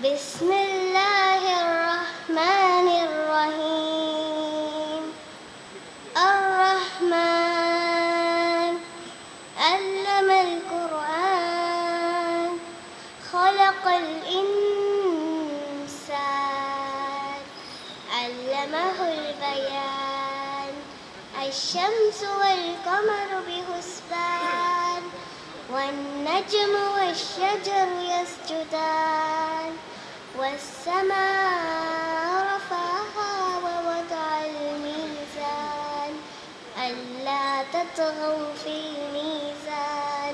بسم الله الرحمن الرحيم الرحمن علم القرآن خلق الإنسان علمه البيان الشمس والقمر بحسبان والنجم والشجر يسجدان والسماء رفعها ووضع الميزان ألا تطغوا في الميزان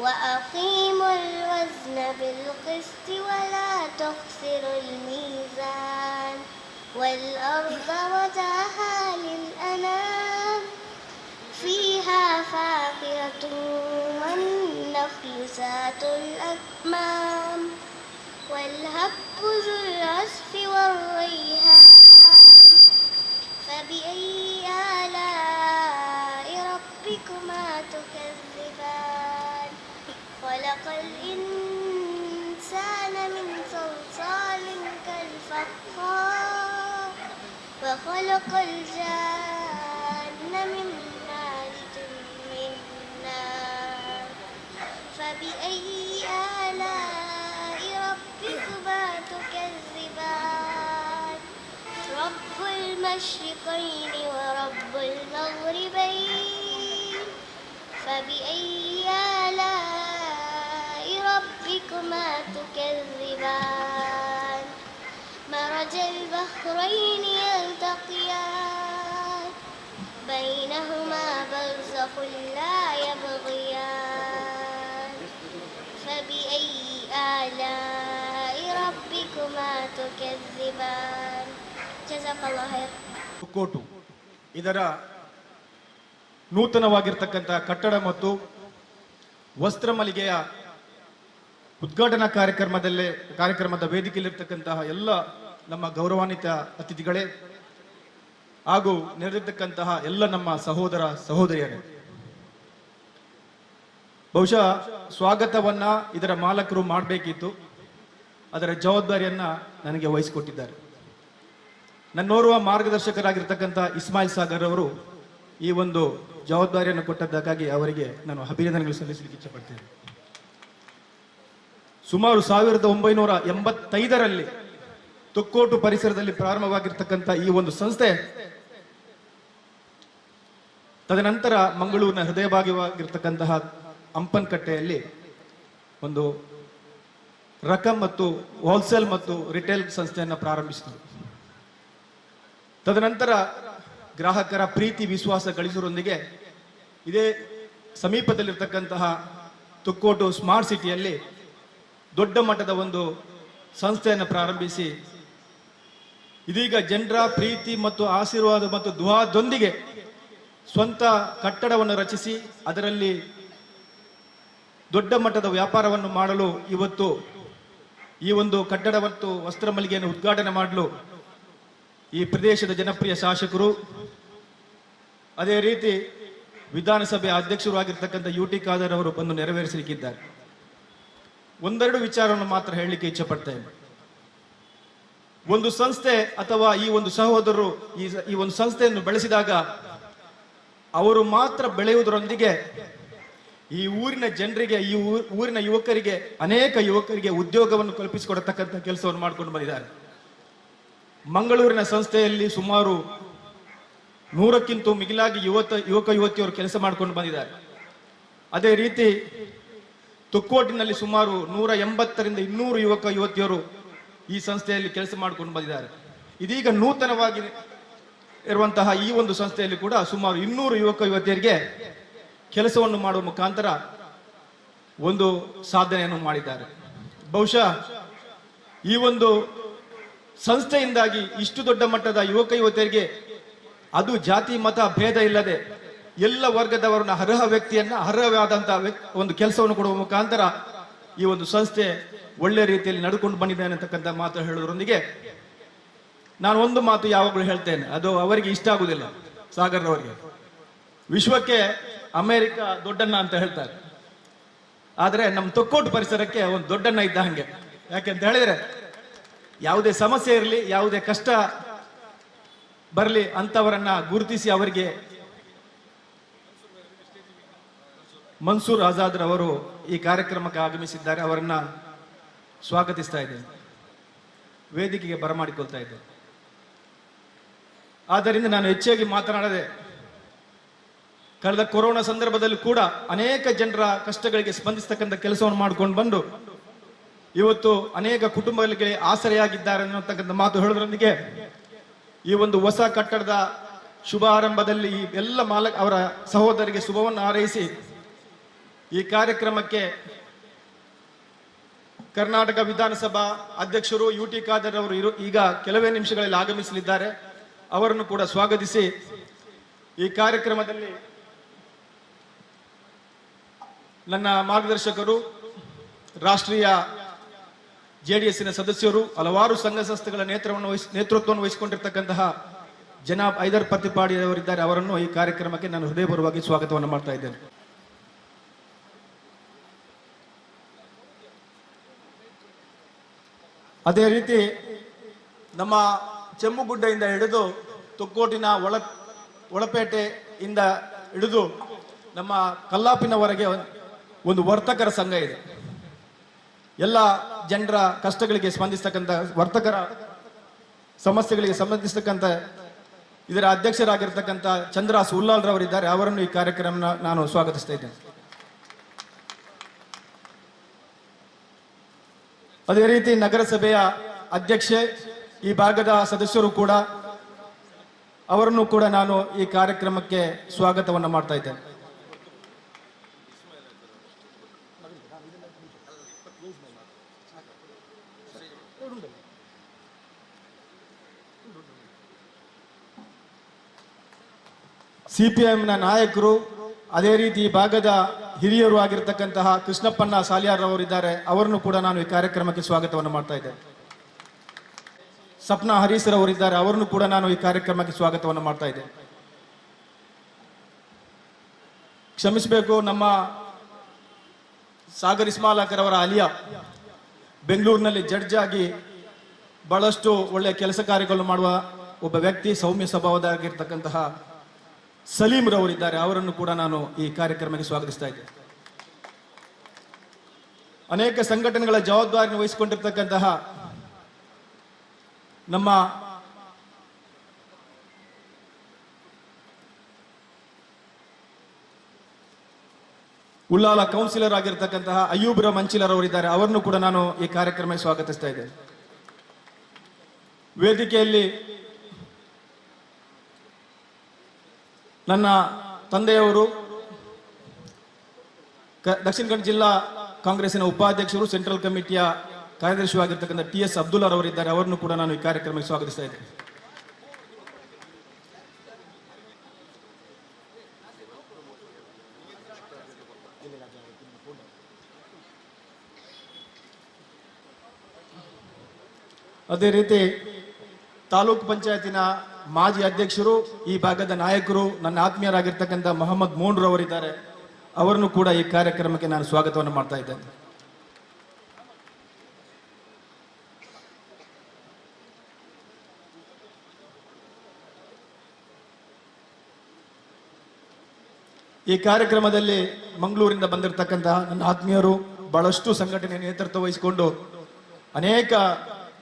وأقيموا الوزن بالقسط ولا تخسروا الميزان والأرض وضعها للأنام فيها فاكهة والنخل ذات الأكمام والهب ذو العصف والريحان فبأي آلاء ربكما تكذبان خلق الإنسان من صلصال كالفخار وخلق الجن من مارج من نار فبأي آلاء ربكما تكذبان رب المشرقين ورب المغربين فبأي آلاء ربكما تكذبان مرج البحرين يلتقيان بينهما برزخ لا يبغيان فبأي آلاء ربكما تكذبان جزاك الله خير. Coat ಇದರ ನೂತನವಾಗಿರ್ತಕ್ಕಂತಹ ಕಟ್ಟಡ ಮತ್ತು ವಸ್ತ್ರ ಮಳಿಗೆಯ ಉದ್ಘಾಟನಾ ಕಾರ್ಯಕ್ರಮದ ವೇದಿಕೆಯಲ್ಲಿರ್ತಕ್ಕಂತಹ ಎಲ್ಲ ನಮ್ಮ ಗೌರವಾನ್ವಿತ ಅತಿಥಿಗಳೇ ಹಾಗೂ ನೆರೆದಿರ್ತಕ್ಕಂತಹ ಎಲ್ಲ ನಮ್ಮ ಸಹೋದರ ಸಹೋದರಿಯರೇ, ಬಹುಶಃ ಸ್ವಾಗತವನ್ನ ಇದರ ಮಾಲಕರು ಮಾಡಬೇಕಿತ್ತು. ಅದರ ಜವಾಬ್ದಾರಿಯನ್ನ ನನಗೆ ವಹಿಸಿಕೊಟ್ಟಿದ್ದಾರೆ. ನನ್ನೋರ್ವ ಮಾರ್ಗದರ್ಶಕರಾಗಿರ್ತಕ್ಕಂಥ ಇಸ್ಮಾಯಿಲ್ ಸಾಗರ್ ಅವರು ಈ ಒಂದು ಜವಾಬ್ದಾರಿಯನ್ನು ಕೊಟ್ಟದ್ದಕ್ಕಾಗಿ ಅವರಿಗೆ ನಾನು ಅಭಿನಂದನೆಗಳು ಸಲ್ಲಿಸಲಿಕ್ಕೆ ಇಚ್ಛಪಡ್ತೇನೆ. ಸುಮಾರು 1985ರಲ್ಲಿ ತೊಕ್ಕೋಟು ಪರಿಸರದಲ್ಲಿ ಪ್ರಾರಂಭವಾಗಿರ್ತಕ್ಕಂಥ ಈ ಒಂದು ಸಂಸ್ಥೆ ತದನಂತರ ಮಂಗಳೂರಿನ ಹೃದಯ ಭಾಗವಾಗಿರ್ತಕ್ಕಂತಹ ಹಂಪನಕಟ್ಟೆಯಲ್ಲಿ ಒಂದು ರಕಂ ಮತ್ತು ಹೋಲ್ಸೇಲ್ ಮತ್ತು ರಿಟೇಲ್ ಸಂಸ್ಥೆಯನ್ನು ಪ್ರಾರಂಭಿಸಿದರು. ತದನಂತರ ಗ್ರಾಹಕರ ಪ್ರೀತಿ ವಿಶ್ವಾಸ ಗಳಿಸುವುದರೊಂದಿಗೆ ಇದೇ ಸಮೀಪದಲ್ಲಿರ್ತಕ್ಕಂತಹ ತೊಕ್ಕೋಟು ಸ್ಮಾರ್ಟ್ ಸಿಟಿಯಲ್ಲಿ ದೊಡ್ಡ ಮಟ್ಟದ ಒಂದು ಸಂಸ್ಥೆಯನ್ನು ಪ್ರಾರಂಭಿಸಿ ಇದೀಗ ಜನರ ಪ್ರೀತಿ ಮತ್ತು ಆಶೀರ್ವಾದ ಮತ್ತು ದುಆದೊಂದಿಗೆ ಸ್ವಂತ ಕಟ್ಟಡವನ್ನು ರಚಿಸಿ ಅದರಲ್ಲಿ ದೊಡ್ಡ ಮಟ್ಟದ ವ್ಯಾಪಾರವನ್ನು ಮಾಡಲು ಇವತ್ತು ಈ ಒಂದು ಕಟ್ಟಡ ಮತ್ತು ವಸ್ತ್ರ ಮಳಿಗೆಯನ್ನು ಉದ್ಘಾಟನೆ ಮಾಡಲು ಈ ಪ್ರದೇಶದ ಜನಪ್ರಿಯ ಶಾಸಕರು ಅದೇ ರೀತಿ ವಿಧಾನಸಭೆ ಅಧ್ಯಕ್ಷರು ಆಗಿರ್ತಕ್ಕಂಥ ಯುಟಿ ಖಾದರ್ ಅವರು ಬಂದು ನೆರವೇರಿಸಲಿಕ್ಕಿದ್ದಾರೆ. ಒಂದೆರಡು ವಿಚಾರವನ್ನು ಮಾತ್ರ ಹೇಳಲಿಕ್ಕೆ ಇಚ್ಛಪಡ್ತೇನೆ. ಒಂದು ಸಂಸ್ಥೆ ಅಥವಾ ಈ ಒಂದು ಸಹೋದರರು ಈ ಒಂದು ಸಂಸ್ಥೆಯನ್ನು ಬೆಳೆಸಿದಾಗ ಅವರು ಮಾತ್ರ ಬೆಳೆಯುವುದರೊಂದಿಗೆ ಈ ಊರಿನ ಜನರಿಗೆ ಈ ಊರಿನ ಯುವಕರಿಗೆ ಅನೇಕ ಯುವಕರಿಗೆ ಉದ್ಯೋಗವನ್ನು ಕಲ್ಪಿಸಿಕೊಡತಕ್ಕಂಥ ಕೆಲಸವನ್ನು ಮಾಡಿಕೊಂಡು ಬಂದಿದ್ದಾರೆ. ಮಂಗಳೂರಿನ ಸಂಸ್ಥೆಯಲ್ಲಿ ಸುಮಾರು 100ಕ್ಕಿಂತ ಮಿಗಿಲಾಗಿ ಯುವಕ ಯುವತಿಯರು ಕೆಲಸ ಮಾಡಿಕೊಂಡು ಬಂದಿದ್ದಾರೆ. ಅದೇ ರೀತಿ ತೊಕ್ಕೋಟಿನಲ್ಲಿ ಸುಮಾರು 180ರಿಂದ 200 ಯುವಕ ಯುವತಿಯರು ಈ ಸಂಸ್ಥೆಯಲ್ಲಿ ಕೆಲಸ ಮಾಡಿಕೊಂಡು ಬಂದಿದ್ದಾರೆ. ಇದೀಗ ನೂತನವಾಗಿ ಇರುವಂತಹ ಈ ಒಂದು ಸಂಸ್ಥೆಯಲ್ಲಿ ಕೂಡ ಸುಮಾರು 200 ಯುವಕ ಯುವತಿಯರಿಗೆ ಕೆಲಸವನ್ನು ಮಾಡುವ ಮುಖಾಂತರ ಒಂದು ಸಾಧನೆಯನ್ನು ಮಾಡಿದ್ದಾರೆ. ಬಹುಶಃ ಈ ಒಂದು ಸಂಸ್ಥೆಯಿಂದಾಗಿ ಇಷ್ಟು ದೊಡ್ಡ ಮಟ್ಟದ ಯುವಕ ಯುವತಿಯರಿಗೆ ಅದು ಜಾತಿ ಮತ ಭೇದ ಇಲ್ಲದೆ ಎಲ್ಲ ವರ್ಗದವರನ್ನ ಅರ್ಹ ವ್ಯಕ್ತಿಯನ್ನ ಅರ್ಹವಾದಂತಹ ಒಂದು ಕೆಲಸವನ್ನು ಕೊಡುವ ಮುಖಾಂತರ ಈ ಒಂದು ಸಂಸ್ಥೆ ಒಳ್ಳೆ ರೀತಿಯಲ್ಲಿ ನಡ್ಕೊಂಡು ಬಂದಿದೆ ಅನ್ನತಕ್ಕಂಥ ಮಾತು ಹೇಳುವುದರೊಂದಿಗೆ ನಾನು ಒಂದು ಮಾತು ಯಾವಾಗಲೂ ಹೇಳ್ತೇನೆ, ಅದು ಅವರಿಗೆ ಇಷ್ಟ ಆಗುದಿಲ್ಲ. ಸಾಗರ್ ಅವರಿಗೆ ವಿಶ್ವಕ್ಕೆ ಅಮೆರಿಕ ದೊಡ್ಡಣ್ಣ ಅಂತ ಹೇಳ್ತಾರೆ, ಆದ್ರೆ ನಮ್ಮ ತೊಕ್ಕೋಟು ಪರಿಸರಕ್ಕೆ ಒಂದು ದೊಡ್ಡಣ್ಣ ಇದ್ದ ಹಂಗೆ. ಯಾಕೆಂತ ಹೇಳಿದ್ರೆ ಯಾವುದೇ ಸಮಸ್ಯೆ ಇರಲಿ, ಯಾವುದೇ ಕಷ್ಟ ಬರಲಿ ಅಂತವರನ್ನ ಗುರುತಿಸಿ ಅವರಿಗೆ ಮನ್ಸೂರ್ ಆಜಾದ್ ರವರು ಈ ಕಾರ್ಯಕ್ರಮಕ್ಕೆ ಆಗಮಿಸಿದ್ದಾರೆ. ಅವರನ್ನ ಸ್ವಾಗತಿಸ್ತಾ ಇದ್ದೇನೆ, ವೇದಿಕೆಗೆ ಬರಮಾಡಿಕೊಳ್ತಾ ಇದ್ದೇನೆ. ಆದ್ದರಿಂದ ನಾನು ಹೆಚ್ಚಾಗಿ ಮಾತನಾಡದೆ, ಕಳೆದ ಕೊರೋನಾ ಸಂದರ್ಭದಲ್ಲಿ ಕೂಡ ಅನೇಕ ಜನರ ಕಷ್ಟಗಳಿಗೆ ಸ್ಪಂದಿಸ್ತಕ್ಕಂಥ ಕೆಲಸವನ್ನು ಮಾಡ್ಕೊಂಡು ಬಂದು ಇವತ್ತು ಅನೇಕ ಕುಟುಂಬಗಳಿಗೆ ಆಸರೆಯಾಗಿದ್ದಾರೆ ಅನ್ನತಕ್ಕಂಥ ಮಾತು ಹೇಳೋದ್ರೊಂದಿಗೆ ಈ ಒಂದು ಹೊಸ ಕಟ್ಟಡದ ಶುಭಾರಂಭದಲ್ಲಿ ಈ ಎಲ್ಲ ಅವರ ಸಹೋದರಿಗೆ ಶುಭವನ್ನು ಹಾರೈಸಿ ಈ ಕಾರ್ಯಕ್ರಮಕ್ಕೆ ಕರ್ನಾಟಕ ವಿಧಾನಸಭಾ ಅಧ್ಯಕ್ಷರು UT ಖಾದರ್ ಅವರು ಈಗ ಕೆಲವೇ ನಿಮಿಷಗಳಲ್ಲಿ ಆಗಮಿಸಲಿದ್ದಾರೆ. ಅವರನ್ನು ಕೂಡ ಸ್ವಾಗತಿಸಿ ಈ ಕಾರ್ಯಕ್ರಮದಲ್ಲಿ ನನ್ನ ಮಾರ್ಗದರ್ಶಕರು, ರಾಷ್ಟ್ರೀಯ JDSನ ಸದಸ್ಯರು, ಹಲವಾರು ಸಂಘ ಸಂಸ್ಥೆಗಳ ನೇತೃತ್ವವನ್ನು ವಹಿಸಿಕೊಂಡಿರ್ತಕ್ಕಂತಹ ಜನಾಬ್ ಐದರ್ ಪತ್ತಿಪಾಡಿ ಅವರಿದ್ದಾರೆ. ಅವರನ್ನು ಈ ಕಾರ್ಯಕ್ರಮಕ್ಕೆ ನಾನು ಹೃದಯಪೂರ್ವಕವಾಗಿ ಸ್ವಾಗತವನ್ನು ಮಾಡ್ತಾ ಇದ್ದೇನೆ. ಅದೇ ರೀತಿ ನಮ್ಮ ಚೆಮ್ಮುಗುಡ್ಡೆಯಿಂದ ಹಿಡಿದು ತೊಕ್ಕೋಟಿನ ಒಳಪೇಟೆಯಿಂದ ಹಿಡಿದು ನಮ್ಮ ಕಲ್ಲಾಪಿನವರೆಗೆ ಒಂದು ವರ್ತಕರ ಸಂಘ ಇದೆ. ಎಲ್ಲ ಜನರ ಕಷ್ಟಗಳಿಗೆ ಸ್ಪಂದಿಸ್ತಕ್ಕಂಥ ವರ್ತಕರ ಸಮಸ್ಯೆಗಳಿಗೆ ಸಂಬಂಧಿಸ್ತಕ್ಕಂಥ ಇದರ ಅಧ್ಯಕ್ಷರಾಗಿರ್ತಕ್ಕಂಥ ಚಂದ್ರಾಸ್ ಉಲ್ಲಾಲ್ ರವರಿದ್ದಾರೆ. ಅವರನ್ನು ಈ ಕಾರ್ಯಕ್ರಮ ನಾನು ಸ್ವಾಗತಿಸ್ತಾ ಇದ್ದೇನೆ. ಅದೇ ರೀತಿ ನಗರಸಭೆಯ ಅಧ್ಯಕ್ಷೆ, ಈ ಭಾಗದ ಸದಸ್ಯರು ಕೂಡ, ಅವರನ್ನು ಕೂಡ ನಾನು ಈ ಕಾರ್ಯಕ್ರಮಕ್ಕೆ ಸ್ವಾಗತವನ್ನು ಮಾಡ್ತಾ ಇದ್ದೇನೆ. CPIMನ ನಾಯಕರು, ಅದೇ ರೀತಿ ಈ ಭಾಗದ ಹಿರಿಯರು ಆಗಿರ್ತಕ್ಕಂತಹ ಕೃಷ್ಣಪ್ಪಣ್ಣ ಸಾಲಿಯಾರ್ ಅವರಿದ್ದಾರೆ. ಅವರನ್ನು ಕೂಡ ನಾನು ಈ ಕಾರ್ಯಕ್ರಮಕ್ಕೆ ಸ್ವಾಗತವನ್ನು ಮಾಡ್ತಾ ಇದ್ದೇನೆ. ಸಪ್ನಾ ಹರೀಶ್ ಅವರಿದ್ದಾರೆ. ಅವರನ್ನು ಕೂಡ ನಾನು ಈ ಕಾರ್ಯಕ್ರಮಕ್ಕೆ ಸ್ವಾಗತವನ್ನು ಮಾಡ್ತಾ ಇದ್ದೇನೆ. ಕ್ಷಮಿಸಬೇಕು, ನಮ್ಮ ಸಾಗರ್ ಇಸ್ಮಾಲಾಕರ್ ಅವರ ಅಲಿಯಾ ಬೆಂಗಳೂರಿನಲ್ಲಿ ಜಡ್ಜ್ ಆಗಿ ಬಹಳಷ್ಟು ಒಳ್ಳೆಯ ಕೆಲಸ ಕಾರ್ಯಗಳನ್ನು ಮಾಡುವ ಒಬ್ಬ ವ್ಯಕ್ತಿ, ಸೌಮ್ಯ ಸ್ವಭಾವದಾಗಿರ್ತಕ್ಕಂತಹ ಸಲೀಂ ರವರಿದ್ದಾರೆ. ಅವರನ್ನು ಕೂಡ ನಾನು ಈ ಕಾರ್ಯಕ್ರಮಕ್ಕೆ ಸ್ವಾಗತಿಸ್ತಾ ಇದ್ದೇನೆ. ಅನೇಕ ಸಂಘಟನೆಗಳ ಜವಾಬ್ದಾರಿಯನ್ನು ವಹಿಸಿಕೊಂಡಿರ್ತಕ್ಕಂತಹ ನಮ್ಮ ಉಳ್ಳಾಲ ಕೌನ್ಸಿಲರ್ ಆಗಿರ್ತಕ್ಕಂತಹ ಅಯ್ಯೂಬ್ರ ಮಂಚಿಲರ್ ಅವರಿದ್ದಾರೆ. ಅವರನ್ನು ಕೂಡ ನಾನು ಈ ಕಾರ್ಯಕ್ರಮಕ್ಕೆ ಸ್ವಾಗತಿಸ್ತಾ ಇದ್ದೇನೆ. ವೇದಿಕೆಯಲ್ಲಿ ನನ್ನ ತಂದೆಯವರು ದಕ್ಷಿಣ ಕನ್ನಡ ಜಿಲ್ಲಾ ಕಾಂಗ್ರೆಸ್ಸಿನ ಉಪಾಧ್ಯಕ್ಷರು, ಸೆಂಟ್ರಲ್ ಕಮಿಟಿಯ ಕಾರ್ಯದರ್ಶಿಯಾಗಿರ್ತಕ್ಕಂಥ TS ಅಬ್ದುಲ್ಲಾ ಅವರಿದ್ದಾರೆ. ಅವರನ್ನು ಕೂಡ ನಾನು ಈ ಕಾರ್ಯಕ್ರಮಕ್ಕೆ ಸ್ವಾಗತಿಸ್ತಾ ಇದ್ದೇನೆ. ಅದೇ ರೀತಿ ತಾಲೂಕು ಪಂಚಾಯತಿನ ಮಾಜಿ ಅಧ್ಯಕ್ಷರು, ಈ ಭಾಗದ ನಾಯಕರು, ನನ್ನ ಆತ್ಮೀಯರಾಗಿರ್ತಕ್ಕಂಥ ಮೊಹಮ್ಮದ್ ಮೋನ್ರು ಅವರಿದ್ದಾರೆ. ಅವರನ್ನು ಕೂಡ ಈ ಕಾರ್ಯಕ್ರಮಕ್ಕೆ ನಾನು ಸ್ವಾಗತವನ್ನು ಮಾಡ್ತಾ ಇದ್ದೇನೆ. ಈ ಕಾರ್ಯಕ್ರಮದಲ್ಲಿ ಮಂಗಳೂರಿಂದ ಬಂದಿರತಕ್ಕಂತಹ ನನ್ನ ಆತ್ಮೀಯರು, ಬಹಳಷ್ಟು ಸಂಘಟನೆ ನೇತೃತ್ವ ವಹಿಸಿಕೊಂಡು ಅನೇಕ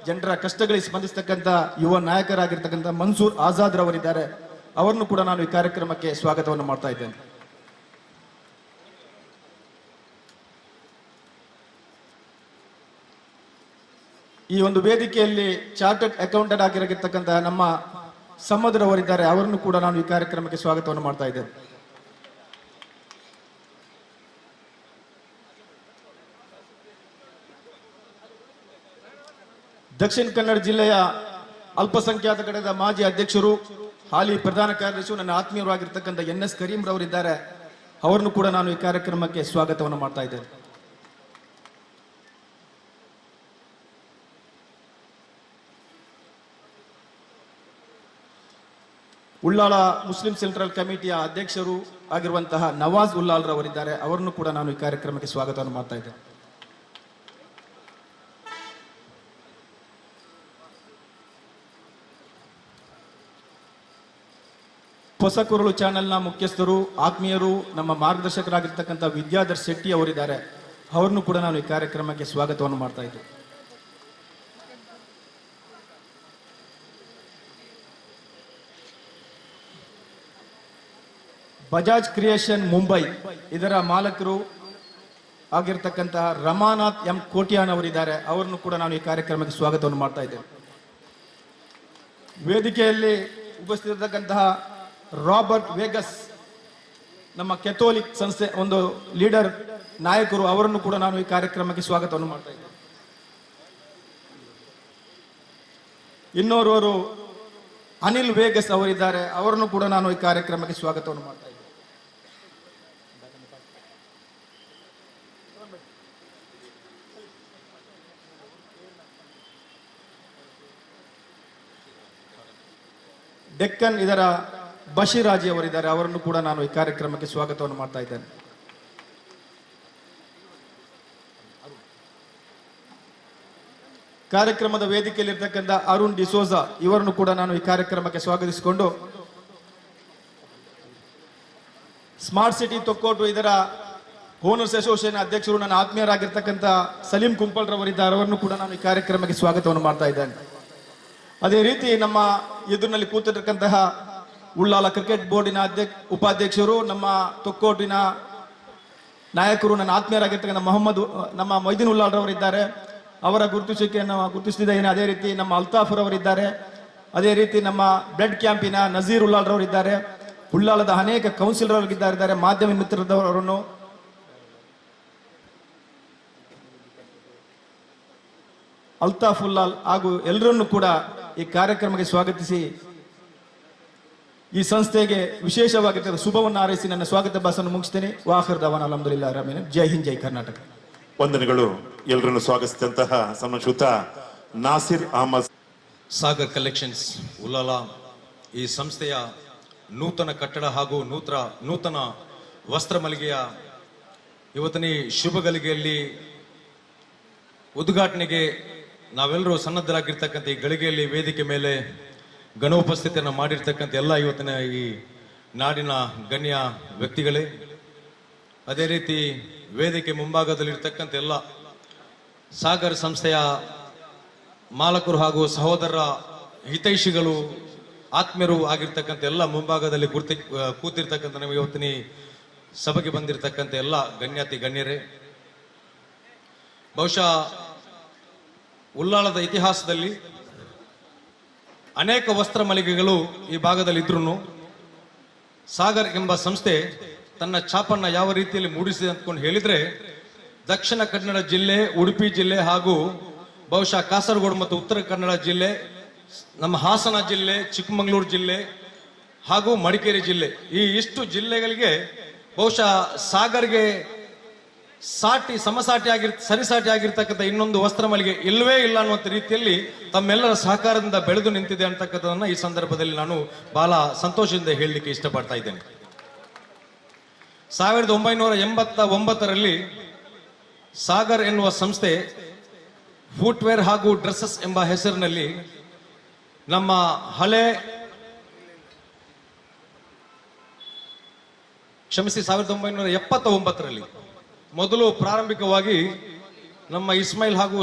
ಜನರ ಕಷ್ಟಗಳಿಗೆ ಸ್ಪಂದಿಸತಕ್ಕಂಥ ಯುವ ನಾಯಕರಾಗಿರ್ತಕ್ಕಂಥ ಮನ್ಸೂರ್ ಆಜಾದ್ ರವರಿದ್ದಾರೆ. ಅವರನ್ನು ಕೂಡ ನಾನು ಈ ಕಾರ್ಯಕ್ರಮಕ್ಕೆ ಸ್ವಾಗತವನ್ನು ಮಾಡ್ತಾ ಇದ್ದೇನೆ. ಈ ಒಂದು ವೇದಿಕೆಯಲ್ಲಿ ಚಾರ್ಟರ್ಡ್ ಅಕೌಂಟೆಂಟ್ ಆಗಿರತಕ್ಕಂಥ ನಮ್ಮ ಸಮುದ್ರವರಿದ್ದಾರೆ. ಅವರನ್ನು ಕೂಡ ನಾನು ಈ ಕಾರ್ಯಕ್ರಮಕ್ಕೆ ಸ್ವಾಗತವನ್ನು ಮಾಡ್ತಾ ಇದ್ದೇನೆ. ದಕ್ಷಿಣ ಕನ್ನಡ ಜಿಲ್ಲೆಯ ಅಲ್ಪಸಂಖ್ಯಾತ ಘಟಕದ ಮಾಜಿ ಅಧ್ಯಕ್ಷರು, ಹಾಲಿ ಪ್ರಧಾನ ಕಾರ್ಯದರ್ಶಿ, ನನ್ನ ಆತ್ಮೀಯರಾಗಿರ್ತಕ್ಕಂಥ NS ಕರೀಂ ರವರಿದ್ದಾರೆ. ಅವರನ್ನು ಕೂಡ ನಾನು ಈ ಕಾರ್ಯಕ್ರಮಕ್ಕೆ ಸ್ವಾಗತವನ್ನು ಮಾಡ್ತಾ ಇದ್ದೇನೆ. ಉಳ್ಳಾಳ ಮುಸ್ಲಿಂ ಸೆಂಟ್ರಲ್ ಕಮಿಟಿಯ ಅಧ್ಯಕ್ಷರು ಆಗಿರುವಂತಹ ನವಾಜ್ ಉಲ್ಲಾಲ್ ರವರಿದ್ದಾರೆ. ಅವರನ್ನು ಕೂಡ ನಾನು ಈ ಕಾರ್ಯಕ್ರಮಕ್ಕೆ ಸ್ವಾಗತವನ್ನು ಮಾಡ್ತಾ ಇದ್ದೇನೆ. ಹೊಸ ಕುರಳು ಚಾನೆಲ್ನ ಮುಖ್ಯಸ್ಥರು, ಆತ್ಮೀಯರು, ನಮ್ಮ ಮಾರ್ಗದರ್ಶಕರಾಗಿರ್ತಕ್ಕಂಥ ವಿದ್ಯಾಧರ್ ಶೆಟ್ಟಿ ಅವರಿದ್ದಾರೆ. ಅವ್ರನ್ನು ಕೂಡ ನಾನು ಈ ಕಾರ್ಯಕ್ರಮಕ್ಕೆ ಸ್ವಾಗತವನ್ನು ಮಾಡ್ತಾ ಇದ್ದೇನೆ. ಬಜಾಜ್ ಕ್ರಿಯೇಷನ್ ಮುಂಬೈ ಇದರ ಮಾಲಕರು ಆಗಿರ್ತಕ್ಕಂತಹ ರಮಾನಾಥ್ ಎಂ ಕೋಟ್ಯಾನ್ ಅವರಿದ್ದಾರೆ. ಅವರನ್ನು ಕೂಡ ನಾನು ಈ ಕಾರ್ಯಕ್ರಮಕ್ಕೆ ಸ್ವಾಗತವನ್ನು ಮಾಡ್ತಾ ಇದ್ದೇನೆ. ವೇದಿಕೆಯಲ್ಲಿ ಉಪಸ್ಥಿತರಿರ್ತಕ್ಕಂತಹ ರಾಬರ್ಟ್ ವೇಗಸ್, ನಮ್ಮ ಕೆಥೋಲಿಕ್ ಸಂಸ್ಥೆ ಒಂದು ಲೀಡರ್ ನಾಯಕರು, ಅವರನ್ನು ಕೂಡ ನಾನು ಈ ಕಾರ್ಯಕ್ರಮಕ್ಕೆ ಸ್ವಾಗತವನ್ನು ಮಾಡ್ತಾ ಇದ್ದೇನೆ. ಇನ್ನೋರ್ವರು ಅನಿಲ್ ವೇಗಸ್ ಅವರಿದ್ದಾರೆ. ಅವರನ್ನು ಕೂಡ ನಾನು ಈ ಕಾರ್ಯಕ್ರಮಕ್ಕೆ ಸ್ವಾಗತವನ್ನು ಮಾಡ್ತಾ ಇದ್ದೇನೆ. ಡೆಕ್ಕನ್ ಇದರ ಬಶೀರಾಜಿ ಅವರಿದ್ದಾರೆ. ಅವರನ್ನು ಕೂಡ ನಾನು ಈ ಕಾರ್ಯಕ್ರಮಕ್ಕೆ ಸ್ವಾಗತವನ್ನು ಮಾಡ್ತಾ ಇದ್ದೇನೆ. ಕಾರ್ಯಕ್ರಮದ ವೇದಿಕೆಯಲ್ಲಿರ್ತಕ್ಕಂಥ ಅರುಣ್ ಡಿಸೋಜಾ ಇವರನ್ನು ಕೂಡ ನಾನು ಈ ಕಾರ್ಯಕ್ರಮಕ್ಕೆ ಸ್ವಾಗತಿಸಿಕೊಂಡು, ಸ್ಮಾರ್ಟ್ ಸಿಟಿ ತೊಕ್ಕೋಟು ಇದರ ಓನರ್ಸ್ ಅಸೋಸಿಯೇಷನ್ ಅಧ್ಯಕ್ಷರು ನನ್ನ ಆತ್ಮೀಯರಾಗಿರ್ತಕ್ಕಂಥ ಸಲೀಂ ಕುಂಪಲ್ ರವರಿದ್ದಾರೆ. ಅವರನ್ನು ಕೂಡ ನಾನು ಈ ಕಾರ್ಯಕ್ರಮಕ್ಕೆ ಸ್ವಾಗತವನ್ನು ಮಾಡ್ತಾ ಇದ್ದೇನೆ. ಅದೇ ರೀತಿ ನಮ್ಮ ಎದುರಿನಲ್ಲಿ ಕೂತಿರ್ತಕ್ಕಂತಹ ಉಳ್ಳಾಲ ಕ್ರಿಕೆಟ್ ಬೋರ್ಡಿನ ಉಪಾಧ್ಯಕ್ಷರು, ನಮ್ಮ ತೊಕ್ಕೋಟಿನ ನಾಯಕರು, ನನ್ನ ಆತ್ಮೀಯರಾಗಿರ್ತಕ್ಕಂಥ ನಮ್ಮ ಮೊಯ್ದೀನ್ ಉಲ್ಲಾಲ್ ರವರಿದ್ದಾರೆ. ಅವರ ಗುರುತಿಸಿಕೆಯನ್ನು ಗುರುತಿಸಿದ್ದೇನೆ. ಅದೇ ರೀತಿ ನಮ್ಮ ಅಲ್ತಾಫ್ ರವರಿದ್ದಾರೆ. ಅದೇ ರೀತಿ ನಮ್ಮ ಬ್ಲಡ್ ಕ್ಯಾಂಪಿನ ನಜೀರ್ ಉಲ್ಲಾಲ್ ರವರಿದ್ದಾರೆ. ಉಳ್ಳಾಲದ ಅನೇಕ ಕೌನ್ಸಿಲರ್ ಇದ್ದಾರೆ. ಮಾಧ್ಯಮ ಮಿತ್ರರವರನ್ನು ಅಲ್ತಾಫ್ ಉಲ್ಲಾಲ್ ಹಾಗೂ ಎಲ್ಲರನ್ನು ಕೂಡ ಈ ಕಾರ್ಯಕ್ರಮಕ್ಕೆ ಸ್ವಾಗತಿಸಿ ಈ ಸಂಸ್ಥೆಗೆ ವಿಶೇಷವಾಗಿರ್ತಕ್ಕಂಥ ಶುಭವನ್ನು ಹಾರೈಸಿ ನನ್ನ ಸ್ವಾಗತ ಭಾಷೆಯನ್ನು ಮುಗಿಸ್ತೇನೆ. ವಾಖಿರ್ ದವಾನ ಅಲ್ಹಮ್ದುಲಿಲ್ಲಾಹಿ ರಬ್ಬಿಲ್ ಆಲಮೀನ್. ಜೈ ಹಿಂದ್, ಜೈ ಕರ್ನಾಟಕ. ವಂದನೆಗಳು. ಎಲ್ಲರನ್ನು ಸ್ವಾಗತಿಸಿದಂತಹ ಸನ್ಮಾನಶ್ರೀಯುತ ನಾಸಿರ್ ಅಹಮದ್. ಸಾಗರ್ ಕಲೆಕ್ಷನ್ಸ್ ಉಲ್ಲಾಲ ಈ ಸಂಸ್ಥೆಯ ನೂತನ ಕಟ್ಟಡ ಹಾಗೂ ನೂತನ ವಸ್ತ್ರ ಮಳಿಗೆಯ ಇವತ್ತಿನ ಶುಭ ಗಳಿಗೆಯಲ್ಲಿ ಉದ್ಘಾಟನೆಗೆ ನಾವೆಲ್ಲರೂ ಸನ್ನದ್ಧರಾಗಿರ್ತಕ್ಕಂಥ ಈ ಗಳಿಗೆಯಲ್ಲಿ ವೇದಿಕೆ ಮೇಲೆ ಗಣೋಪಸ್ಥಿತಿಯನ್ನು ಮಾಡಿರ್ತಕ್ಕಂಥ ಎಲ್ಲ ಇವತ್ತಿನ ಈ ನಾಡಿನ ಗಣ್ಯ ವ್ಯಕ್ತಿಗಳೇ, ಅದೇ ರೀತಿ ವೇದಿಕೆ ಮುಂಭಾಗದಲ್ಲಿರ್ತಕ್ಕಂಥ ಎಲ್ಲ ಸಾಗರ್ ಸಂಸ್ಥೆಯ ಮಾಲಕರು ಹಾಗೂ ಸಹೋದರ ಹಿತೈಷಿಗಳು, ಆತ್ಮೀಯರು ಆಗಿರ್ತಕ್ಕಂಥ ಎಲ್ಲ ಮುಂಭಾಗದಲ್ಲಿ ಕೂತಿರ್ತಕ್ಕಂಥ ನಮಗೆ ಇವತ್ತಿನ ಸಭೆಗೆ ಬಂದಿರತಕ್ಕಂಥ ಎಲ್ಲ ಗಣ್ಯರೇ, ಬಹುಶಃ ಉಲ್ಲಾಳದ ಇತಿಹಾಸದಲ್ಲಿ ಅನೇಕ ವಸ್ತ್ರ ಮಳಿಗೆಗಳು ಈ ಭಾಗದಲ್ಲಿ ಇದ್ರೂ ಸಾಗರ್ ಎಂಬ ಸಂಸ್ಥೆ ತನ್ನ ಛಾಪನ್ನ ಯಾವ ರೀತಿಯಲ್ಲಿ ಮೂಡಿಸಿದೆ ಅಂದ್ಕೊಂಡು ಹೇಳಿದ್ರೆ, ದಕ್ಷಿಣ ಕನ್ನಡ ಜಿಲ್ಲೆ, ಉಡುಪಿ ಜಿಲ್ಲೆ ಹಾಗೂ ಬಹುಶಃ ಕಾಸರಗೋಡು ಮತ್ತು ಉತ್ತರ ಕನ್ನಡ ಜಿಲ್ಲೆ, ನಮ್ಮ ಹಾಸನ ಜಿಲ್ಲೆ, ಚಿಕ್ಕಮಗಳೂರು ಜಿಲ್ಲೆ ಹಾಗೂ ಮಡಿಕೇರಿ ಜಿಲ್ಲೆ, ಈ ಇಷ್ಟು ಜಿಲ್ಲೆಗಳಿಗೆ ಬಹುಶಃ ಸಾಗರ್ಗೆ ಸರಿಸಾಟಿ ಆಗಿರ್ತಕ್ಕಂಥ ಇನ್ನೊಂದು ವಸ್ತ್ರ ಮಳಿಗೆ ಇಲ್ಲವೇ ಇಲ್ಲ ಅನ್ನುವಂಥ ರೀತಿಯಲ್ಲಿ ತಮ್ಮೆಲ್ಲರ ಸಹಕಾರದಿಂದ ಬೆಳೆದು ನಿಂತಿದೆ ಅಂತಕ್ಕಂಥದನ್ನ ಈ ಸಂದರ್ಭದಲ್ಲಿ ನಾನು ಬಹಳ ಸಂತೋಷದಿಂದ ಹೇಳಲಿಕ್ಕೆ ಇಷ್ಟಪಡ್ತಾ ಇದ್ದೇನೆ. 1989ರಲ್ಲಿ ಸಾಗರ್ ಎನ್ನುವ ಸಂಸ್ಥೆ ಫುಟ್ವೇರ್ ಹಾಗೂ ಡ್ರೆಸ್ಸಸ್ ಎಂಬ ಹೆಸರಿನಲ್ಲಿ ನಮ್ಮ ಹಳೆ 1979ರಲ್ಲಿ ಮೊದಲು ಪ್ರಾರಂಭಿಕವಾಗಿ ನಮ್ಮ ಇಸ್ಮಾಯಿಲ್ ಹಾಗೂ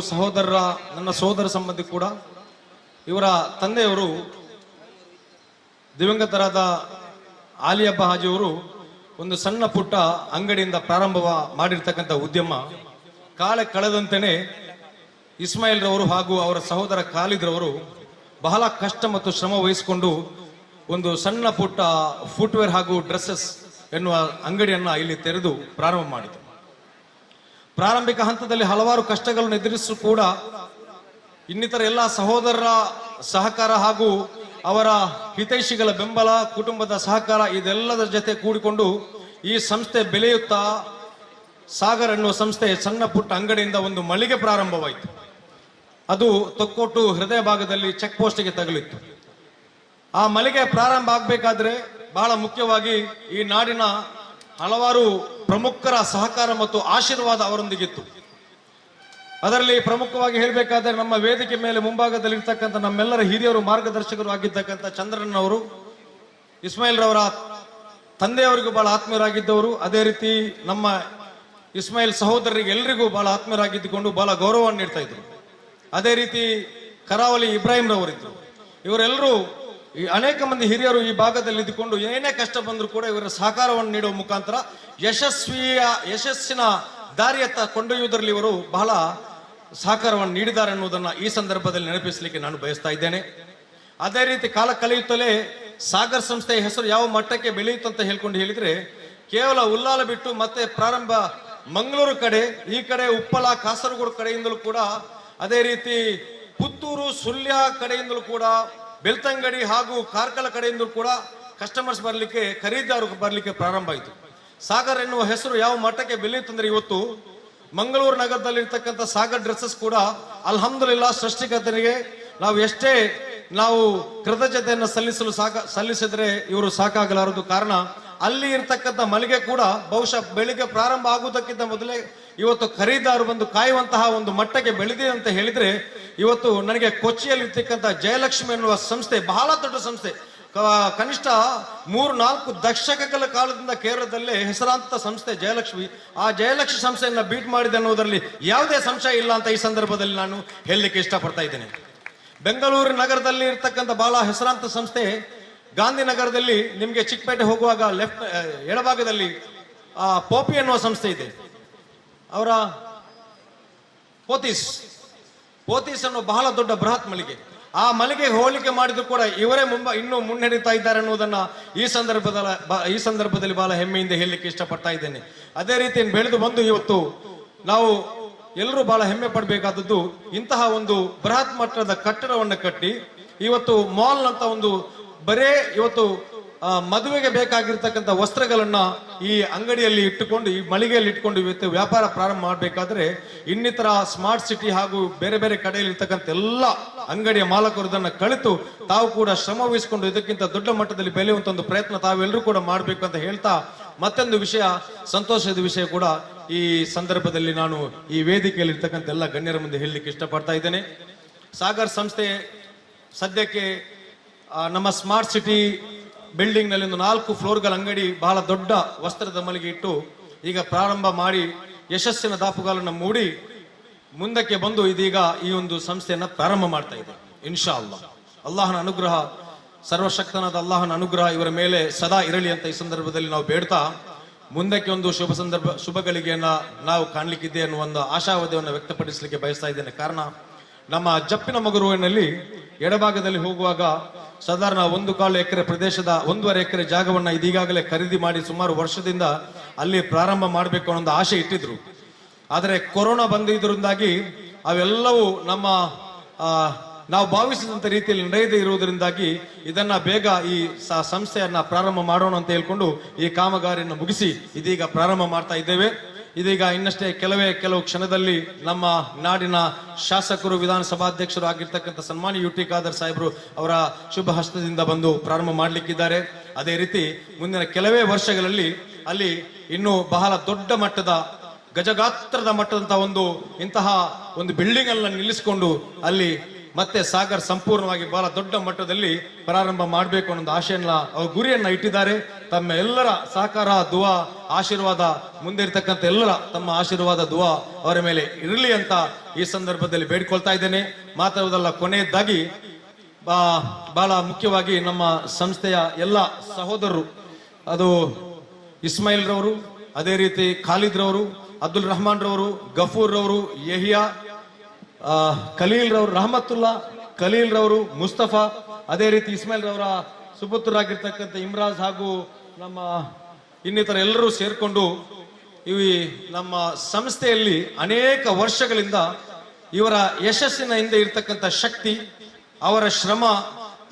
ನನ್ನ ಸೋದರ ಸಂಬಂಧಿ ಕೂಡ ಇವರ ತಂದೆಯವರು ದಿವಂಗತರಾದ ಆಲಿಯಬ್ಬ ಹಾಜಿಯವರು ಒಂದು ಸಣ್ಣ ಪುಟ್ಟ ಅಂಗಡಿಯಿಂದ ಪ್ರಾರಂಭ ಮಾಡಿರ್ತಕ್ಕಂಥ ಉದ್ಯಮ ಕಾಲ ಕಳೆದಂತೆಯೇ ಇಸ್ಮಾಯಿಲ್ ರವರು ಹಾಗೂ ಅವರ ಸಹೋದರ ಖಾಲಿದ್ ರವರು ಬಹಳ ಕಷ್ಟ ಮತ್ತು ಶ್ರಮ ವಹಿಸಿಕೊಂಡು ಒಂದು ಸಣ್ಣ ಪುಟ್ಟ ಫುಟ್ವೇರ್ ಹಾಗೂ ಡ್ರೆಸ್ಸಸ್ ಎನ್ನುವ ಅಂಗಡಿಯನ್ನ ಇಲ್ಲಿ ತೆರೆದು ಪ್ರಾರಂಭ ಮಾಡಿದರು. ಪ್ರಾರಂಭಿಕ ಹಂತದಲ್ಲಿ ಹಲವಾರು ಕಷ್ಟಗಳನ್ನು ಎದುರಿಸಲು ಕೂಡ ಇನ್ನಿತರ ಎಲ್ಲ ಸಹೋದರರ ಸಹಕಾರ ಹಾಗೂ ಅವರ ಹಿತೈಷಿಗಳ ಬೆಂಬಲ, ಕುಟುಂಬದ ಸಹಕಾರ ಇದೆಲ್ಲದರ ಜೊತೆ ಕೂಡಿಕೊಂಡು ಈ ಸಂಸ್ಥೆ ಬೆಳೆಯುತ್ತಾ ಸಾಗರ್ ಎನ್ನುವ ಸಂಸ್ಥೆ ಸಣ್ಣ ಪುಟ್ಟ ಅಂಗಡಿಯಿಂದ ಒಂದು ಮಳಿಗೆ ಪ್ರಾರಂಭವಾಯಿತು. ಅದು ತೊಕ್ಕೋಟು ಹೃದಯ ಭಾಗದಲ್ಲಿ ಚೆಕ್ ಪೋಸ್ಟ್ಗೆ ತಗುಲಿತ್ತು. ಆ ಮಳಿಗೆ ಪ್ರಾರಂಭ ಆಗಬೇಕಾದ್ರೆ ಬಹಳ ಮುಖ್ಯವಾಗಿ ಈ ನಾಡಿನ ಹಲವಾರು ಪ್ರಮುಖರ ಸಹಕಾರ ಮತ್ತು ಆಶೀರ್ವಾದ ಅವರೊಂದಿಗಿತ್ತು. ಅದರಲ್ಲಿ ಪ್ರಮುಖವಾಗಿ ಹೇಳಬೇಕಾದ್ರೆ ನಮ್ಮ ವೇದಿಕೆ ಮೇಲೆ ಮುಂಭಾಗದಲ್ಲಿರ್ತಕ್ಕಂಥ ನಮ್ಮೆಲ್ಲರ ಹಿರಿಯರು, ಮಾರ್ಗದರ್ಶಕರು ಆಗಿರ್ತಕ್ಕಂಥ ಚಂದ್ರನ್ ಅವರು, ಇಸ್ಮಾಯಿಲ್ ರವರ ತಂದೆಯವರಿಗೂ ಬಹಳ ಆತ್ಮೀಯರಾಗಿದ್ದವರು. ಅದೇ ರೀತಿ ನಮ್ಮ ಇಸ್ಮಾಯಿಲ್ ಸಹೋದರರಿಗೆ ಎಲ್ರಿಗೂ ಬಹಳ ಆತ್ಮೀಯರಾಗಿದ್ದುಕೊಂಡು ಬಹಳ ಗೌರವವನ್ನು ನೀಡ್ತಾ ಇದ್ರು. ಅದೇ ರೀತಿ ಕರಾವಳಿ ಇಬ್ರಾಹಿಂ ರವರಿದ್ರು. ಇವರೆಲ್ಲರೂ ಈ ಅನೇಕ ಮಂದಿ ಹಿರಿಯರು ಈ ಭಾಗದಲ್ಲಿ ಇದ್ದುಕೊಂಡು ಏನೇ ಕಷ್ಟ ಬಂದರೂ ಕೂಡ ಇವರ ಸಹಕಾರವನ್ನು ನೀಡುವ ಮುಖಾಂತರ ಯಶಸ್ಸಿನ ದಾರಿಯತ್ತ ಕೊಂಡೊಯ್ಯುವುದರಲ್ಲಿ ಇವರು ಬಹಳ ಸಹಕಾರವನ್ನು ನೀಡಿದ್ದಾರೆ ಅನ್ನುವುದನ್ನ ಈ ಸಂದರ್ಭದಲ್ಲಿ ನೆನಪಿಸಲಿಕ್ಕೆ ನಾನು ಬಯಸ್ತಾ ಇದ್ದೇನೆ. ಅದೇ ರೀತಿ ಕಾಲ ಕಳೆಯುತ್ತಲೇ ಸಾಗರ್ ಸಂಸ್ಥೆಯ ಹೆಸರು ಯಾವ ಮಟ್ಟಕ್ಕೆ ಬೆಳೆಯಿತು ಅಂತ ಹೇಳಿದ್ರೆ, ಕೇವಲ ಉಲ್ಲಾಲ ಬಿಟ್ಟು ಮತ್ತೆ ಪ್ರಾರಂಭ ಮಂಗಳೂರು ಕಡೆ, ಈ ಕಡೆ ಉಪ್ಪಳ ಕಾಸರಗೋಡು ಕಡೆಯಿಂದಲೂ ಕೂಡ, ಅದೇ ರೀತಿ ಪುತ್ತೂರು ಸುಳ್ಯ ಕಡೆಯಿಂದಲೂ ಕೂಡ, ಬೆಳ್ತಂಗಡಿ ಹಾಗೂ ಕಾರ್ಕಳ ಕಡೆಯಿಂದಲೂ ಕೂಡ ಕಸ್ಟಮರ್ಸ್ ಬರಲಿಕ್ಕೆ, ಖರೀದಿದಾರರು ಬರಲಿಕ್ಕೆ ಪ್ರಾರಂಭ ಆಯಿತು. ಸಾಗರ್ ಎನ್ನುವ ಹೆಸರು ಯಾವ ಮಟ್ಟಕ್ಕೆ ಬೆಳೆಯಿತು ಅಂದ್ರೆ, ಇವತ್ತು ಮಂಗಳೂರು ನಗರದಲ್ಲಿರ್ತಕ್ಕಂಥ ಸಾಗರ್ ಡ್ರೆಸ್ಸಸ್ ಕೂಡ ಅಲ್ಹಮ್ದುಲಿಲ್ಲಾ ಸೃಷ್ಟಿಕರ್ತನಿಗೆ ನಾವು ಎಷ್ಟೇ ಕೃತಜ್ಞತೆಯನ್ನು ಸಲ್ಲಿಸಿದ್ರೆ ಇವರು ಸಾಕಾಗಲಾರದು. ಕಾರಣ ಅಲ್ಲಿ ಇರ್ತಕ್ಕಂಥ ಮಳಿಗೆ ಕೂಡ ಬಹುಶಃ ಬೆಳಿಗ್ಗೆ ಪ್ರಾರಂಭ ಆಗುವುದಕ್ಕಿಂತ ಮೊದಲೇ ಇವತ್ತು ಖರೀದಾರು ಬಂದು ಕಾಯುವಂತಹ ಒಂದು ಮಟ್ಟಕ್ಕೆ ಬೆಳೆದಿದೆ ಅಂತ ಹೇಳಿದ್ರೆ, ಇವತ್ತು ನನಗೆ ಕೊಚ್ಚಿಯಲ್ಲಿ ಇರ್ತಕ್ಕಂಥ ಜಯಲಕ್ಷ್ಮಿ ಎನ್ನುವ ಸಂಸ್ಥೆ, ಬಹಳ ದೊಡ್ಡ ಸಂಸ್ಥೆ, ಕನಿಷ್ಠ 3-4 ದಶಕಗಳ ಕಾಲದಿಂದ ಕೇರಳದಲ್ಲೇ ಹೆಸರಾಂತ ಸಂಸ್ಥೆ ಜಯಲಕ್ಷ್ಮಿ. ಆ ಜಯಲಕ್ಷ್ಮಿ ಸಂಸ್ಥೆಯನ್ನ ಬೀಟ್ ಮಾಡಿದೆ ಅನ್ನೋದರಲ್ಲಿ ಯಾವುದೇ ಸಂಶಯ ಇಲ್ಲ ಅಂತ ಈ ಸಂದರ್ಭದಲ್ಲಿ ನಾನು ಹೇಳಲಿಕ್ಕೆ ಇಷ್ಟಪಡ್ತಾ ಇದ್ದೇನೆ. ಬೆಂಗಳೂರು ನಗರದಲ್ಲಿ ಇರ್ತಕ್ಕಂಥ ಬಹಳ ಹೆಸರಾಂತ ಸಂಸ್ಥೆ ಗಾಂಧಿನಗರದಲ್ಲಿ, ನಿಮಗೆ ಚಿಕ್ಕಪೇಟೆ ಹೋಗುವಾಗ ಎಡಭಾಗದಲ್ಲಿ ಪೋಪಿ ಎನ್ನುವ ಸಂಸ್ಥೆ ಇದೆ. ಅವರ ಪೋತೀಸ್ ಅನ್ನೋ ಬಹಳ ದೊಡ್ಡ ಬೃಹತ್ ಮಳಿಗೆ. ಆ ಮಳಿಗೆಗೆ ಹೋಲಿಕೆ ಮಾಡಿದ್ರು ಕೂಡ ಇವರೇ ಇನ್ನೂ ಮುನ್ನಡೆಯುತ್ತಾ ಇದ್ದಾರೆ ಅನ್ನೋದನ್ನ ಈ ಸಂದರ್ಭದಲ್ಲಿ ಬಹಳ ಹೆಮ್ಮೆಯಿಂದ ಹೇಳಲಿಕ್ಕೆ ಇಷ್ಟಪಡ್ತಾ ಇದ್ದೇನೆ. ಅದೇ ರೀತಿ ಬೆಳೆದು ಬಂದು ಇವತ್ತು ನಾವು ಎಲ್ಲರೂ ಬಹಳ ಹೆಮ್ಮೆ ಪಡಬೇಕಾದದ್ದು, ಇಂತಹ ಒಂದು ಬೃಹತ್ ಮಟ್ಟದ ಕಟ್ಟಡವನ್ನು ಕಟ್ಟಿ ಇವತ್ತು ಮಾಲ್ ಅಂತ ಒಂದು ಬರೇ ಇವತ್ತು ಮದುವೆಗೆ ಬೇಕಾಗಿರ್ತಕ್ಕಂಥ ವಸ್ತ್ರಗಳನ್ನ ಈ ಅಂಗಡಿಯಲ್ಲಿ ಇಟ್ಟುಕೊಂಡು, ಈ ಮಳಿಗೆಯಲ್ಲಿ ಇಟ್ಕೊಂಡು ಇವತ್ತು ವ್ಯಾಪಾರ ಪ್ರಾರಂಭ ಮಾಡಬೇಕಾದ್ರೆ, ಇನ್ನಿತರ ಸ್ಮಾರ್ಟ್ ಸಿಟಿ ಹಾಗೂ ಬೇರೆ ಬೇರೆ ಕಡೆಯಲ್ಲಿ ಇರ್ತಕ್ಕಂಥ ಎಲ್ಲ ಅಂಗಡಿಯ ಮಾಲಕರು ಇದನ್ನ ಕಲಿತು ತಾವು ಕೂಡ ಶ್ರಮ ವಹಿಸಿಕೊಂಡು ಇದಕ್ಕಿಂತ ದೊಡ್ಡ ಮಟ್ಟದಲ್ಲಿ ಬೆಳೆಯುವಂತ ಒಂದು ಪ್ರಯತ್ನ ತಾವೆಲ್ಲರೂ ಕೂಡ ಮಾಡಬೇಕು ಅಂತ ಹೇಳ್ತಾ, ಮತ್ತೊಂದು ವಿಷಯ, ಸಂತೋಷದ ವಿಷಯ ಕೂಡ ಈ ಸಂದರ್ಭದಲ್ಲಿ ನಾನು ಈ ವೇದಿಕೆಯಲ್ಲಿ ಇರ್ತಕ್ಕಂಥ ಎಲ್ಲ ಗಣ್ಯರ ಮುಂದೆ ಹೇಳಲಿಕ್ಕೆ ಇಷ್ಟಪಡ್ತಾ ಇದ್ದೇನೆ. ಸಾಗರ್ ಸಂಸ್ಥೆ ಸದ್ಯಕ್ಕೆ ನಮ್ಮ ಸ್ಮಾರ್ಟ್ ಸಿಟಿ ಬಿಲ್ಡಿಂಗ್ ನಲ್ಲಿ ಒಂದು 4 ಫ್ಲೋರ್ಗಳ ಅಂಗಡಿ, ಬಹಳ ದೊಡ್ಡ ವಸ್ತ್ರದ ಮಳಿಗೆ ಇಟ್ಟು ಈಗ ಪ್ರಾರಂಭ ಮಾಡಿ ಯಶಸ್ಸಿನ ದಾಪುಗಾಲನ್ನು ಮೂಡಿ ಮುಂದಕ್ಕೆ ಬಂದು ಇದೀಗ ಈ ಒಂದು ಸಂಸ್ಥೆಯನ್ನ ಪ್ರಾರಂಭ ಮಾಡ್ತಾ ಇದೆ. ಇನ್ಶಾ ಅಲ್ಲಾಹನ ಅನುಗ್ರಹ, ಸರ್ವಶಕ್ತನಾದ ಅಲ್ಲಾಹನ ಅನುಗ್ರಹ ಇವರ ಮೇಲೆ ಸದಾ ಇರಲಿ ಅಂತ ಈ ಸಂದರ್ಭದಲ್ಲಿ ನಾವು ಬೇಡ್ತಾ, ಮುಂದಕ್ಕೆ ಒಂದು ಶುಭ ಗಳಿಗೆಯನ್ನ ನಾವು ಕಾಣ್ಲಿಕ್ಕಿದೆ ಅನ್ನುವ ಒಂದು ಆಶಾವಾದವನ್ನು ವ್ಯಕ್ತಪಡಿಸಲಿಕ್ಕೆ ಬಯಸ್ತಾ ಇದ್ದೇನೆ. ಕಾರಣ ನಮ್ಮ ಜಪ್ಪಿನ ಮಗುರುವಿನಲ್ಲಿ ಎಡಭಾಗದಲ್ಲಿ ಹೋಗುವಾಗ ಸಾಧಾರಣ 1.25 ಎಕರೆ ಪ್ರದೇಶದ 1.5 ಎಕರೆ ಜಾಗವನ್ನ ಇದೀಗಾಗಲೇ ಖರೀದಿ ಮಾಡಿ ಸುಮಾರು ವರ್ಷದಿಂದ ಅಲ್ಲಿ ಪ್ರಾರಂಭ ಮಾಡಬೇಕು ಅನ್ನೋ ಒಂದು ಆಶೆ ಇಟ್ಟಿದ್ರು. ಆದರೆ ಕೊರೋನಾ ಬಂದಿದ್ದರಿಂದಾಗಿ ಅವೆಲ್ಲವೂ ನಾವು ಭಾವಿಸಿದಂತ ರೀತಿಯಲ್ಲಿ ನಡೆಯದೇ ಇರುವುದರಿಂದಾಗಿ ಇದನ್ನ ಬೇಗ ಈ ಸಂಸ್ಥೆಯನ್ನ ಪ್ರಾರಂಭ ಮಾಡೋಣ ಅಂತ ಹೇಳ್ಕೊಂಡು ಈ ಕಾಮಗಾರಿಯನ್ನು ಮುಗಿಸಿ ಇದೀಗ ಪ್ರಾರಂಭ ಮಾಡ್ತಾ ಇದ್ದೇವೆ. ಇದೀಗ ಇನ್ನಷ್ಟೇ ಕೆಲವು ಕ್ಷಣದಲ್ಲಿ ನಮ್ಮ ನಾಡಿನ ಶಾಸಕರು, ವಿಧಾನಸಭಾಧ್ಯಕ್ಷರು ಆಗಿರ್ತಕ್ಕಂಥ ಸನ್ಮಾನ್ಯ ಯುಟಿ ಖಾದರ್ ಸಾಹೇಬರು ಅವರ ಶುಭ ಹಸ್ತದಿಂದ ಬಂದು ಪ್ರಾರಂಭ ಮಾಡಲಿಕ್ಕಿದ್ದಾರೆ. ಅದೇ ರೀತಿ ಮುಂದಿನ ಕೆಲವೇ ವರ್ಷಗಳಲ್ಲಿ ಅಲ್ಲಿ ಇನ್ನೂ ಬಹಳ ದೊಡ್ಡ ಮಟ್ಟದ, ಗಜಗಾತ್ರದ ಮಟ್ಟದಂತಹ ಇಂತಹ ಒಂದು ಬಿಲ್ಡಿಂಗ್ ಅನ್ನ ನಿಲ್ಲಿಸಿಕೊಂಡು ಅಲ್ಲಿ ಮತ್ತೆ ಸಾಗರ್ ಸಂಪೂರ್ಣವಾಗಿ ಬಹಳ ದೊಡ್ಡ ಮಟ್ಟದಲ್ಲಿ ಪ್ರಾರಂಭ ಮಾಡಬೇಕು ಅನ್ನೋ ಆಶೆಯನ್ನ, ಅವ್ರ ಗುರಿಯನ್ನ ಇಟ್ಟಿದ್ದಾರೆ. ತಮ್ಮ ಎಲ್ಲರ ಸಹಕಾರ, ದುವಾ, ಆಶೀರ್ವಾದ, ಮುಂದೆ ಇರ್ತಕ್ಕಂಥ ಎಲ್ಲರ ತಮ್ಮ ಆಶೀರ್ವಾದ, ದುವಾ ಅವರ ಮೇಲೆ ಇರಲಿ ಅಂತ ಈ ಸಂದರ್ಭದಲ್ಲಿ ಬೇಡ್ಕೊಳ್ತಾ ಇದ್ದೇನೆ. ಮಾತಾಡುವುದಲ್ಲ, ಕೊನೆಯದಾಗಿ ಬಹಳ ಮುಖ್ಯವಾಗಿ ನಮ್ಮ ಸಂಸ್ಥೆಯ ಎಲ್ಲ ಸಹೋದರರು, ಅದು ಇಸ್ಮಾಯಿಲ್ ರವರು, ಅದೇ ರೀತಿ ಖಾಲಿದ್ ರವರು, ಅಬ್ದುಲ್ ರಹಮಾನ್ ರವರು, ಗಫೂರ್ ರವರು, ಯಹಿಯಾ, ಖಲೀಲ್ ರವರು, ರಹಮತುಲ್ಲಾ ಖಲೀಲ್ ರವರು, ಮುಸ್ತಫಾ, ಅದೇ ರೀತಿ ಇಸ್ಮಾಯಿಲ್ ರವರ ಸುಪುತ್ರರಾಗಿರ್ತಕ್ಕಂಥ ಇಮ್ರಾಜ್ ಹಾಗೂ ನಮ್ಮ ಇನ್ನಿತರ ಎಲ್ಲರೂ ಸೇರ್ಕೊಂಡು ನಮ್ಮ ಸಂಸ್ಥೆಯಲ್ಲಿ ಅನೇಕ ವರ್ಷಗಳಿಂದ ಇವರ ಯಶಸ್ಸಿನ ಹಿಂದೆ ಇರ್ತಕ್ಕಂಥ ಶಕ್ತಿ, ಅವರ ಶ್ರಮ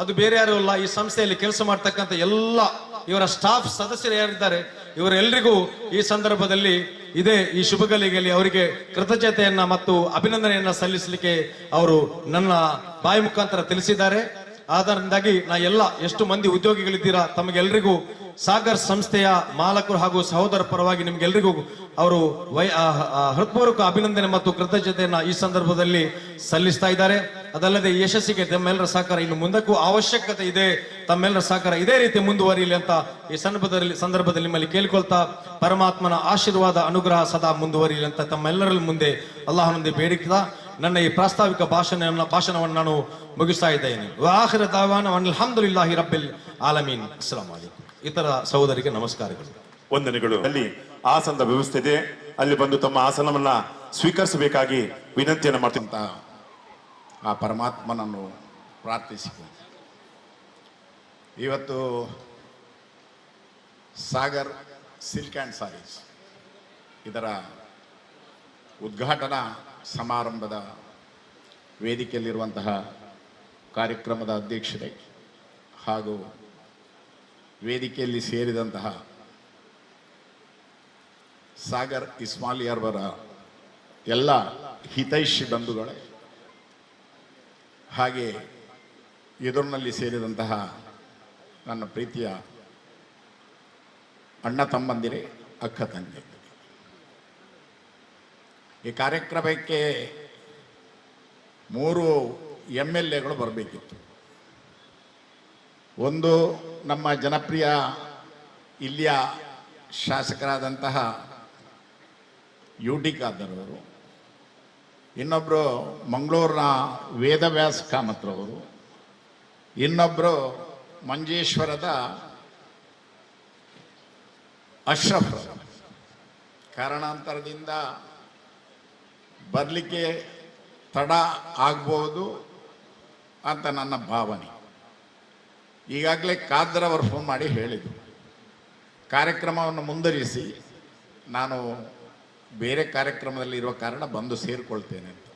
ಅದು ಬೇರೆ ಯಾರು ಅಲ್ಲ. ಈ ಸಂಸ್ಥೆಯಲ್ಲಿ ಕೆಲಸ ಮಾಡ್ತಕ್ಕಂಥ ಎಲ್ಲ ಇವರ ಸ್ಟಾಫ್ ಸದಸ್ಯರು ಯಾರಿದ್ದಾರೆ ಇವರೆಲ್ಲರಿಗೂ ಈ ಸಂದರ್ಭದಲ್ಲಿ ಈ ಶುಭಗಳಿಗೆಯಲ್ಲಿ ಅವರಿಗೆ ಕೃತಜ್ಞತೆಯನ್ನ ಮತ್ತು ಅಭಿನಂದನೆಯನ್ನ ಸಲ್ಲಿಸಲಿಕ್ಕೆ ಅವರು ನನ್ನ ಬಾಯಿ ಮುಖಾಂತರ ತಿಳಿಸಿದ್ದಾರೆ. ಆದ್ದರಿಂದಾಗಿ ಎಷ್ಟು ಮಂದಿ ಉದ್ಯೋಗಿಗಳಿದ್ದೀರಾ ತಮಗೆಲ್ಲರಿಗೂ ಸಾಗರ್ ಸಂಸ್ಥೆಯ ಮಾಲಕರು ಹಾಗೂ ಸಹೋದರ ಪರವಾಗಿ ನಿಮ್ಗೆಲ್ರಿಗೂ ಅವರು ಹೃತ್ಪೂರ್ವಕ ಅಭಿನಂದನೆ ಮತ್ತು ಕೃತಜ್ಞತೆಯನ್ನ ಈ ಸಂದರ್ಭದಲ್ಲಿ ಸಲ್ಲಿಸ್ತಾ ಇದ್ದಾರೆ. ಅದಲ್ಲದೆ ಈ ಯಶಸ್ಸಿಗೆ ತಮ್ಮೆಲ್ಲರ ಸಹಕಾರ ಇನ್ನು ಮುಂದಕ್ಕೂ ಅವಶ್ಯಕತೆ ಇದೆ. ತಮ್ಮೆಲ್ಲರ ಸಹಕಾರ ಇದೇ ರೀತಿ ಮುಂದುವರಿಯಲಿ ಅಂತ ಈ ಸಂದರ್ಭದಲ್ಲಿ ನಿಮ್ಮಲ್ಲಿ ಕೇಳ್ಕೊಳ್ತಾ, ಪರಮಾತ್ಮನ ಆಶೀರ್ವಾದ ಅನುಗ್ರಹ ಸದಾ ಮುಂದುವರಿಯಲಿ ಅಂತ ತಮ್ಮೆಲ್ಲರ ಮುಂದೆ ಅಲ್ಲಾಹನೊಂದಿಗೆ ಬೇಡಿಕ್ತಾ ನನ್ನ ಈ ಪ್ರಾಸ್ತಾವಿಕ ಭಾಷಣವನ್ನು ನಾನು ಮುಗಿಸ್ತಾ ಇದ್ದೇನೆ. ಆಖಿರ ದಾವಾನ ಅಲ್ಹಮ್ದುಲಿಲ್ಲಾಹಿ ರಬ್ಬಿಲ್ ಆಲಮೀನ್. ಅಸ್ಸಲಾಮು ಅಲೈಕುಂ. ಇತರ ಸಹೋದರಿಗೆ ನಮಸ್ಕಾರಗಳು, ವಂದನೆಗಳು. ಅಲ್ಲಿ ಆಸನದ ವ್ಯವಸ್ಥೆ ಇದೆ, ಅಲ್ಲಿ ಬಂದು ತಮ್ಮ ಆಸನವನ್ನ ಸ್ವೀಕರಿಸಬೇಕಾಗಿ ವಿನಂತಿಯನ್ನು ಮಾಡ್ತೀನಿ. ಆ ಪರಮಾತ್ಮನನ್ನು ಪ್ರಾರ್ಥಿಸಿಕೊಂಡು ಇವತ್ತು ಸಾಗರ್ ಸಿಲ್ಕ್ ಆ್ಯಂಡ್ ಸಾರೀಸ್ ಇದರ ಉದ್ಘಾಟನಾ ಸಮಾರಂಭದ ವೇದಿಕೆಯಲ್ಲಿರುವಂತಹ ಕಾರ್ಯಕ್ರಮದ ಅಧ್ಯಕ್ಷರೇ ಹಾಗೂ ವೇದಿಕೆಯಲ್ಲಿ ಸೇರಿದಂತಹ ಸಾಗರ್ ಇಸ್ಮಾಯಿಲಿಯವರ ಎಲ್ಲ ಹಿತೈಷಿ ಬಂಧುಗಳೇ, ಹಾಗೆ ಎದುರಿನಲ್ಲಿ ಸೇರಿದಂತಹ ನನ್ನ ಪ್ರೀತಿಯ ಅಣ್ಣ ತಮ್ಮಂದಿರೇ, ಅಕ್ಕ ತಂಗಿ, ಈ ಕಾರ್ಯಕ್ರಮಕ್ಕೆ 3 MLAಗಳು ಬರಬೇಕಿತ್ತು. ಒಂದು ನಮ್ಮ ಜನಪ್ರಿಯ ಇಲ್ಲಿಯ ಶಾಸಕರಾದಂತಹ UT ಖಾದರ್ ಅವರು, ಇನ್ನೊಬ್ಬರು ಮಂಗಳೂರಿನ ವೇದವ್ಯಾಸ್ ಕಾಮತ್ರವರು, ಇನ್ನೊಬ್ಬರು ಮಂಜೇಶ್ವರದ ಅಶ್ರಫ್. ಕಾರಣಾಂತರದಿಂದ ಬರಲಿಕ್ಕೆ ತಡ ಆಗ್ಬೋದು ಅಂತ ನನ್ನ ಭಾವನೆ. ಈಗಾಗಲೇ ಖಾದರ್ ಅವರು ಫೋನ್ ಮಾಡಿ ಹೇಳಿದರು, ಕಾರ್ಯಕ್ರಮವನ್ನು ಮುಂದುವರಿಸಿ, ನಾನು ಬೇರೆ ಕಾರ್ಯಕ್ರಮದಲ್ಲಿ ಇರುವ ಕಾರಣ ಬಂದು ಸೇರಿಕೊಳ್ತೇನೆ ಅಂತ.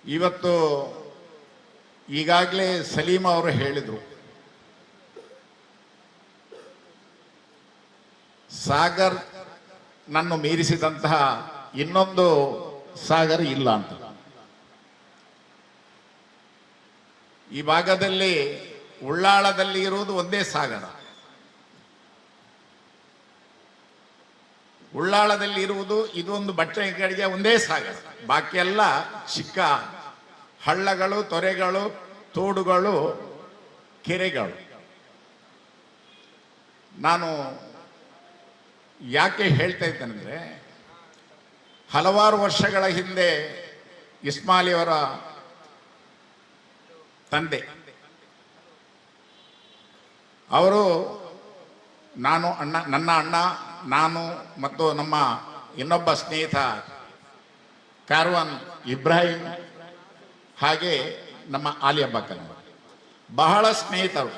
ಇವತ್ತು ಈಗಾಗಲೇ ಸಲೀಮ ಅವರು ಹೇಳಿದರು, ಸಾಗರ್ ನನ್ನು ಮೀರಿಸಿದಂತಹ ಇನ್ನೊಂದು ಸಾಗರ್ ಇಲ್ಲ ಅಂತ. ಈ ಭಾಗದಲ್ಲಿ ಉಳ್ಳಾಳದಲ್ಲಿ ಇರುವುದು ಒಂದೇ ಸಾಗರ. ಉಳ್ಳಾಳದಲ್ಲಿ ಇರುವುದು ಇದೊಂದು ಬಟ್ಟೆ ಅಂಗಡಿಗೆ ಒಂದೇ ಸಾಗರ. ಬಾಕಿ ಎಲ್ಲ ಚಿಕ್ಕ ಹಳ್ಳಗಳು, ತೊರೆಗಳು, ತೋಡುಗಳು, ಕೆರೆಗಳು. ನಾನು ಯಾಕೆ ಹೇಳ್ತಾ ಇದ್ದೇನೆಂದರೆ, ಹಲವಾರು ವರ್ಷಗಳ ಹಿಂದೆ ಇಸ್ಮಾಯಿಲಿಯವರ ತಂದೆ ಅವರು, ನನ್ನ ಅಣ್ಣ, ನಾನು ಮತ್ತು ನಮ್ಮ ಇನ್ನೊಬ್ಬ ಸ್ನೇಹಿತ ಕಾರ್ವಾನ್ ಇಬ್ರಾಹಿಂ, ಹಾಗೆ ನಮ್ಮ ಆಲಿಯಾ ಬಕರ್ ಬಹಳ ಸ್ನೇಹಿತರು.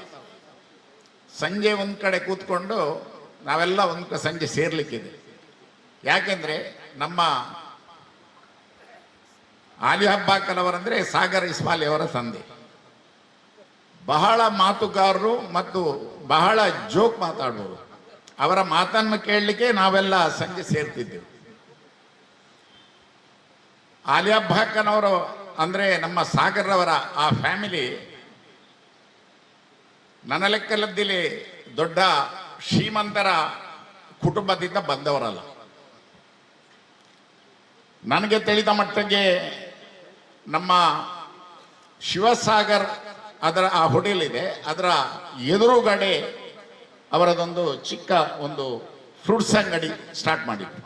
ಸಂಜೆ ಒಂದು ಕಡೆ ಕೂತ್ಕೊಂಡು ನಾವೆಲ್ಲ ಒಂದು ಸಂಜೆ ಸೇರ್ಲಿಕ್ಕಿದೆ. ಯಾಕೆಂದ್ರೆ ನಮ್ಮ ಆಲಿಯಾ ಬಕರ್ ಅವರಂದ್ರೆ ಸಾಗರ್ ಇಸ್ಮಾಯಿಲಿ ಅವರ ತಂದೆ. ಬಹಳ ಮಾತುಗಾರರು ಮತ್ತು ಬಹಳ ಜೋಕ್ ಮಾತಾಡುವರು. ಅವರ ಮಾತನ್ನು ಕೇಳಲಿಕ್ಕೆ ನಾವೆಲ್ಲ ಸಂಜೆ ಸೇರ್ತಿದ್ದೆವು. ಆಲಿಯಾ ಬಕರ್ ಅಂದ್ರೆ ನಮ್ಮ ಸಾಗರ್ ಅವರ ಆ ಫ್ಯಾಮಿಲಿ ನನ್ನ ಲೆಕ್ಕದಲ್ಲಿ ದೊಡ್ಡ ಶ್ರೀಮಂತರ ಕುಟುಂಬದಿಂದ ಬಂದವರಲ್ಲ. ನನಗೆ ತಿಳಿದ ಮಟ್ಟಿಗೆ ನಮ್ಮ ಶಿವಸಾಗರ್ ಅದರ ಆ ಹೋಟೆಲ್ ಇದೆ, ಅದರ ಎದುರುಗಡೆ ಅವರದೊಂದು ಚಿಕ್ಕ ಒಂದು ಫ್ರೂಟ್ಸ್ ಅಂಗಡಿ ಸ್ಟಾರ್ಟ್ ಮಾಡಿದ್ರು.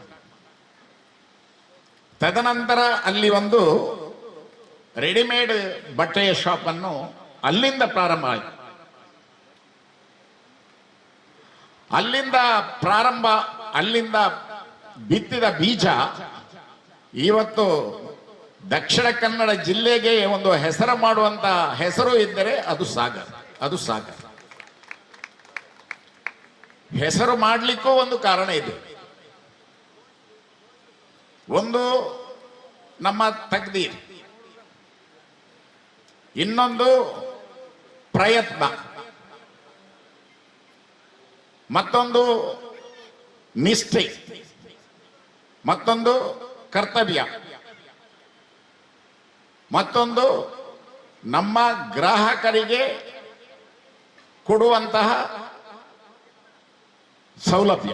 ತದನಂತರ ಅಲ್ಲಿ ಒಂದು ರೆಡಿಮೇಡ್ ಬಟ್ಟೆಯ ಶಾಪ್ ಅನ್ನು ಅಲ್ಲಿಂದ ಪ್ರಾರಂಭ ಆಯಿತು. ಅಲ್ಲಿಂದ ಬಿತ್ತಿದ ಬೀಜ ಇವತ್ತು ದಕ್ಷಿಣ ಕನ್ನಡ ಜಿಲ್ಲೆಗೆ ಒಂದು ಹೆಸರು ಮಾಡುವಂತ ಹೆಸರು ಇದ್ದರೆ ಅದು ಸಾಗರ್. ಹೆಸರು ಮಾಡಲಿಕ್ಕೂ ಒಂದು ಕಾರಣ ಇದೆ. ಒಂದು ನಮ್ಮ ತಕ್ದೀರ್, ಇನ್ನೊಂದು ಪ್ರಯತ್ನ, ಮತ್ತೊಂದು ನಿಷ್ಠೆ, ಮತ್ತೊಂದು ಕರ್ತವ್ಯ, ಮತ್ತೊಂದು ನಮ್ಮ ಗ್ರಾಹಕರಿಗೆ ಕೊಡುವಂತಹ ಸೌಲಭ್ಯ,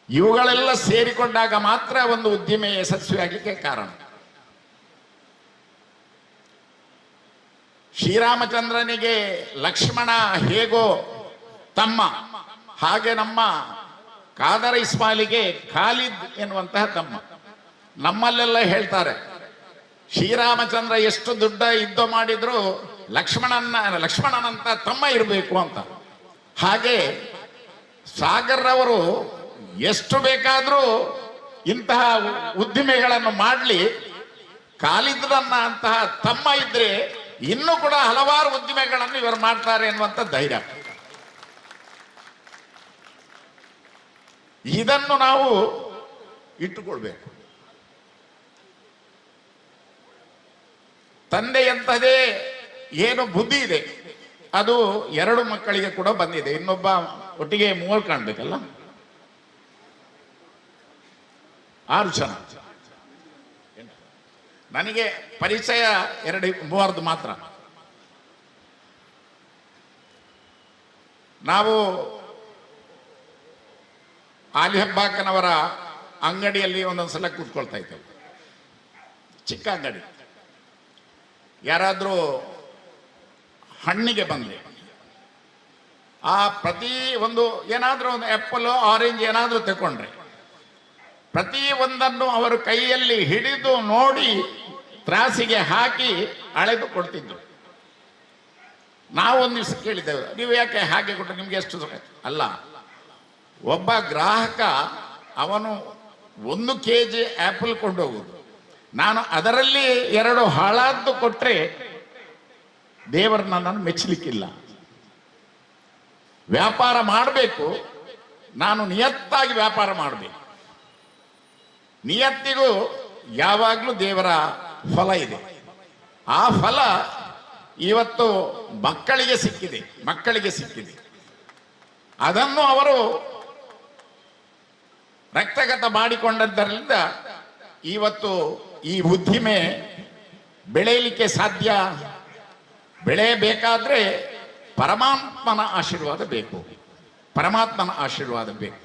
ಇವುಗಳೆಲ್ಲ ಸೇರಿಕೊಂಡಾಗ ಮಾತ್ರ ಒಂದು ಉದ್ದಿಮೆ ಯಶಸ್ವಿಯಾಗಲಿಕ್ಕೆ ಕಾರಣ. ಶ್ರೀರಾಮಚಂದ್ರನಿಗೆ ಲಕ್ಷ್ಮಣ ಹೇಗೋ ತಮ್ಮ, ಹಾಗೆ ನಮ್ಮ ಕಾದರ ಇಸ್ಮಾಯಿಲಿಗೆ ಖಾಲಿದ್ ಎನ್ನುವಂತಹ ತಮ್ಮ. ನಮ್ಮಲ್ಲೆಲ್ಲ ಹೇಳ್ತಾರೆ ಶ್ರೀರಾಮಚಂದ್ರ ಎಷ್ಟು ದೊಡ್ಡ ಯುದ್ಧ ಮಾಡಿದ್ರು ಲಕ್ಷ್ಮಣನಂತ ತಮ್ಮ ಇರಬೇಕು ಅಂತ. ಹಾಗೆ ಸಾಗರ್ ಅವರು ಎಷ್ಟು ಬೇಕಾದರೂ ಇಂತಹ ಉದ್ದಿಮೆಗಳನ್ನು ಮಾಡಲಿ, ಖಾಲಿದ್ರನ್ನ ಅಂತಹ ತಮ್ಮ ಇದ್ರೆ ಇನ್ನೂ ಕೂಡ ಹಲವಾರು ಉದ್ದಿಮೆಗಳನ್ನು ಇವರು ಮಾಡ್ತಾರೆ ಎನ್ನುವಂತ ಧೈರ್ಯ. ಇದನ್ನು ನಾವು ಇಟ್ಟುಕೊಳ್ಬೇಕು. ತಂದೆಯಂತದೇ ಏನು ಬುದ್ಧಿ ಇದೆ ಅದು 2 ಮಕ್ಕಳಿಗೆ ಕೂಡ ಬಂದಿದೆ. ಇನ್ನೊಬ್ಬ ಒಟ್ಟಿಗೆ 3 ಕಾಣ್ಬೇಕಲ್ಲ, 6 ಜನ. ನನಗೆ ಪರಿಚಯ 2-3 ಮಾತ್ರ. ನಾವು ಆಲಿ ಹಬ್ಬಾಕನವರ ಅಂಗಡಿಯಲ್ಲಿ ಒಂದೊಂದ್ಸಲ ಕೂತ್ಕೊಳ್ತಾ ಇದ್ದೇವೆ. ಚಿಕ್ಕ ಅಂಗಡಿ. ಯಾರಾದರೂ ಹಣ್ಣಿಗೆ ಬಂದ್ರೆ ಆ ಪ್ರತಿ ಒಂದು ಏನಾದರೂ ಒಂದು ಆ್ಯಪಲ್ ಆರೆಂಜ್ ಏನಾದರೂ ತಗೊಂಡ್ರೆ ಪ್ರತಿ ಒಂದನ್ನು ಅವರು ಕೈಯಲ್ಲಿ ಹಿಡಿದು ನೋಡಿ ತ್ರಾಸಿಗೆ ಹಾಕಿ ಅಳೆದು ಕೊಡ್ತಿದ್ರು. ನಾವು ಒಂದು ದಿವಸ ಕೇಳಿದ್ದೇವೆ, ನೀವು ಯಾಕೆ ಹಾಗೆ ಕೊಟ್ಟರೆ ನಿಮ್ಗೆ ಎಷ್ಟು ಅಲ್ಲ, ಒಬ್ಬ ಗ್ರಾಹಕ ಅವನು 1 kg ಆ್ಯಪಲ್ ಕೊಂಡೋಗುದು, ನಾನು ಅದರಲ್ಲಿ 2 ಹಾಳಾದ್ದು ಕೊಟ್ಟರೆ ದೇವರನ್ನ ನಾನು ಮೆಚ್ಚಲಿಕ್ಕಿಲ್ಲ. ವ್ಯಾಪಾರ ಮಾಡಬೇಕು, ನಾನು ನಿಯತ್ತಾಗಿ ವ್ಯಾಪಾರ ಮಾಡಬೇಕು. ನಿಯತ್ತಿಗೂ ಯಾವಾಗಲೂ ದೇವರ ಫಲ ಇದೆ. ಆ ಫಲ ಇವತ್ತು ಮಕ್ಕಳಿಗೆ ಸಿಕ್ಕಿದೆ. ಅದನ್ನು ಅವರು ರಕ್ತಗತ ಮಾಡಿಕೊಂಡದ್ದರಿಂದ ಇವತ್ತು ಈ ಉದ್ದಿಮೆ ಬೆಳೆಯಲಿಕ್ಕೆ ಸಾಧ್ಯ. ಬೆಳೆಯಬೇಕಾದ್ರೆ ಪರಮಾತ್ಮನ ಆಶೀರ್ವಾದ ಬೇಕು.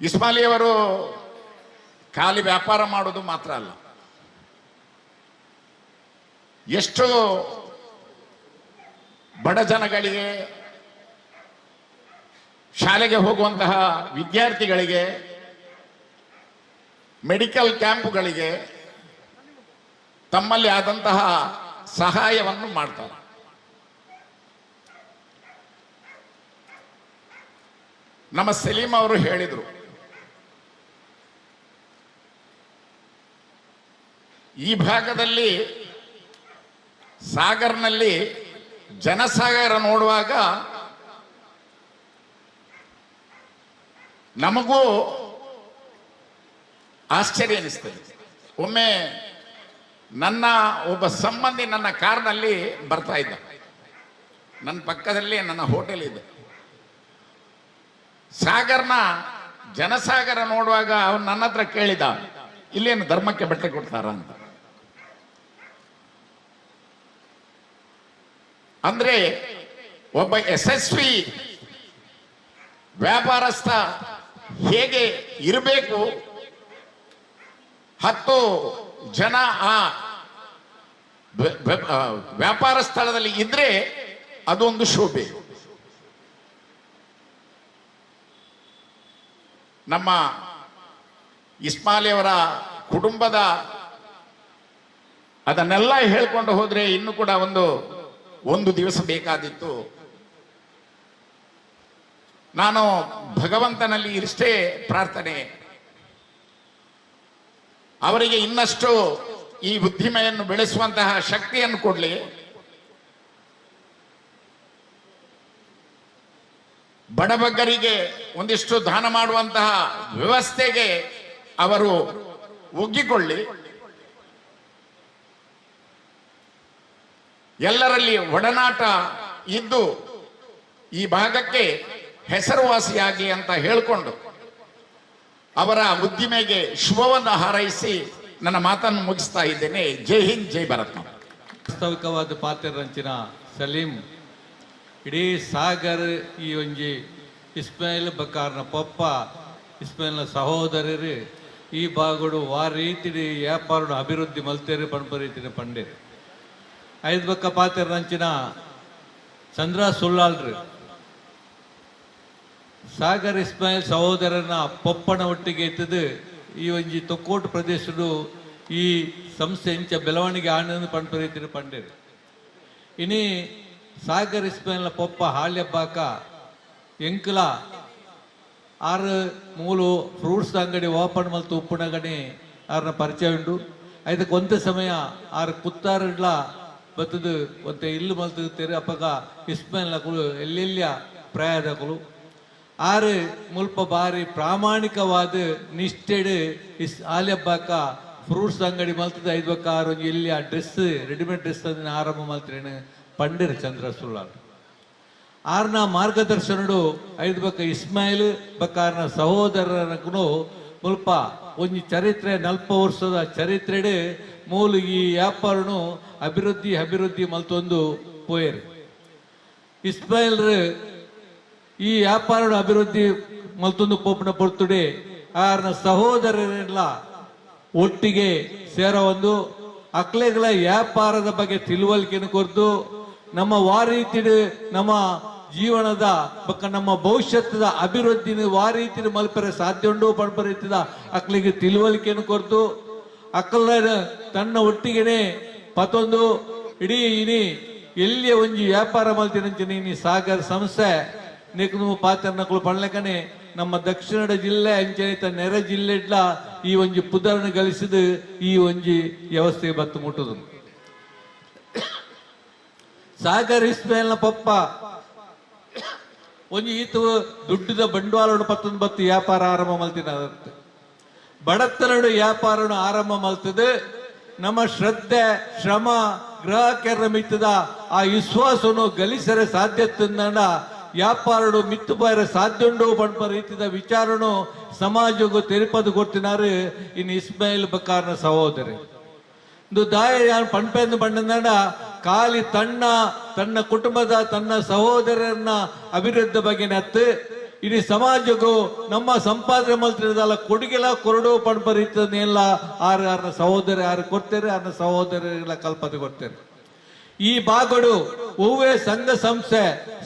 ಇಸ್ಮಾಯಿಲಿಯವರು ಖಾಲಿ ವ್ಯಾಪಾರ ಮಾಡೋದು ಮಾತ್ರ ಅಲ್ಲ, ಎಷ್ಟು ಬಡ ಜನಗಳಿಗೆ, ಶಾಲೆಗೆ ಹೋಗುವಂತಹ ವಿದ್ಯಾರ್ಥಿಗಳಿಗೆ, ಮೆಡಿಕಲ್ ಕ್ಯಾಂಪುಗಳಿಗೆ ತಮ್ಮಲ್ಲಿ ಆದಂತಹ ಸಹಾಯವನ್ನು ಮಾಡ್ತಾರೆ. ನಮ್ಮ ಸಲೀಂ ಅವರು ಹೇಳಿದರು, ಈ ಭಾಗದಲ್ಲಿ ಸಾಗರ್ನಲ್ಲಿ ಜನಸಾಗರ ನೋಡುವಾಗ ನಮಗೂ ಆಶ್ಚರ್ಯ ಅನಿಸ್ತದೆ. ಒಮ್ಮೆ ನನ್ನ ಒಬ್ಬ ಸಂಬಂಧಿ ನನ್ನ ಕಾರ್ನಲ್ಲಿ ಬರ್ತಾ ಇದ್ದ, ನನ್ನ ಪಕ್ಕದಲ್ಲಿ ನನ್ನ ಹೋಟೆಲ್ ಇದೆ. ಸಾಗರ್ನ ಜನಸಾಗರ ನೋಡುವಾಗ ಅವನು ನನ್ನ ಹತ್ರ ಕೇಳಿದ, ಇಲ್ಲೇನು ಧರ್ಮಕ್ಕೆ ಬಟ್ಟೆ ಕೊಡ್ತಾರ ಅಂತ. ಅಂದ್ರೆ ಒಬ್ಬ ಯಶಸ್ವಿ ವ್ಯಾಪಾರಸ್ಥ ಹೇಗೆ ಇರಬೇಕು, 10 ಜನ ಆ ವ್ಯಾಪಾರ ಸ್ಥಳದಲ್ಲಿ ಇದ್ರೆ ಅದೊಂದು ಶೋಭೆ. ನಮ್ಮ ಇಸ್ಮಾಯಿಲಿಯವರ ಕುಟುಂಬದ ಅದನ್ನೆಲ್ಲ ಹೇಳ್ಕೊಂಡು ಹೋದ್ರೆ ಇನ್ನು ಕೂಡ ಒಂದು ದಿವಸ ಬೇಕಾದಿತ್ತು. ನಾನು ಭಗವಂತನಲ್ಲಿ ಇಷ್ಟೇ ಪ್ರಾರ್ಥನೆ, ಅವರಿಗೆ ಇನ್ನಷ್ಟು ಈ ಉದ್ದಿಮೆಯನ್ನು ಬೆಳೆಸುವಂತಹ ಶಕ್ತಿಯನ್ನು ಕೊಡಲಿ. ಬಡಬಗ್ಗರಿಗೆ ಒಂದಿಷ್ಟು ದಾನ ಮಾಡುವಂತಹ ವ್ಯವಸ್ಥೆಗೆ ಅವರು ಒಗ್ಗಿಕೊಳ್ಳಿ. ಎಲ್ಲರಲ್ಲಿ ಒಡನಾಟ ಇದ್ದು ಈ ಭಾಗಕ್ಕೆ ಹೆಸರುವಾಸಿಯಾಗಿ ಅಂತ ಹೇಳಿಕೊಂಡು ಅವರ ಉದ್ದಿಮೆಗೆ ಶುಭವನ್ನು ಹಾರೈಸಿ ನನ್ನ ಮಾತನ್ನು ಮುಗಿಸ್ತಾ ಇದ್ದೇನೆ. ಜೈ ಹಿಂದ್, ಜೈ ಭಾರತ್. ವಾಸ್ತವಿಕವಾದ ಪಾತ್ರ ರಂಚಿನ ಸಲೀಂ ಇಡೀ ಸಾಗರ್ ಈ ಒಂಜಿ ಇಸ್ಮಾಯಿಲ್ ಬಕಾರ್ನ ಪಪ್ಪ ಇಸ್ಮಾಯಿಲ್ನ ಸಹೋದರರು ಈ ಬಾಗುಡು ವಾರ ರೀತಿ ವ್ಯಾಪಾರ ಅಭಿವೃದ್ಧಿ ಮಲ್ತೇರಿ ಪಂಪ ರೀತಿನ ಪಂಡೇರಿ ಐದು ಬಕ್ಕ ಪಾತ್ರ ರಂಚಿನ ಚಂದ್ರ ಸುಳ್ಳಾಳ್ರಿ ಸಾಗರ್ ಇಸ್ಮಾಯಿಲ್ ಸಹೋದರನ ಪಪ್ಪನ ಒಟ್ಟಿಗೆ ಎತ್ತದು ಈ ಒಂಜಿ ತೊಕ್ಕೋಟು ಪ್ರದೇಶಡು ಈ ಸಂಸ್ಥೆ ಇಂಚ ಬೆಳವಣಿಗೆ ಆನಂದ ಪಂಪ ರೀತಿನ ಪಂಡೇರಿ ಇನಿ ಸಾಗರ್ ಇಸ್ಮಾಯಿಲ್ನ ಪಪ್ಪ ಹಾಳ್ಯಬ್ಬಾಕ ಎಂಕಲ ಆರು ಮೂಲು ಫ್ರೂಟ್ಸ್ ಅಂಗಡಿ ಓಪನ್ ಮಲ್ತು ಉಪ್ಪುನಗಣಿ ಆರನ್ನ ಪರಿಚಯ ಉಂಟು ಅದಕ್ಕೆ ಒಂದೇ ಸಮಯ ಆರು ಕುತ್ತಾರಡ್ಲ ಬತ್ತದು ಒಂತೆ ಇಲ್ಲು ಮಲ್ತು ತೆರೆ ಅಪ್ಪಗ ಇಸ್ಮಾಯಿಲ್ನಕುಲು ಎಲ್ಲೆಲ್ಲಿಯ ಪ್ರಯಾದಕುಲು ಆರು ಮುಲ್ಪ ಬಾರಿ ಪ್ರಾಮಾಣಿಕವಾದ ನಿಷ್ಠೆಡ್ ಆಲ್ಯಬ್ಬಾಕ ಫ್ರೂಟ್ಸ್ ಅಂಗಡಿ ಮಲ್ತದ ಐದು ಬಕ್ಕ ಆರು ಎಲ್ಲಿಯ ಡ್ರೆಸ್ ರೆಡಿಮೇಡ್ ಡ್ರೆಸ್ ಅದನ್ನ ಆರಂಭ ಮಲ್ತೇನೆ ಪಂಡಿರ್ ಚಂದ್ರ ಸುಳ್ಳಾಲ್ ಆರ್ನ ಮಾರ್ಗದರ್ಶನಡು ಐದು ಬಕ್ಕ ಇಸ್ಮಾಯಿಲ್ ಬಕ್ಕಾರ್ನ ಸಹೋದರನಗೂ ಮುಲ್ಪ ಒಂಜಿ ಚರಿತ್ರೆ 40 ವರ್ಷದ ಚರಿತ್ರೆಡ್ ಮೂಲು ಈ ವ್ಯಾಪಾರನು ಅಭಿವೃದ್ಧಿ ಮಲ್ತೊಂದು ಪೋಯರು ಇಸ್ಮಾಯಿಲ್ ಈ ವ್ಯಾಪಾರ ಅಭಿವೃದ್ಧಿ ಮಲ್ತೊಂದು ಪೋಪನ ಪೊರ್ತುಡೆ ಆರ್ನ ಸಹೋದರರೆಲ್ಲ ಒಟ್ಟಿಗೆ ಸೇರೋ ಒಂದು ಅಕ್ಲೆಗಳ ವ್ಯಾಪಾರದ ಬಗ್ಗೆ ತಿಳುವಳಿಕೆಯನ್ನು ಕೊರ್ದು ನಮ್ಮ ವಾರೀತಿಡ್ ನಮ್ಮ ಜೀವನದ ಬಕ್ಕ ನಮ್ಮ ಭವಿಷ್ಯದ ಅಭಿವೃದ್ಧಿನ ವಾರೀತಿಡ್ ಮಲ್ಪರೆ ಸಾಧ್ಯ ಉಂಡು ಪಡ್ಪರೀತಿದ ಅಕ್ಲಿಗೆ ತಿಳುವಳಿಕೆಯನ್ನು ಕೊರ್ದು ಅಕ್ಕಲ ತನ್ನ ಒಟ್ಟಿಗೆನೆ ಪತ್ತೊಂದು ಇಡೀ ಇನಿ ಎಲ್ಲಿಯ ಒಂಜಿ ವ್ಯಾಪಾರ ಮಲ್ತಿನಂಚಿನ ಇನಿ ಸಾಗರ್ ಸಂಸ್ಥೆ ನೆಕ್ಕು ಪಾತ್ರನಕಲು ಪಣ್ಲೆಕನೆ ನಮ್ಮ ದಕ್ಷಿಣ ಜಿಲ್ಲೆ ಅಂಚನಿತ ನೆರೆ ಜಿಲ್ಲೆಡ್ಲ ಈ ಒಂಜಿ ಪುದರನ್ನು ಗಳಿಸಿದ ಈ ಒಂಜಿ ವ್ಯವಸ್ಥೆ ಬತ್ತು ಮುಟ್ಟುದು ಸಾಗರ್ ಇಸ್ಮಾಯಿಲ್ನ ಪಪ್ಪ ಒಂಜಿ ಈತ ದುಡ್ಡಿದ ಬಂಡವಾಳ ಪತ್ತೊಂದು ಬತ್ತು ವ್ಯಾಪಾರ ಆರಂಭ ಮಲ್ತಿನ ಬಡತನಡು ವ್ಯಾಪಾರ ಆರಂಭ ಮಲ್ತದೆ ನಮ್ಮ ಶ್ರದ್ಧೆ ಶ್ರಮ ಗ್ರಾಹಕರ ಮಿತ್ತದ ಆ ವಿಶ್ವಾಸನು ಗಳಿಸರೆ ಸಾಧ್ಯತೆಂದ ವ್ಯಾಪಾರಡು ಮಿತ್ತು ಬಾರ ಸಾಧ್ಯ ಉಂಡು ಪಂಪ ರೀತಿಯ ವಿಚಾರನು ಸಮಾಜಕ್ಕೂ ತೆರಿಪದು ಕೊಡ್ತಿನಾರು ಇನ್ನು ಇಸ್ಮಾಯಿಲ್ ಬಕಾರ್ನ ಸಹೋದರಿ ಇಂದು ದಾಯ ಪಂಪೆಂದು ಬಂಡ ಖಾಲಿ ತನ್ನ ಕುಟುಂಬದ ತನ್ನ ಸಹೋದರನ ಅಭಿವೃದ್ಧಿ ಬಗ್ಗೆ ನತ್ತು ಇಡೀ ಸಮಾಜಕ್ಕೂ ನಮ್ಮ ಸಂಪಾದನೆ ಮಲ್ತಿರದಲ್ಲ ಕೊಡುಗೆಲ್ಲ ಕೊರಡು ಪಂಪ ರೀತಿಯನ್ನೆಲ್ಲ ಆರ್ನ ಸಹೋದರ ಯಾರು ಕೊಡ್ತಾರೆ ಆರ್ನ ಸಹೋದರರೆಲ್ಲ ಕಲ್ಪನೆ ಕೊಡ್ತಾರೆ ಈ ಬಾಗಡು ಹೂವೇ ಸಂಘ ಸಂಸ್ಥೆ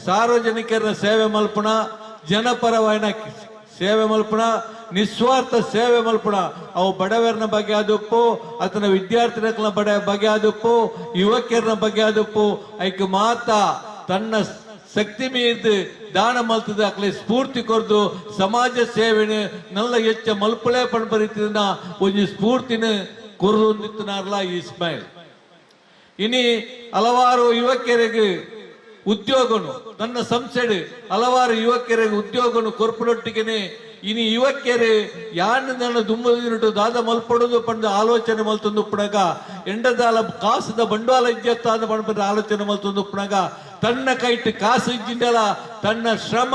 ಸಾರ್ವಜನಿಕರ ಸೇವೆ ಮಲ್ಪುಣ ಜನಪರವಾದ ಸೇವೆ ಮಲ್ಪುಣ ನಿಸ್ವಾರ್ಥ ಸೇವೆ ಮಲ್ಪುಣ ಅವು ಬಡವರನ ಬಗ್ಗೆ ಆದಪ್ಪು ಆತನ ವಿದ್ಯಾರ್ಥಿಗಳ ಬಗ್ಗೆ ಆದಪ್ಪು ಯುವಕರನ ಬಗ್ಗೆ ಆದಪ್ಪು ಐಕ ಮಾತ ತನ್ನ ಶಕ್ತಿ ಮೀರಿದು ದಾನ ಮಲ್ತದ ಅಕ್ಲೆ ಸ್ಫೂರ್ತಿ ಕೊರ್ದು ಸಮಾಜ ಸೇವೆನ ನಲ್ಲ ಹೆಚ್ಚ ಮಲ್ಪಳೆ ಪಣ್ ಬರೀತಿನ ಒಂದು ಸ್ಫೂರ್ತಿನ ಕೊರೊಂದಿತ್ತನಾರಲ್ಲ ಇಸ್ಮಾಯಿಲ್ ಇನಿ ಹಲವಾರು ಯುವಕರಿಗೆ ಉದ್ಯೋಗನು ನನ್ನ ಸಂಸ್ಥೆ ಹಲವಾರು ಯುವಕರಿಗೆ ಉದ್ಯೋಗನು ಕೊರ್ಪುನೊಟ್ಟಿಗೆನೆ ಇನಿ ಯುವಕರು ಯಾನ್ ನನ್ನ ದುಮ್ಮದಿನಟು ದಾದ ಮಲ್ಪಡೋದು ಪಂಡ ಆಲೋಚನೆ ಮಲ್ತೊಂದು ಉಪ್ಪಣಗ ಎಂಡದಾಲ ಕಾಸದ ಬಂಡವಾಳ ಇಜ್ಜತ್ತ ಪಂಡ ಆಲೋಚನೆ ಮಲ್ತೊಂದು ಉಪ್ಪಣಗ ತನ್ನ ಕೈಟ್ ಕಾಸು ಇಜ್ಜಿಂಡಲ ತನ್ನ ಶ್ರಮ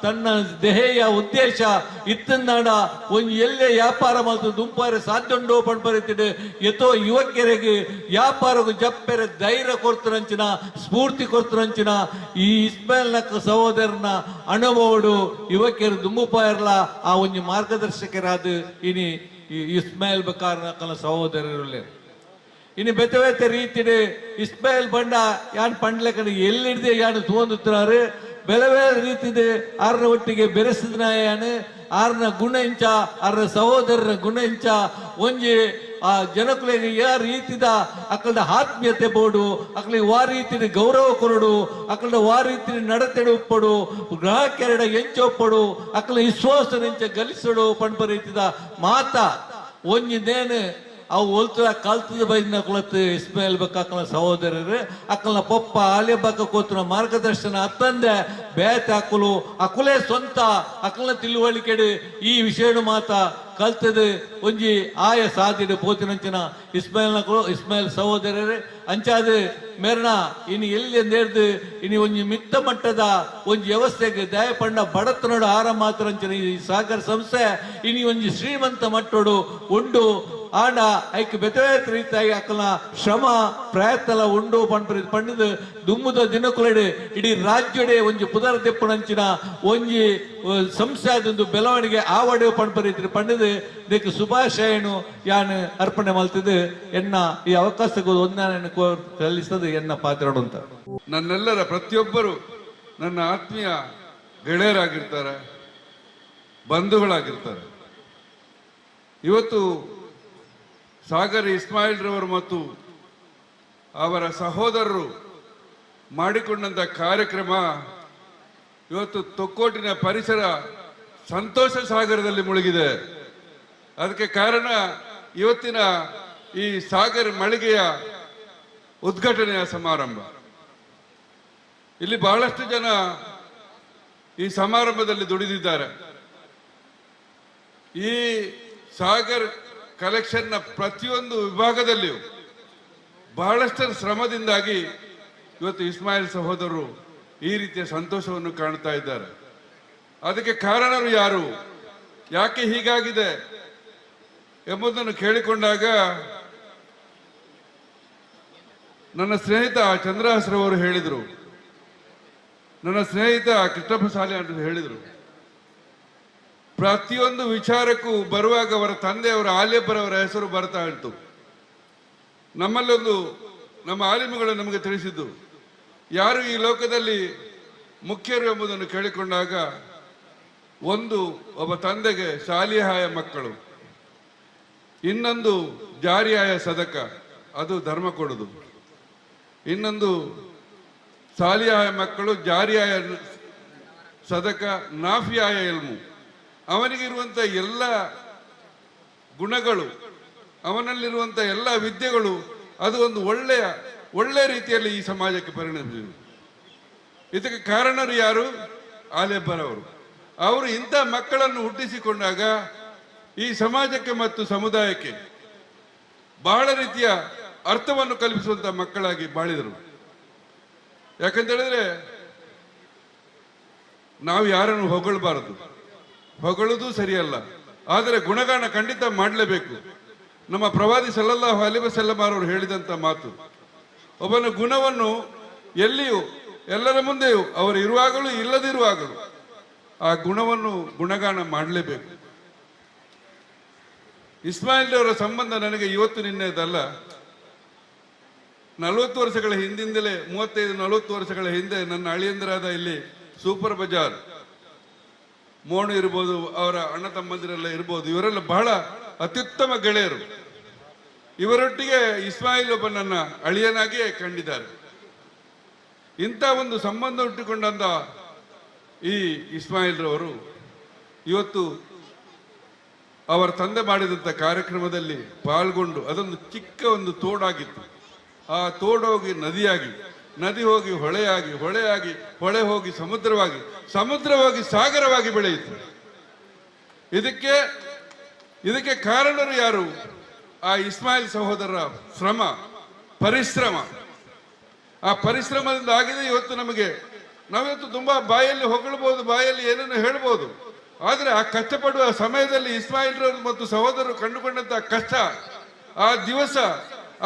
ತನ್ನ ದೇಹೆಯ ಉದ್ದೇಶ ಇತ್ತಂದಾಡ ಒಂದು ಎಲ್ಲೇ ವ್ಯಾಪಾರ ಮತ್ತು ದುಂಪಾರೆ ಸಾಧ್ಯ ಉಂಡೋ ಪಂಪರಿತಿಡು ಎತ್ತೋ ಯುವಕರಿಗೆ ವ್ಯಾಪಾರಕ್ಕೂ ಜಪ್ಪೆರೆ ಧೈರ್ಯ ಕೊಡ್ತರಂಚಿನ ಸ್ಫೂರ್ತಿ ಕೊಡ್ತರಂಚಿನ ಈ ಇಸ್ಮಾಯಿಲ್ನ ಸಹೋದರನ ಅನುಭವಡು ಯುವಕರು ದುಂಬುಪಾಯರ್ಲ ಆ ಒಂದು ಮಾರ್ಗದರ್ಶಕರಾದ ಇನಿ ಇಸ್ಮಾಯಿಲ್ ಬಕಾರ್ನ ಸಹೋದರರು ಇನ್ನು ಬೆತ್ತ ಬೆತ್ತ ರೀತಿಡ್ ಇಸ್ಮಾಯಿಲ್ ಬಂಡ ಯಾನ್ ಪಂಡ್ಲೆಕಡೆ ಎಲ್ಲಿಡ್ದೆ ಯಾನು ತೋಂದುತ್ತಾರೆ ಬೇರೆ ಬೇರೆ ರೀತಿದೆ ಆರ್ನ ಒಟ್ಟಿಗೆ ಬೆರೆಸಿದ್ನಾಯನು ಆರ್ನ ಗುಣ ಇಂಚ ಆರ್ನ ಸಹೋದರರ ಗುಣ ಇಂಚ ಒಂಜಿ ಆ ಜನಕುಲಿಗೆ ಯಾ ರೀತಿದ ಅಕ್ಕಳ ಆತ್ಮೀಯತೆ ಬೋಡು ಅಕ್ಕಳಿಗೆ ವಾ ರೀತಿ ಗೌರವ ಕೊರಡು ಅಕ್ಕಳ ವಾ ರೀತಿ ನಡತೆಡು ಉಪ್ಪಡು ಗ್ರಾಹಕರಡ ಎಂಚೊಪ್ಪಡು ಅಕ್ಕಳ ವಿಶ್ವಾಸ ನಿಂಚ ಗಲಿಸಡು ಪಂಪ ರೀತಿದ ಮಾತ ಒಂಜಿದೇನು ಅವು ಒಲ್ತದ ಕಲ್ತದ ಬೈದಿನ ಕುಳತ್ತು ಇಸ್ಮಾಯಿಲ್ ಬಕ್ಕ ಸಹೋದರರು ಅಕ್ಕಲ್ನ ಪಪ್ಪ ಆಲಿಯ ಬಕ್ಕ ಕೂತ್ರ ಮಾರ್ಗದರ್ಶನ ಅತ್ತಂದೆ ಬೇತೆ ಅಕ್ಕಲು ಅಕ್ಕಲೇ ಸ್ವಂತ ಅಕ್ಕಲ್ನ ತಿಳುವಳಿಕೆಡು ಈ ವಿಷಯನು ಮಾತ ಕಲ್ತದ ಒಂಜಿ ಆಯ ಸಾಧಿಡು ಪೋತಿನಂಚಿನ ಇಸ್ಮಾಯಿಲ್ ಸಹೋದರರು ಅಂಚಾದ ಮೇರ್ನ ಇನ್ನು ಎಲ್ಲಿ ಅಂದೇರ್ದು ಇನ್ನು ಒಂಜಿ ಮಿತ್ತ ಮಟ್ಟದ ಒಂಜಿ ವ್ಯವಸ್ಥೆಗೆ ದಯಪಂಡ ಬಡತನೋಡು ಆರ ಮಾತ್ರ ಅಂಚಿನ ಈ ಸಾಗರ ಸಂಸ್ಥೆ ಇನ್ನು ಒಂಜಿ ಶ್ರೀಮಂತ ಮಟ್ಟೋಡು ಉಂಡು ಆಂಡ ಐಕ್ ಬೇತೆ ರೀತಿಯಾಗಿ ಅಕ್ಕನ ಶ್ರಮ ಪ್ರಯತ್ನ ಉಂಡು ಪಂಡಿದು ದುಮ್ಮುದ ದಿನಕುಲಡೆ ಇಡೀ ರಾಜ್ಯಡೆ ಒಂಜಿ ಪುದರ ತೆಪ್ಪುನಂಚಿನ ಒಂಜಿ ಸಂಸ್ಥೆದೊಂದು ಬೆಳವಣಿಗೆ ಆವಡೆ ಪಂಪರೀತಿ ಪಂಡಿದು ಇದಕ್ಕೆ ಶುಭಾಶಯನು ಯಾನ್ ಅರ್ಪಣೆ ಮಲ್ತಿದ್ದು ಎನ್ನ ಈ ಅವಕಾಶಕ್ಕೆ ಒಂದನ್ನು ಸಲ್ಲಿಸ್ತದೆ ಎನ್ನ ಪಾತ್ರೋಡು ಅಂತ. ನನ್ನೆಲ್ಲರ ಪ್ರತಿಯೊಬ್ಬರು ನನ್ನ ಆತ್ಮೀಯ ಗೆಳೆಯರಾಗಿರ್ತಾರೆ, ಬಂಧುಗಳಾಗಿರ್ತಾರೆ. ಇವತ್ತು ಸಾಗರ್ ಇಸ್ಮಾಯಿಲ್ ರವರು ಮತ್ತು ಅವರ ಸಹೋದರರು ಮಾಡಿಕೊಂಡಂತ ಕಾರ್ಯಕ್ರಮ ಇವತ್ತು ತೊಕ್ಕೋಟಿನ ಪರಿಸರ ಸಂತೋಷ ಸಾಗರದಲ್ಲಿ ಮುಳುಗಿದೆ. ಅದಕ್ಕೆ ಕಾರಣ ಇವತ್ತಿನ ಈ ಸಾಗರ್ ಮಳಿಗೆಯ ಉದ್ಘಾಟನೆಯ ಸಮಾರಂಭ. ಇಲ್ಲಿ ಬಹಳಷ್ಟು ಜನ ಈ ಸಮಾರಂಭದಲ್ಲಿ ದುಡಿದಿದ್ದಾರೆ. ಈ ಸಾಗರ್ ಕಲೆಕ್ಷನ್ನ ಪ್ರತಿಯೊಂದು ವಿಭಾಗದಲ್ಲಿಯೂ ಬಹಳಷ್ಟು ಶ್ರಮದಿಂದಾಗಿ ಇವತ್ತು ಇಸ್ಮಾಯಿಲ್ ಸಹೋದರರು ಈ ರೀತಿಯ ಸಂತೋಷವನ್ನು ಕಾಣ್ತಾ ಇದ್ದಾರೆ. ಅದಕ್ಕೆ ಕಾರಣರು ಯಾರು, ಯಾಕೆ ಹೀಗಾಗಿದೆ ಎಂಬುದನ್ನು ಕೇಳಿಕೊಂಡಾಗ ನನ್ನ ಸ್ನೇಹಿತ ಚಂದ್ರಹಾಸ್ರವರು ಹೇಳಿದರು, ನನ್ನ ಸ್ನೇಹಿತ ಕೃಷ್ಣಪ್ಪ ಸಾಲೆ ಅಂತ ಹೇಳಿದರು, ಪ್ರತಿಯೊಂದು ವಿಚಾರಕ್ಕೂ ಬರುವಾಗ ಅವರ ತಂದೆಯವರ ಆಲಿಯಪ್ಪರವರ ಹೆಸರು ಬರ್ತಾ ಇತ್ತು. ನಮ್ಮಲ್ಲೊಂದು ನಮ್ಮ ಆಲಿಮಗಳು ನಮಗೆ ತಿಳಿಸಿದ್ದು, ಯಾರು ಈ ಲೋಕದಲ್ಲಿ ಮುಖ್ಯರು ಎಂಬುದನ್ನು ಕೇಳಿಕೊಂಡಾಗ ಒಬ್ಬ ತಂದೆಗೆ ಶಾಲಿಹಾಯ ಮಕ್ಕಳು, ಇನ್ನೊಂದು ಜಾರಿಯಾಯ ಸದಕ, ಅದು ಧರ್ಮ ಕೊಡುದು, ಇನ್ನೊಂದು ಸಾಲಿಯಾಯ ಮಕ್ಕಳು ಜಾರಿಯಾಯ ಸದಕ, ನಾಫಿಯಾಯ ಇಲ್ಮು. ಅವನಿಗಿರುವಂಥ ಎಲ್ಲ ಗುಣಗಳು, ಅವನಲ್ಲಿರುವಂಥ ಎಲ್ಲ ವಿದ್ಯೆಗಳು, ಅದು ಒಂದು ಒಳ್ಳೆಯ ರೀತಿಯಲ್ಲಿ ಈ ಸಮಾಜಕ್ಕೆ ಪರಿಣಮಿಸಿದೆ. ಇದಕ್ಕೆ ಕಾರಣರು ಯಾರು? ಆಲೆಬ್ಬರವರು. ಅವರು ಇಂಥ ಮಕ್ಕಳನ್ನು ಹುಟ್ಟಿಸಿಕೊಂಡಾಗ ಈ ಸಮಾಜಕ್ಕೆ ಮತ್ತು ಸಮುದಾಯಕ್ಕೆ ಬಹಳ ರೀತಿಯ ಅರ್ಥವನ್ನು ಕಲ್ಪಿಸುವಂತ ಮಕ್ಕಳಾಗಿ ಬಾಳಿದರು. ಯಾಕಂತ ಹೇಳಿದ್ರೆ ನಾವು ಯಾರನ್ನು ಹೊಗಳಬಾರದು, ಹೊಗಳುವುದು ಸರಿಯಲ್ಲ, ಆದರೆ ಗುಣಗಾನ ಖಂಡಿತ ಮಾಡಲೇಬೇಕು. ನಮ್ಮ ಪ್ರವಾದಿ ಸಲ್ಲಲ್ಲಾಹು ಅಲೈಹಿ ವಸಲ್ಲಂ ಅವರು ಹೇಳಿದಂತ ಮಾತು, ಒಬ್ಬನ ಗುಣವನ್ನು ಎಲ್ಲಿಯೂ ಎಲ್ಲರ ಮುಂದೆಯೂ ಅವರು ಇರುವಾಗಲೂ ಇಲ್ಲದಿರುವಾಗಲೂ ಆ ಗುಣವನ್ನು ಗುಣಗಾನ ಮಾಡಲೇಬೇಕು. ಇಸ್ಮಾಯಿಲ್ ಅವರ ಸಂಬಂಧ ನನಗೆ ಇವತ್ತು ನಿನ್ನೆದಲ್ಲ, 40 ವರ್ಷಗಳ ಹಿಂದಿಂದಲೇ, 35-40 ವರ್ಷಗಳ ಹಿಂದೆ ನನ್ನ ಅಳಿಯಂದರಾದ ಇಲ್ಲಿ ಸೂಪರ್ ಬಜಾರ್ ಮೋಣು ಇರ್ಬೋದು, ಅವರ ಅಣ್ಣ ತಮ್ಮಂದಿರೆಲ್ಲ ಇರ್ಬೋದು, ಇವರೆಲ್ಲ ಬಹಳ ಅತ್ಯುತ್ತಮ ಗೆಳೆಯರು. ಇವರೊಟ್ಟಿಗೆ ಇಸ್ಮಾಯಿಲ್ ಒಬ್ಬ ನನ್ನ ಅಳಿಯನಾಗಿಯೇ ಕಂಡಿದ್ದಾರೆ. ಇಂಥ ಒಂದು ಸಂಬಂಧ ಹುಟ್ಟಿಕೊಂಡಂತ ಈ ಇಸ್ಮಾಯಿಲ್ ರವರು ಇವತ್ತು ಅವರ ತಂದೆ ಮಾಡಿದಂಥ ಕಾರ್ಯಕ್ರಮದಲ್ಲಿ ಪಾಲ್ಗೊಂಡು, ಅದೊಂದು ಚಿಕ್ಕ ಒಂದು ತೋಡಾಗಿತ್ತು, ಆ ತೋಡೋಗಿ ನದಿಯಾಗಿ, ನದಿ ಹೋಗಿ ಹೊಳೆಯಾಗಿ, ಹೊಳೆಯಾಗಿ ಹೊಳೆ ಹೋಗಿ ಸಮುದ್ರವಾಗಿ, ಸಮುದ್ರವಾಗಿ ಸಾಗರವಾಗಿ ಬೆಳೆಯಿತು. ಇದಕ್ಕೆ ಕಾರಣರು ಯಾರು? ಆ ಇಸ್ಮಾಯಿಲ್ ಸಹೋದರರ ಶ್ರಮ, ಪರಿಶ್ರಮ. ಆ ಪರಿಶ್ರಮದಿಂದ ಆಗಿದೆ ಇವತ್ತು ನಾವಿವತ್ತು ತುಂಬಾ ಬಾಯಲ್ಲಿ ಹೊಗಳಬಹುದು, ಬಾಯಲ್ಲಿ ಏನನ್ನು ಹೇಳ್ಬೋದು, ಆದರೆ ಆ ಕಷ್ಟಪಡುವ ಸಮಯದಲ್ಲಿ ಇಸ್ಮಾಯಿಲ್ ರವರು ಮತ್ತು ಸಹೋದರರು ಕಂಡುಕೊಂಡಂತಹ ಕಷ್ಟ, ಆ ದಿವಸ,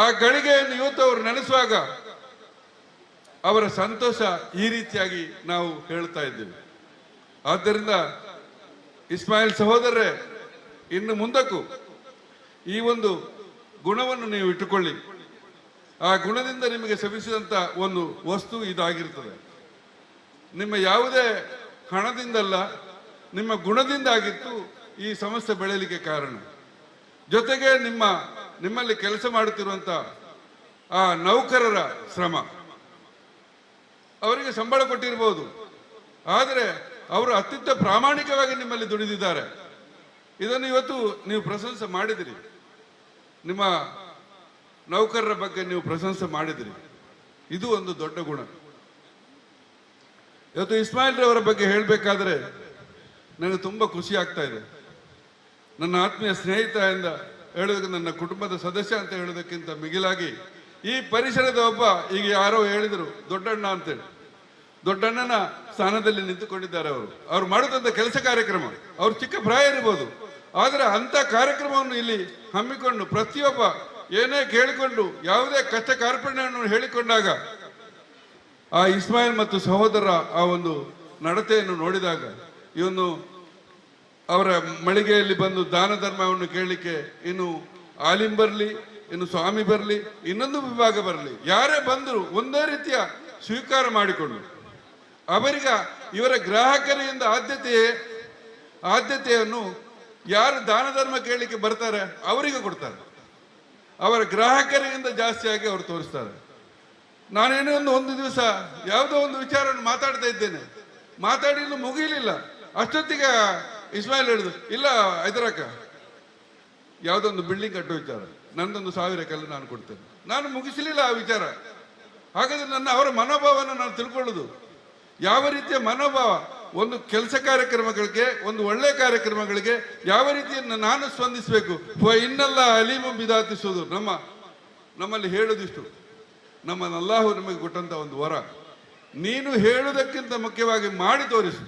ಆ ಗಳಿಗೆಯನ್ನು ಇವತ್ತು ಅವರು ನೆನೆಸುವಾಗ ಅವರ ಸಂತೋಷ ಈ ರೀತಿಯಾಗಿ ನಾವು ಹೇಳ್ತಾ ಇದ್ದೇವೆ. ಆದ್ದರಿಂದ ಇಸ್ಮಾಯಿಲ್ ಸಹೋದರರೇ, ಇನ್ನು ಮುಂದಕ್ಕೂ ಈ ಒಂದು ಗುಣವನ್ನು ನೀವು ಇಟ್ಟುಕೊಳ್ಳಿ. ಆ ಗುಣದಿಂದ ನಿಮಗೆ ಸವಿಸಿದಂತ ಒಂದು ವಸ್ತು ಇದಾಗಿರ್ತದೆ. ನಿಮ್ಮ ಯಾವುದೇ ಹಣದಿಂದಲ್ಲ, ನಿಮ್ಮ ಗುಣದಿಂದ ಆಗಿತ್ತು ಈ ಸಮಸ್ಯೆ ಬೆಳೆಯಲಿಕ್ಕೆ ಕಾರಣ. ಜೊತೆಗೆ ನಿಮ್ಮಲ್ಲಿ ಕೆಲಸ ಮಾಡುತ್ತಿರುವಂತ ಆ ನೌಕರರ ಶ್ರಮ, ಅವರಿಗೆ ಸಂಬಳ ಕೊಟ್ಟಿರಬಹುದು, ಆದರೆ ಅವರು ಅತ್ಯಂತ ಪ್ರಾಮಾಣಿಕವಾಗಿ ನಿಮ್ಮಲ್ಲಿ ದುಡಿದಿದ್ದಾರೆ. ಇದನ್ನು ಇವತ್ತು ನೀವು ಪ್ರಶಂಸೆ ಮಾಡಿದಿರಿ. ನಿಮ್ಮ ನೌಕರರ ಬಗ್ಗೆ ನೀವು ಪ್ರಶಂಸೆ ಮಾಡಿದಿರಿ. ಇದು ಒಂದು ದೊಡ್ಡ ಗುಣ. ಇವತ್ತು ಇಸ್ಮಾಯಿಲ್ ರವರ ಬಗ್ಗೆ ಹೇಳಬೇಕಾದ್ರೆ ನನಗೆ ತುಂಬಾ ಖುಷಿ ಆಗ್ತಾ ಇದೆ. ನನ್ನ ಆತ್ಮೀಯ ಸ್ನೇಹಿತ ಎಂದ ಹೇಳೋದಕ್ಕೆ, ನನ್ನ ಕುಟುಂಬದ ಸದಸ್ಯ ಅಂತ ಹೇಳೋದಕ್ಕಿಂತ ಮಿಗಿಲಾಗಿ ಈ ಪರಿಸರದ ಒಬ್ಬ, ಈಗ ಯಾರೋ ಹೇಳಿದರು ದೊಡ್ಡಣ್ಣ ಅಂತೇಳಿ, ದೊಡ್ಡಣ್ಣನ ಸ್ಥಾನದಲ್ಲಿ ನಿಂತುಕೊಂಡಿದ್ದಾರೆ. ಅವರು ಮಾಡುವಂತ ಕೆಲಸ ಕಾರ್ಯಕ್ರಮ, ಅವ್ರು ಚಿಕ್ಕ ಪ್ರಾಯ ಇರ್ಬೋದು, ಆದರೆ ಅಂತ ಕಾರ್ಯಕ್ರಮವನ್ನು ಇಲ್ಲಿ ಹಮ್ಮಿಕೊಂಡು ಪ್ರತಿಯೊಬ್ಬ ಏನೇ ಕೇಳಿಕೊಂಡು ಯಾವುದೇ ಕಷ್ಟ ಕಾರ್ಪಣ್ಯವನ್ನು ಹೇಳಿಕೊಂಡಾಗ ಆ ಇಸ್ಮಾಯಿಲ್ ಮತ್ತು ಸಹೋದರ ಆ ಒಂದು ನಡತೆಯನ್ನು ನೋಡಿದಾಗ ಇವನು ಅವರ ಮಳಿಗೆಯಲ್ಲಿ ಬಂದು ದಾನ ಧರ್ಮವನ್ನು ಕೇಳಲಿಕ್ಕೆ ಇನ್ನು ಆಲಿಂ ಬರಲಿ, ಇನ್ನು ಸ್ವಾಮಿ ಬರಲಿ, ಇನ್ನೊಂದು ವಿಭಾಗ ಬರಲಿ, ಯಾರೇ ಬಂದರೂ ಒಂದೇ ರೀತಿಯ ಸ್ವೀಕಾರ ಮಾಡಿಕೊಂಡು ಅವರಿಗ ಇವರ ಗ್ರಾಹಕರಿಂದ ಆದ್ಯತೆಯನ್ನು ಯಾರು ದಾನ ಧರ್ಮ ಕೇಳಲಿಕ್ಕೆ ಬರ್ತಾರೆ ಅವರಿಗೆ ಕೊಡ್ತಾರೆ. ಅವರ ಗ್ರಾಹಕರಿಗಿಂತ ಜಾಸ್ತಿಯಾಗಿ ಅವರು ತೋರಿಸ್ತಾರೆ. ನಾನೇನೋ ಒಂದು ದಿವಸ ಯಾವುದೋ ಒಂದು ವಿಚಾರವನ್ನು ಮಾತಾಡ್ತಾ ಇದ್ದೇನೆ, ಮಾತಾಡಿಲ್ಲ ಮುಗಿಲಿಲ್ಲ, ಅಷ್ಟೊತ್ತಿಗೆ ಇಸ್ಮಾಯಿಲ್ ಹೇಳಿದ್ರು, ಇಲ್ಲ ಹೈದರಾಕ ಯಾವುದೊಂದು ಬಿಲ್ಡಿಂಗ್ ಕಟ್ಟೋ ವಿಚಾರ, ನಂದೊಂದು 1000 ಕಲ್ಲು ನಾನು ಕೊಡ್ತೇನೆ. ನಾನು ಮುಗಿಸಲಿಲ್ಲ ಆ ವಿಚಾರ. ಹಾಗಾದ್ರೆ ಅವರ ಮನೋಭಾವವನ್ನು ನಾನು ತಿಳ್ಕೊಳ್ಳೋದು ಯಾವ ರೀತಿಯ ಮನೋಭಾವ, ಒಂದು ಕೆಲಸ ಕಾರ್ಯಕ್ರಮಗಳಿಗೆ, ಒಂದು ಒಳ್ಳೆ ಕಾರ್ಯಕ್ರಮಗಳಿಗೆ ಯಾವ ರೀತಿಯನ್ನು ನಾನು ಸ್ಪಂದಿಸಬೇಕು. ಇನ್ನೆಲ್ಲ ಅಲೀಮು ಬಿದಾತಿಸೋದು ನಮ್ಮಲ್ಲಿ ಹೇಳೋದಿಷ್ಟು, ನಮ್ಮನ್ನು ಅಲ್ಲಾಹು ನಮಗೆ ಕೊಟ್ಟಂತ ಒಂದು ವರ. ನೀನು ಹೇಳುವುದಕ್ಕಿಂತ ಮುಖ್ಯವಾಗಿ ಮಾಡಿ ತೋರಿಸು.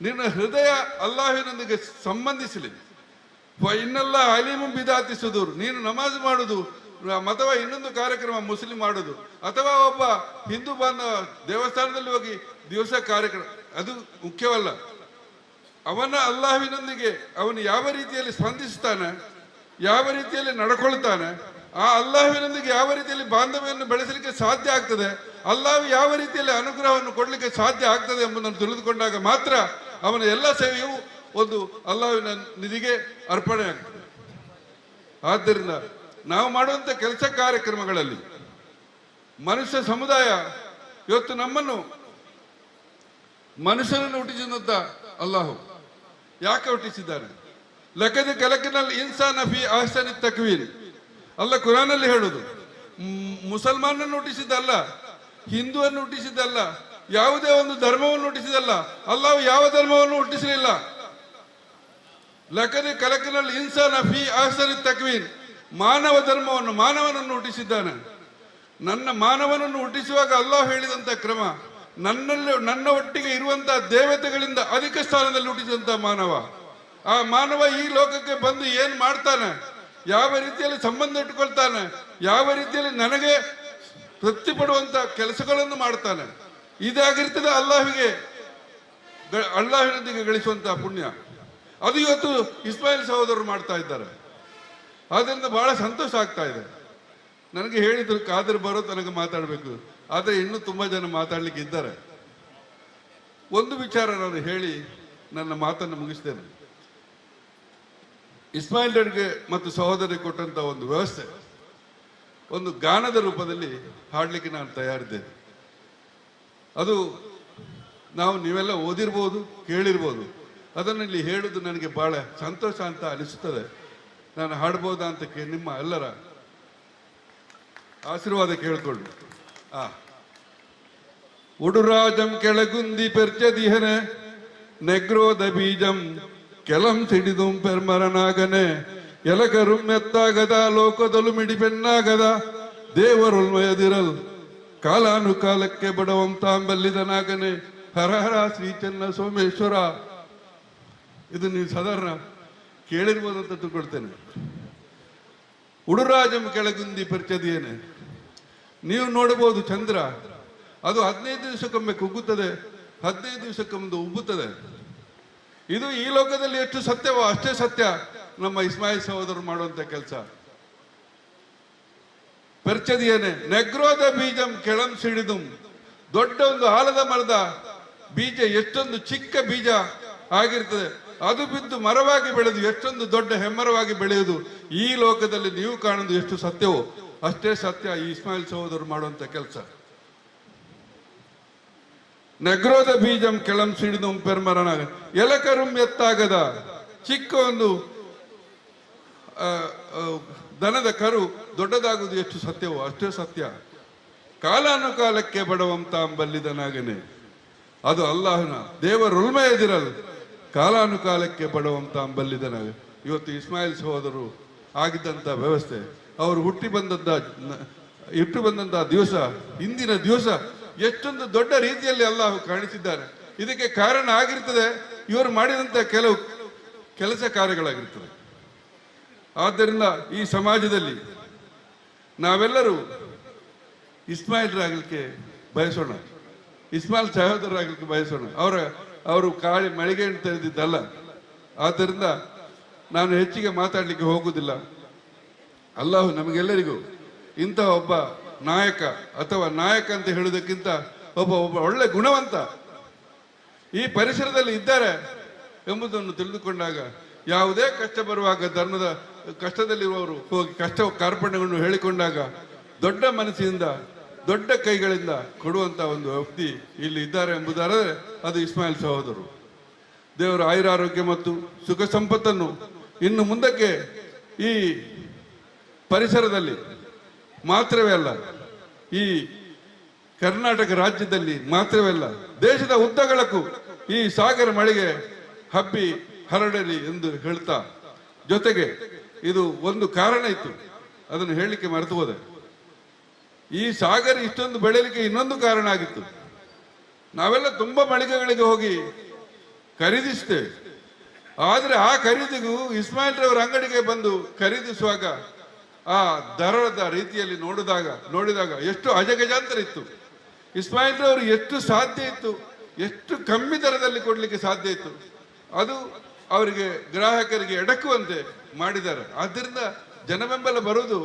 ನಿನ್ನ ಹೃದಯ ಅಲ್ಲಾಹಿನೊಂದಿಗೆ ಸಂಬಂಧಿಸಲಿ. ಇನ್ನೆಲ್ಲ ಅಲೀಮು ಬಿದಾತಿಸುವುದು, ನೀನು ನಮಾಜ್ ಮಾಡುದು ಅಥವಾ ಇನ್ನೊಂದು ಕಾರ್ಯಕ್ರಮ ಮುಸ್ಲಿಂ ಮಾಡುದು ಅಥವಾ ಒಬ್ಬ ಹಿಂದೂ ಬಾಂಧವ ದೇವಸ್ಥಾನದಲ್ಲಿ ಹೋಗಿ ದಿವಸ ಕಾರ್ಯಕ್ರಮ, ಅದು ಮುಖ್ಯವಲ್ಲ. ಅವನ ಅಲ್ಲಾಹಿನೊಂದಿಗೆ ಅವನು ಯಾವ ರೀತಿಯಲ್ಲಿ ಸ್ಪಂದಿಸ್ತಾನೆ, ಯಾವ ರೀತಿಯಲ್ಲಿ ನಡ್ಕೊಳ್ತಾನೆ, ಆ ಅಲ್ಲಾಹಿನೊಂದಿಗೆ ಯಾವ ರೀತಿಯಲ್ಲಿ ಬಾಂಧವ್ಯವನ್ನು ಬೆಳೆಸಲಿಕ್ಕೆ ಸಾಧ್ಯ ಆಗ್ತದೆ, ಅಲ್ಲಾಹ್ ಯಾವ ರೀತಿಯಲ್ಲಿ ಅನುಗ್ರಹವನ್ನು ಕೊಡಲಿಕ್ಕೆ ಸಾಧ್ಯ ಆಗ್ತದೆ ಎಂಬುದನ್ನು ತಿಳಿದುಕೊಂಡಾಗ ಮಾತ್ರ ಅವನ ಎಲ್ಲ ಸೇವೆಯು ಒಂದು ಅಲ್ಲಾಹಿನ ನಿಧಿಗೆ ಅರ್ಪಣೆ ಆಗ್ತದೆ. ಆದ್ದರಿಂದ ನಾವು ಮಾಡುವಂತ ಕೆಲಸ ಕಾರ್ಯಕ್ರಮಗಳಲ್ಲಿ ಮನುಷ್ಯ ಸಮುದಾಯ ಇವತ್ತು ಮನುಷ್ಯನನ್ನು ಹುಟ್ಟಿಸಿದಂತ ಅಲ್ಲಾಹು ಯಾಕೆ ಹುಟ್ಟಿಸಿದ್ದಾನೆ? ಲಕದ್ ಖಲಕ್ನಲ್ ಇನ್ಸಾನ ಫೀ ಅಹ್ಸನಿ ತಕ್ವೀನ್. ಅಲ್ಲ ಕುರಾನಲ್ಲಿ ಹೇಳುದು, ಮುಸಲ್ಮಾನನ್ನು ಹುಟ್ಟಿಸಿದ್ದಲ್ಲ, ಹಿಂದುವನ್ನು ಹುಟ್ಟಿಸಿದ್ದಲ್ಲ, ಯಾವುದೇ ಒಂದು ಧರ್ಮವನ್ನು ಹುಟ್ಟಿಸಿದಲ್ಲ. ಅಲ್ಲಾಹು ಯಾವ ಧರ್ಮವನ್ನು ಹುಟ್ಟಿಸಲಿಲ್ಲ. ಲಕದ್ ಖಲಕ್ನಲ್ ಇನ್ಸಾನ ಫೀ ಅಹ್ಸನಿ ತಕ್ವೀನ್, ಮಾನವ ಧರ್ಮವನ್ನು, ಮಾನವನನ್ನು ಹುಟ್ಟಿಸಿದ್ದಾನೆ. ನನ್ನ ಮಾನವನನ್ನು ಹುಟ್ಟಿಸುವಾಗ ಅಲ್ಲಾಹ್ ಹೇಳಿದಂತ ಕ್ರಮ, ನನ್ನ ಒಟ್ಟಿಗೆ ಇರುವಂತಹ ದೇವತೆಗಳಿಂದ ಅಧಿಕ ಸ್ಥಾನದಲ್ಲಿ ಹುಟ್ಟಿಸಿದಂತ ಮಾನವ. ಆ ಮಾನವ ಈ ಲೋಕಕ್ಕೆ ಬಂದು ಏನ್ ಮಾಡ್ತಾನೆ, ಯಾವ ರೀತಿಯಲ್ಲಿ ಸಂಬಂಧ ಇಟ್ಕೊಳ್ತಾನೆ, ಯಾವ ರೀತಿಯಲ್ಲಿ ನನಗೆ ತೃಪ್ತಿ ಪಡುವಂತ ಕೆಲಸಗಳನ್ನು ಮಾಡ್ತಾನೆ, ಇದಾಗಿರ್ತದೆ ಅಲ್ಲಾಹಿನೊಂದಿಗೆ ಗಳಿಸುವಂತಹ ಪುಣ್ಯ. ಅದು ಇವತ್ತು ಇಸ್ಮಾಯಿಲ್ ಸಹೋದರರು ಮಾಡ್ತಾ ಇದ್ದಾರೆ. ಆದ್ದರಿಂದ ಬಹಳ ಸಂತೋಷ ಆಗ್ತಾ ಇದೆ. ನನಗೆ ಹೇಳಿದ್ರು ಕಾਦਰ ಬರೋ ತನಕ ಮಾತಾಡಬೇಕು, ಆದರೆ ಇನ್ನೂ ತುಂಬಾ ಜನ ಮಾತಾಡ್ಲಿಕ್ಕೆ ಇದ್ದಾರೆ. ಒಂದು ವಿಚಾರ ನಾನು ಹೇಳಿ ನನ್ನ ಮಾತನ್ನು ಮುಗಿಸ್ತೇನೆ. ಇಸ್ಮಾಯಿಲ್ ಅವರಿಗೆ ಮತ್ತು ಸಹೋದರಿಗೆ ಕೊಟ್ಟಂತ ಒಂದು ವ್ಯವಸ್ಥೆ, ಒಂದು ಗಾನದ ರೂಪದಲ್ಲಿ ಹಾಡ್ಲಿಕ್ಕೆ ನಾನು ತಯಾರಿದ್ದೇನೆ. ಅದು ನೀವೆಲ್ಲ ಓದಿರ್ಬೋದು, ಕೇಳಿರ್ಬೋದು. ಅದನ್ನು ಇಲ್ಲಿ ಹೇಳುದು ನನಗೆ ಬಹಳ ಸಂತೋಷ ಅಂತ ಅನಿಸುತ್ತದೆ. ನಾನು ಹಾಡ್ಬೋದಾ ಅಂತ ನಿಮ್ಮ ಎಲ್ಲರ ಆಶೀರ್ವಾದ ಕೇಳ್ಕೊಂಡು. ಉಡುರಾಜಂ ಕೆಳಗುಂದಿ ಪೆರ್ಚದಿಹನೆ ನೆಗ್ರೋದ ಬೀಜಂ ಕೆಲಂ ಸಿಡಿದುಂ ಪೆರ್ಮರನಾಗನೆ ಎಲಕರು ಮೆತ್ತಾಗದ ಲೋಕದಲು ಮಿಡಿಪೆನ್ನಾಗದ ದೇವರುಲ್ಮಯದಿರಲ್ ಕಾಲಾನುಕಾಲಕ್ಕೆ ಬಡವಂ ತಾಂಬಲ್ಲಿದನಾಗನೆ ಹರಹರ ಶ್ರೀ ಚೆನ್ನ ಸೋಮೇಶ್ವರ. ಇದು ನೀವು ಸಾಧಾರಣ ಕೇಳಿರ್ಬೋದು ಅಂತ ತಿಳ್ಕೊಳ್ತೇನೆ. ಉಡುರಾಜಂ ಕೆಳಗುಂದಿ ಪರಿಚಯದೇನೆ, ನೀವು ನೋಡಬಹುದು ಚಂದ್ರ ಅದು 15 ದಿವಸಕ್ಕೊಮ್ಮೆ ಕುಗ್ಗುತ್ತದೆ, 15 ದಿವಸಕ್ಕೊಮ್ಮೆ ಉಬ್ಬುತ್ತದೆ. ಇದು ಈ ಲೋಕದಲ್ಲಿ ಎಷ್ಟು ಸತ್ಯವೋ ಅಷ್ಟೇ ಸತ್ಯ ನಮ್ಮ ಇಸ್ಮಾಯಿಲ್ ಸಹೋದರರು ಮಾಡುವಂತ ಕೆಲಸ. ಪರಿಚಯದೇನೆ ನೆಗ್ರೋದ ಬೀಜಂ ಕೆಳಂ ಸಿಡಿದುಂ, ದೊಡ್ಡ ಒಂದು ಆಲದ ಮರದ ಬೀಜ ಎಷ್ಟೊಂದು ಚಿಕ್ಕ ಬೀಜ ಆಗಿರ್ತದೆ, ಅದು ಬಿದ್ದು ಮರವಾಗಿ ಬೆಳೆದು ಎಷ್ಟೊಂದು ದೊಡ್ಡ ಹೆಮ್ಮರವಾಗಿ ಬೆಳೆಯುವುದು ಈ ಲೋಕದಲ್ಲಿ ನೀವು ಕಾಣುವುದು ಎಷ್ಟು ಸತ್ಯವೋ ಅಷ್ಟೇ ಸತ್ಯ ಈ ಇಸ್ಮಾಯಿಲ್ ಸಹೋದರರು ಮಾಡುವಂತ ಕೆಲಸ. ನೆಗ್ರೋದ ಬೀಜಂ ಕೆಳಂ ಸಿಡಿದುಂ ಪೆರ್ಮರನಾಗ ಎಲಕರುಂ ಎತ್ತಾಗದ, ಚಿಕ್ಕ ಒಂದು ದನದ ಕರು ದೊಡ್ಡದಾಗುವುದು ಎಷ್ಟು ಸತ್ಯವೋ ಅಷ್ಟೇ ಸತ್ಯ. ಕಾಲಾನುಕಾಲಕ್ಕೆ ಬಡವಂ ತಾಂಬಲ್ಲಿದನಾಗನೆ, ಅದು ಅಲ್ಲಾಹನ ದೇವರುಲ್ಮಯದಿರಲ್ ಕಾಲಾನುಕಾಲಕ್ಕೆ ಬಡವಂ ತಾಂಬಲ್ಲಿದನಾಗ. ಇವತ್ತು ಇಸ್ಮಾಯಿಲ್ ಸಹೋದರರು ಆಗಿದ್ದಂತ ವ್ಯವಸ್ಥೆ, ಅವರು ಹುಟ್ಟಿ ಬಂದಂತಹ ದಿವಸ, ಇಂದಿನ ದಿವಸ ಎಷ್ಟೊಂದು ದೊಡ್ಡ ರೀತಿಯಲ್ಲಿ ಅಲ್ಲಾಹು ಕಾಣಿಸಿದ್ದಾರೆ. ಇದಕ್ಕೆ ಕಾರಣ ಆಗಿರ್ತದೆ ಇವರು ಮಾಡಿದಂತ ಕೆಲವು ಕೆಲಸ ಕಾರ್ಯಗಳಾಗಿರ್ತದೆ. ಆದ್ದರಿಂದ ಈ ಸಮಾಜದಲ್ಲಿ ನಾವೆಲ್ಲರೂ ಇಸ್ಮಾಯಿಲ್ರಾಗಲಿಕ್ಕೆ ಬಯಸೋಣ, ಇಸ್ಮಾಯಿಲ್ ಸಹೋದರರಾಗಲಿಕ್ಕೆ ಬಯಸೋಣ. ಅವರು ಕಾಳಿ ಮಳಿಗೆಯನ್ನು ತೆರೆದಿದ್ದಲ್ಲ. ಆದ್ದರಿಂದ ನಾನು ಹೆಚ್ಚಿಗೆ ಮಾತಾಡಲಿಕ್ಕೆ ಹೋಗುವುದಿಲ್ಲ. ಅಲ್ಲಾಹು ನಮಗೆಲ್ಲರಿಗೂ ಇಂಥ ಒಬ್ಬ ನಾಯಕ, ಅಥವಾ ನಾಯಕ ಅಂತ ಹೇಳುವುದಕ್ಕಿಂತ ಒಬ್ಬ ಒಳ್ಳೆ ಗುಣವಂತ ಈ ಪರಿಸರದಲ್ಲಿ ಇದ್ದಾರೆ ಎಂಬುದನ್ನು ತಿಳಿದುಕೊಂಡಾಗ, ಯಾವುದೇ ಕಷ್ಟ ಬರುವಾಗ ಧರ್ಮದ ಕಷ್ಟದಲ್ಲಿರುವವರು ಹೋಗಿ ಕಷ್ಟ ಕಾರ್ಪಣ್ಯಗಳನ್ನು ಹೇಳಿಕೊಂಡಾಗ ದೊಡ್ಡ ಮನಸ್ಸಿನಿಂದ ದೊಡ್ಡ ಕೈಗಳಿಂದ ಕೊಡುವಂತ ಒಂದು ವ್ಯಕ್ತಿ ಇಲ್ಲಿ ಇದ್ದಾರೆ ಎಂಬುದಾದರೆ ಅದು ಇಸ್ಮಾಯಿಲ್ ಸಹೋದರರು. ದೇವರ ಆಯುರಾರೋಗ್ಯ ಮತ್ತು ಸುಖ ಸಂಪತ್ತನ್ನು ಇನ್ನು ಮುಂದಕ್ಕೆ ಈ ಪರಿಸರದಲ್ಲಿ ಮಾತ್ರವೇ ಅಲ್ಲ, ಈ ಕರ್ನಾಟಕ ರಾಜ್ಯದಲ್ಲಿ ಮಾತ್ರವೇ ಅಲ್ಲ, ದೇಶದ ಉದ್ದಗಲಕ್ಕೂ ಈ ಸಾಗರ ಮಳೆಗೆ ಹಬ್ಬಿ ಹರಡಲಿ ಎಂದು ಹೇಳ್ತಾ, ಜೊತೆಗೆ ಇದು ಒಂದು ಕಾರಣ ಇತ್ತು, ಅದನ್ನು ಹೇಳಲಿಕ್ಕೆ ಮರೆತು ಹೋದೆ. ಈ ಸಾಗರ ಇಷ್ಟೊಂದು ಬೆಳೆಯಲಿಕ್ಕೆ ಇನ್ನೊಂದು ಕಾರಣ ಆಗಿತ್ತು. ನಾವೆಲ್ಲ ತುಂಬಾ ಮಳಿಗೆಗಳಿಗೆ ಹೋಗಿ ಖರೀದಿಸ್ತೇವೆ. ಆದರೆ ಆ ಖರೀದಿಗೂ ಇಸ್ಮಾಯಿಲ್ ರವರ ಅಂಗಡಿಗೆ ಬಂದು ಖರೀದಿಸುವಾಗ ಆ ದರದ ರೀತಿಯಲ್ಲಿ ನೋಡಿದಾಗ ಎಷ್ಟು ಅಜಗಜಾಂತರ ಇತ್ತು. ಇಸ್ಮಾಯಿಲ್ ರವರು ಎಷ್ಟು ಸಾಧ್ಯ ಇತ್ತು, ಎಷ್ಟು ಕಮ್ಮಿ ದರದಲ್ಲಿ ಕೊಡ್ಲಿಕ್ಕೆ ಸಾಧ್ಯ ಇತ್ತು, ಅದು ಅವರಿಗೆ ಗ್ರಾಹಕರಿಗೆ ಎಡಕುವಂತೆ ಮಾಡಿದ್ದಾರೆ. ಆದ್ದರಿಂದ ಜನಬೆಂಬಲ ಬರುವುದು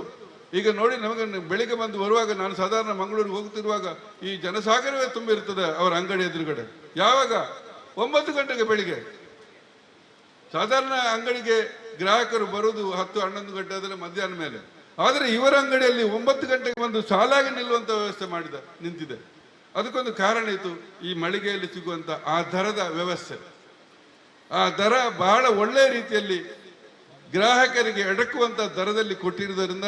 ಈಗ ನೋಡಿ. ನಮಗೆ ಬೆಳಿಗ್ಗೆ ಬಂದು ಬರುವಾಗ, ನಾನು ಸಾಧಾರಣ ಮಂಗಳೂರಿಗೆ ಹೋಗ್ತಿರುವಾಗ ಈ ಜನಸಾಗರವೇ ತುಂಬಿರ್ತದೆ ಅವರ ಅಂಗಡಿ ಎದುರುಗಡೆ. ಯಾವಾಗ 9 ಗಂಟೆಗೆ ಬೆಳಿಗ್ಗೆ. ಸಾಧಾರಣ ಅಂಗಡಿಗೆ ಗ್ರಾಹಕರು ಬರುವುದು 10-11 ಗಂಟೆ ಆದರೆ ಮಧ್ಯಾಹ್ನ ಮೇಲೆ. ಆದರೆ ಇವರ ಅಂಗಡಿಯಲ್ಲಿ 9 ಗಂಟೆಗೆ ಬಂದು ಸಾಲಾಗಿ ನಿಲ್ಲುವಂತ ವ್ಯವಸ್ಥೆ ನಿಂತಿದೆ. ಅದಕ್ಕೊಂದು ಕಾರಣ ಇತ್ತು, ಈ ಮಳಿಗೆಯಲ್ಲಿ ಸಿಗುವಂತ ಆ ದರದ ವ್ಯವಸ್ಥೆ. ಆ ದರ ಬಹಳ ಒಳ್ಳೆಯ ರೀತಿಯಲ್ಲಿ ಗ್ರಾಹಕರಿಗೆ ಎಡಕುವಂತ ದರದಲ್ಲಿ ಕೊಟ್ಟಿರುವುದರಿಂದ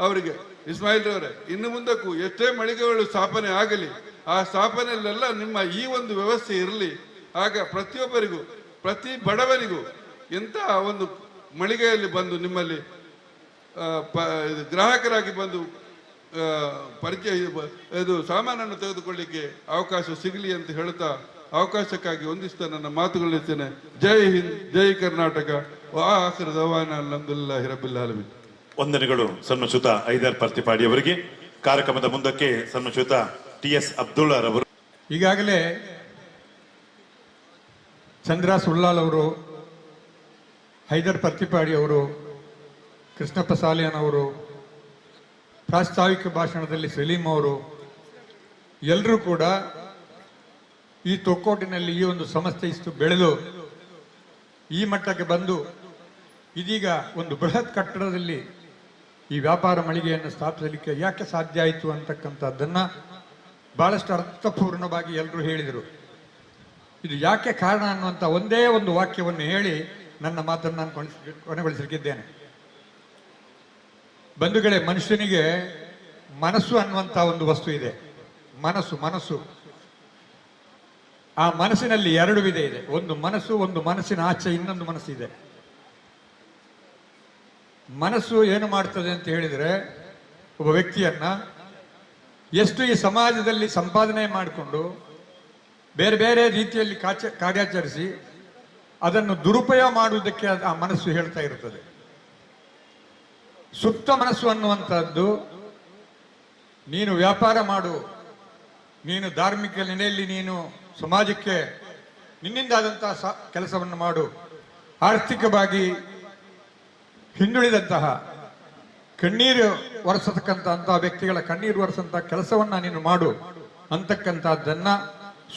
ಅವರಿಗೆ ಇಸ್ಮಾಯಿಲ್ ರವರೇ, ಇನ್ನು ಮುಂದಕ್ಕೂ ಎಷ್ಟೇ ಮಳಿಗೆಗಳು ಸ್ಥಾಪನೆ ಆಗಲಿ, ಆ ಸ್ಥಾಪನೆಯಲ್ಲೆಲ್ಲ ನಿಮ್ಮ ಈ ಒಂದು ವ್ಯವಸ್ಥೆ ಇರಲಿ. ಆಗ ಪ್ರತಿಯೊಬ್ಬರಿಗೂ, ಪ್ರತಿ ಬಡವನಿಗೂ ಎಂತಹ ಒಂದು ಮಳಿಗೆಯಲ್ಲಿ ಬಂದು ನಿಮ್ಮಲ್ಲಿ ಗ್ರಾಹಕರಾಗಿ ಬಂದು ಪರಿಚಯ ಇದು ಸಾಮಾನನ್ನು ತೆಗೆದುಕೊಳ್ಳಿಕ್ಕೆ ಅವಕಾಶ ಸಿಗಲಿ ಅಂತ ಹೇಳ್ತಾ, ಅವಕಾಶಕ್ಕಾಗಿ ಹೊಂದಿಸ್ತಾ ನನ್ನ ಮಾತುಗಳಿರ್ತೇನೆ. ಜೈ ಹಿಂದ್, ಜೈ ಕರ್ನಾಟಕ. ಆಖಿರು ದವಾನ ಅಲ್ಹಮ್ದುಲಿಲ್ಲಾಹಿ ರಬ್ಬಿಲ್ ಆಲಮೀನ್. ವಂದನೆಗಳು ಸನ್ಮಾನ್ಯ ಐದರ್ ಪರ್ತಿಪಾಡಿ ಅವರಿಗೆ. ಕಾರ್ಯಕ್ರಮದ ಮುಂದಕ್ಕೆ ಸನ್ಮಾನ್ಯ TS ಅಬ್ದುಲ್ಲಾ ರವರು. ಈಗಾಗಲೇ ಚಂದ್ರ ಸುಳ್ಳಾಲ್ ಅವರು, ಹೈದರ್ ಪರ್ತಿಪಾಡಿ ಅವರು, ಕೃಷ್ಣಪ್ಪ ಸಾಲಿಯಾನ್ ಅವರು, ಪ್ರಾಸ್ತಾವಿಕ ಭಾಷಣದಲ್ಲಿ ಸಲೀಂ ಅವರು ಎಲ್ಲರೂ ಕೂಡ ಈ ತೊಕ್ಕೋಟಿನಲ್ಲಿ ಈ ಒಂದು ಸಂಸ್ಥೆ ಇಷ್ಟು ಬೆಳೆದು ಈ ಮಟ್ಟಕ್ಕೆ ಬಂದು ಇದೀಗ ಒಂದು ಬೃಹತ್ ಕಟ್ಟಡದಲ್ಲಿ ಈ ವ್ಯಾಪಾರ ಮಳಿಗೆಯನ್ನು ಸ್ಥಾಪಿಸಲಿಕ್ಕೆ ಯಾಕೆ ಸಾಧ್ಯ ಆಯಿತು ಅಂತಕ್ಕಂಥದ್ದನ್ನ ಬಹಳಷ್ಟು ಅರ್ಥಪೂರ್ಣವಾಗಿ ಎಲ್ಲರೂ ಹೇಳಿದರು. ಇದು ಯಾಕೆ ಕಾರಣ ಅನ್ನುವಂಥ ಒಂದೇ ಒಂದು ವಾಕ್ಯವನ್ನು ಹೇಳಿ ನನ್ನ ಮಾತನ್ನು ನಾನು ಕೊನೆಗೊಳಿಸಲಿಕ್ಕಿದ್ದೇನೆ. ಬಂಧುಗಳೇ, ಮನುಷ್ಯನಿಗೆ ಮನಸ್ಸು ಅನ್ನುವಂಥ ಒಂದು ವಸ್ತು ಇದೆ. ಮನಸ್ಸು ಆ ಮನಸ್ಸಿನಲ್ಲಿ 2 ವಿಧ ಇದೆ. ಒಂದು ಮನಸ್ಸು, ಒಂದು ಮನಸ್ಸಿನ ಆಚೆ ಇನ್ನೊಂದು ಮನಸ್ಸಿದೆ. ಮನಸ್ಸು ಏನು ಮಾಡ್ತದೆ ಅಂತ ಹೇಳಿದರೆ, ಒಬ್ಬ ವ್ಯಕ್ತಿಯನ್ನ ಎಷ್ಟು ಈ ಸಮಾಜದಲ್ಲಿ ಸಂಪಾದನೆ ಮಾಡಿಕೊಂಡು ಬೇರೆ ಬೇರೆ ರೀತಿಯಲ್ಲಿ ಕಾರ್ಯಾಚರಿಸಿ ಅದನ್ನು ದುರುಪಯೋಗ ಮಾಡುವುದಕ್ಕೆ ಆ ಮನಸ್ಸು ಹೇಳ್ತಾ ಇರುತ್ತದೆ. ಸುಪ್ತ ಮನಸ್ಸು ಅನ್ನುವಂಥದ್ದು, ನೀನು ವ್ಯಾಪಾರ ಮಾಡು, ನೀನು ಧಾರ್ಮಿಕ ನೆಲೆಯಲ್ಲಿ ನೀನು ಸಮಾಜಕ್ಕೆ ನಿನ್ನಿಂದಾದಂತಹ ಕೆಲಸವನ್ನು ಮಾಡು, ಆರ್ಥಿಕವಾಗಿ ಹಿಂದುಳಿದಂತಹ ಕಣ್ಣೀರು ಒರೆಸತಕ್ಕಂತಹ ವ್ಯಕ್ತಿಗಳ ಕಣ್ಣೀರು ಒರೆಸಂತಹ ಕೆಲಸವನ್ನ ನೀನು ಮಾಡು ಅಂತಕ್ಕಂಥದ್ದನ್ನ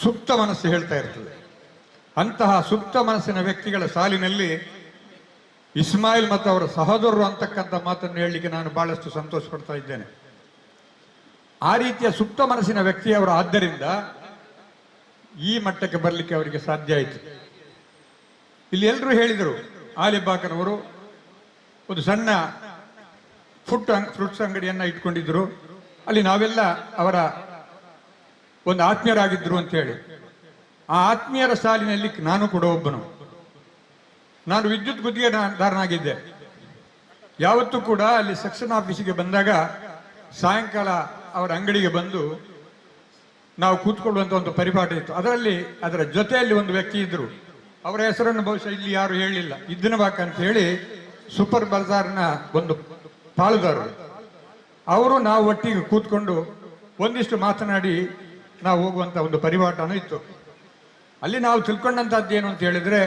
ಸುಪ್ತ ಮನಸ್ಸು ಹೇಳ್ತಾ ಇರ್ತದೆ. ಅಂತಹ ಸುಪ್ತ ಮನಸ್ಸಿನ ವ್ಯಕ್ತಿಗಳ ಸಾಲಿನಲ್ಲಿ ಇಸ್ಮಾಯಿಲ್ ಮತ್ತು ಅವರ ಸಹೋದರರು ಅಂತಕ್ಕಂಥ ಮಾತನ್ನು ಹೇಳಲಿಕ್ಕೆ ನಾನು ಬಹಳಷ್ಟು ಸಂತೋಷ ಪಡ್ತಾ ಇದ್ದೇನೆ. ಆ ರೀತಿಯ ಸುಪ್ತ ಮನಸ್ಸಿನ ವ್ಯಕ್ತಿಯವರು ಆದ್ದರಿಂದ ಈ ಮಟ್ಟಕ್ಕೆ ಬರಲಿಕ್ಕೆ ಅವರಿಗೆ ಸಾಧ್ಯ ಆಯಿತು. ಇಲ್ಲಿ ಎಲ್ಲರೂ ಹೇಳಿದರು, ಆಲಿಬಾಕರವರು ಒಂದು ಸಣ್ಣ ಫ್ರೂಟ್ಸ್ ಅಂಗಡಿಯನ್ನ ಇಟ್ಕೊಂಡಿದ್ರು, ಅಲ್ಲಿ ನಾವೆಲ್ಲ ಅವರ ಒಂದು ಆತ್ಮೀಯರಾಗಿದ್ರು ಅಂತ ಹೇಳಿ. ಆ ಆತ್ಮೀಯರ ಸಾಲಿನಲ್ಲಿ ನಾನು ಕೂಡ ಒಬ್ಬನು. ನಾನು ವಿದ್ಯುತ್ ಗುತ್ತಿಗೆದಾರನಾಗಿದ್ದೆ. ಯಾವತ್ತೂ ಕೂಡ ಅಲ್ಲಿ ಸೆಕ್ಷನ್ ಆಫೀಸಿಗೆ ಬಂದಾಗ ಸಾಯಂಕಾಲ ಅವರ ಅಂಗಡಿಗೆ ಬಂದು ನಾವು ಕೂತ್ಕೊಳ್ಳುವಂತ ಒಂದು ಪರಿಪಾಠ ಇತ್ತು. ಅದರ ಜೊತೆಯಲ್ಲಿ ಒಂದು ವ್ಯಕ್ತಿ ಇದ್ರು. ಅವರ ಹೆಸರನ್ನು ಬಹುಶಃ ಇಲ್ಲಿ ಯಾರು ಹೇಳಿಲ್ಲ, ಇದ್ದನಬಾಕ ಅಂತ ಹೇಳಿ ಸೂಪರ್ ಬಜಾರ್ನ ಒಂದು ಪಾಳುದಾರರು. ಅವರು ನಾವು ಒಟ್ಟಿಗೆ ಕೂತ್ಕೊಂಡು ಒಂದಿಷ್ಟು ಮಾತನಾಡಿ ನಾವು ಹೋಗುವಂಥ ಒಂದು ಪರಿಪಾಠನೂ ಇತ್ತು. ಅಲ್ಲಿ ನಾವು ತಿಳ್ಕೊಂಡಂಥದ್ದು ಏನು ಅಂತ ಹೇಳಿದ್ರೆ,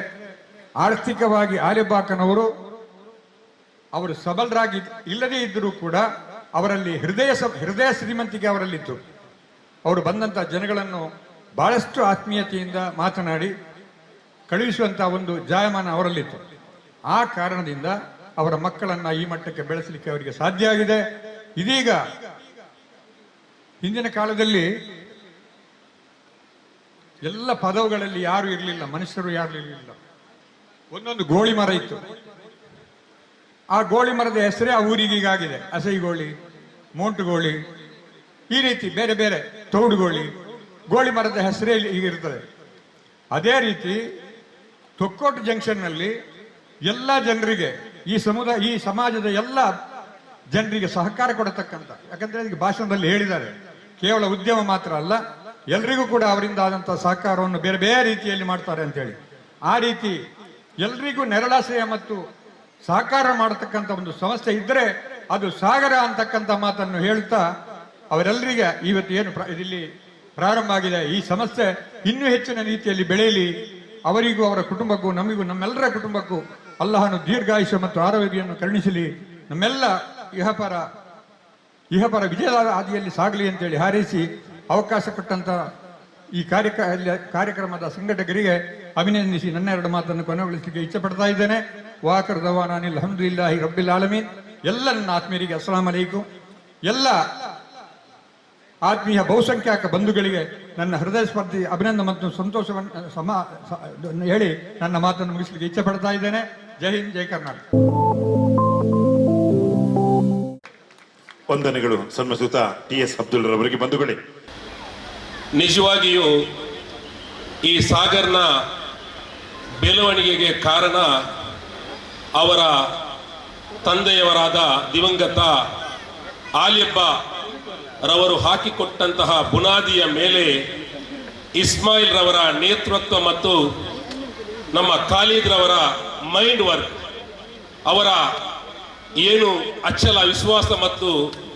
ಆರ್ಥಿಕವಾಗಿ ಆಲಿಬಾಕನವರು ಅವರು ಸಬಲರಾಗಿ ಇಲ್ಲದೇ ಇದ್ದರೂ ಕೂಡ ಅವರಲ್ಲಿ ಹೃದಯ ಶ್ರೀಮಂತಿಕೆ ಅವರಲ್ಲಿತ್ತು. ಅವರು ಬಂದಂಥ ಜನಗಳನ್ನು ಬಹಳಷ್ಟು ಆತ್ಮೀಯತೆಯಿಂದ ಮಾತನಾಡಿ ಕಳುಹಿಸುವಂಥ ಒಂದು ಜಾಯಮಾನ ಅವರಲ್ಲಿತ್ತು. ಆ ಕಾರಣದಿಂದ ಅವರ ಮಕ್ಕಳನ್ನ ಈ ಮಟ್ಟಕ್ಕೆ ಬೆಳೆಸಲಿಕ್ಕೆ ಅವರಿಗೆ ಸಾಧ್ಯ ಆಗಿದೆ. ಇದೀಗ ಹಿಂದಿನ ಕಾಲದಲ್ಲಿ ಎಲ್ಲ ಪದವುಗಳಲ್ಲಿ ಯಾರು ಇರಲಿಲ್ಲ, ಮನುಷ್ಯರು ಯಾರು ಇರಲಿಲ್ಲ. ಒಂದೊಂದು ಗೋಳಿ ಮರ ಇತ್ತು. ಆ ಗೋಳಿ ಮರದ ಹೆಸರೇ ಆ ಊರಿಗೆ ಈಗಾಗಿದೆ. ಅಸೈಗೋಳಿ, ಮೋಂಟುಗೋಳಿ, ಈ ರೀತಿ ಬೇರೆ ಬೇರೆ ತೌಡುಗೋಳಿ, ಗೋಳಿ ಮರದ ಹೆಸರೇ ಈಗಿರ್ತದೆ. ಅದೇ ರೀತಿ ತೊಕ್ಕೋಟು ಜಂಕ್ಷನ್ನಲ್ಲಿ ಎಲ್ಲ ಜನರಿಗೆ, ಈ ಸಮಾಜದ ಎಲ್ಲ ಜನರಿಗೆ ಸಹಕಾರ ಕೊಡತಕ್ಕಂಥ, ಯಾಕಂದ್ರೆ ಈಗ ಭಾಷಣದಲ್ಲಿ ಹೇಳಿದ್ದಾರೆ, ಕೇವಲ ಉದ್ಯಮ ಮಾತ್ರ ಅಲ್ಲ, ಎಲ್ರಿಗೂ ಕೂಡ ಅವರಿಂದ ಆದಂತಹ ಸಹಕಾರವನ್ನು ಬೇರೆ ಬೇರೆ ರೀತಿಯಲ್ಲಿ ಮಾಡ್ತಾರೆ ಅಂತ ಹೇಳಿ, ಆ ರೀತಿ ಎಲ್ರಿಗೂ ನೆರಳಾಶ್ರಯ ಮತ್ತು ಸಹಕಾರ ಮಾಡತಕ್ಕಂಥ ಒಂದು ಸಂಸ್ಥೆ ಇದ್ದರೆ ಅದು ಸಾಗರ ಅಂತಕ್ಕಂಥ ಮಾತನ್ನು ಹೇಳ್ತಾ ಅವರೆಲ್ಲರಿಗೆ ಇವತ್ತು ಏನು ಇಲ್ಲಿ ಪ್ರಾರಂಭ ಆಗಿದೆ, ಈ ಸಂಸ್ಥೆ ಇನ್ನೂ ಹೆಚ್ಚಿನ ರೀತಿಯಲ್ಲಿ ಬೆಳೆಯಲಿ, ಅವರಿಗೂ ಅವರ ಕುಟುಂಬಕ್ಕೂ ನಮಗೂ ನಮ್ಮೆಲ್ಲರ ಕುಟುಂಬಕ್ಕೂ ಅಲ್ಲಾಹನು ದೀರ್ಘಾಯುಷ್ಯ ಮತ್ತು ಆರೋಗ್ಯವನ್ನು ಕರುಣಿಸಲಿ, ನಮ್ಮೆಲ್ಲ ಇಹಪರ ವಿಜಯದ ಹಾದಿಯಲ್ಲಿ ಸಾಗಲಿ ಅಂತೇಳಿ ಹಾರೈಸಿ ಅವಕಾಶ ಕೊಟ್ಟಂತ ಈ ಕಾರ್ಯಕ್ರಮದ ಸಂಘಟಕರಿಗೆ ಅಭಿನಂದಿಸಿ ನನ್ನ ಎರಡು ಮಾತನ್ನು ಕೊನೆಗೊಳಿಸಲಿಕ್ಕೆ ಇಚ್ಛೆ ಪಡ್ತಾ ಇದ್ದೇನೆ. ವಾಕರ್ ದವಾನಾನಿ ಅಲ್ಹಮ್ದುಲಿಲ್ಲಾಹಿ ರಬ್ಬಿಲ್ ಆಲಮೀನ್. ಎಲ್ಲ ನನ್ನ ಆತ್ಮೀಯರಿಗೆ ಅಸ್ಸಲಾಂ ಅಲೈಕುಂ. ಎಲ್ಲ ಆತ್ಮೀಯ ಬಹುಸಂಖ್ಯಾಕ ಬಂಧುಗಳಿಗೆ ನನ್ನ ಹೃದಯ ಸ್ಪರ್ಧಿ ಅಭಿನಂದನೆ ಮತ್ತು ಸಂತೋಷವನ್ನು ಹೇಳಿ ನನ್ನ ಮಾತನ್ನು ಮುಗಿಸಲಿಕ್ಕೆ ಇಚ್ಛೆ ಪಡ್ತಾ ಇದ್ದೇನೆ. ಜೈ ಹಿಂದ್, ಜೈ ಕರ್ನಾಟಕ. ವಂದನೆಗಳು ಸನ್ಮಾನಿಸುತ್ತಾ ಟಿ.ಎಸ್. ಅಬ್ದುಲ್ ರವರಿಗೆ. ಬಂಧುಗಳೇ, ನಿಜವಾಗಿಯೂ ಈ ಸಾಗರ್ನ ಬೆಳವಣಿಗೆಗೆ ಕಾರಣ ಅವರ ತಂದೆಯವರಾದ ದಿವಂಗತ ಆಲಿಯಬ್ಬ ರವರು ಹಾಕಿಕೊಟ್ಟಂತಹ ಬುನಾದಿಯ ಮೇಲೆ ಇಸ್ಮಾಯಿಲ್ ರವರ ನೇತೃತ್ವ ಮತ್ತು ನಮ್ಮ ಖಾಲಿದ್ ರವರ ಮೈಂಡ್ ವರ್ಕ್, ಅವರ ಏನು ಅಚಲ ವಿಶ್ವಾಸ ಮತ್ತು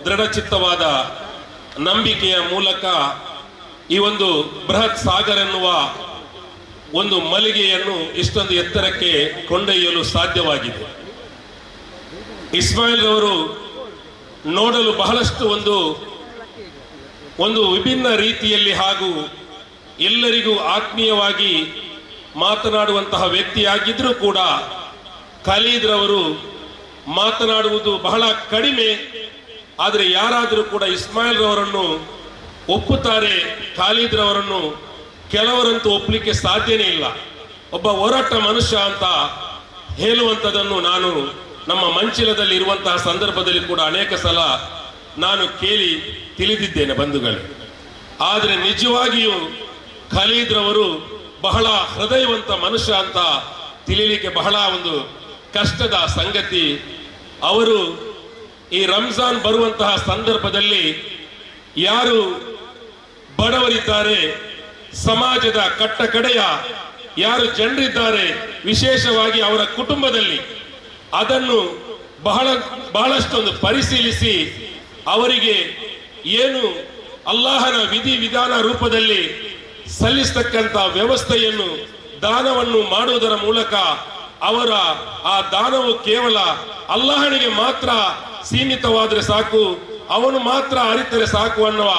ದೃಢಚಿತ್ತವಾದ ನಂಬಿಕೆಯ ಮೂಲಕ ಈ ಒಂದು ಬೃಹತ್ ಸಾಗರ್ ಎನ್ನುವ ಒಂದು ಮಳಿಗೆಯನ್ನು ಇಷ್ಟೊಂದು ಎತ್ತರಕ್ಕೆ ಕೊಂಡೊಯ್ಯಲು ಸಾಧ್ಯವಾಗಿದೆ. ಇಸ್ಮಾಯಿಲ್ ರವರು ನೋಡಲು ಬಹಳಷ್ಟು ಒಂದು ವಿಭಿನ್ನ ರೀತಿಯಲ್ಲಿ ಹಾಗೂ ಎಲ್ಲರಿಗೂ ಆತ್ಮೀಯವಾಗಿ ಮಾತನಾಡುವಂತಹ ವ್ಯಕ್ತಿಯಾಗಿದ್ರೂ ಕೂಡ ಖಾಲಿದ್ ರವರು ಮಾತನಾಡುವುದು ಬಹಳ ಕಡಿಮೆ. ಆದರೆ ಯಾರಾದರೂ ಕೂಡ ಇಸ್ಮಾಯಿಲ್ ರವರನ್ನು ಒಪ್ಪುತ್ತಾರೆ, ಖಾಲಿದ್ ರವರನ್ನು ಕೆಲವರಂತೂ ಒಪ್ಪಲಿಕ್ಕೆ ಸಾಧ್ಯನೇ ಇಲ್ಲ. ಒಬ್ಬ ಹೋರಾಟ ಮನುಷ್ಯ ಅಂತ ಹೇಳುವಂಥದ್ದನ್ನು ನಾನು ನಮ್ಮ ಮಂಚಿಲದಲ್ಲಿ ಇರುವಂತಹ ಸಂದರ್ಭದಲ್ಲಿ ಕೂಡ ಅನೇಕ ಸಲ ನಾನು ಕೇಳಿ ತಿಳಿದಿದ್ದೇನೆ ಬಂಧುಗಳೇ. ಆದರೆ ನಿಜವಾಗಿಯೂ ಖಾಲಿದ್ ರವರು ಬಹಳ ಹೃದಯವಂತ ಮನುಷ್ಯ ಅಂತ ತಿಳಿಲಿಕ್ಕೆ ಬಹಳ ಒಂದು ಕಷ್ಟದ ಸಂಗತಿ. ಅವರು ಈ ರಂಜಾನ್ ಬರುವಂತಹ ಸಂದರ್ಭದಲ್ಲಿ ಯಾರು ಬಡವರಿದ್ದಾರೆ, ಸಮಾಜದ ಕಟ್ಟ ಕಡೆಯ ಯಾರು ಜನರಿದ್ದಾರೆ, ವಿಶೇಷವಾಗಿ ಅವರ ಕುಟುಂಬದಲ್ಲಿ ಅದನ್ನು ಬಹಳಷ್ಟೊಂದು ಪರಿಶೀಲಿಸಿ ಅವರಿಗೆ ಏನು ಅಲ್ಲಾಹನ ವಿಧಿ ವಿಧಾನ ರೂಪದಲ್ಲಿ ಸಲ್ಲಿಸತಕ್ಕಂಥ ವ್ಯವಸ್ಥೆಯನ್ನು ದಾನವನ್ನು ಮಾಡುವುದರ ಮೂಲಕ ಅವರ ಆ ದಾನವು ಕೇವಲ ಅಲ್ಲಾಹನಿಗೆ ಮಾತ್ರ ಸೀಮಿತವಾದರೆ ಸಾಕು, ಅವನು ಮಾತ್ರ ಅರಿತರೆ ಸಾಕು ಅನ್ನುವ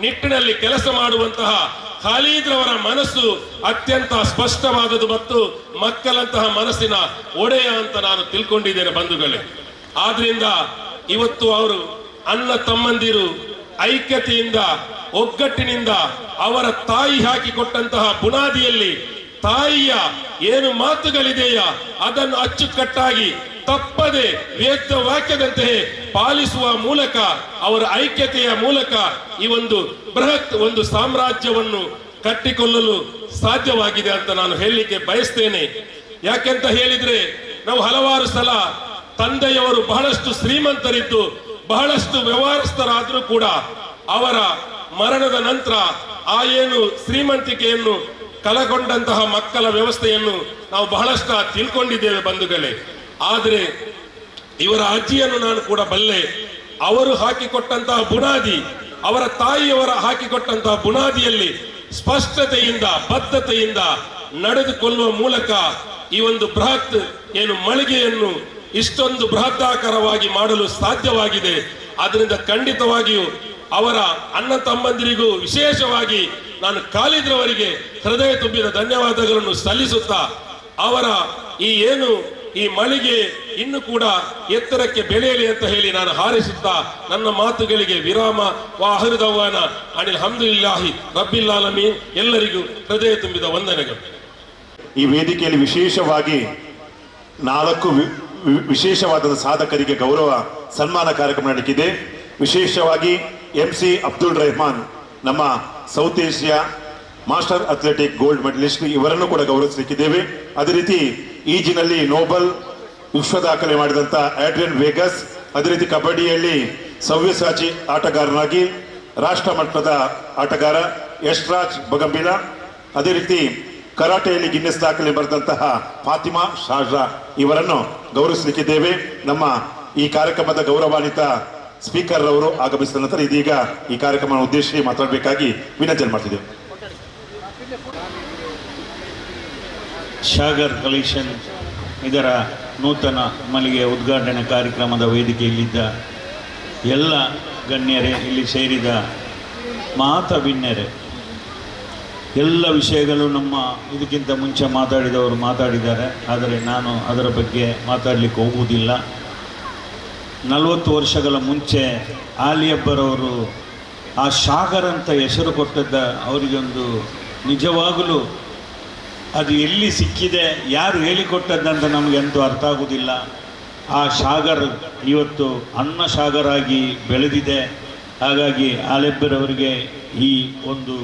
ನಿಟ್ಟಿನಲ್ಲಿ ಕೆಲಸ ಮಾಡುವಂತಹ ಖಾಲಿದ್ ರವರ ಮನಸ್ಸು ಅತ್ಯಂತ ಸ್ಪಷ್ಟವಾದದ್ದು ಮತ್ತು ಮಕ್ಕಳಂತಹ ಮನಸ್ಸಿನ ಒಡೆಯ ಅಂತ ನಾನು ತಿಳ್ಕೊಂಡಿದ್ದೇನೆ ಬಂಧುಗಳೇ. ಆದ್ರಿಂದ ಇವತ್ತು ಅವರು ಅಣ್ಣ ತಮ್ಮಂದಿರು ಐಕ್ಯತೆಯಿಂದ ಒಗ್ಗಟ್ಟಿನಿಂದ ಅವರ ತಾಯಿ ಹಾಕಿಕೊಟ್ಟಂತಹ ಬುನಾದಿಯಲ್ಲಿ ತಾಯಿಯ ಏನು ಮಾತುಗಳಿದೆಯ ಅದನ್ನು ಅಚ್ಚುಕಟ್ಟಾಗಿ ತಪ್ಪದೆ ವೇದ ವಾಕ್ಯದಂತೆ ಪಾಲಿಸುವ ಮೂಲಕ ಅವರ ಐಕ್ಯತೆಯ ಮೂಲಕ ಈ ಒಂದು ಬೃಹತ್ ಒಂದು ಸಾಮ್ರಾಜ್ಯವನ್ನು ಕಟ್ಟಿಕೊಳ್ಳಲು ಸಾಧ್ಯವಾಗಿದೆ ಅಂತ ನಾನು ಹೇಳಲಿಕ್ಕೆ ಬಯಸ್ತೇನೆ. ಯಾಕೆಂತ ಹೇಳಿದ್ರೆ ನಾವು ಹಲವಾರು ಸಲ ತಂದೆಯವರು ಬಹಳಷ್ಟು ಶ್ರೀಮಂತರಿದ್ದು ಬಹಳಷ್ಟು ವ್ಯವಹಾರಸ್ಥರಾದರೂ ಕೂಡ ಅವರ ಮರಣದ ನಂತರ ಆ ಏನು ಶ್ರೀಮಂತಿಕೆಯನ್ನು ಕಳಗೊಂಡಂತಹ ಮಕ್ಕಳ ವ್ಯವಸ್ಥೆಯನ್ನು ನಾವು ಬಹಳಷ್ಟು ತಿಳ್ಕೊಂಡಿದ್ದೇವೆ ಬಂಧುಗಳೇ. ಆದರೆ ಇವರ ಅಜ್ಜಿಯನ್ನು ನಾನು ಕೂಡ ಬಲ್ಲೆ. ಅವರು ಹಾಕಿಕೊಟ್ಟಂತಹ ಬುನಾದಿ, ಅವರ ತಾಯಿಯವರ ಹಾಕಿಕೊಟ್ಟಂತಹ ಬುನಾದಿಯಲ್ಲಿ ಸ್ಪಷ್ಟತೆಯಿಂದ ಬದ್ಧತೆಯಿಂದ ನಡೆದುಕೊಳ್ಳುವ ಮೂಲಕ ಈ ಒಂದು ಬೃಹತ್ ಏನು ಮಳಿಗೆಯನ್ನು ಇಷ್ಟೊಂದು ಬೃಹದಾಕಾರವಾಗಿ ಮಾಡಲು ಸಾಧ್ಯವಾಗಿದೆ. ಅದರಿಂದ ಖಂಡಿತವಾಗಿಯೂ ಅವರ ಅಣ್ಣ ತಮ್ಮಂದಿರಿಗೂ ವಿಶೇಷವಾಗಿ ನಾನು ಖಾಲಿದ್ರವರಿಗೆ ಹೃದಯ ತುಂಬಿದ ಧನ್ಯವಾದಗಳನ್ನು ಸಲ್ಲಿಸುತ್ತಾ ಅವರ ಈ ಮಳಿಗೆ ಇನ್ನು ಕೂಡ ಎತ್ತರಕ್ಕೆ ಬೆಳೆಯಲಿ ಅಂತ ಹೇಳಿ ನಾನು ಹಾರೈಸುತ್ತಾ ನನ್ನ ಮಾತುಗಳಿಗೆ ವಿರಾಮ. ವಾಹಿರದವಾನ ಅನಿಲ್ ಹಮ್ದುಲಿಲ್ಲಾಹಿ ರಬ್ಬಿಲ್ ಆಲಮೀನ್. ಎಲ್ಲರಿಗೂ ಹೃದಯ ತುಂಬಿದ ವಂದನೆಗಳು. ಈ ವೇದಿಕೆಯಲ್ಲಿ ವಿಶೇಷವಾಗಿ 4 ವಿಶೇಷವಾದ ಸಾಧಕರಿಗೆ ಗೌರವ ಸನ್ಮಾನ ಕಾರ್ಯಕ್ರಮ ನಡೆದಿದೆ. ವಿಶೇಷವಾಗಿ MC ಅಬ್ದುಲ್ ರೆಹಮಾನ್, ನಮ್ಮ south Asia master athletic gold medallist, ಇವರನ್ನು ಕೂಡ ಗೌರವಿಸಲಿಕ್ಕಿದ್ದೇವೆ. ಅದೇ ರೀತಿ ಈಜಿನಲ್ಲಿ ನೋಬಲ್ ವಿಶ್ವ ದಾಖಲೆ ಮಾಡಿದಂಥ ಆಡ್ರಿಯನ್ ವೇಗಸ್, ಅದೇ ರೀತಿ ಕಬಡ್ಡಿಯಲ್ಲಿ ಸವ್ಯಸಾಚಿ ಆಟಗಾರನಾಗಿ ರಾಷ್ಟ್ರ ಮಟ್ಟದ ಆಟಗಾರ ಯಶ್ರಾಜ್ ಬಗಂಬಿಲ, ಅದೇ ರೀತಿ ಕರಾಟೆಯಲ್ಲಿ ಗಿನ್ನೆಸ್ ದಾಖಲೆ ಬರೆದಂತಹ ಫಾತಿಮಾ ಶಾಜ್ರಾ ಇವರನ್ನು ಗೌರವಿಸಲಿಕ್ಕಿದ್ದೇವೆ. ನಮ್ಮ ಈ ಕಾರ್ಯಕ್ರಮದ ಗೌರವಾನ್ವಿತ ಸ್ಪೀಕರ್ ಅವರು ಆಗಮಿಸಿದ ನಂತರ ಇದೀಗ ಈ ಕಾರ್ಯಕ್ರಮ ಉದ್ದೇಶಿಸಿ ಮಾತಾಡಬೇಕಾಗಿ ವಿನಂತಿ ಮಾಡ್ತಿದ್ದೇವೆ. ಶಾಗರ್ ಕಲೆಕ್ಷನ್ ಇದರ ನೂತನ ಮಳಿಗೆ ಉದ್ಘಾಟನಾ ಕಾರ್ಯಕ್ರಮದ ವೇದಿಕೆಯಲ್ಲಿದ್ದ ಎಲ್ಲ ಗಣ್ಯರೇ, ಇಲ್ಲಿ ಸೇರಿದ ಮಾತಭಿನ್ನರೇ, ಎಲ್ಲ ವಿಷಯಗಳು ನಮ್ಮ ಇದಕ್ಕಿಂತ ಮುಂಚೆ ಮಾತಾಡಿದವರು ಮಾತಾಡಿದ್ದಾರೆ. ಆದರೆ ನಾನು ಅದರ ಬಗ್ಗೆ ಮಾತಾಡಲಿಕ್ಕೆ ಹೋಗುವುದಿಲ್ಲ. 40 ವರ್ಷಗಳ ಮುಂಚೆ ಆಲಿಯಬ್ಬರವರು ಆ ಶಾಗರ್ ಅಂತ ಹೆಸರು ಕೊಟ್ಟದ್ದ ಅವರಿಗೊಂದು ನಿಜವಾಗಲೂ ಅದು ಎಲ್ಲಿ ಸಿಕ್ಕಿದೆ, ಯಾರು ಹೇಳಿಕೊಟ್ಟದ್ದಂತ ನಮಗೆ ಅಂತೂ ಅರ್ಥ ಆಗುವುದಿಲ್ಲ. ಆ ಶಾಗರ್ ಇವತ್ತು ಅನ್ನ ಶಾಗರಾಗಿ ಬೆಳೆದಿದೆ. ಹಾಗಾಗಿ ಆಲಿಯಬ್ಬರವರಿಗೆ ಈ ಒಂದು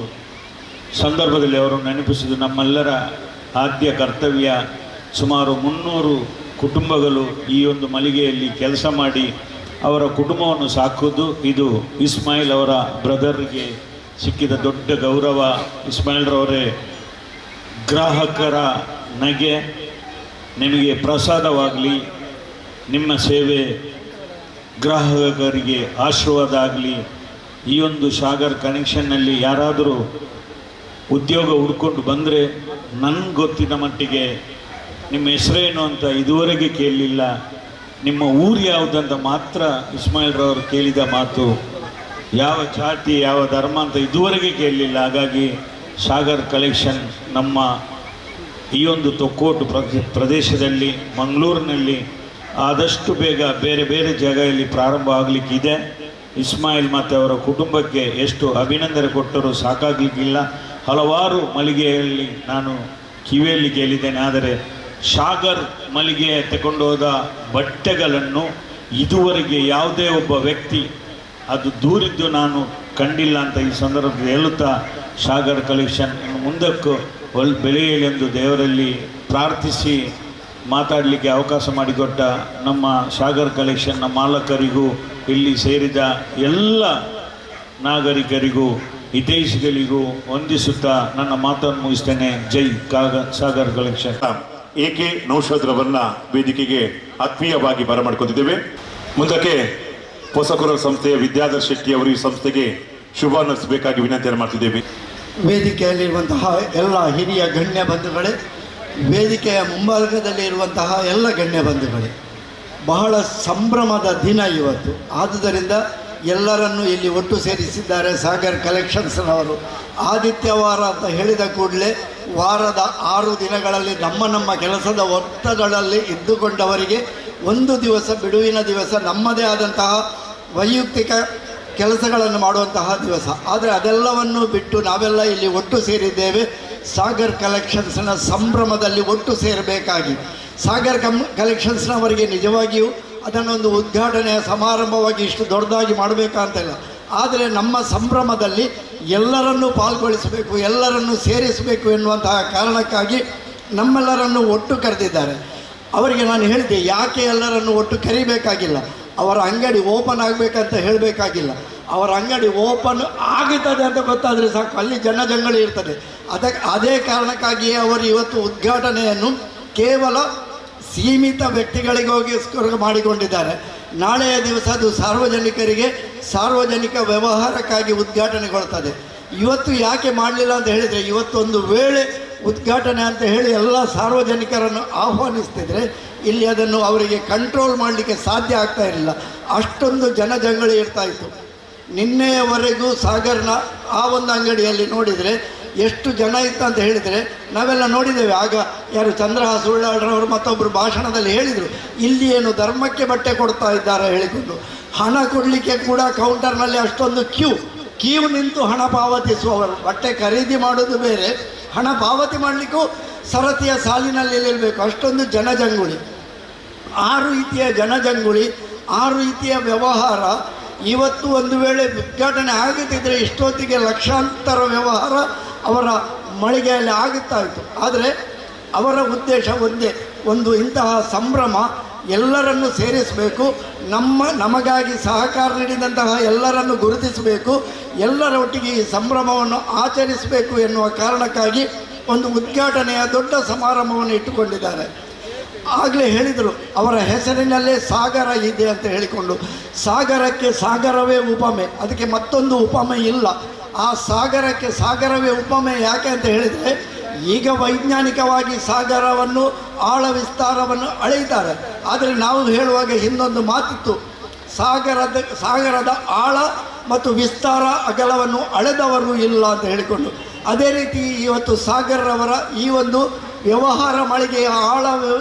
ಸಂದರ್ಭದಲ್ಲಿ ಅವರನ್ನು ನೆನಪಿಸಿದ್ದು ನಮ್ಮೆಲ್ಲರ ಆದ್ಯ ಕರ್ತವ್ಯ. ಸುಮಾರು 300 ಕುಟುಂಬಗಳು ಈ ಒಂದು ಮಳಿಗೆಯಲ್ಲಿ ಕೆಲಸ ಮಾಡಿ ಅವರ ಕುಟುಂಬವನ್ನು ಸಾಕುವುದು ಇದು ಇಸ್ಮಾಯಿಲ್ ಅವರ ಬ್ರದರ್ಗೆ ಸಿಕ್ಕಿದ ದೊಡ್ಡ ಗೌರವ. ಇಸ್ಮಾಯಿಲ್ರವರೇ, ಗ್ರಾಹಕರ ನಗೆ ನಿಮಗೆ ಪ್ರಸಾದವಾಗಲಿ, ನಿಮ್ಮ ಸೇವೆ ಗ್ರಾಹಕರಿಗೆ ಆಶೀರ್ವಾದ ಆಗಲಿ. ಈ ಒಂದು ಶಾಗರ್ ಕನೆಕ್ಷನ್ನಲ್ಲಿ ಯಾರಾದರೂ ಉದ್ಯೋಗ ಹುಡ್ಕೊಂಡು ಬಂದರೆ ನನಗೆ ಗೊತ್ತಿದ್ದ ಮಟ್ಟಿಗೆ ನಿಮ್ಮ ಹೆಸರೇನು ಅಂತ ಇದುವರೆಗೆ ಕೇಳಲಿಲ್ಲ. ನಿಮ್ಮ ಊರು ಯಾವುದಂತ ಮಾತ್ರ ಇಸ್ಮಾಯಿಲ್ರವರು ಕೇಳಿದ ಮಾತು. ಯಾವ ಜಾತಿ ಯಾವ ಧರ್ಮ ಅಂತ ಇದುವರೆಗೆ ಕೇಳಲಿಲ್ಲ. ಹಾಗಾಗಿ ಶಾಗರ್ ಕಲೆಕ್ಷನ್ ನಮ್ಮ ಈ ಒಂದು ತೊಕ್ಕೋಟು ಪ್ರದೇಶದಲ್ಲಿ ಮಂಗಳೂರಿನಲ್ಲಿ ಆದಷ್ಟು ಬೇಗ ಬೇರೆ ಬೇರೆ ಜಾಗದಲ್ಲಿ ಪ್ರಾರಂಭ ಆಗಲಿಕ್ಕಿದೆ. ಇಸ್ಮಾಯಿಲ್ ಮತ್ತು ಅವರ ಕುಟುಂಬಕ್ಕೆ ಎಷ್ಟು ಅಭಿನಂದನೆ ಕೊಟ್ಟರೂ ಸಾಕಾಗಲಿಕ್ಕಿಲ್ಲ. ಹಲವಾರು ಮಳಿಗೆಯಲ್ಲಿ ನಾನು ಕಿವಿಯಲ್ಲಿ ಕೇಳಿದ್ದೇನೆ. ಆದರೆ ಶಾಗರ್ ಮಳಿಗೆ ತಗೊಂಡು ಹೋದ ಬಟ್ಟೆಗಳನ್ನು ಇದುವರೆಗೆ ಯಾವುದೇ ಒಬ್ಬ ವ್ಯಕ್ತಿ ಅದು ದೂರಿದ್ದು ನಾನು ಕಂಡಿಲ್ಲ ಅಂತ ಈ ಸಂದರ್ಭದಲ್ಲಿ ಹೇಳುತ್ತಾ, ಶಾಗರ್ ಕಲೆಕ್ಷನ್ ಇನ್ನು ಮುಂದಕ್ಕೂ ಬೆಳೆಯಲಿ ಎಂದು ದೇವರಲ್ಲಿ ಪ್ರಾರ್ಥಿಸಿ ಮಾತಾಡಲಿಕ್ಕೆ ಅವಕಾಶ ಮಾಡಿಕೊಟ್ಟ ನಮ್ಮ ಶಾಗರ್ ಕಲೆಕ್ಷನ್ನ ಮಾಲಕರಿಗೂ ಇಲ್ಲಿ ಸೇರಿದ ಎಲ್ಲ ನಾಗರಿಕರಿಗೂ ಹಿತೈಷಿಗಳಿಗೂ ವಂದಿಸುತ್ತಾ ನನ್ನ ಮಾತನ್ನು ಮುಗಿಸ್ತೇನೆ. ಜೈ ಸಾಗರ್ ಕಲೆಕ್ಷನ್. AK ನೌಷಾದ್ ರವರನ್ನ ವೇದಿಕೆಗೆ ಆತ್ಮೀಯವಾಗಿ ಬರಮಾಡಿಕೊಂಡಿದ್ದೇವೆ. ಮುಂದಕ್ಕೆ ಹೊಸಕುರ ಸಂಸ್ಥೆಯ ವಿದ್ಯಾಧರ್ ಶೆಟ್ಟಿ ಅವರು ಈ ಸಂಸ್ಥೆಗೆ ಶುಭ ನಡೆಸಬೇಕಾಗಿ ವಿನಂತಿಯನ್ನು ಮಾಡ್ತಿದ್ದೇವೆ. ವೇದಿಕೆಯಲ್ಲಿರುವಂತಹ ಎಲ್ಲ ಹಿರಿಯ ಗಣ್ಯ ಬಂಧುಗಳೇ, ವೇದಿಕೆಯ ಮುಂಭಾಗದಲ್ಲಿ ಇರುವಂತಹ ಎಲ್ಲ ಗಣ್ಯ ಬಂಧುಗಳೇ, ಬಹಳ ಸಂಭ್ರಮದ ದಿನ ಇವತ್ತು. ಆದುದರಿಂದ ಎಲ್ಲರನ್ನೂ ಇಲ್ಲಿ ಒಟ್ಟು ಸೇರಿಸಿದ್ದಾರೆ ಸಾಗರ್ ಕಲೆಕ್ಷನ್ಸ್ನವರು. ಆದಿತ್ಯವಾರ ಅಂತ ಹೇಳಿದ ಕೂಡಲೇ ವಾರದ 6 ದಿನಗಳಲ್ಲಿ ನಮ್ಮ ಕೆಲಸದ ಒತ್ತಡಗಳಲ್ಲಿ ಇದ್ದುಕೊಂಡವರಿಗೆ ಒಂದು ದಿವಸ ಬಿಡುವಿನ ದಿವಸ, ನಮ್ಮದೇ ಆದಂತಹ ವೈಯಕ್ತಿಕ ಕೆಲಸಗಳನ್ನು ಮಾಡುವಂತಹ ದಿವಸ. ಆದರೆ ಅದೆಲ್ಲವನ್ನು ಬಿಟ್ಟು ನಾವೆಲ್ಲ ಇಲ್ಲಿ ಒಟ್ಟು ಸೇರಿದ್ದೇವೆ ಸಾಗರ್ ಕಲೆಕ್ಷನ್ಸ್ನ ಸಂಭ್ರಮದಲ್ಲಿ ಒಟ್ಟು ಸೇರಬೇಕಾಗಿ. ಸಾಗರ್ ಕಲೆಕ್ಷನ್ಸ್ನವರಿಗೆ ನಿಜವಾಗಿಯೂ ಅದನ್ನೊಂದು ಉದ್ಘಾಟನೆಯ ಸಮಾರಂಭವಾಗಿ ಇಷ್ಟು ದೊಡ್ಡದಾಗಿ ಮಾಡಬೇಕಂತಿಲ್ಲ. ಆದರೆ ನಮ್ಮ ಸಂಭ್ರಮದಲ್ಲಿ ಎಲ್ಲರನ್ನೂ ಪಾಲ್ಗೊಳಿಸಬೇಕು, ಎಲ್ಲರನ್ನೂ ಸೇರಿಸಬೇಕು ಎನ್ನುವಂತಹ ಕಾರಣಕ್ಕಾಗಿ ನಮ್ಮೆಲ್ಲರನ್ನು ಒಟ್ಟು ಕರೆದಿದ್ದಾರೆ. ಅವರಿಗೆ ನಾನು ಹೇಳಿದೆ, ಯಾಕೆ ಎಲ್ಲರನ್ನು ಒಟ್ಟು ಕರಿಬೇಕಾಗಿಲ್ಲ, ಅವರ ಅಂಗಡಿ ಓಪನ್ ಆಗಬೇಕಂತ ಹೇಳಬೇಕಾಗಿಲ್ಲ. ಅವರ ಅಂಗಡಿ ಓಪನ್ ಆಗುತ್ತದೆ ಅಂತ ಗೊತ್ತಾದರೆ ಸಾಕು, ಅಲ್ಲಿ ಜನಜಂಗಳಿ ಇರ್ತದೆ. ಅದೇ ಕಾರಣಕ್ಕಾಗಿಯೇ ಅವರು ಇವತ್ತು ಉದ್ಘಾಟನೆಯನ್ನು ಕೇವಲ ಸೀಮಿತ ವ್ಯಕ್ತಿಗಳಿಗೋಸ್ಕರ ಮಾಡಿಕೊಂಡಿದ್ದಾರೆ. ನಾಳೆಯ ದಿವಸ ಅದು ಸಾರ್ವಜನಿಕ ವ್ಯವಹಾರಕ್ಕಾಗಿ ಉದ್ಘಾಟನೆಗೊಳ್ತದೆ. ಇವತ್ತು ಯಾಕೆ ಮಾಡಲಿಲ್ಲ ಅಂತ ಹೇಳಿದರೆ, ಇವತ್ತೊಂದು ವೇಳೆ ಉದ್ಘಾಟನೆ ಅಂತ ಹೇಳಿ ಎಲ್ಲ ಸಾರ್ವಜನಿಕರನ್ನು ಆಹ್ವಾನಿಸ್ತಿದ್ರೆ ಇಲ್ಲಿ ಅದನ್ನು ಅವರಿಗೆ ಕಂಟ್ರೋಲ್ ಮಾಡಲಿಕ್ಕೆ ಸಾಧ್ಯ ಆಗ್ತಾ ಇರಲಿಲ್ಲ. ಅಷ್ಟೊಂದು ಜನಜಂಗಳಿ ಇರ್ತಾ ಇತ್ತು. ನಿನ್ನೆಯವರೆಗೂ ಸಾಗರ್ನ ಆ ಒಂದು ಅಂಗಡಿಯಲ್ಲಿ ನೋಡಿದರೆ ಎಷ್ಟು ಜನ ಇತ್ತು ಅಂತ ಹೇಳಿದರೆ ನಾವೆಲ್ಲ ನೋಡಿದ್ದೇವೆ. ಆಗ ಯಾರು ಚಂದ್ರಹಾಸ್ ಉಳ್ಳಾಳ್ರವರು ಮತ್ತೊಬ್ಬರು ಭಾಷಣದಲ್ಲಿ ಹೇಳಿದರು, ಇಲ್ಲಿ ಏನು ಧರ್ಮಕ್ಕೆ ಬಟ್ಟೆ ಕೊಡ್ತಾ ಇದ್ದಾರೆ ಹೇಳಿಕೊಂಡು. ಹಣ ಕೊಡಲಿಕ್ಕೆ ಕೂಡ ಕೌಂಟರ್ನಲ್ಲಿ ಅಷ್ಟೊಂದು ಕ್ಯೂ ನಿಂತು ಹಣ ಪಾವತಿಸುವವರು. ಬಟ್ಟೆ ಖರೀದಿ ಮಾಡೋದು ಬೇರೆ, ಹಣ ಪಾವತಿ ಮಾಡಲಿಕ್ಕೂ ಸರತಿಯ ಸಾಲಿನಲ್ಲಿ ನಿಲ್ಲಬೇಕು. ಅಷ್ಟೊಂದು ಜನಜಂಗುಳಿ. ಆ ರೀತಿಯ ಜನಜಂಗುಳಿ, ಆ ರೀತಿಯ ವ್ಯವಹಾರ ಇವತ್ತು ಒಂದು ವೇಳೆ ಉದ್ಘಾಟನೆ ಆಗುತ್ತಿದ್ದರೆ ಇಷ್ಟೊತ್ತಿಗೆ ಲಕ್ಷಾಂತರ ವ್ಯವಹಾರ ಅವರ ಮಳಿಗೆಯಲ್ಲಿ ಆಗುತ್ತಾ ಇತ್ತು. ಆದರೆ ಅವರ ಉದ್ದೇಶ ಒಂದೇ, ಒಂದು ಇಂತಹ ಸಂಭ್ರಮ ಎಲ್ಲರನ್ನು ಸೇರಿಸಬೇಕು, ನಮಗಾಗಿ ಸಹಕಾರ ನೀಡಿದಂತಹ ಎಲ್ಲರನ್ನು ಗುರುತಿಸಬೇಕು, ಎಲ್ಲರ ಒಟ್ಟಿಗೆ ಈ ಸಂಭ್ರಮವನ್ನು ಆಚರಿಸಬೇಕು ಎನ್ನುವ ಕಾರಣಕ್ಕಾಗಿ ಒಂದು ಉದ್ಘಾಟನೆಯ ದೊಡ್ಡ ಸಮಾರಂಭವನ್ನು ಇಟ್ಟುಕೊಂಡಿದ್ದಾರೆ. ಆಗಲೇ ಹೇಳಿದರು, ಅವರ ಹೆಸರಿನಲ್ಲೇ ಸಾಗರ ಇದೆ ಅಂತ ಹೇಳಿಕೊಂಡು. ಸಾಗರಕ್ಕೆ ಸಾಗರವೇ ಉಪಮೆ, ಅದಕ್ಕೆ ಮತ್ತೊಂದು ಉಪಮೆ ಇಲ್ಲ. ಆ ಸಾಗರಕ್ಕೆ ಸಾಗರವೇ ಉಪಮೆ. ಯಾಕೆ ಅಂತ ಹೇಳಿದರೆ, ಈಗ ವೈಜ್ಞಾನಿಕವಾಗಿ ಸಾಗರವನ್ನು ಆಳ ವಿಸ್ತಾರವನ್ನು ಅಳೆಯುತ್ತಾರೆ. ಆದರೆ ನಾವು ಹೇಳುವಾಗ ಹಿಂದೊಂದು ಮಾತಿತ್ತು, ಸಾಗರದ ಆಳ ಮತ್ತು ವಿಸ್ತಾರ ಅಗಲವನ್ನು ಅಳೆದವರು ಇಲ್ಲ ಅಂತ ಹೇಳಿಕೊಂಡು. ಅದೇ ರೀತಿ ಇವತ್ತು ಸಾಗರ್ರವರ ಈ ಒಂದು ವ್ಯವಹಾರ ಮಳಿಗೆಯ ಆಳ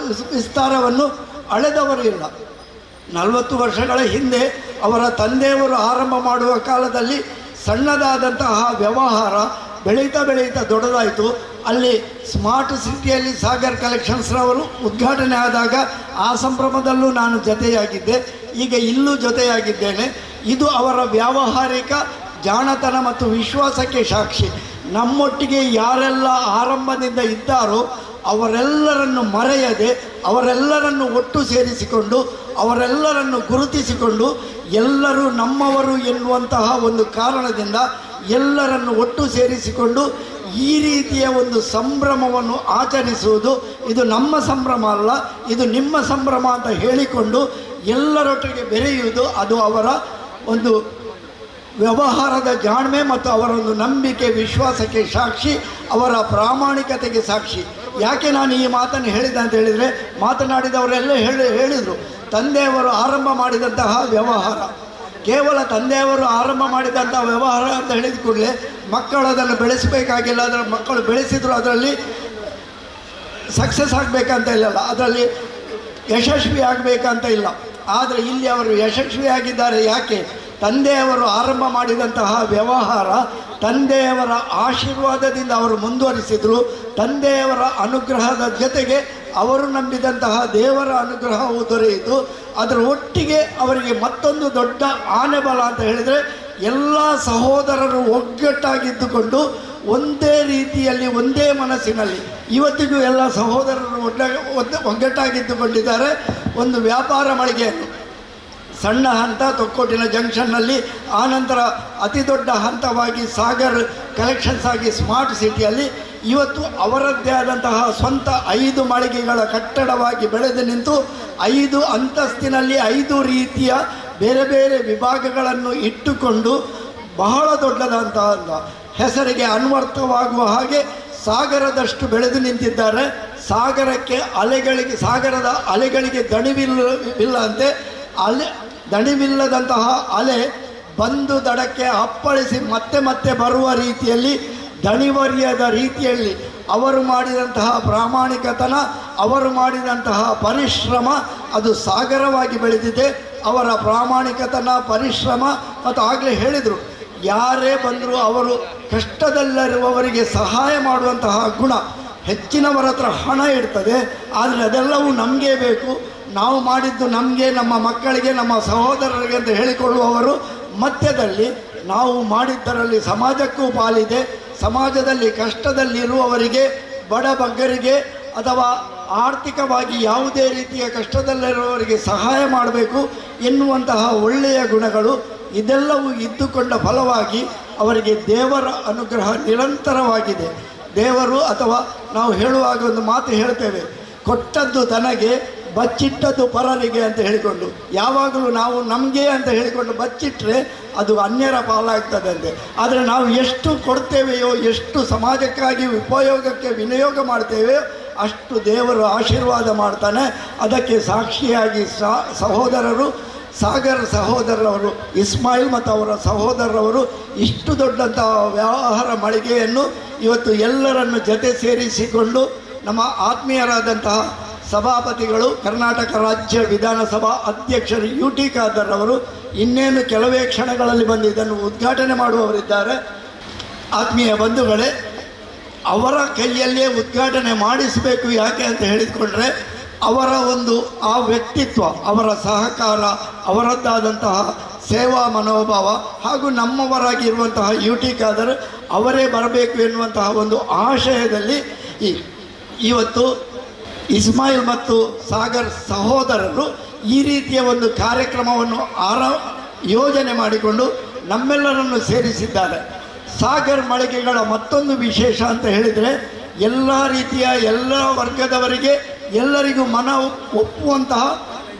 ವಿಸ್ತಾರವನ್ನು ಅಳೆದವರು ಇಲ್ಲ. 40 ವರ್ಷಗಳ ಹಿಂದೆ ಅವರ ತಂದೆಯವರು ಆರಂಭ ಮಾಡುವ ಕಾಲದಲ್ಲಿ ಸಣ್ಣದಾದಂತಹ ವ್ಯವಹಾರ ಬೆಳೀತಾ ದೊಡ್ಡದಾಯಿತು. ಅಲ್ಲಿ ಸ್ಮಾರ್ಟ್ ಸಿಟಿಯಲ್ಲಿ ಸಾಗರ್ ಕಲೆಕ್ಷನ್ಸ್ರವರು ಉದ್ಘಾಟನೆ ಆದಾಗ ಆ ಸಂಭ್ರಮದಲ್ಲೂ ನಾನು ಜೊತೆಯಾಗಿದ್ದೆ, ಈಗ ಇಲ್ಲೂ ಜೊತೆಯಾಗಿದ್ದೇನೆ. ಇದು ಅವರ ವ್ಯಾವಹಾರಿಕ ಜಾಣತನ ಮತ್ತು ವಿಶ್ವಾಸಕ್ಕೆ ಸಾಕ್ಷಿ. ನಮ್ಮೊಟ್ಟಿಗೆ ಯಾರೆಲ್ಲ ಆರಂಭದಿಂದ ಇದ್ದಾರೋ ಅವರೆಲ್ಲರನ್ನು ಮರೆಯದೆ, ಅವರೆಲ್ಲರನ್ನು ಒಟ್ಟು ಸೇರಿಸಿಕೊಂಡು, ಅವರೆಲ್ಲರನ್ನು ಗುರುತಿಸಿಕೊಂಡು, ಎಲ್ಲರೂ ನಮ್ಮವರು ಎನ್ನುವಂತಹ ಒಂದು ಕಾರಣದಿಂದ ಎಲ್ಲರನ್ನು ಒಟ್ಟು ಸೇರಿಸಿಕೊಂಡು ಈ ರೀತಿಯ ಒಂದು ಸಂಭ್ರಮವನ್ನು ಆಚರಿಸುವುದು, ಇದು ನಮ್ಮ ಸಂಭ್ರಮ ಅಲ್ಲ, ಇದು ನಿಮ್ಮ ಸಂಭ್ರಮ ಅಂತ ಹೇಳಿಕೊಂಡು ಎಲ್ಲರೊಟ್ಟಿಗೆ ಬೆರೆಯುವುದು, ಅದು ಅವರ ಒಂದು ವ್ಯವಹಾರದ ಜಾಣ್ಮೆ ಮತ್ತು ಅವರ ಒಂದು ನಂಬಿಕೆ ವಿಶ್ವಾಸಕ್ಕೆ ಸಾಕ್ಷಿ, ಅವರ ಪ್ರಾಮಾಣಿಕತೆಗೆ ಸಾಕ್ಷಿ. ಯಾಕೆ ನಾನು ಈ ಮಾತನ್ನು ಹೇಳಿದೆ ಅಂತ ಹೇಳಿದರೆ, ಮಾತನಾಡಿದವರೆಲ್ಲ ಹೇಳಿದರು, ತಂದೆಯವರು ಆರಂಭ ಮಾಡಿದಂತಹ ವ್ಯವಹಾರ, ಕೇವಲ ತಂದೆಯವರು ಆರಂಭ ಮಾಡಿದಂತಹ ವ್ಯವಹಾರ ಅಂತ ಹೇಳಿದ ಕೂಡಲೇ ಮಕ್ಕಳು ಅದನ್ನು ಬೆಳೆಸಬೇಕಾಗಿಲ್ಲ. ಅದರ ಮಕ್ಕಳು ಬೆಳೆಸಿದ್ರು ಅದರಲ್ಲಿ ಸಕ್ಸಸ್ ಆಗಬೇಕಂತ ಇಲ್ಲಲ್ಲ, ಅದರಲ್ಲಿ ಯಶಸ್ವಿ ಆಗಬೇಕಂತ ಇಲ್ಲ. ಆದರೆ ಇಲ್ಲಿ ಅವರು ಯಶಸ್ವಿಯಾಗಿದ್ದಾರೆ. ಯಾಕೆ? ತಂದೆಯವರು ಆರಂಭ ಮಾಡಿದಂತಹ ವ್ಯವಹಾರ ತಂದೆಯವರ ಆಶೀರ್ವಾದದಿಂದ ಅವರು ಮುಂದುವರಿಸಿದರು. ತಂದೆಯವರ ಅನುಗ್ರಹದ ಜೊತೆಗೆ ಅವರು ನಂಬಿದಂತಹ ದೇವರ ಅನುಗ್ರಹವು ದೊರೆಯಿತು. ಅದರ ಒಟ್ಟಿಗೆ ಅವರಿಗೆ ಮತ್ತೊಂದು ದೊಡ್ಡ ಆನೆಬಲ ಅಂತ ಹೇಳಿದರೆ, ಎಲ್ಲ ಸಹೋದರರು ಒಗ್ಗಟ್ಟಾಗಿದ್ದುಕೊಂಡು ಒಂದೇ ರೀತಿಯಲ್ಲಿ ಒಂದೇ ಮನಸ್ಸಿನಲ್ಲಿ ಇವತ್ತಿಗೂ ಎಲ್ಲ ಸಹೋದರರು ಒಗ್ಗಟ್ಟಾಗಿದ್ದುಕೊಂಡಿದ್ದಾರೆ. ಒಂದು ವ್ಯಾಪಾರ ಮಳಿಗೆಯನ್ನು ಸಣ್ಣ ಹಂತ ತೊಕ್ಕೋಟಿನ ಜಂಕ್ಷನ್ನಲ್ಲಿ, ಆನಂತರ ಅತಿ ದೊಡ್ಡ ಹಂತವಾಗಿ ಸಾಗರ್ ಕಲೆಕ್ಷನ್ಸ್ ಆಗಿ ಸ್ಮಾರ್ಟ್ ಸಿಟಿಯಲ್ಲಿ ಇವತ್ತು ಅವರದ್ದೇ ಆದಂತಹ ಸ್ವಂತ 5 ಮಳಿಗೆಗಳ ಕಟ್ಟಡವಾಗಿ ಬೆಳೆದು ನಿಂತು 5 ಅಂತಸ್ತಿನಲ್ಲಿ 5 ರೀತಿಯ ಬೇರೆ ಬೇರೆ ವಿಭಾಗಗಳನ್ನು ಇಟ್ಟುಕೊಂಡು ಬಹಳ ದೊಡ್ಡದಂತಹ ಹೆಸರಿಗೆ ಅನ್ವರ್ಥವಾಗುವ ಹಾಗೆ ಸಾಗರದಷ್ಟು ಬೆಳೆದು ನಿಂತಿದ್ದಾರೆ. ಸಾಗರದ ಅಲೆಗಳಿಗೆ ದಣಿವಿಲ್ಲಂತೆ ದಣಿವಿಲ್ಲದಂತಹ ಅಲೆ ಬಂದು ದಡಕ್ಕೆ ಅಪ್ಪಳಿಸಿ ಮತ್ತೆ ಬರುವ ರೀತಿಯಲ್ಲಿ, ದಣಿವರಿಯದ ರೀತಿಯಲ್ಲಿ ಅವರು ಮಾಡಿದಂತಹ ಪ್ರಾಮಾಣಿಕತನ, ಅವರು ಮಾಡಿದಂತಹ ಪರಿಶ್ರಮ ಅದು ಸಾಗರವಾಗಿ ಬೆಳೆದಿದೆ. ಅವರ ಪ್ರಾಮಾಣಿಕತನ, ಪರಿಶ್ರಮ ಮತ್ತು ಆಗಲೇ ಹೇಳಿದರು, ಯಾರೇ ಬಂದರೂ ಅವರು ಕಷ್ಟದಲ್ಲಿರುವವರಿಗೆ ಸಹಾಯ ಮಾಡುವಂತಹ ಗುಣ. ಹೆಚ್ಚಿನವರ ಹತ್ರ ಹಣ ಇರ್ತದೆ, ಆದರೆ ಅದೆಲ್ಲವೂ ನಮಗೇ ಬೇಕು, ನಾವು ಮಾಡಿದ್ದು ನಮಗೆ, ನಮ್ಮ ಮಕ್ಕಳಿಗೆ, ನಮ್ಮ ಸಹೋದರರಿಗೆ ಅಂತ ಹೇಳಿಕೊಳ್ಳುವವರು ಮಧ್ಯದಲ್ಲಿ ನಾವು ಮಾಡಿದ್ದರಲ್ಲಿ ಸಮಾಜಕ್ಕೂ ಪಾಲಿದೆ. ಸಮಾಜದಲ್ಲಿ ಕಷ್ಟದಲ್ಲಿರುವವರಿಗೆ, ಬಡಬಗ್ಗರಿಗೆ ಅಥವಾ ಆರ್ಥಿಕವಾಗಿ ಯಾವುದೇ ರೀತಿಯ ಕಷ್ಟದಲ್ಲಿರುವವರಿಗೆ ಸಹಾಯ ಮಾಡಬೇಕು ಎನ್ನುವಂತಹ ಒಳ್ಳೆಯ ಗುಣಗಳು ಇದೆಲ್ಲವೂ ಇದ್ದುಕೊಂಡ ಫಲವಾಗಿ ಅವರಿಗೆ ದೇವರ ಅನುಗ್ರಹ ನಿರಂತರವಾಗಿದೆ. ದೇವರು, ಅಥವಾ ನಾವು ಹೇಳುವಾಗ ಒಂದು ಮಾತು ಹೇಳ್ತೇವೆ, ಕೊಟ್ಟದ್ದು ತನಗೆ ಬಚ್ಚಿಟ್ಟದ್ದು ಪರರಿಗೆ ಅಂತ ಹೇಳಿಕೊಂಡು, ಯಾವಾಗಲೂ ನಾವು ನಮಗೆ ಅಂತ ಹೇಳಿಕೊಂಡು ಬಚ್ಚಿಟ್ರೆ ಅದು ಅನ್ಯರ ಪಾಲಾಗ್ತದಂತೆ. ಆದರೆ ನಾವು ಎಷ್ಟು ಕೊಡ್ತೇವೆಯೋ, ಎಷ್ಟು ಸಮಾಜಕ್ಕಾಗಿ ಉಪಯೋಗಕ್ಕೆ ವಿನಿಯೋಗ ಮಾಡ್ತೇವೆಯೋ ಅಷ್ಟು ದೇವರು ಆಶೀರ್ವಾದ ಮಾಡ್ತಾನೆ. ಅದಕ್ಕೆ ಸಾಕ್ಷಿಯಾಗಿ ಸಹೋದರರು ಸಾಗರ್ ಸಹೋದರರವರು, ಇಸ್ಮಾಯಿಲ್ ಮತ್ತು ಅವರ ಸಹೋದರರವರು ಇಷ್ಟು ದೊಡ್ಡಂತಹ ವ್ಯವಹಾರ ಮಳಿಗೆಯನ್ನು ಇವತ್ತು ಎಲ್ಲರನ್ನು ಜೊತೆ ಸೇರಿಸಿಕೊಂಡು ನಮ್ಮ ಆತ್ಮೀಯರಾದಂತಹ ಸಭಾಪತಿಗಳು, ಕರ್ನಾಟಕ ರಾಜ್ಯ ವಿಧಾನಸಭಾ ಅಧ್ಯಕ್ಷರು UT ಖಾದರ್ ಅವರು ಇನ್ನೇನು ಕೆಲವೇ ಕ್ಷಣಗಳಲ್ಲಿ ಬಂದು ಇದನ್ನು ಉದ್ಘಾಟನೆ ಮಾಡುವವರಿದ್ದಾರೆ. ಆತ್ಮೀಯ ಬಂಧುಗಳೇ, ಅವರ ಕೈಯಲ್ಲೇ ಉದ್ಘಾಟನೆ ಮಾಡಿಸಬೇಕು. ಯಾಕೆ ಅಂತ ಹೇಳಿಕೊಂಡ್ರೆ ಅವರ ಒಂದು ಆ ವ್ಯಕ್ತಿತ್ವ, ಅವರ ಸಹಕಾರ, ಅವರದ್ದಾದಂತಹ ಸೇವಾ ಮನೋಭಾವ ಹಾಗೂ ನಮ್ಮವರಾಗಿರುವಂತಹ UT ಖಾದರ್ ಅವರೇ ಬರಬೇಕು ಎನ್ನುವಂತಹ ಒಂದು ಆಶಯದಲ್ಲಿ ಇವತ್ತು ಇಸ್ಮಾಯಿಲ್ ಮತ್ತು ಸಾಗರ್ ಸಹೋದರರು ಈ ರೀತಿಯ ಒಂದು ಕಾರ್ಯಕ್ರಮವನ್ನು ಯೋಜನೆ ಮಾಡಿಕೊಂಡು ನಮ್ಮೆಲ್ಲರನ್ನು ಸೇರಿಸಿದ್ದಾರೆ. ಸಾಗರ್ ಮಳಿಗೆಗಳ ಮತ್ತೊಂದು ವಿಶೇಷ ಅಂತ ಹೇಳಿದರೆ ಎಲ್ಲ ರೀತಿಯ ಎಲ್ಲ ವರ್ಗದವರಿಗೆ ಎಲ್ಲರಿಗೂ ಮನ ಒಪ್ಪುವಂತಹ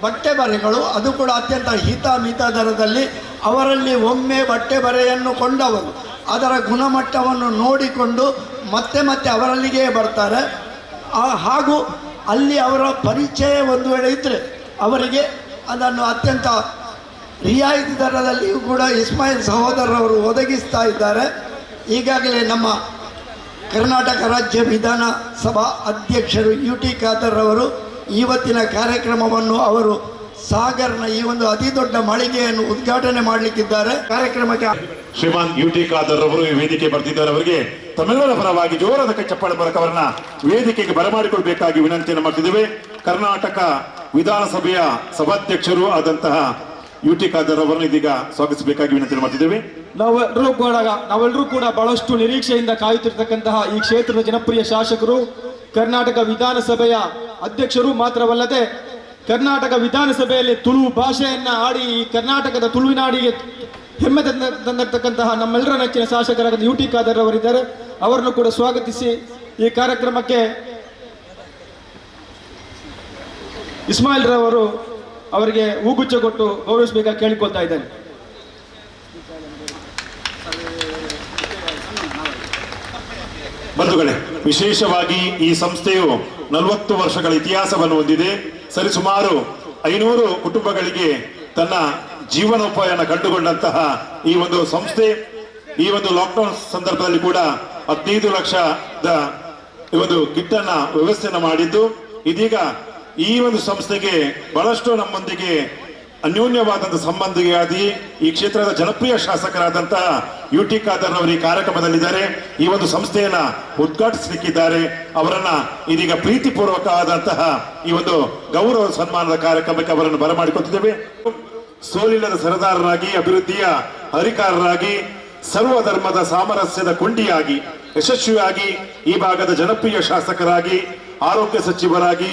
ಬಟ್ಟೆ ಬರೆಗಳು, ಅದು ಕೂಡ ಅತ್ಯಂತ ಹಿತಮಿತ ದರದಲ್ಲಿ. ಅವರಲ್ಲಿ ಒಮ್ಮೆ ಬಟ್ಟೆ ಬರೆಯನ್ನು ಕೊಂಡವರು ಅದರ ಗುಣಮಟ್ಟವನ್ನು ನೋಡಿಕೊಂಡು ಮತ್ತೆ ಮತ್ತೆ ಅವರಲ್ಲಿಗೆ ಬರ್ತಾರೆ. ಹಾಗೂ ಅಲ್ಲಿ ಅವರ ಪರಿಚಯ ಒಂದು ವೇಳೆ ಇದ್ದರೆ ಅವರಿಗೆ ಅದನ್ನು ಅತ್ಯಂತ ರಿಯಾಯಿತಿ ದರದಲ್ಲಿಯೂ ಕೂಡ ಇಸ್ಮಾಯಿಲ್ ಸಹೋದರರವರು ಒದಗಿಸ್ತಾ ಇದ್ದಾರೆ. ಈಗಾಗಲೇ ನಮ್ಮ ಕರ್ನಾಟಕ ರಾಜ್ಯ ವಿಧಾನಸಭಾ ಅಧ್ಯಕ್ಷರು UT ಖಾದರ್ ಅವರು ಇವತ್ತಿನ ಕಾರ್ಯಕ್ರಮವನ್ನು ಅವರು ಸಾಗರ್ನ ಈ ಒಂದು ಅತಿ ದೊಡ್ಡ ಮಳಿಗೆಯನ್ನು ಉದ್ಘಾಟನೆ ಮಾಡಲಿಕ್ಕಿದ್ದಾರೆ. ಕಾರ್ಯಕ್ರಮಕ್ಕೆ ಶ್ರೀಮಾನ್ UT ಖಾದರ್ ಅವರು ಈ ವೇದಿಕೆ ಬರ್ತಿದ್ದಾರೆ. ಅವರಿಗೆ ತಮ್ಮೆಲ್ಲರ ಪರವಾಗಿ ಜೋರಾದ ಚಪ್ಪಾಳೆ ಮೂಲಕ ಅವರನ್ನ ವೇದಿಕೆಗೆ ಬರಮಾಡಿಕೊಳ್ಬೇಕಾಗಿ ವಿನಂತಿಯನ್ನು ಮಾಡ್ತಿದ್ದೇವೆ. ಕರ್ನಾಟಕ ವಿಧಾನಸಭೆಯ ಸಭಾಧ್ಯಕ್ಷರು ಆದಂತಹ UT ಖಾದರ್ ಅವರನ್ನು ಇದೀಗ ಸ್ವಾಗತಿಸಬೇಕಾಗಿ ವಿನಂತಿ ಮಾಡ್ತಿದ್ದೇವೆ. ನಾವೆಲ್ಲರೂ ಕೂಡ ಬಹಳಷ್ಟು ನಿರೀಕ್ಷೆಯಿಂದ ಕಾಯುತ್ತಿರ್ತಕ್ಕಂತಹ ಈ ಕ್ಷೇತ್ರದ ಜನಪ್ರಿಯ ಶಾಸಕರು, ಕರ್ನಾಟಕ ವಿಧಾನಸಭೆಯ ಅಧ್ಯಕ್ಷರು ಮಾತ್ರವಲ್ಲದೆ ಕರ್ನಾಟಕ ವಿಧಾನಸಭೆಯಲ್ಲಿ ತುಳು ಭಾಷೆಯನ್ನ ಆಡಿ ಈ ಕರ್ನಾಟಕದ ತುಳುವಿನಾಡಿಗೆ ಹೆಮ್ಮೆ ತಂದಿರ್ತಕ್ಕಂತಹ ನಮ್ಮೆಲ್ಲರ ನೆಚ್ಚಿನ ಶಾಸಕರಾದ UT ಖಾದರ್ ಅವರಿದ್ದಾರೆ. ಅವರನ್ನು ಕೂಡ ಸ್ವಾಗತಿಸಿ ಈ ಕಾರ್ಯಕ್ರಮಕ್ಕೆ ಇಸ್ಮಾಯಿಲ್ ರವರು ಅವರಿಗೆ ಹೂಗುಚ್ಛ ಕೊಟ್ಟು ಗೌರವಿಸಬೇಕಾಗಿ ಕೇಳಿಕೊಳ್ತಾ ಇದ್ದೇನೆ. ಬಂಧುಗಳೇ, ವಿಶೇಷವಾಗಿ ಈ ಸಂಸ್ಥೆಯು 40 ವರ್ಷಗಳ ಇತಿಹಾಸವನ್ನು ಹೊಂದಿದೆ. ಸರಿಸುಮಾರು 500 ಕುಟುಂಬಗಳಿಗೆ ತನ್ನ ಜೀವನೋಪಾಯನ ಕಂಡುಕೊಂಡಂತಹ ಈ ಒಂದು ಸಂಸ್ಥೆ ಈ ಒಂದು ಲಾಕ್ಡೌನ್ ಸಂದರ್ಭದಲ್ಲಿ ಕೂಡ 15 ಲಕ್ಷದ ಈ ಒಂದು ಕಿಟ್ ಅನ್ನ ವ್ಯವಸ್ಥೆಯನ್ನು ಮಾಡಿದ್ದು, ಇದೀಗ ಈ ಒಂದು ಸಂಸ್ಥೆಗೆ ಬಹಳಷ್ಟು ನಮ್ಮೊಂದಿಗೆ ಅನ್ಯೋನ್ಯವಾದಂತಹ ಸಂಬಂಧಿಯಾಗಿ ಈ ಕ್ಷೇತ್ರದ ಜನಪ್ರಿಯ ಶಾಸಕರಾದಂತಹ UT ಖಾದರ್ ಅವರು ಈ ಕಾರ್ಯಕ್ರಮದಲ್ಲಿದ್ದಾರೆ. ಈ ಒಂದು ಸಂಸ್ಥೆಯನ್ನ ಉದ್ಘಾಟಿಸಲಿಕ್ಕಿದ್ದಾರೆ. ಅವರನ್ನ ಇದೀಗ ಪ್ರೀತಿಪೂರ್ವಕವಾದಂತಹ ಈ ಒಂದು ಗೌರವ ಸನ್ಮಾನದ ಕಾರ್ಯಕ್ರಮಕ್ಕೆ ಅವರನ್ನು ಬರಮಾಡಿಕೊಟ್ಟಿದ್ದೇವೆ. ಸೋಲಿಲ್ಲದ ಸರದಾರರಾಗಿ, ಅಭಿವೃದ್ಧಿಯ ಹರಿಕಾರರಾಗಿ, ಸರ್ವಧರ್ಮದ ಸಾಮರಸ್ಯದ ಕೊಂಡಿಯಾಗಿ, ಯಶಸ್ವಿಯಾಗಿ ಈ ಭಾಗದ ಜನಪ್ರಿಯ ಶಾಸಕರಾಗಿ, ಆರೋಗ್ಯ ಸಚಿವರಾಗಿ,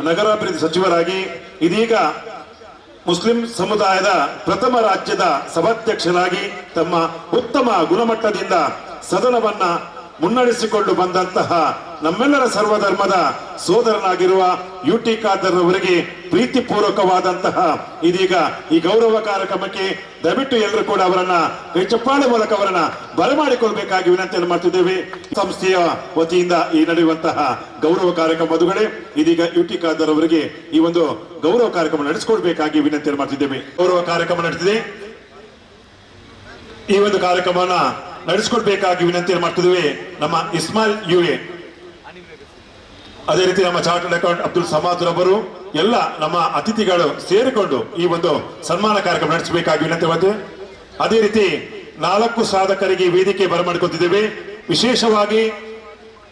ನಗರಾಭಿವೃದ್ಧಿ ಸಚಿವರಾಗಿ, ಇದೀಗ ಮುಸ್ಲಿಂ ಸಮುದಾಯದ ಪ್ರಥಮ ರಾಜ್ಯದ ಸಭಾಧ್ಯಕ್ಷರಾಗಿ ತಮ್ಮ ಉತ್ತಮ ಗುಣಮಟ್ಟದಿಂದ ಸದನವನ್ನ ಮುನ್ನಡೆಸಿಕೊಂಡು ಬಂದಂತಹ ನಮ್ಮೆಲ್ಲರ ಸರ್ವಧರ್ಮದ ಸೋದರನಾಗಿರುವ UT ಖಾದರ್ ಅವರಿಗೆ ಪ್ರೀತಿಪೂರ್ವಕವಾದಂತಹ ಇದೀಗ ಈ ಗೌರವ ಕಾರ್ಯಕ್ರಮಕ್ಕೆ ದಯವಿಟ್ಟು ಎಲ್ಲರೂ ಕೂಡ ಅವರನ್ನ ಕೈ ಚಪ್ಪಾಳೆ ಮೂಲಕ ಅವರನ್ನ ಬರಮಾಡಿಕೊಳ್ಬೇಕಾಗಿ ವಿನಂತಿಯನ್ನು ಮಾಡ್ತಿದ್ದೇವೆ. ಸಂಸ್ಥೆಯ ವತಿಯಿಂದ ಈ ನಡೆಯುವಂತಹ ಗೌರವ ಕಾರ್ಯಕ್ರಮ ಮದುಗಡೆ ಇದೀಗ UT ಖಾದರ್ ಅವರಿಗೆ ಈ ಒಂದು ಗೌರವ ಕಾರ್ಯಕ್ರಮ ನಡೆಸಿಕೊಡ್ಬೇಕಾಗಿ ವಿನಂತಿಯನ್ನು ಮಾಡ್ತಿದ್ದೇವೆ. ಗೌರವ ಕಾರ್ಯಕ್ರಮ ನಡೆದಿದೆ. ಈ ಒಂದು ಕಾರ್ಯಕ್ರಮವನ್ನ ನಡೆಸಿಕೊಡ್ಬೇಕಾಗಿ ವಿನಂತಿಯನ್ನು ಮಾಡ್ತಿದ್ದೇವೆ ನಮ್ಮ ಇಸ್ಮಾಯಿಲ್ UA, ಅದೇ ರೀತಿ ನಮ್ಮ ಚಾರ್ಟರ್ಡ್ ಅಕೌಂಟ್ ಅಬ್ದುಲ್ ಸಮಾದ್ ರವರು, ಎಲ್ಲ ನಮ್ಮ ಅತಿಥಿಗಳು ಸೇರಿಕೊಂಡು ಈ ಒಂದು ಸನ್ಮಾನ ಕಾರ್ಯಕ್ರಮ ನಡೆಸಬೇಕಾಗಿ ವಿನಂತಿ ಮಾಡ್ತೇವೆ. ಅದೇ ರೀತಿ 4 ಸಾಧಕರಿಗೆ ವೇದಿಕೆ ಬರಮಾಡಿಕೊಳ್ತಿದ್ದೇವೆ. ವಿಶೇಷವಾಗಿ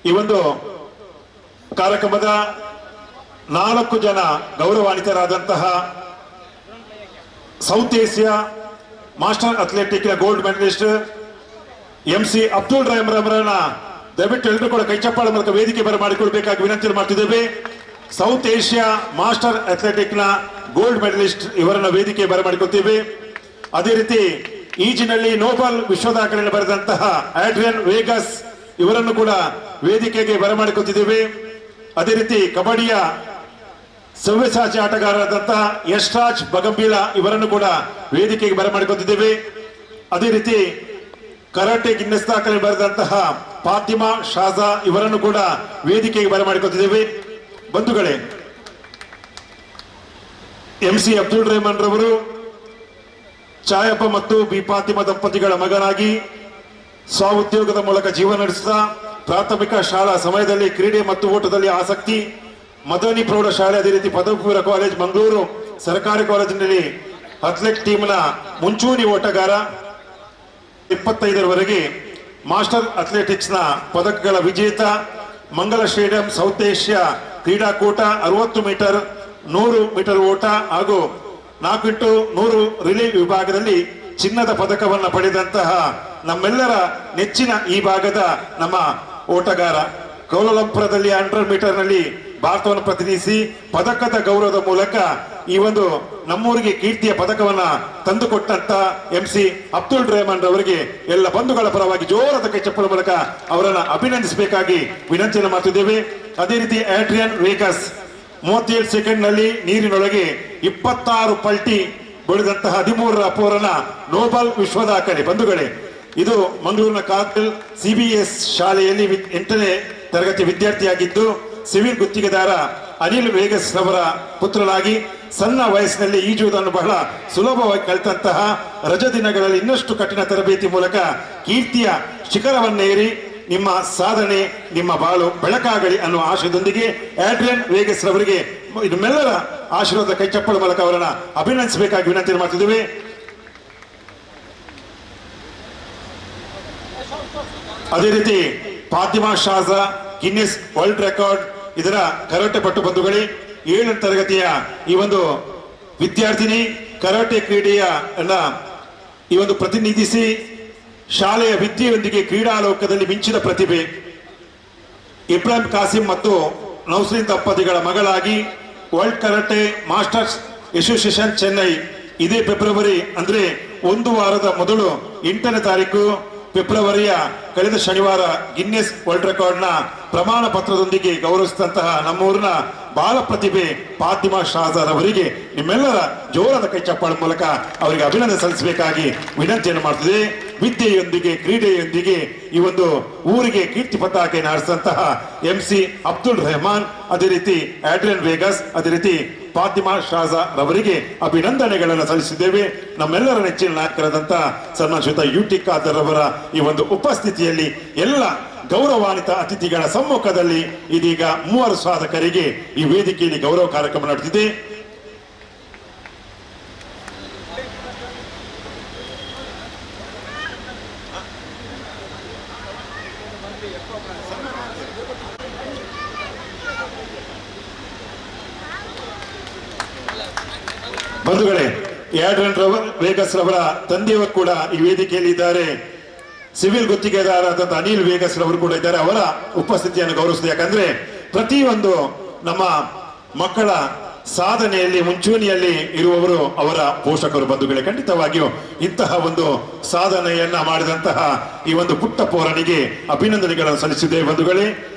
ಈ ಒಂದು ಕಾರ್ಯಕ್ರಮದ 4 ಜನ ಗೌರವಾನ್ವಿತರಾದಂತಹ South Asia master athletic gold medalist MC Abdul Rahim ರವರನ್ನ ದಯವಿಟ್ಟು ಎಲ್ಲರೂ ಕೂಡ ಕೈ ಚಪ್ಪಾಳೆ ಮೂಲಕ ವೇದಿಕೆ ಬರಮಾಡಿಕೊಳ್ಬೇಕಾಗಿ ವಿನಂತಿ ಮಾಡ್ತಿದ್ದೇವೆ. ಸೌತ್ ಏಷ್ಯಾ ಮಾಸ್ಟರ್ ಅಥ್ಲೆಟಿಕ್ ನ ಗೋಲ್ಡ್ ಮೆಡಲಿಸ್ಟ್ ಇವರನ್ನ ವೇದಿಕೆ ಬರಮಾಡಿಕೊಳ್ತೀವಿ. ಅದೇ ರೀತಿ ಈಜಿನಲ್ಲಿ ನೋಬಲ್ ವಿಶ್ವ ದಾಖಲೆಯನ್ನು ಬರೆದಂತಹ ಆಡ್ರಿಯನ್ ವೇಗಸ್ ಇವರನ್ನು ಕೂಡ ವೇದಿಕೆಗೆ ಬರಮಾಡಿಕೊಳ್ತಿದ್ದೇವೆ. ಅದೇ ರೀತಿ ಕಬಡ್ಡಿಯ ಸವ್ಯಸಾಚಿ ಆಟಗಾರರಾದಂಥ ಯಶ್ರಾಜ್ ಬಗಂಬೀಳ ಇವರನ್ನು ಕೂಡ ವೇದಿಕೆಗೆ ಬರಮಾಡಿಕೊಂಡಿದ್ದೇವೆ. ಅದೇ ರೀತಿ ಕರಾಟೆ ಗಿನ್ನೆಸ್ ದಾಖಲೆ ಬರೆದಂತಹ ಫಾತಿಮಾ ಶಾಜಾ ಇವರನ್ನು ಕೂಡ ವೇದಿಕೆಗೆ ಬರಮಾಡಿಕೊಂಡಿದ್ದೇವೆ. ಬಂಧುಗಳೇ, MC ಅಬ್ದುಲ್ ರೆಹಮಾನ್ ರವರು ಚಾಯಪ್ಪ ಮತ್ತು ಬಿ ಫಾತಿಮಾ ದಂಪತಿಗಳ ಮಗನಾಗಿ ಸ್ವಉದ್ಯೋಗದ ಮೂಲಕ ಜೀವನ ನಡೆಸುತ್ತಾ ಪ್ರಾಥಮಿಕ ಶಾಲಾ ಸಮಯದಲ್ಲಿ ಕ್ರೀಡೆ ಮತ್ತು ಓಟದಲ್ಲಿ ಆಸಕ್ತಿ, ಮದನಿ ಪ್ರೌಢಶಾಲೆ, ಅದೇ ರೀತಿ ಪದವಿ ಪೂರ್ವ ಕಾಲೇಜ್ ಮಂಗಳೂರು ಸರ್ಕಾರಿ ಕಾಲೇಜಿನಲ್ಲಿ ಅಥ್ಲೆಟ್ ಟೀಮ್ನ ಮುಂಚೂಣಿ ಓಟಗಾರ, 25ರವರೆಗೆ ಮಾಸ್ಟರ್ ಅಥ್ಲೆಟಿಕ್ಸ್ನ ಪದಕಗಳ ವಿಜೇತ, ಮಂಗಲ ಸ್ಟೇಡಿಯಂ ಸೌತ್ ಏಷ್ಯಾ ಕ್ರೀಡಾಕೂಟ 60 ಮೀಟರ್ 100 ಮೀಟರ್ ಓಟ ಹಾಗೂ 4x100 ರಿಲೇ ವಿಭಾಗದಲ್ಲಿ ಚಿನ್ನದ ಪದಕವನ್ನು ಪಡೆದಂತಹ ನಮ್ಮೆಲ್ಲರ ನೆಚ್ಚಿನ ಈ ಭಾಗದ ನಮ್ಮ ಓಟಗಾರ, ಕೌಲಾಲಂಪುರದಲ್ಲಿ 100 ಮೀಟರ್ನಲ್ಲಿ ಭಾರತವನ್ನು ಪ್ರತಿನಿಧಿಸಿ ಪದಕದ ಗೌರವದ ಮೂಲಕ ಈ ಒಂದು ನಮ್ಮೂರಿಗೆ ಕೀರ್ತಿಯ ಪದಕವನ್ನ ತಂದುಕೊಟ್ಟಂತ MC ಅಬ್ದುಲ್ ರೆಹಮಾನ್ ರವರಿಗೆ ಎಲ್ಲ ಬಂಧುಗಳ ಪರವಾಗಿ ಜೋರಾದ ಕೈ ಚಪ್ಪಲ ಮೂಲಕ ಅವರನ್ನು ಅಭಿನಂದಿಸಬೇಕಾಗಿ ವಿನಂತಿಯನ್ನು ಮಾಡ್ತಿದ್ದೇವೆ. ಅದೇ ರೀತಿ ಆಡ್ರಿಯನ್ ವೇಗಸ್ 37 ಸೆಕೆಂಡ್ನಲ್ಲಿ ನೀರಿನೊಳಗೆ 26 ಪಲ್ಟಿ ಬಳಿದಂತಹ 13ರ ಅಪೂರನ ನೋಬಲ್ ವಿಶ್ವ ದಾಖಲೆ. ಬಂಧುಗಳೇ, ಇದು ಮಂಗಳೂರಿನ ಕಾರ್ಗಿಲ್ CBS ಶಾಲೆಯಲ್ಲಿ 8ನೇ ತರಗತಿ ವಿದ್ಯಾರ್ಥಿಯಾಗಿದ್ದು ಸಿವಿಲ್ ಗುತ್ತಿಗೆದಾರ ಅನಿಲ್ ವೇಗಸ್ ರವರ ಪುತ್ರನಾಗಿ ಸಣ್ಣ ವಯಸ್ಸಿನಲ್ಲಿ ಈಜುವುದನ್ನು ಬಹಳ ಸುಲಭವಾಗಿ ಕಲಿತಂತಹ ರಜದಿನಗಳಲ್ಲಿ ಇನ್ನಷ್ಟು ಕಠಿಣ ತರಬೇತಿ ಮೂಲಕ ಕೀರ್ತಿಯ ಶಿಖರವನ್ನೇರಿ ನಿಮ್ಮ ಸಾಧನೆ ನಿಮ್ಮ ಬಾಳು ಬೆಳಕಾಗಲಿ ಅನ್ನುವ ಆಶಯದೊಂದಿಗೆ ಆಡ್ರಿಯನ್ ವೇಗಸ್ ರವರಿಗೆ ನಿಮ್ಮೆಲ್ಲರ ಆಶೀರ್ವಾದ ಕೈ ಚಪ್ಪಳ ಮೂಲಕ ಅವರನ್ನ ಅಭಿನಂದಿಸಬೇಕಾಗಿ ವಿನಂತಿ ಮಾಡ್ತಿದ್ದೇವೆ. ಅದೇ ರೀತಿ ಫಾತಿಮಾ ಶಾಜಾ ಗಿನ್ನೆಸ್ ವರ್ಲ್ಡ್ ರೆಕಾರ್ಡ್ ಇದರ ಕರಾಟೆ ಪಟ್ಟು ಬಂಧುಗಳೇ, 7ನೇ ತರಗತಿಯ ಈ ಒಂದು ವಿದ್ಯಾರ್ಥಿನಿ ಕರಾಟೆ ಕ್ರೀಡೆಯ ಈ ಒಂದು ಪ್ರತಿನಿಧಿಸಿ ಶಾಲೆಯ ವಿದ್ಯೆಯೊಂದಿಗೆ ಕ್ರೀಡಾಲೋಕದಲ್ಲಿ ಮಿಂಚಿದ ಪ್ರತಿಭೆ. ಇಬ್ರಾಹಿಂ ಕಾಸಿಂ ಮತ್ತು ನೌಸ್ರೀನ್ ದಂಪತಿಗಳ ಮಗಳಾಗಿ world karate masters association Chennai ಇದೇ ಫೆಬ್ರವರಿ ಅಂದ್ರೆ ಒಂದು ವಾರದ ಮೊದಲು 8ನೇ ತಾರೀಕು ಫೆಬ್ರವರಿಯ ಕಳೆದ ಶನಿವಾರ ಗಿನ್ನೆಸ್ ವರ್ಲ್ಡ್ ರೆಕಾರ್ಡ್ನ ಪ್ರಮಾಣ ಪತ್ರದೊಂದಿಗೆ ಗೌರವಿಸಿದಂತಹ ನಮ್ಮೂರಿನ ಬಾಲ ಪ್ರತಿಭೆ ಫಾತಿಮಾ ಶಾಜಾರ್ ಅವರಿಗೆ ನಿಮ್ಮೆಲ್ಲರ ಜೋರಾದ ಕೈ ಚಪ್ಪಾಳ ಮೂಲಕ ಅವರಿಗೆ ಅಭಿನಂದನೆ ಸಲ್ಲಿಸಬೇಕಾಗಿ ವಿನಂತಿಯನ್ನು ಮಾಡ್ತಿದೆ. ವಿದ್ಯೆಯೊಂದಿಗೆ ಕ್ರೀಡೆಯೊಂದಿಗೆ ಈ ಒಂದು ಊರಿಗೆ ಕೀರ್ತಿ ಪತಾಕೆ ಹಾರಿಸಿದಂತಹ MC ಅಬ್ದುಲ್ ರೆಹಮಾನ್, ಅದೇ ರೀತಿ ಆಡ್ರಿಯನ್ ವೇಗಸ್, ಅದೇ ರೀತಿ ಫಾತಿಮಾ ಶಾಜಾ ರವರಿಗೆ ಅಭಿನಂದನೆಗಳನ್ನು ಸಲ್ಲಿಸಿದ್ದೇವೆ. ನಮ್ಮೆಲ್ಲರ ನೆಚ್ಚಿನ ನಾಯಕರಾದಂಥ ಸನ್ಮಾನಿತ UT ಖಾದರ್ ಅವರ ಈ ಒಂದು ಉಪಸ್ಥಿತಿಯಲ್ಲಿ ಎಲ್ಲ ಗೌರವಾನ್ವಿತ ಅತಿಥಿಗಳ ಸಮ್ಮುಖದಲ್ಲಿ ಇದೀಗ 3 ಸಾಧಕರಿಗೆ ಈ ವೇದಿಕೆಯಲ್ಲಿ ಗೌರವ ಕಾರ್ಯಕ್ರಮ ನಡೆದಿದೆ. ಬಂಧುಗಳೇ, ಆಡ್ರಿಯನ್ ವೇಗಸ್ ರವರ ತಂದೆಯವರು ಕೂಡ ಈ ವೇದಿಕೆಯಲ್ಲಿ ಇದ್ದಾರೆ. ಸಿವಿಲ್ ಗುತ್ತಿಗೆದಾರರಾದ ಅನಿಲ್ ವೇಗಸ್ ರವರು ಕೂಡ ಇದ್ದಾರೆ. ಅವರ ಉಪಸ್ಥಿತಿಯನ್ನು ಗೌರವಿಸಿದೆ. ಯಾಕಂದ್ರೆ ಪ್ರತಿಯೊಂದು ನಮ್ಮ ಮಕ್ಕಳ ಸಾಧನೆಯಲ್ಲಿ ಮುಂಚೂಣಿಯಲ್ಲಿ ಇರುವವರು ಅವರ ಪೋಷಕರು. ಬಂಧುಗಳೇ, ಖಂಡಿತವಾಗಿಯೂ ಇಂತಹ ಒಂದು ಸಾಧನೆಯನ್ನ ಮಾಡಿದಂತಹ ಈ ಒಂದು ಪುಟ್ಟ ಪೋರನಿಗೆ ಅಭಿನಂದನೆಗಳನ್ನು ಸಲ್ಲಿಸಿದ್ದೇವೆ. ಬಂಧುಗಳೇ,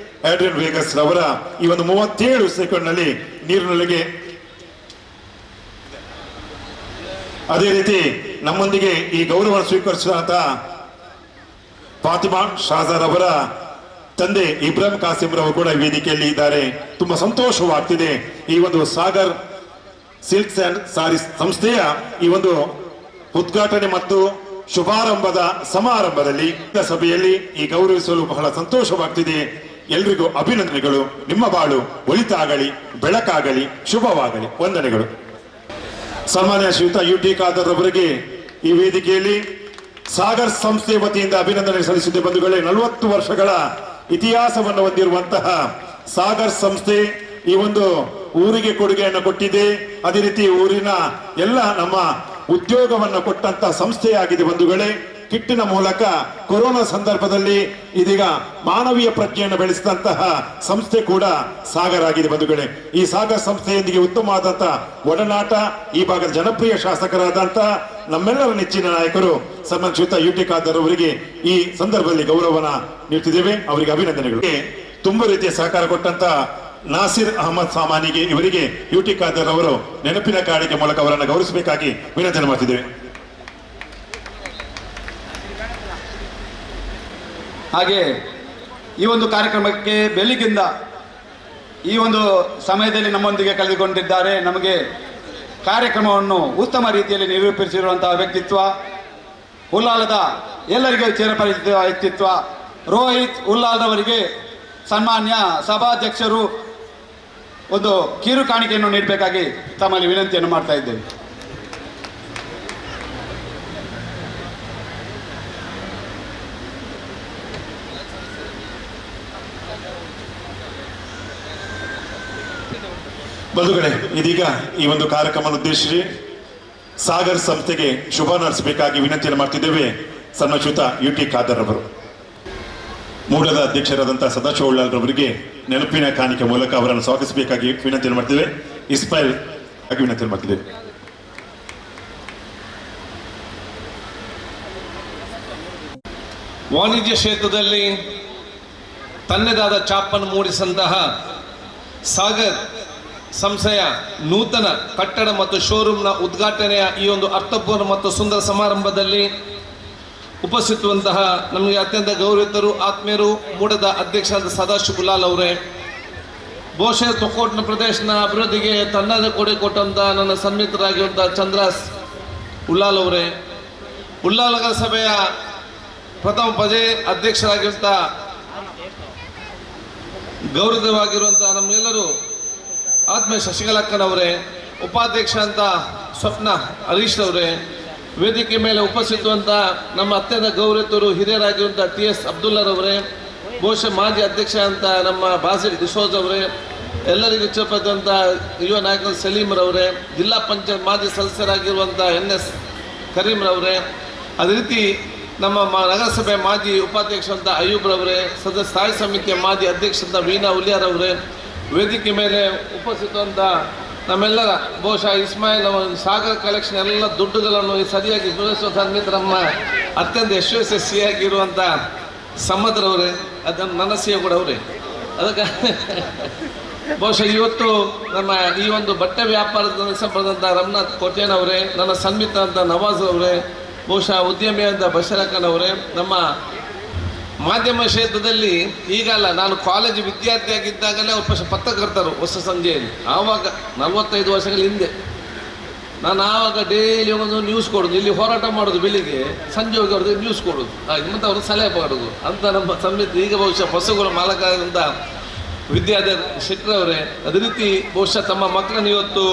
ಆಡ್ರಿಯನ್ ವೇಗಸ್ ರವರ ಈ ಒಂದು 37 ಸೆಕೆಂಡ್ನಲ್ಲಿ ನೀರಿನೊಳಗೆ, ಅದೇ ರೀತಿ ನಮ್ಮೊಂದಿಗೆ ಈ ಗೌರವ ಸ್ವೀಕರಿಸಿದಂತಹ ಫಾತಿಮಾ ಶಾಜಾರ್ ಅವರ ತಂದೆ ಇಬ್ರಾಹಿಂ ಕಾಸಿಂ ರವರು ಕೂಡ ವೇದಿಕೆಯಲ್ಲಿ ಇದ್ದಾರೆ. ತುಂಬಾ ಸಂತೋಷವಾಗ್ತಿದೆ. ಈ ಒಂದು ಸಾಗರ್ ಸಿಲ್ಕ್ಸ್ ಅಂಡ್ ಸಾರೀಸ್ ಸಂಸ್ಥೆಯ ಈ ಒಂದು ಉದ್ಘಾಟನೆ ಮತ್ತು ಶುಭಾರಂಭದ ಸಮಾರಂಭದಲ್ಲಿ ಸಭೆಯಲ್ಲಿ ಈ ಗೌರವಿಸಲು ಬಹಳ ಸಂತೋಷವಾಗ್ತಿದೆ. ಎಲ್ರಿಗೂ ಅಭಿನಂದನೆಗಳು. ನಿಮ್ಮ ಬಾಳು ಒಳಿತಾಗಲಿ, ಬೆಳಕಾಗಲಿ, ಶುಭವಾಗಲಿ. ವಂದನೆಗಳು. ಸನ್ಮಾನ್ಯ ಶ್ರೀಯುತ UT ಖಾದರ್ ಅವರಿಗೆ ಈ ವೇದಿಕೆಯಲ್ಲಿ ಸಾಗರ್ ಸಂಸ್ಥೆ ವತಿಯಿಂದ ಅಭಿನಂದನೆ ಸಲ್ಲಿಸಿದ್ದೆ. ಬಂಧುಗಳೇ, 40 ವರ್ಷಗಳ ಇತಿಹಾಸವನ್ನು ಹೊಂದಿರುವಂತಹ ಸಾಗರ್ ಸಂಸ್ಥೆ ಈ ಒಂದು ಊರಿಗೆ ಕೊಡುಗೆಯನ್ನು ಕೊಟ್ಟಿದೆ. ಅದೇ ರೀತಿ ಊರಿನ ಎಲ್ಲ ನಮ್ಮ ಉದ್ಯೋಗವನ್ನು ಕೊಟ್ಟಂತಹ ಸಂಸ್ಥೆಯಾಗಿದೆ. ಬಂಧುಗಳೇ, ಕಿಟ್ಟಿನ ಮೂಲಕ ಕೊರೋನಾ ಸಂದರ್ಭದಲ್ಲಿ ಇದೀಗ ಮಾನವೀಯ ಪ್ರಜ್ಞೆಯನ್ನು ಬೆಳೆಸಿದಂತಹ ಸಂಸ್ಥೆ ಕೂಡ ಸಾಗರ್ ಆಗಿದೆ. ಬಂಧುಗಳೇ, ಈ ಸಾಗರ್ ಸಂಸ್ಥೆಯೊಂದಿಗೆ ಉತ್ತಮವಾದಂತಹ ಒಡನಾಟ ಈ ಭಾಗದ ಜನಪ್ರಿಯ ಶಾಸಕರಾದಂತಹ ನಮ್ಮೆಲ್ಲರ ನೆಚ್ಚಿನ ನಾಯಕರು ಸನ್ಮಾನಿತ UT ಖಾದರ್ ಅವರಿಗೆ ಈ ಸಂದರ್ಭದಲ್ಲಿ ಗೌರವನ ನೀಡ್ತಿದ್ದೇವೆ. ಅವರಿಗೆ ಅಭಿನಂದನೆಗಳು. ತುಂಬ ರೀತಿಯ ಸಹಕಾರ ಕೊಟ್ಟಂತ ನಾಸಿರ್ ಅಹಮದ್ ಸಾಮಾನಿಗೆ ಇವರಿಗೆ ಯುಟಿ ಖಾದರ್ ಅವರು ನೆನಪಿನ ಕಾಣಿಕೆ ಮೂಲಕ ಅವರನ್ನು ಗೌರವಿಸಬೇಕಾಗಿ ವಿನಂತಿ ಮಾಡ್ತಿದ್ದೇವೆ. ಹಾಗೆ ಈ ಒಂದು ಕಾರ್ಯಕ್ರಮಕ್ಕೆ ಬೆಳಿಗ್ಗಿಂದ ಈ ಒಂದು ಸಮಯದಲ್ಲಿ ನಮ್ಮೊಂದಿಗೆ ಕಳೆದುಕೊಂಡಿದ್ದಾರೆ. ನಮಗೆ ಕಾರ್ಯಕ್ರಮವನ್ನು ಉತ್ತಮ ರೀತಿಯಲ್ಲಿ ನಿರೂಪಿಸಿರುವಂತಹ ವ್ಯಕ್ತಿತ್ವ, ಉಲ್ಲಾಲದ ಎಲ್ಲರಿಗೂ ಚಿರಪರಿಚಿತ ವ್ಯಕ್ತಿತ್ವ ರೋಹಿತ್ ಉಲ್ಲಾಲ್ರವರಿಗೆ ಸನ್ಮಾನ್ಯ ಸಭಾಧ್ಯಕ್ಷರು ಒಂದು ಕಿರು ಕಾಣಿಕೆಯನ್ನು ನೀಡಬೇಕಾಗಿ ತಮ್ಮಲ್ಲಿ ವಿನಂತಿಯನ್ನು ಮಾಡ್ತಾ ಇದ್ದೇವೆ. ಬಂಧುಗಳೇ, ಇದೀಗ ಈ ಒಂದು ಕಾರ್ಯಕ್ರಮ ಉದ್ದೇಶಿಸಿ ಸಾಗರ್ ಸಂಸ್ಥೆಗೆ ಶುಭ ನಡೆಸಬೇಕಾಗಿ ವಿನಂತಿಯನ್ನು ಮಾಡ್ತಿದ್ದೇವೆ. ಸನ್ಮಾನ್ಯ ಯುಟಿ ಖಾದರ್ ಅವರು, ಮೂಡದ ಅಧ್ಯಕ್ಷರಾದಂತಹ ಸದಾಶಿವ ಉಳ್ಳಾಲ್ ರವರಿಗೆ ನೆನಪಿನ ಕಾಣಿಕೆ ಮೂಲಕ ಅವರನ್ನು ಸ್ವಾಗತಿಸಬೇಕಾಗಿ ವಿನಂತಿಯನ್ನು ಮಾಡ್ತೇವೆ. ಇಸ್ಮಾಯಿಲ್ ಆಗಿ ವಿನಂತಿಯನ್ನು ಮಾಡ್ತಿದ್ದೇವೆ. ವಾಣಿಜ್ಯ ಕ್ಷೇತ್ರದಲ್ಲಿ ತನ್ನದಾದ ಛಾಪನ್ನು ಮೂಡಿಸಿದಂತಹ ಸಾಗರ್ ಸಂಸ್ಥೆಯ ನೂತನ ಕಟ್ಟಡ ಮತ್ತು ಶೋರೂಮ್ನ ಉದ್ಘಾಟನೆಯ ಈ ಒಂದು ಅರ್ಥಪೂರ್ಣ ಮತ್ತು ಸುಂದರ ಸಮಾರಂಭದಲ್ಲಿ ಉಪಸ್ಥಿತವಂತಹ ನಮಗೆ ಅತ್ಯಂತ ಗೌರವಿತರು, ಆತ್ಮೀಯರು, ಮೂಡದ ಅಧ್ಯಕ್ಷರಾದ ಸದಾಶಿವ ಉಳ್ಳಾಲ್ ಅವರೇ, ಬಹುಶಃ ತೊಕ್ಕೋಟ್ನ ಪ್ರದೇಶನ ಅಭಿವೃದ್ಧಿಗೆ ತನ್ನದೇ ಕೊಡುಗೆ ಕೊಟ್ಟಂತ ನನ್ನ ಸನ್ಮಿತರಾಗಿರುವಂತಹ ಚಂದ್ರಾಸ್ ಉಳ್ಳಾಲ್ ಅವರೇ, ಉಳ್ಳಾಲ್ ನಗರ ಸಭೆಯ ಪ್ರಥಮ ಪದೇ ಅಧ್ಯಕ್ಷರಾಗಿರುವಂಥ ಗೌರವವಾಗಿರುವಂತಹ ನಮ್ಮೆಲ್ಲರೂ ಆತ್ಮೀಯ ಶಶಿಕಲಕ್ಕನವರೇ, ಉಪಾಧ್ಯಕ್ಷ ಅಂತ ಸ್ವಪ್ನ ಹರೀಶ್ ಅವರೇ, ವೇದಿಕೆ ಮೇಲೆ ಉಪಸ್ಥಿತವಂತ ನಮ್ಮ ಅತ್ಯಂತ ಗೌರವಿತರು ಹಿರಿಯರಾಗಿರುವಂಥ TS ಅಬ್ದುಲ್ಲಾರವರೇ, ಬಹುಶಃ ಮಾಜಿ ಅಧ್ಯಕ್ಷ ಅಂತ ನಮ್ಮ ಬಾಸಿರ್ ಡಿಸೋಜ್ ಅವರೇ, ಎಲ್ಲರಿಗೂ ಇಷ್ಟಪಟ್ಟಂಥ ಯುವ ನಾಯಕ ಸಲೀಮ್ರವರೇ, ಜಿಲ್ಲಾ ಪಂಚಾಯತ್ ಮಾಜಿ ಸದಸ್ಯರಾಗಿರುವಂಥ NS ಕರೀಮ್ರವರೇ, ಅದೇ ರೀತಿ ನಮ್ಮ ನಗರಸಭೆ ಮಾಜಿ ಉಪಾಧ್ಯಕ್ಷ ಅಂತ ಅಯ್ಯೂಬ್ರವರೇ, ಸದಸ್ಯ ಸ್ಥಾಯಿ ಸಮಿತಿಯ ಮಾಜಿ ಅಧ್ಯಕ್ಷ ಅಂತ ವೀಣಾ ಉಲಿಯಾರವರೇ, ವೇದಿಕೆ ಮೇಲೆ ಉಪಸ್ಥಿತವಂತ ನಮ್ಮೆಲ್ಲರ ಬಹುಶಃ ಇಸ್ಮಾಯಿಲ್ ಸಾಗರ್ ಕಲೆಕ್ಷನ್ ಎಲ್ಲ ದುಡ್ಡುಗಳನ್ನು ಸರಿಯಾಗಿ ಸುರೇಶ್ವರ ಸಂಗೀತ ನಮ್ಮ ಅತ್ಯಂತ ಯಶಸ್ವಿಯಾಗಿರುವಂಥ ಸಮದ್ರವರೇ, ಅದನ್ನು ನನ್ನ ಸಿಎ ಕೂಡ ಅವರೇ. ಅದಕ್ಕೆ ಬಹುಶಃ ಇವತ್ತು ನಮ್ಮ ಈ ಒಂದು ಬಟ್ಟೆ ವ್ಯಾಪಾರದ ಸಂಬಂಧಂಥ ರಮನಾಥ್ ಕೋಟೇನವರೇ, ನನ್ನ ಸನ್ಮಿತ ಅಂತ ನವಾಜ್ ಅವರೇ, ಬಹುಶಃ ಉದ್ಯಮಿ ಅಂತ ಬಶರಕ್ಕನವರೇ, ನಮ್ಮ ಮಾಧ್ಯಮ ಕ್ಷೇತ್ರದಲ್ಲಿ ಈಗಲ್ಲ, ನಾನು ಕಾಲೇಜು ವಿದ್ಯಾರ್ಥಿಯಾಗಿದ್ದಾಗಲೇ ಅವ್ರು ಪತ್ರಕರ್ತರು ಹೊಸ ಸಂಜೆಯಲ್ಲಿ, ಆವಾಗ 45 ವರ್ಷಗಳ ಹಿಂದೆ ನಾನು ಆವಾಗ ಡೈಲಿ ಒಂದು ನ್ಯೂಸ್ ಕೊಡೋದು, ಇಲ್ಲಿ ಹೋರಾಟ ಮಾಡೋದು, ಬೆಳಿಗ್ಗೆ ಸಂಜೆ ಹೋಗಿ ಅವ್ರದ್ದು ನ್ಯೂಸ್ ಕೊಡೋದು, ಮತ್ತು ಅವ್ರಿಗೆ ಸಲಹೆ ಮಾಡೋದು ಅಂತ ನಮ್ಮ ಸಮಿತಿ. ಈಗ ಬಹುಶಃ ಬಸ್ಸುಗಳ ಮಾಲಕರಾದಂಥ ವಿದ್ಯಾಧರ್ ಶೆಟ್ಟರವರೇ, ಅದೇ ರೀತಿ ಬಹುಶಃ ತಮ್ಮ ಮಕ್ಕಳನ್ನು ಇವತ್ತು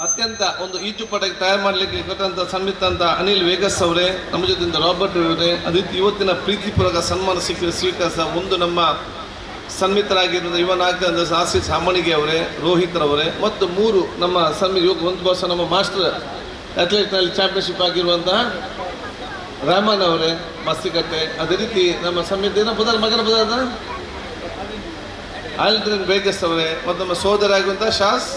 ಅತ್ಯಂತ ಒಂದು ಈಜುಪಟಕ್ಕೆ ತಯಾರು ಮಾಡಲಿಕ್ಕೆ ಕೊಟ್ಟಂಥ ಸನ್ಮಿತ ಅಂತ ಅನಿಲ್ ವೇಗಸ್ ಅವರೇ, ನಮ್ಮ ಜೊತೆಯಿಂದ ರಾಬರ್ಟ್ ಅವರೇ, ಅದೇ ರೀತಿ ಇವತ್ತಿನ ಪ್ರೀತಿಪೂರ್ವಕ ಸನ್ಮಾನ ಸ್ವೀಕರಿಸ ಒಂದು ನಮ್ಮ ಸನ್ಮಿತರಾಗಿರುವ ಯುವ ನಾಯಕ ಆಸಿಫ್ ಸಾಮಣಿಗೆ ಅವರೇ, ರೋಹಿತ್ರವರೇ, ಮತ್ತು 3 ನಮ್ಮ ಒಂದು ವರ್ಷ ನಮ್ಮ ಮಾಸ್ಟರ್ ಅಥ್ಲೆಟ್ನಲ್ಲಿ ಚಾಂಪಿಯನ್ಶಿಪ್ ಆಗಿರುವಂತಹ ರಾಮನ್ ಅವರೇ ಮಸ್ತಿಕಟ್ಟೆ, ಅದೇ ರೀತಿ ನಮ್ಮ ಸಮಿತಿನ ಮಗನ ಬದಲಾದ ಆಲ್ಡ್ರಿನ್ ವೇಗಸ್ ಅವರೇ, ಮತ್ತು ನಮ್ಮ ಸೋದರ ಆಗಿರುವಂತಹ ಶಾಸ್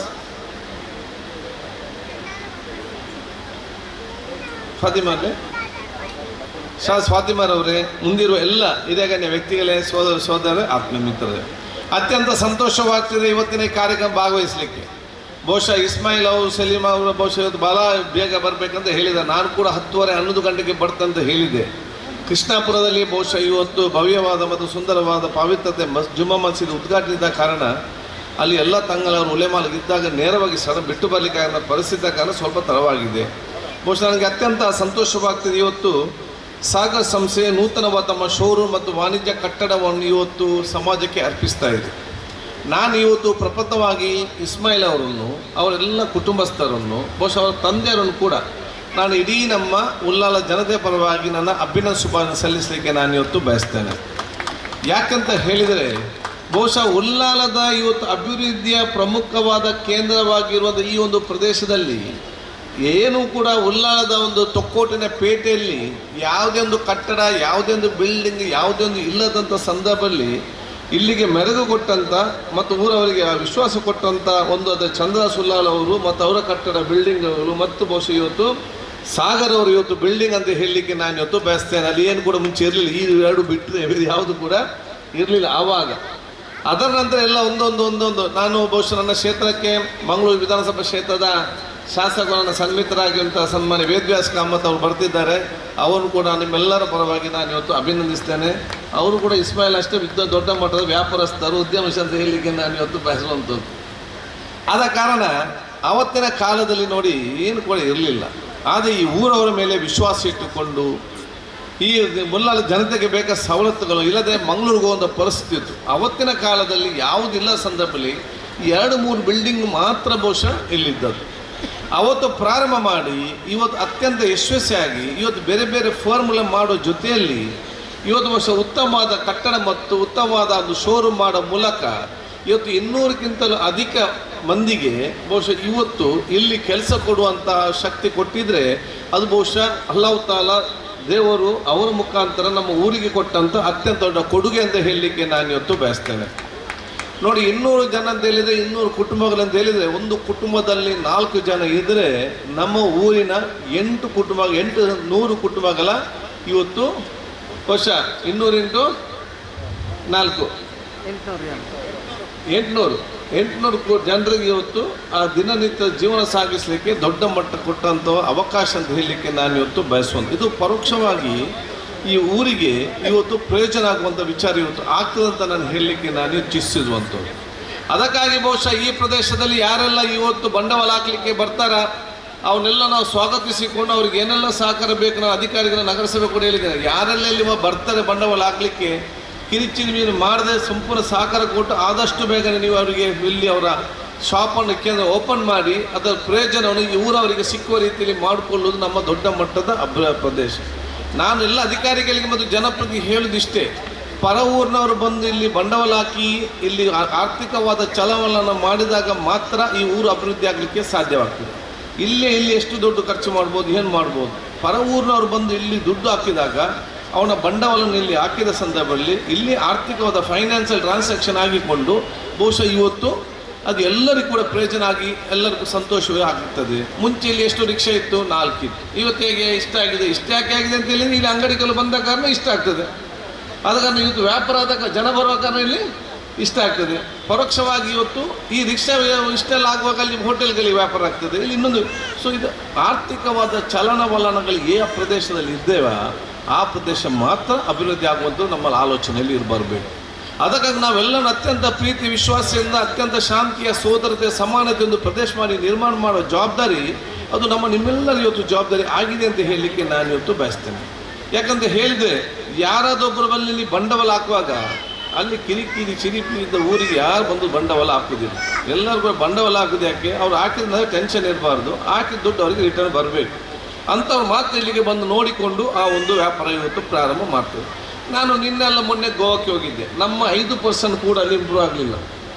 ಫಾತಿಮಾರವರೇ, ಮುಂದಿರುವ ಎಲ್ಲ ಹಿರಿಯಗಣ್ಯ ವ್ಯಕ್ತಿಗಳೇ, ಸೋದರ ಆತ್ಮೀಯ ಮಿತ್ರರೇ, ಅತ್ಯಂತ ಸಂತೋಷವಾಗ್ತಿದೆ ಇವತ್ತಿನ ಈ ಕಾರ್ಯಕ್ರಮ ಭಾಗವಹಿಸಲಿಕ್ಕೆ. ಬಹುಶಃ ಇಸ್ಮಾಯಿಲ್ ಅವರು, ಸಲೀಮಾ ಅವರು ಬಹುಶಃ ಇವತ್ತು ಭಾಳ ಬೇಗ ಬರಬೇಕಂತ ಹೇಳಿದ, ನಾನು ಕೂಡ 10:30-11 ಗಂಟೆಗೆ ಬರ್ತಂತ ಹೇಳಿದೆ. ಕೃಷ್ಣಾಪುರದಲ್ಲಿ ಬಹುಶಃ ಇವತ್ತು ಭವ್ಯವಾದ ಮತ್ತು ಸುಂದರವಾದ ಪವಿತ್ರತೆ ಜುಮ್ಮಾ ಮಸೀದ್ ಉದ್ಘಾಟನೆಯಾದ ಕಾರಣ ಅಲ್ಲಿ ಎಲ್ಲ ತಂಗಳವರು ಉಲೆಮಾಲಿಗಿದ್ದಾಗ ನೇರವಾಗಿ ಬಿಟ್ಟು ಬರಲಿಕ್ಕೆ ಪರಿಸ್ಥಿತಿ ಕಾರಣ ಸ್ವಲ್ಪ ತಡವಾಗಿದೆ. ಬಹುಶಃ ನನಗೆ ಅತ್ಯಂತ ಸಂತೋಷವಾಗ್ತಿದೆ. ಇವತ್ತು ಸಾಗರ್ ಸಂಸ್ಥೆ ನೂತನವಾದ ತಮ್ಮ ಶೋರೂಮ್ ಮತ್ತು ವಾಣಿಜ್ಯ ಕಟ್ಟಡವನ್ನು ಇವತ್ತು ಸಮಾಜಕ್ಕೆ ಅರ್ಪಿಸ್ತಾ ಇದೆ. ನಾನು ಇವತ್ತು ಪ್ರಪ್ರಥಮವಾಗಿ ಇಸ್ಮಾಯಿಲ್ ಅವರನ್ನು, ಅವರೆಲ್ಲ ಕುಟುಂಬಸ್ಥರನ್ನು, ಬಹುಶಃ ಅವರ ತಂದೆಯವರನ್ನು ಕೂಡ ನಾನು ಇಡೀ ನಮ್ಮ ಉಲ್ಲಾಲ ಜನತೆ ಪರವಾಗಿ ನನ್ನ ಅಭಿನಂದನೆ ಶುಭಾಶಯ ಸಲ್ಲಿಸಲಿಕ್ಕೆ ನಾನು ಇವತ್ತು ಬಯಸ್ತೇನೆ. ಯಾಕಂತ ಹೇಳಿದರೆ ಬಹುಶಃ ಉಲ್ಲಾಲದ ಇವತ್ತು ಅಭಿವೃದ್ಧಿಯ ಪ್ರಮುಖವಾದ ಕೇಂದ್ರವಾಗಿರುವಂಥ ಈ ಒಂದು ಪ್ರದೇಶದಲ್ಲಿ ಏನೂ ಕೂಡ ಉಲ್ಲಾಲದ ಒಂದು ತೊಕ್ಕೋಟಿನ ಪೇಟೆಯಲ್ಲಿ ಯಾವುದೇ ಒಂದು ಕಟ್ಟಡ, ಯಾವುದೇ ಒಂದು ಬಿಲ್ಡಿಂಗ್, ಯಾವುದೇ ಒಂದು ಇಲ್ಲದಂಥ ಸಂದರ್ಭದಲ್ಲಿ ಇಲ್ಲಿಗೆ ಮೆರುಗು ಕೊಟ್ಟಂಥ ಮತ್ತು ಊರವರಿಗೆ ವಿಶ್ವಾಸ ಕೊಟ್ಟಂಥ ಒಂದು ಅದರ ಚಂದ್ರಾಸ್ ಉಲ್ಲಾಲ್ ಅವರು ಮತ್ತು ಅವರ ಕಟ್ಟಡ ಬಿಲ್ಡಿಂಗ್ಗಳು ಮತ್ತು ಬಹುಶಃ ಇವತ್ತು ಸಾಗರ್ ಅವರು ಇವತ್ತು ಬಿಲ್ಡಿಂಗ್ ಅಂತ ಹೇಳಲಿಕ್ಕೆ ನಾನು ಇವತ್ತು ಬಯಸ್ತೇನೆ. ಅಲ್ಲಿ ಏನು ಕೂಡ ಮುಂಚೆ ಇರಲಿಲ್ಲ, ಈ 2 ಬಿಟ್ಟರೆ ಯಾವುದು ಕೂಡ ಇರಲಿಲ್ಲ. ಆವಾಗ ಅದರ ನಂತರ ಎಲ್ಲ ಒಂದೊಂದು ನಾನು ಬಹುಶಃ ನನ್ನ ಕ್ಷೇತ್ರಕ್ಕೆ ಮಂಗಳೂರು ವಿಧಾನಸಭಾ ಕ್ಷೇತ್ರದ ಶಾಸಕರು ನನ್ನ ಸನ್ಮಿತರಾಗಿರುವಂಥ ಸನ್ಮಾನ್ಯ ವೇದವ್ಯಾಸ ಕಾಮತ್ ಅವರು ಬರ್ತಿದ್ದಾರೆ. ಅವರು ಕೂಡ ನಿಮ್ಮೆಲ್ಲರ ಪರವಾಗಿ ನಾನು ಇವತ್ತು ಅಭಿನಂದಿಸ್ತೇನೆ. ಅವರು ಕೂಡ ಇಸ್ಮಾಯಿಲ್ ಅಷ್ಟೇ ದೊಡ್ಡ ಮಟ್ಟದ ವ್ಯಾಪಾರಸ್ಥರು, ಉದ್ಯಮಶೀಲ ಅಂತ ಹೇಳಲಿಕ್ಕೆ ನಾನು ಇವತ್ತು ಬಯಸುವಂಥದ್ದು. ಆದ ಕಾರಣ ಅವತ್ತಿನ ಕಾಲದಲ್ಲಿ ನೋಡಿ ಏನು ಕೂಡ ಇರಲಿಲ್ಲ. ಆದರೆ ಈ ಊರವರ ಮೇಲೆ ವಿಶ್ವಾಸ ಇಟ್ಟುಕೊಂಡು ಈ ಮುಲ್ಲಾಳ ಜನತೆಗೆ ಬೇಕಾದ ಸವಲತ್ತುಗಳು ಇಲ್ಲದೆ ಮಂಗಳೂರಿಗೆ ಹೋದ ಪರಿಸ್ಥಿತಿ ಇತ್ತು. ಅವತ್ತಿನ ಕಾಲದಲ್ಲಿ ಯಾವುದಿಲ್ಲ ಸಂದರ್ಭದಲ್ಲಿ 2-3 ಬಿಲ್ಡಿಂಗ್ ಮಾತ್ರ ಬಹುಶಃ ಇಲ್ಲಿದ್ದದ್ದು. ಅವತ್ತು ಪ್ರಾರಂಭ ಮಾಡಿ ಇವತ್ತು ಅತ್ಯಂತ ಯಶಸ್ವಿಯಾಗಿ ಇವತ್ತು ಬೇರೆ ಬೇರೆ ಫಾರ್ಮುಲಾ ಮಾಡೋ ಜೊತೆಯಲ್ಲಿ ಇವತ್ತು ಬಹುಶಃ ಉತ್ತಮವಾದ ಕಟ್ಟಡ ಮತ್ತು ಉತ್ತಮವಾದ ಒಂದು ಶೋರೂಮ್ ಮಾಡೋ ಮೂಲಕ ಇವತ್ತು 200ಕ್ಕಿಂತಲೂ ಅಧಿಕ ಮಂದಿಗೆ ಬಹುಶಃ ಇವತ್ತು ಇಲ್ಲಿ ಕೆಲಸ ಕೊಡುವಂಥ ಶಕ್ತಿ ಕೊಟ್ಟಿದ್ರೆ ಅದು ಬಹುಶಃ ಅಲ್ಲಾಹ್ ತಾಲಾ ದೇವರು ಅವರ ಮುಖಾಂತರ ನಮ್ಮ ಊರಿಗೆ ಕೊಟ್ಟಂಥ ಅತ್ಯಂತ ದೊಡ್ಡ ಕೊಡುಗೆ ಅಂತ ಹೇಳಲಿಕ್ಕೆ ನಾನು ಇವತ್ತು ಬಯಸ್ತೇನೆ. ನೋಡಿ, 200 ಜನ ಅಂತ ಹೇಳಿದರೆ 200 ಕುಟುಂಬಗಳಂತ ಹೇಳಿದರೆ ಒಂದು ಕುಟುಂಬದಲ್ಲಿ 4 ಜನ ಇದ್ದರೆ ನಮ್ಮ ಊರಿನ 800 ಕುಟುಂಬಗಳ ಇವತ್ತು ಬಹುಶಃ 200 × 4 800 ಜನರಿಗೆ ಇವತ್ತು ಆ ದಿನನಿತ್ಯ ಜೀವನ ಸಾಗಿಸಲಿಕ್ಕೆ ದೊಡ್ಡ ಮಟ್ಟ ಕೊಟ್ಟಂಥ ಅವಕಾಶ ಅಂತ ಹೇಳಲಿಕ್ಕೆ ನಾನು ಇವತ್ತು ಬಯಸುವಂಥ ಇದು ಪರೋಕ್ಷವಾಗಿ ಈ ಊರಿಗೆ ಇವತ್ತು ಪ್ರಯೋಜನ ಆಗುವಂಥ ವಿಚಾರ ಇವತ್ತು ಆಗ್ತದಂತ ನಾನು ಹೇಳಲಿಕ್ಕೆ ನಾನು ಇಚ್ಛಿಸಿರುವಂಥದ್ದು. ಅದಕ್ಕಾಗಿ ಬಹುಶಃ ಈ ಪ್ರದೇಶದಲ್ಲಿ ಯಾರೆಲ್ಲ ಇವತ್ತು ಬಂಡವಾಳ ಹಾಕಲಿಕ್ಕೆ ಬರ್ತಾರ ಅವನ್ನೆಲ್ಲ ನಾವು ಸ್ವಾಗತಿಸಿಕೊಂಡು ಅವ್ರಿಗೆ ಏನೆಲ್ಲ ಸಹಕಾರ ಬೇಕು ನಾನು ಅಧಿಕಾರಿಗಳನ್ನ ನಗರಸಭೆ ಕೂಡ ಹೇಳಿದ್ದೇನೆ. ಯಾರೆಲ್ಲ ಇಲ್ಲಿ ಬರ್ತಾರೆ ಬಂಡವಾಳ ಹಾಕಲಿಕ್ಕೆ ಕಿರಿಚಿರಿ ಮೀನು ಮಾಡದೆ ಸಂಪೂರ್ಣ ಸಹಕಾರ ಕೊಟ್ಟು ಆದಷ್ಟು ಬೇಗನೆ ನೀವು ಅವರಿಗೆ ಇಲ್ಲಿ ಅವರ ಶಾಪನ್ನು ಕೇಂದ್ರ ಓಪನ್ ಮಾಡಿ ಅದರ ಪ್ರಯೋಜನವನ್ನು ಈ ಊರವರಿಗೆ ಸಿಕ್ಕುವ ರೀತಿಯಲ್ಲಿ ಮಾಡಿಕೊಳ್ಳುವುದು ನಮ್ಮ ದೊಡ್ಡ ಮಟ್ಟದ ಪ್ರದೇಶ. ನಾನು ಎಲ್ಲ ಅಧಿಕಾರಿಗಳಿಗೆ ಮತ್ತು ಜನಪ್ರತಿ ಹೇಳುವುದಿಷ್ಟೇ, ಪರ ಊರಿನವರು ಬಂದು ಇಲ್ಲಿ ಬಂಡವಾಳ ಹಾಕಿ ಇಲ್ಲಿ ಆರ್ಥಿಕವಾದ ಚಲನವಲನ ಮಾಡಿದಾಗ ಮಾತ್ರ ಈ ಊರು ಅಭಿವೃದ್ಧಿ ಆಗಲಿಕ್ಕೆ ಸಾಧ್ಯವಾಗ್ತದೆ. ಇಲ್ಲಿ ಎಷ್ಟು ದುಡ್ಡು ಖರ್ಚು ಮಾಡ್ಬೋದು, ಏನು ಮಾಡ್ಬೋದು. ಪರ ಊರಿನವರು ಬಂದು ಇಲ್ಲಿ ದುಡ್ಡು ಹಾಕಿದಾಗ ಅವನ ಬಂಡವಾಳವನ್ನು ಇಲ್ಲಿ ಹಾಕಿದ ಸಂದರ್ಭದಲ್ಲಿ ಇಲ್ಲಿ ಆರ್ಥಿಕವಾದ ಫೈನಾನ್ಷಿಯಲ್ ಟ್ರಾನ್ಸಾಕ್ಷನ್ ಆಗಿಕೊಂಡು ಬಹುಶಃ ಇವತ್ತು ಅದು ಎಲ್ಲರಿಗೂ ಕೂಡ ಪ್ರಯೋಜನ ಆಗಿ ಎಲ್ಲರಿಗೂ ಸಂತೋಷವೇ ಆಗುತ್ತದೆ. ಮುಂಚೆ ಇಲ್ಲಿ ಎಷ್ಟು ರಿಕ್ಷಾ ಇತ್ತು, 4 ಇತ್ತು. ಇವತ್ತು ಹೇಗೆ ಇಷ್ಟ ಆಗಿದೆ, ಇಷ್ಟ ಯಾಕೆ ಆಗಿದೆ ಅಂತ ಹೇಳಿದ್ರೆ ಇಲ್ಲಿ ಅಂಗಡಿಗಳು ಬಂದ ಕಾರಣ ಇಷ್ಟ ಆಗ್ತದೆ. ಆದ ಕಾರಣ ಇವತ್ತು ವ್ಯಾಪಾರ ಆದ ಜನ ಬರುವ ಕಾರಣ ಇಲ್ಲಿ ಇಷ್ಟ ಆಗ್ತದೆ. ಪರೋಕ್ಷವಾಗಿ ಇವತ್ತು ಈ ರಿಕ್ಷಾ ಇಷ್ಟೆಲ್ಲ ಆಗುವಾಗ ಅಲ್ಲಿ ಹೋಟೆಲ್ಗಳಿಗೆ ವ್ಯಾಪಾರ ಆಗ್ತದೆ, ಇಲ್ಲಿ ಇನ್ನೊಂದು. ಸೊ ಇದು ಆರ್ಥಿಕವಾದ ಚಲನವಲನಗಳು ಯಾವ ಪ್ರದೇಶದಲ್ಲಿ ಇದ್ದೇವೆ ಆ ಪ್ರದೇಶ ಮಾತ್ರ ಅಭಿವೃದ್ಧಿ ಆಗುವಂಥದ್ದು ನಮ್ಮಲ್ಲಿ ಆಲೋಚನೆಯಲ್ಲಿ ಬರಬೇಕು. ಅದಕ್ಕಾಗಿ ನಾವೆಲ್ಲ ಅತ್ಯಂತ ಪ್ರೀತಿ ವಿಶ್ವಾಸದಿಂದ ಅತ್ಯಂತ ಶಾಂತಿಯ ಸೋದರತೆ ಸಮಾನತೆ ಒಂದು ಪ್ರದೇಶ ಮಾಡಿ ನಿರ್ಮಾಣ ಮಾಡೋ ಜವಾಬ್ದಾರಿ ಅದು ನಿಮ್ಮೆಲ್ಲರ ಇವತ್ತು ಜವಾಬ್ದಾರಿ ಆಗಿದೆ ಅಂತ ಹೇಳಲಿಕ್ಕೆ ನಾನು ಇವತ್ತು ಬಯಸ್ತೇನೆ. ಯಾಕಂತ ಹೇಳಿದರೆ ಯಾರಾದೊಬ್ಬರ ಬಳಿ ಬಂಡವಾಳ ಹಾಕುವಾಗ ಅಲ್ಲಿ ಕಿರಿಕಿರಿ ಚಿರಿಪಿ ಇದ್ದ ಊರಿಗೆ ಯಾರು ಬಂದು ಬಂಡವಾಳ ಹಾಕುವುದಿಲ್ಲ. ಎಲ್ಲರಿಗೂ ಬಂಡವಾಳ ಹಾಕೋದು ಯಾಕೆ, ಅವ್ರು ಹಾಕಿದ್ರೆ ಟೆನ್ಷನ್ ಇರಬಾರ್ದು, ಹಾಕಿದ ದುಡ್ಡು ಅವರಿಗೆ ರಿಟರ್ನ್ ಬರಬೇಕು. ಅಂಥವ್ರು ಮಾತ್ರ ಇಲ್ಲಿಗೆ ಬಂದು ನೋಡಿಕೊಂಡು ಆ ಒಂದು ವ್ಯಾಪಾರ ಇವತ್ತು ಪ್ರಾರಂಭ ಮಾಡ್ತೇವೆ. ನಾನು ನಿನ್ನೆಲ್ಲ ಮೊನ್ನೆ ಗೋವಾಕ್ಕೆ ಹೋಗಿದ್ದೆ. ನಮ್ಮ 5% ಕೂಡ ಅಲ್ಲಿ ಇಂಪ್ರೂವ್ ಆಗಲಿಲ್ಲ.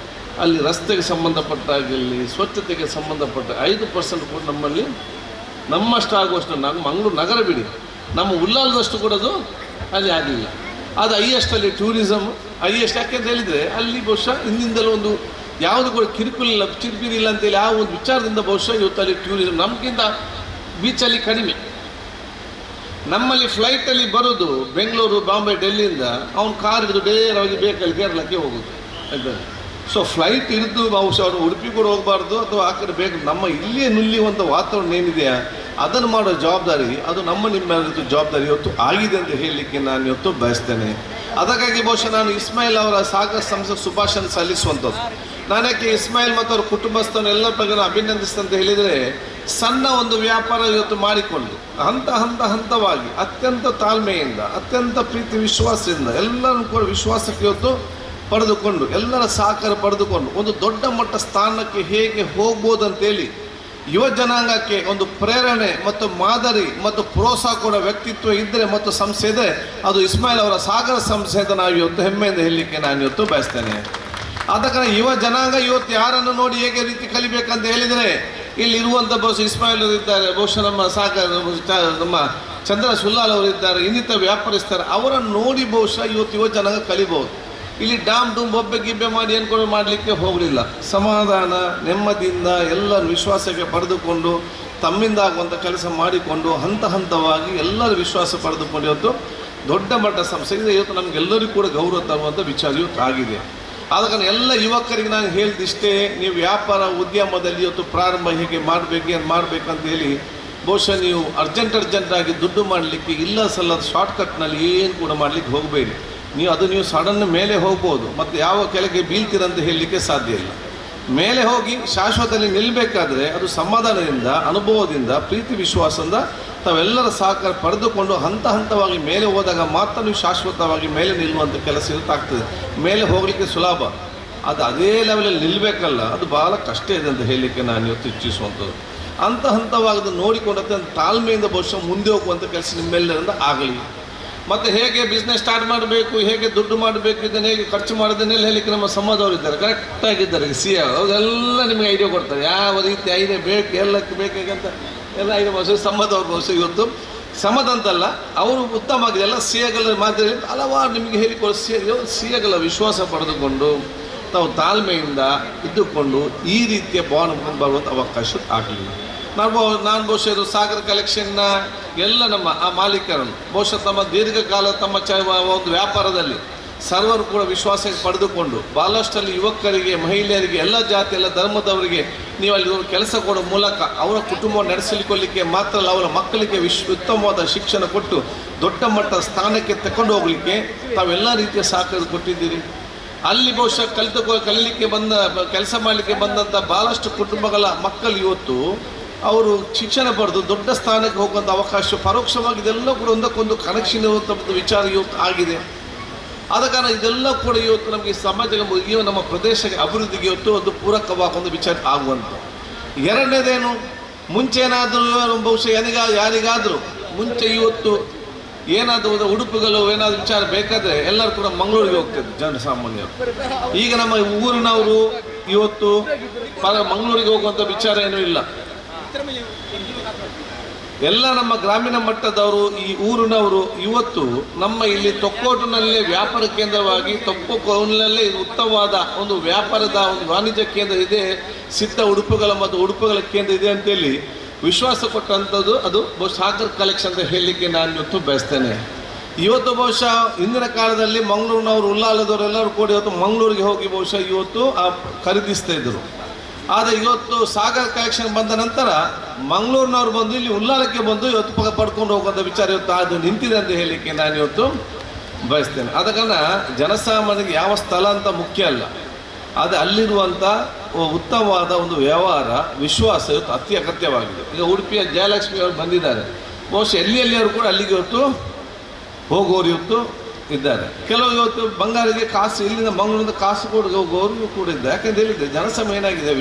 ಅಲ್ಲಿ ರಸ್ತೆಗೆ ಸಂಬಂಧಪಟ್ಟಾಗಲಿ ಸ್ವಚ್ಛತೆಗೆ ಸಂಬಂಧಪಟ್ಟ 5% ಕೂಡ ನಮ್ಮಲ್ಲಿ ನಮ್ಮಷ್ಟು ಆಗುವಷ್ಟು ನಮ್ಮ ಮಂಗಳೂರು ನಗರ ಬಿಡಿ ನಮ್ಮ ಉಲ್ಲಾಲದಷ್ಟು ಕೂಡ ಅದು ಅಲ್ಲಿ ಆಗಲಿಲ್ಲ. ಅದು ಹೈಯೆಸ್ಟಲ್ಲಿ ಟೂರಿಸಮ್ ಹೈಯೆಸ್ಟ್. ಯಾಕೆಂತ ಹೇಳಿದರೆ ಅಲ್ಲಿ ಬಹುಶಃ ಹಿಂದಿಂದಲೂ ಒಂದು ಯಾವುದು ಕೂಡ ಚಿರುಪಿರಿ ಇಲ್ಲ ಅಂತೇಳಿ ಆ ಒಂದು ವಿಚಾರದಿಂದ ಬಹುಶಃ ಇವತ್ತು ಅಲ್ಲಿ ಟೂರಿಸಮ್ ನಮಗಿಂತ ಬೀಚಲ್ಲಿ ಕಡಿಮೆ. ನಮ್ಮಲ್ಲಿ ಫ್ಲೈಟಲ್ಲಿ ಬರೋದು ಬೆಂಗಳೂರು ಬಾಂಬೆ ಡೆಲ್ಲಿಯಿಂದ ಅವ್ನು ಕಾರ್ ಹಿಡಿದು ನೇರವಾಗಿ ಬೇಕಲ್ಲಿ ಕೇರಳಕ್ಕೆ ಹೋಗೋದು ಆಯ್ತಾ. ಸೊ ಫ್ಲೈಟ್ ಹಿಡಿದು ಬಹುಶಃ ಅವರು ಉಡುಪಿ ಕೂಡ ಹೋಗಬಾರ್ದು ಅಥವಾ ಆ ಕಡೆ ಬೇಕು. ನಮ್ಮ ಇಲ್ಲಿಯೇ ನುಲ್ಲಿಯುವಂಥ ವಾತಾವರಣ ಏನಿದೆಯಾ ಅದನ್ನು ಮಾಡೋ ಜವಾಬ್ದಾರಿ ಅದು ನಿಮ್ಮ ಜವಾಬ್ದಾರಿ ಇವತ್ತು ಆಗಿದೆ ಅಂತ ಹೇಳಲಿಕ್ಕೆ ನಾನು ಇವತ್ತು ಬಯಸ್ತೇನೆ. ಅದಕ್ಕಾಗಿ ಬಹುಶಃ ನಾನು ಇಸ್ಮಾಯಿಲ್ ಅವರ ಸಾಗರ ಸಂಸ್ಥೆ ಶುಭಾಶಯ ಸಲ್ಲಿಸುವಂಥದ್ದು. ನಾನ್ಯಾಕೆ ಇಸ್ಮಾಯಿಲ್ ಮತ್ತು ಅವ್ರ ಕುಟುಂಬಸ್ಥರನ್ನು ಎಲ್ಲ ಬಗ್ಗೆ ಅಭಿನಂದಿಸ್ತಂತ ಹೇಳಿದರೆ ಸಣ್ಣ ಒಂದು ವ್ಯಾಪಾರ ಇವತ್ತು ಮಾಡಿಕೊಂಡು ಹಂತವಾಗಿ ಅತ್ಯಂತ ತಾಳ್ಮೆಯಿಂದ ಅತ್ಯಂತ ಪ್ರೀತಿ ವಿಶ್ವಾಸದಿಂದ ಎಲ್ಲರೂ ಕೂಡ ವಿಶ್ವಾಸಕ್ಕೆ ಇವತ್ತು ಪಡೆದುಕೊಂಡು ಎಲ್ಲರ ಸಹಕಾರ ಪಡೆದುಕೊಂಡು ಒಂದು ದೊಡ್ಡ ಮಟ್ಟ ಸ್ಥಾನಕ್ಕೆ ಹೇಗೆ ಹೋಗ್ಬೋದು ಅಂತೇಳಿ ಯುವ ಜನಾಂಗಕ್ಕೆ ಒಂದು ಪ್ರೇರಣೆ ಮತ್ತು ಮಾದರಿ ಮತ್ತು ಪ್ರೋತ್ಸಾಹ ಕೊಡೋ ವ್ಯಕ್ತಿತ್ವ ಇದ್ದರೆ ಮತ್ತು ಸಂಸ್ಥೆ ಇದೆ ಅದು ಇಸ್ಮಾಯಿಲ್ ಅವರ ಸಾಗರ ಸಂಸ್ಥೆ ಅಂತ ನಾವು ಇವತ್ತು ಹೆಮ್ಮೆಯಿಂದ ಹೇಳಲಿಕ್ಕೆ ನಾನು ಇವತ್ತು ಬಯಸ್ತೇನೆ. ಆದ ಕಾರಣ ಯುವ ಜನಾಂಗ ಇವತ್ತು ಯಾರನ್ನು ನೋಡಿ ಹೇಗೆ ರೀತಿ ಕಲಿಬೇಕಂತ ಹೇಳಿದರೆ ಇಲ್ಲಿ ಇರುವಂಥ ಬಹುಶಃ ಇಸ್ಮಾಯಿಲ್ ಅವರು ಇದ್ದಾರೆ, ಬಹುಶಃ ನಮ್ಮ ನಮ್ಮ ಚಂದ್ರ ಸುಲ್ಲಾಲ್ ಅವರು ಇದ್ದಾರೆ, ಇನ್ನಿತ ವ್ಯಾಪಾರಿಸ್ತಾರೆ. ಅವರನ್ನು ನೋಡಿ ಬಹುಶಃ ಇವತ್ತು ಯುವ ಜನಾಂಗ ಕಲಿಬಹುದು. ಇಲ್ಲಿ ಡಾಮ್ ಡೂಮ್ ಬೊಬ್ಬೆ ಗಿಬ್ಬೆ ಮಾಡಿ ಏನು ಮಾಡಲಿಕ್ಕೆ ಹೋಗಲಿಲ್ಲ. ಸಮಾಧಾನ ನೆಮ್ಮದಿಯಿಂದ ಎಲ್ಲರ ವಿಶ್ವಾಸಕ್ಕೆ ಪಡೆದುಕೊಂಡು ತಮ್ಮಿಂದ ಆಗುವಂಥ ಕೆಲಸ ಮಾಡಿಕೊಂಡು ಹಂತವಾಗಿ ಎಲ್ಲರ ವಿಶ್ವಾಸ ಪಡೆದುಕೊಂಡು ಇವತ್ತು ದೊಡ್ಡ ಮಟ್ಟ ಸಂಸ್ಥೆ ಇದೆ. ಇವತ್ತು ನಮಗೆಲ್ಲರಿಗೂ ಕೂಡ ಗೌರವ ತರುವಂಥ ವಿಚಾರ ಇವತ್ತು ಆಗಿದೆ. ಆದ ಕಾರಣ ಎಲ್ಲ ಯುವಕರಿಗೆ ನಾನು ಹೇಳಿದಿಷ್ಟೇ, ನೀವು ವ್ಯಾಪಾರ ಉದ್ಯಮದಲ್ಲಿ ಇವತ್ತು ಪ್ರಾರಂಭ ಹೇಗೆ ಮಾಡಬೇಕಂತ ಹೇಳಿ ಬಹುಶಃ ನೀವು ಅರ್ಜೆಂಟಾಗಿ ದುಡ್ಡು ಮಾಡಲಿಕ್ಕೆ ಇಲ್ಲ ಸಲ್ಲದ ಶಾರ್ಟ್ಕಟ್ನಲ್ಲಿ ಏನು ಕೂಡ ಮಾಡಲಿಕ್ಕೆ ಹೋಗಬೇಡಿ. ನೀವು ಸಡನ್ ಮೇಲೆ ಹೋಗ್ಬೋದು, ಮತ್ತು ಯಾವ ಕೆಳಗೆ ಬೀಳ್ತೀರಂತ ಹೇಳಲಿಕ್ಕೆ ಸಾಧ್ಯ ಇಲ್ಲ. ಮೇಲೆ ಹೋಗಿ ಶಾಶ್ವತದಲ್ಲಿ ನಿಲ್ಲಬೇಕಾದ್ರೆ ಅದು ಸಮಾಧಾನದಿಂದ, ಅನುಭವದಿಂದ, ಪ್ರೀತಿ ವಿಶ್ವಾಸದಿಂದ ತಾವೆಲ್ಲರ ಸಹಕಾರ ಪಡೆದುಕೊಂಡು ಹಂತವಾಗಿ ಮೇಲೆ ಹೋದಾಗ ಮಾತ್ರ ನೀವು ಶಾಶ್ವತವಾಗಿ ಮೇಲೆ ನಿಲ್ಲುವಂಥ ಕೆಲಸ ಇರುತ್ತಾಗ್ತದೆ. ಮೇಲೆ ಹೋಗಲಿಕ್ಕೆ ಸುಲಭ, ಅದು ಅದೇ ಲೆವೆಲಲ್ಲಿ ನಿಲ್ಲಬೇಕಲ್ಲ, ಅದು ಭಾಳ ಕಷ್ಟ ಇದೆ ಅಂತ ಹೇಳಲಿಕ್ಕೆ ನಾನು ಇವತ್ತು ಇಚ್ಛಿಸುವಂಥದ್ದು. ಹಂತವಾಗಿ ನೋಡಿಕೊಂಡು ಅತ್ಯಂತ ತಾಳ್ಮೆಯಿಂದ ಬಹುಶಃ ಮುಂದೆ ಹೋಗುವಂಥ ಕೆಲಸ ನಿಮ್ಮೆಲ್ಲರಿಂದ ಆಗಲಿ. ಮತ್ತು ಹೇಗೆ ಬಿಸ್ನೆಸ್ ಸ್ಟಾರ್ಟ್ ಮಾಡಬೇಕು, ಹೇಗೆ ದುಡ್ಡು ಮಾಡಬೇಕು, ಇದನ್ನು ಹೇಗೆ ಖರ್ಚು ಮಾಡೋದನ್ನೆಲ್ಲ ಹೇಳಲಿಕ್ಕೆ ನಮ್ಮ ಸಮಾಜದವರು ಇದ್ದಾರೆ, ಕರೆಕ್ಟಾಗಿದ್ದಾರೆ. ಅವರೆಲ್ಲ ನಿಮಗೆ ಐಡಿಯಾ ಕೊಡ್ತಾರೆ, ಯಾವ ರೀತಿ ಐಡಿಯಾ ಬೇಕು, ಎಲ್ಲಕ್ಕೆ ಬೇಕಾಗಂತ ಎಲ್ಲ ಐಡಿಯಾ ಸಮಾಜದವ್ರು ಬಹುಶಃ ಇವತ್ತು ಸಮದಂತಲ್ಲ, ಅವರು ಉತ್ತಮ ಆಗಿದೆ. ಎಲ್ಲ ಸಿಎಗಳ ಮಾದರಿ ಹಲವಾರು ನಿಮಗೆ ಹೇಳಿಕೊಡು ಸಿಎಗಳ ವಿಶ್ವಾಸ ಪಡೆದುಕೊಂಡು ತಾವು ತಾಳ್ಮೆಯಿಂದ ಇದ್ದುಕೊಂಡು ಈ ರೀತಿಯ ಭವನ ಬರುವಂಥ ಅವಕಾಶ ಆಗಲಿಲ್ಲ. ನಾನು ಬಹುಶಃ ಇದು ಸಾಗರ್ ಕಲೆಕ್ಷನ್ನ ಎಲ್ಲ ನಮ್ಮ ಆ ಮಾಲೀಕರನ್ನು ಬಹುಶಃ ತಮ್ಮ ದೀರ್ಘಕಾಲ ತಮ್ಮ ಒಂದು ವ್ಯಾಪಾರದಲ್ಲಿ ಸರ್ವರು ಕೂಡ ವಿಶ್ವಾಸ ಪಡೆದುಕೊಂಡು ಭಾಳಷ್ಟಲ್ಲಿ ಯುವಕರಿಗೆ, ಮಹಿಳೆಯರಿಗೆ, ಎಲ್ಲ ಜಾತಿ, ಎಲ್ಲ ಧರ್ಮದವರಿಗೆ ನೀವು ಅಲ್ಲಿ ಕೆಲಸ ಕೊಡೋ ಮೂಲಕ ಅವರ ಕುಟುಂಬವನ್ನು ನಡೆಸಲಿಕ್ಕೆ ಮಾತ್ರ ಅಲ್ಲ, ಅವರ ಮಕ್ಕಳಿಗೆ ಉತ್ತಮವಾದ ಶಿಕ್ಷಣ ಕೊಟ್ಟು ದೊಡ್ಡ ಮಟ್ಟದ ಸ್ಥಾನಕ್ಕೆ ತಗೊಂಡು ಹೋಗಲಿಕ್ಕೆ ತಾವೆಲ್ಲ ರೀತಿಯ ಸಹಕಾರ ಕೊಟ್ಟಿದ್ದೀರಿ. ಅಲ್ಲಿ ಬಹುಶಃ ಕಲೀಲಿಕ್ಕೆ ಕೆಲಸ ಮಾಡಲಿಕ್ಕೆ ಬಂದಂಥ ಭಾಳಷ್ಟು ಕುಟುಂಬಗಳ ಮಕ್ಕಳು ಇವತ್ತು ಅವರು ಶಿಕ್ಷಣ ಪಡೆದು ದೊಡ್ಡ ಸ್ಥಾನಕ್ಕೆ ಹೋಗುವಂಥ ಅವಕಾಶ ಪರೋಕ್ಷವಾಗಿ ಇದೆಲ್ಲ ಕೂಡ ಒಂದಕ್ಕೊಂದು ಕನೆಕ್ಷನ್ ಇರುವಂಥ ವಿಚಾರ ಇವತ್ತು ಆಗಿದೆ. ಆದ ಕಾರಣ ಇದೆಲ್ಲ ಕೂಡ ಇವತ್ತು ನಮಗೆ ಸಮಾಜಕ್ಕೆ ನಮ್ಮ ಪ್ರದೇಶಕ್ಕೆ ಅಭಿವೃದ್ಧಿಗೆ ಇವತ್ತು ಒಂದು ಪೂರಕವಾದ ಒಂದು ವಿಚಾರ ಆಗುವಂಥ. ಎರಡನೇದೇನು, ಮುಂಚೆ ಏನಾದರೂ ಬಹುಶಃ ಯಾರಿಗಾದರೂ ಮುಂಚೆ ಇವತ್ತು ಏನಾದರೂ ಉಡುಪುಗಳು ಏನಾದರೂ ವಿಚಾರ ಬೇಕಾದರೆ ಎಲ್ಲರೂ ಕೂಡ ಮಂಗಳೂರಿಗೆ ಹೋಗ್ತಿದ್ರು ಜನಸಾಮಾನ್ಯರು. ಈಗ ನಮ್ಮ ಊರಿನವರು ಇವತ್ತು ಮಂಗಳೂರಿಗೆ ಹೋಗುವಂಥ ವಿಚಾರ ಏನೂ ಇಲ್ಲ. ಎಲ್ಲ ನಮ್ಮ ಗ್ರಾಮೀಣ ಮಟ್ಟದವರು, ಈ ಊರಿನವರು ಇವತ್ತು ನಮ್ಮ ಇಲ್ಲಿ ತೊಕ್ಕೋಟಿನಲ್ಲೇ ವ್ಯಾಪಾರ ಕೇಂದ್ರವಾಗಿ, ತೊಕ್ಕೋಟಿನಲ್ಲೇ ಉತ್ತಮವಾದ ಒಂದು ವ್ಯಾಪಾರದ ಒಂದು ವಾಣಿಜ್ಯ ಕೇಂದ್ರ ಇದೆ, ಸಿದ್ಧ ಉಡುಪುಗಳ ಮತ್ತು ಉಡುಪುಗಳ ಕೇಂದ್ರ ಇದೆ ಅಂತೇಳಿ ವಿಶ್ವಾಸ ಕೊಟ್ಟಂಥದ್ದು ಅದು ಸಾಗರ್ ಕಲೆಕ್ಷನ್ ಅಂತ ಹೇಳಲಿಕ್ಕೆ ನಾನು ಇವತ್ತು ಬಯಸ್ತೇನೆ. ಇವತ್ತು ಬಹುಶಃ ಹಿಂದಿನ ಕಾಲದಲ್ಲಿ ಮಂಗಳೂರಿನವರು, ಉಲ್ಲಾಲದವರು ಎಲ್ಲರೂ ಕೂಡ ಇವತ್ತು ಮಂಗಳೂರಿಗೆ ಹೋಗಿ ಬಹುಶಃ ಇವತ್ತು ಖರೀದಿಸ್ತಾ ಇದ್ದರು. ಆದರೆ ಇವತ್ತು ಸಾಗರ್ ಕಲೆಕ್ಷನ್ ಬಂದ ನಂತರ ಮಂಗಳೂರಿನವ್ರು ಬಂದು ಇಲ್ಲಿ ಉಲ್ಲಾಲಕ್ಕೆ ಬಂದು ಇವತ್ತು ಪಡ್ಕೊಂಡು ಹೋಗುವಂಥ ವಿಚಾರ ಇವತ್ತು ಅದು ನಿಂತಿದೆ ಅಂತ ಹೇಳಲಿಕ್ಕೆ ನಾನು ಇವತ್ತು ಬಯಸ್ತೇನೆ. ಆದ ಕಾರಣ ಜನಸಾಮಾನ್ಯರಿಗೆ ಯಾವ ಸ್ಥಳ ಅಂತ ಮುಖ್ಯ ಅಲ್ಲ, ಆದರೆ ಅಲ್ಲಿರುವಂಥ ಉತ್ತಮವಾದ ಒಂದು ವ್ಯವಹಾರ, ವಿಶ್ವಾಸ ಇವತ್ತು ಅತಿ ಅಗತ್ಯವಾಗಿದೆ. ಈಗ ಉಡುಪಿಯ ಜಯಲಕ್ಷ್ಮಿ ಅವರು ಬಂದಿದ್ದಾರೆ, ಬಹುಶಃ ಎಲ್ಲಿಯವರು ಕೂಡ ಅಲ್ಲಿಗೆ ಇವತ್ತು ಹೋಗೋರು ಇವತ್ತು ಇದ್ದಾರೆ. ಕೆಲವು ಇವತ್ತು ಬಂಗಾರಿಗೆ ಕಾಸು, ಇಲ್ಲಿಂದ ಮಂಗಳೂರಿಂದ ಕಾಸು ಕೂಡ ಹೋಗೋರು ಕೂಡ ಇದ್ದಾರೆ. ಯಾಕೆಂತ ಹೇಳಿದರೆ ಜನಸಮಯ ಏನಾಗಿದೆ,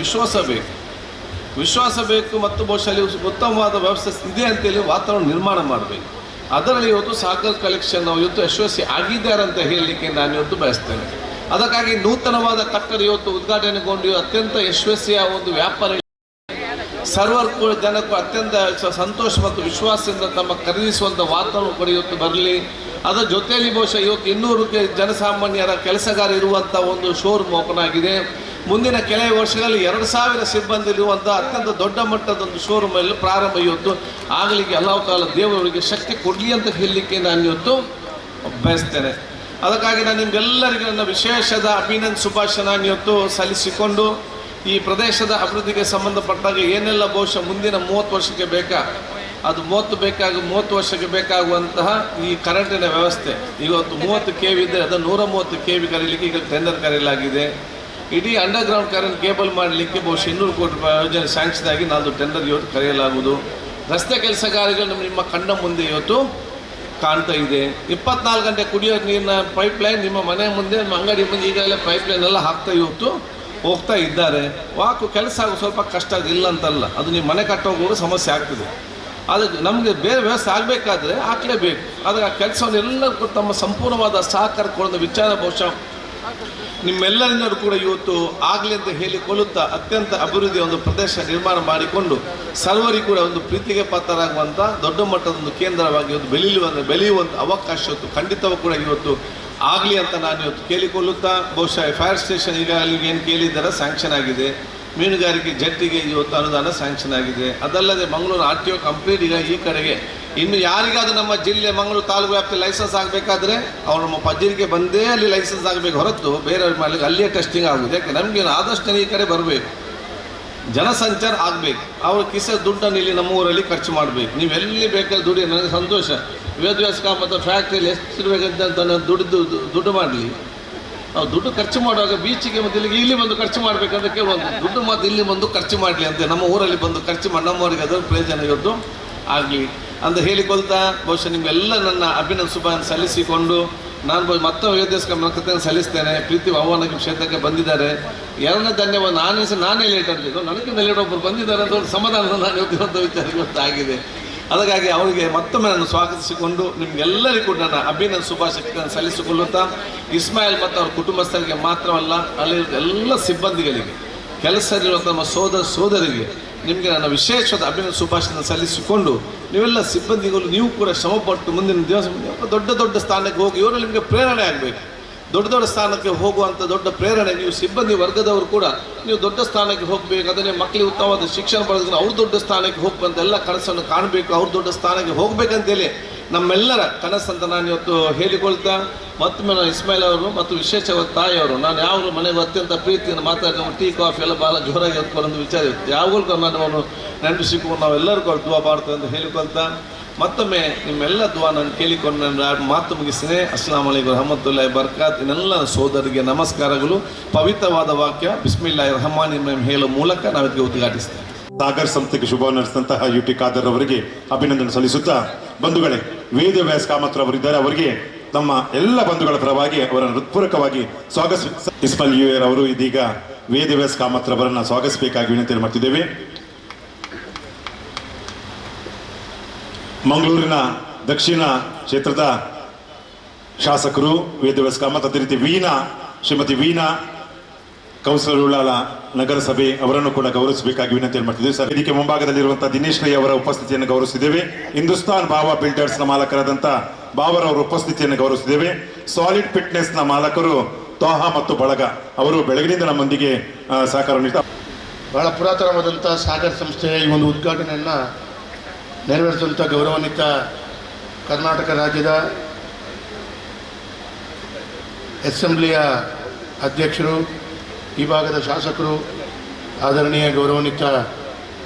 ವಿಶ್ವಾಸ ಬೇಕು ಮತ್ತು ಬಹುಶಃ ಅಲ್ಲಿ ಉತ್ತಮವಾದ ವ್ಯವಸ್ಥೆ ಇದೆ ಅಂತೇಳಿ ವಾತಾವರಣ ನಿರ್ಮಾಣ ಮಾಡಬೇಕು. ಅದರಲ್ಲಿ ಇವತ್ತು ಸಾಗರ್ ಕಲೆಕ್ಷನ್ ಇವತ್ತು ಯಶಸ್ವಿ ಆಗಿದ್ದಾರೆ ಅಂತ ಹೇಳಲಿಕ್ಕೆ ನಾನು ಇವತ್ತು ಬಯಸ್ತೇನೆ. ಅದಕ್ಕಾಗಿ ನೂತನವಾದ ಕಟ್ಟಡ ಇವತ್ತು ಉದ್ಘಾಟನೆಗೊಂಡು ಅತ್ಯಂತ ಯಶಸ್ವಿಯ ಒಂದು ವ್ಯಾಪಾರ ಸರ್ವರ್ ಕೂಡ ಜನಕ್ಕೂ ಅತ್ಯಂತ ಸಂತೋಷ ಮತ್ತು ವಿಶ್ವಾಸದಿಂದ ತಮ್ಮ ಖರೀದಿಸುವಂಥ ವಾತಾವರಣ ಕೂಡ ಇವತ್ತು ಬರಲಿ. ಅದರ ಜೊತೆಯಲ್ಲಿ ಬಹುಶಃ ಇವತ್ತು 200 ಜನಸಾಮಾನ್ಯರ ಕೆಲಸಗಾರ ಇರುವಂಥ ಒಂದು ಶೋರೂಮ್ ಓಪನ್ ಆಗಿದೆ. ಮುಂದಿನ ಕೆಲವು ವರ್ಷಗಳಲ್ಲಿ 2000 ಸಿಬ್ಬಂದಿ ಇರುವಂಥ ಅತ್ಯಂತ ದೊಡ್ಡ ಮಟ್ಟದ ಒಂದು ಶೋರೂಮ್ ಎಲ್ಲ ಪ್ರಾರಂಭ ಇವತ್ತು ಆಗಲಿಕ್ಕೆ ಅಲ್ಲಾಹ್ ತಾಲ ದೇವರಿಗೆ ಶಕ್ತಿ ಕೊಡಲಿ ಅಂತ ಹೇಳಲಿಕ್ಕೆ ನಾನು ಇವತ್ತು ಬಯಸ್ತೇನೆ. ಅದಕ್ಕಾಗಿ ನಾನು ನಿಮಗೆಲ್ಲರಿಗೂ ನನ್ನ ವಿಶೇಷದ ಅಭಿನಂದನೆ ಶುಭಾಶಯ ಇವತ್ತು ಸಲ್ಲಿಸಿಕೊಂಡು ಈ ಪ್ರದೇಶದ ಅಭಿವೃದ್ಧಿಗೆ ಸಂಬಂಧಪಟ್ಟಾಗ ಏನೆಲ್ಲ ಬಹುಶಃ ಮುಂದಿನ 30 ವರ್ಷಕ್ಕೆ ಅದು 30 ವರ್ಷಕ್ಕೆ ಬೇಕಾಗುವಂತಹ ಈ ಕರೆಂಟಿನ ವ್ಯವಸ್ಥೆ ಇವತ್ತು 30 kV ಇದ್ದರೆ ಅದನ್ನು 130 kV ಕರೀಲಿಕ್ಕೆ ಈಗ ಟೆಂಡರ್ ಕರೆಯಲಾಗಿದೆ. ಇಡೀ ಅಂಡರ್ಗ್ರೌಂಡ್ ಕರೆಂಟ್ ಕೇಬಲ್ ಮಾಡಲಿಕ್ಕೆ ಬಹುಶಃ 200 ಕೋಟಿ ರೂಪಾಯಿ ಯೋಜನೆ ಸ್ಯಾಂಕ್ಷನ್ ಆಗಿ ನಾಲ್ಕು ಟೆಂಡರ್ ಇವತ್ತು ಕರೆಯಲಾಗುವುದು. ರಸ್ತೆ ಕೆಲಸಗಾರಗಳು ನಿಮ್ಮ ಕಣ್ಣ ಮುಂದೆ ಇವತ್ತು ಕಾಣ್ತಾ ಇದೆ. 24 ಗಂಟೆ ಕುಡಿಯೋ ನೀರಿನ ಪೈಪ್ಲೈನ್ ನಿಮ್ಮ ಮನೆ ಮುಂದೆ, ನಿಮ್ಮ ಅಂಗಡಿ ಮುಂದೆ ಈಗಾಗಲೇ ಪೈಪ್ಲೈನ್ ಎಲ್ಲ ಹಾಕ್ತಾ ಇವತ್ತು ಹೋಗ್ತಾ ಇದ್ದಾರೆ. ಕೆಲಸ ಆಗೋ ಸ್ವಲ್ಪ ಕಷ್ಟ ಇಲ್ಲ ಅಂತಲ್ಲ, ಅದು ನೀವು ಮನೆ ಕಟ್ಟೋಗೋರು ಸಮಸ್ಯೆ ಆಗ್ತದೆ. ಅದಕ್ಕೆ ನಮಗೆ ಬೇರೆ ವ್ಯವಸ್ಥೆ ಆಗಬೇಕಾದ್ರೆ ಹಾಕಲೇಬೇಕು. ಆದರೆ ಆ ಕೆಲಸವನ್ನು ಎಲ್ಲರೂ ತಮ್ಮ ಸಂಪೂರ್ಣವಾದ ಸಹಕಾರ ಕೊಡೋ ವಿಚಾರ ಬಹುಶಃ ನಿಮ್ಮೆಲ್ಲರಿಂದಲೂ ಕೂಡ ಇವತ್ತು ಆಗಲಿ ಅಂತ ಹೇಳಿಕೊಳ್ಳುತ್ತಾ ಅತ್ಯಂತ ಅಭಿವೃದ್ಧಿಯ ಒಂದು ಪ್ರದೇಶ ನಿರ್ಮಾಣ ಮಾಡಿಕೊಂಡು ಸರ್ವರಿಗೂ ಕೂಡ ಒಂದು ಪ್ರೀತಿಗೆ ಪಾತ್ರರಾಗುವಂಥ ದೊಡ್ಡ ಮಟ್ಟದ ಒಂದು ಕೇಂದ್ರವಾಗಿ ಇವತ್ತು ಬೆಳೆಯುವಂಥ ಅವಕಾಶ ಇವತ್ತು ಖಂಡಿತವೂ ಕೂಡ ಇವತ್ತು ಆಗಲಿ ಅಂತ ನಾನು ಇವತ್ತು ಕೇಳಿಕೊಳ್ಳುತ್ತಾ, ಬಹುಶಃ ಫೈರ್ ಸ್ಟೇಷನ್ ಈಗ ಅಲ್ಲಿಗೆ ಏನು ಕೇಳಿದ್ದಾರೆ ಸ್ಯಾಂಕ್ಷನ್ ಆಗಿದೆ. ಮೀನುಗಾರಿಕೆ ಜೆಟ್ಟಿಗೆ ಇವತ್ತು ಅನುದಾನ ಸ್ಯಾಂಕ್ಷನ್ ಆಗಿದೆ. ಅದಲ್ಲದೆ ಮಂಗಳೂರು RTO ಕಂಪ್ಲೀಟ್ ಈಗ ಈ ಕಡೆಗೆ ಇನ್ನು ಯಾರಿಗಾದ್ರೂ ನಮ್ಮ ಜಿಲ್ಲೆ ಮಂಗಳೂರು ತಾಲೂಕು ವ್ಯಾಪ್ತಿ ಲೈಸೆನ್ಸ್ ಆಗಬೇಕಾದ್ರೆ ಅವ್ರು ನಮ್ಮ ಪಜ್ಜರಿಗೆ ಬಂದೇ ಅಲ್ಲಿ ಲೈಸೆನ್ಸ್ ಆಗಬೇಕು ಹೊರತು ಬೇರೆಯವ್ರ ಮೇಲೆ ಅಲ್ಲಿಯೇ ಟೆಸ್ಟಿಂಗ್ ಆಗುತ್ತೆ. ಯಾಕೆ ನಮಗೆ ಆದಷ್ಟು ಈ ಕಡೆ ಬರಬೇಕು, ಜನಸಂಚಾರ ಆಗಬೇಕು. ಅವ್ರ ಕಿಸೆ ದುಡ್ಡನ್ನು ಇಲ್ಲಿ ನಮ್ಮ ಊರಲ್ಲಿ ಖರ್ಚು ಮಾಡಬೇಕು. ನೀವು ಎಲ್ಲಿ ಬೇಕಾದ್ರೆ ದುಡಿ, ನನಗೆ ಸಂತೋಷ. ವೇದವ್ಯಾಸ ಮತ್ತು ಫ್ಯಾಕ್ಟ್ರಿಯಲ್ಲಿ ಎಷ್ಟು ಇರಬೇಕಂತ ದುಡ್ಡು ಮಾಡಲಿ. ನಾವು ದುಡ್ಡು ಖರ್ಚು ಮಾಡುವಾಗ ಬೀಚಿಗೆ ಮತ್ತು ಇಲ್ಲಿ ಬಂದು ಖರ್ಚು ಮಾಡಬೇಕಂತ ಕೇಳುವಂಥ ದುಡ್ಡು ಮತ್ತು ಇಲ್ಲಿ ಬಂದು ಖರ್ಚು ಮಾಡಲಿ ಅಂತ ನಮ್ಮ ಊರಲ್ಲಿ ಬಂದು ಖರ್ಚು ಮಾಡಿ ನಮ್ಮವರಿಗೆ ಅದರ ಪ್ರಯೋಜನ ಇವತ್ತು ಆಗಲಿ ಅಂತ ಹೇಳಿಕೊಳ್ತಾ ಬಹುಶಃ ನಿಮಗೆಲ್ಲ ನನ್ನ ಅಭಿನಂದನೆ ಶುಭಾನ್ ಸಲ್ಲಿಸಿಕೊಂಡು ನಾನು ಮತ್ತೊಮ್ಮೆ ವೇದವ್ಯಾಸ ಕೃತಜ್ಞತೆ ಸಲ್ಲಿಸ್ತೇನೆ. ಪ್ರೀತಿ ಆಹ್ವಾನಕ್ಕೆ ಕ್ಷೇತ್ರಕ್ಕೆ ಬಂದಿದ್ದಾರೆ. ಎರಡನೇ ಧನ್ಯವಾದ. ನಾನೇ ಲೇಟ್ ಆಗಬೇಕು, ನನಗಿಂತ ಲೇಟ್ ಒಬ್ಬರು ಬಂದಿದ್ದಾರೆ ಅಂತ ಒಂದು ಸಮಾಧಾನ ನಾನು ಇವತ್ತು ವಿಚಾರ ಗೊತ್ತಾಗಿದೆ. ಅದಕ್ಕಾಗಿ ಅವರಿಗೆ ಮತ್ತೊಮ್ಮೆ ನಾನು ಸ್ವಾಗತಿಸಿಕೊಂಡು ನಿಮಗೆಲ್ಲರಿಗೂ ಕೂಡ ನನ್ನ ಅಭಿನಂದನೆ ಶುಭಾಶಯಗಳನ್ನು ಸಲ್ಲಿಸಿಕೊಳ್ಳುತ್ತಾ ಇಸ್ಮಾಯಿಲ್ ಮತ್ತು ಅವ್ರ ಕುಟುಂಬಸ್ಥರಿಗೆ ಮಾತ್ರವಲ್ಲ, ಅಲ್ಲಿರುವ ಎಲ್ಲ ಸಿಬ್ಬಂದಿಗಳಿಗೆ, ಕೆಲಸದಲ್ಲಿರುವ ನಮ್ಮ ಸೋದರಿಗೆ ನಿಮಗೆ ನನ್ನ ವಿಶೇಷವಾದ ಅಭಿನಂದನೆ ಶುಭಾಶಯವನ್ನು ಸಲ್ಲಿಸಿಕೊಂಡು ನೀವೆಲ್ಲ ಸಿಬ್ಬಂದಿಗಳು ನೀವು ಕೂಡ ಶ್ರಮಪಟ್ಟು ಮುಂದಿನ ದಿವಸ ದೊಡ್ಡ ಸ್ಥಾನಕ್ಕೆ ಹೋಗಿ ಇವರಲ್ಲಿ ನಿಮಗೆ ಪ್ರೇರಣೆ ಆಗಬೇಕು. ದೊಡ್ಡ ಸ್ಥಾನಕ್ಕೆ ಹೋಗುವಂಥ ದೊಡ್ಡ ಪ್ರೇರಣೆ ನೀವು ಸಿಬ್ಬಂದಿ ವರ್ಗದವರು ಕೂಡ ನೀವು ದೊಡ್ಡ ಸ್ಥಾನಕ್ಕೆ ಹೋಗಬೇಕು. ಅದನ್ನೇ ಮಕ್ಕಳಿಗೆ ಉತ್ತಮವಾದ ಶಿಕ್ಷಣ ಪಡೆದ್ರೆ ಅವ್ರು ದೊಡ್ಡ ಸ್ಥಾನಕ್ಕೆ ಹೋಗ್ಬಂತ ಎಲ್ಲ ಕನಸನ್ನು ಕಾಣಬೇಕು, ಅವ್ರು ದೊಡ್ಡ ಸ್ಥಾನಕ್ಕೆ ಹೋಗ್ಬೇಕಂತೇಳಿ ನಮ್ಮೆಲ್ಲರ ಕನಸಂತ ನಾನು ಇವತ್ತು ಹೇಳಿಕೊಳ್ತಾ ಮತ್ತೊಮ್ಮೆ ನಾನು ಇಸ್ಮಾಯಿಲ್ ಅವರು ಮತ್ತು ವಿಶೇಷವಾದ ತಾಯಿಯವರು, ನಾನು ಯಾವಾಗಲೂ ಮನೆಗೆ ಅತ್ಯಂತ ಪ್ರೀತಿಯನ್ನು ಮಾತಾಡ್ಕೊಂಡು ಟೀ ಕಾಫಿ ಎಲ್ಲ ಭಾಳ ಜೋರಾಗಿ ಎತ್ಕೊಂಡು ವಿಚಾರ ಇರುತ್ತೆ. ಯಾವಾಗಲೂ ನಾನು ನೆನಪಿಸಿಕೊಂಡು ನಾವೆಲ್ಲರಿಗೂ ದುವಾ ಮಾಡ್ತೇವೆ ಅಂತ ಹೇಳಿಕೊಳ್ತಾ ಮತ್ತೊಮ್ಮೆ ನಿಮ್ಮೆಲ್ಲ ದುವಾ ನಾನು ಕೇಳಿಕೊಂಡು ನಾನು ಮಾತು ಮುಗಿಸ್ತೇನೆ. ಅಸ್ಸಲಾಮು ಅಲೈಕುಂ ರಹಮತುಲ್ಲಾಹಿ ಬರ್ಕಾತ್. ಇನ್ನೆಲ್ಲ ಸೋದರಿಗೆ ನಮಸ್ಕಾರಗಳು. ಪವಿತ್ರವಾದ ವಾಕ್ಯ ಬಿಸ್ಮಿಲ್ಲಾಹಿರ್ ರಹಮಾನಿರ್ ರಹೀಂ ಹೇಳುವ ಮೂಲಕ ನಾವು ಇದಕ್ಕೆ ಉದ್ಘಾಟಿಸ್ತೇವೆ. ಸಾಗರ್ ಸಂಸ್ಥೆಗೆ ಶುಭ ನಡೆಸಿದಂತಹ UT ಖಾದರ್ ಅವರಿಗೆ ಅಭಿನಂದನೆ ಸಲ್ಲಿಸುತ್ತಾ, ಬಂಧುಗಳೇ, ವೇದವ್ಯಾಸ ಕಾಮತ್ ಅವರಿದ್ದಾರೆ. ಅವರಿಗೆ ನಮ್ಮ ಎಲ್ಲ ಬಂಧುಗಳ ಪರವಾಗಿ ಅವರನ್ನು ಹೃತ್ಪೂರ್ವಕವಾಗಿ ಸ್ವಾಗತಿಸ ಇಸ್ಮಾಯಿಲ್ UAR ಅವರು ಇದೀಗ ವೇದವ್ಯಾಸ ಕಾಮತ್ ಅವರನ್ನು ಸ್ವಾಗತಿಸಬೇಕಾಗಿ ವಿನಂತಿ ಮಾಡ್ತಿದ್ದೇವೆ. ಮಂಗಳೂರಿನ ದಕ್ಷಿಣ ಕ್ಷೇತ್ರದ ಶಾಸಕರು ವೇದವ್ಯಾಸ ಕಾಮತ್, ಅದೇ ರೀತಿ ಶ್ರೀಮತಿ ವೀಣಾ ಕೌನ್ಸಿಲರ್ ಉಳ್ಳಾಲ ನಗರಸಭೆ ಅವರನ್ನು ಕೂಡ ಗೌರವಿಸಬೇಕಾಗಿ ವಿನಂತಿ ಮಾಡ್ತಿದ್ದೇವೆ. ಸರ್, ಇದಕ್ಕೆ ಮುಂಭಾಗದಲ್ಲಿರುವಂತಹ ದಿನೇಶ್ ರೈ ಅವರ ಉಪಸ್ಥಿತಿಯನ್ನು ಗೌರವಿಸಿದ್ದೇವೆ. ಹಿಂದೂಸ್ತಾನ್ ಭಾವ ಬಿಲ್ಡರ್ಸ್ ನ ಮಾಲಕರಾದಂತಹ ಬಾಬರ್ ಅವರ ಉಪಸ್ಥಿತಿಯನ್ನು ಗೌರವಿಸಿದ್ದೇವೆ. ಸಾಲಿಡ್ ಫಿಟ್ನೆಸ್ ನ ಮಾಲಕರು ತೋಹಾ ಮತ್ತು ಬಳಗ ಅವರು ಬೆಳಗಿನಿಂದ ನಮ್ಮೊಂದಿಗೆ ಸಹಕಾರ ನೀಡ್ತಾರೆ. ಬಹಳ ಪುರಾತನವಾದಂಥ ಸಾಗರ್ ಸಂಸ್ಥೆಯ ಈ ಒಂದು ಉದ್ಘಾಟನೆಯನ್ನು ನೆರವೇರಿಸುವಂಥ ಗೌರವಾನ್ವಿತ ಕರ್ನಾಟಕ ರಾಜ್ಯದ ಅಸೆಂಬ್ಲಿಯ ಅಧ್ಯಕ್ಷರು, ಈ ಭಾಗದ ಶಾಸಕರು, ಆದರಣೀಯ ಗೌರವಾನ್ವಿತ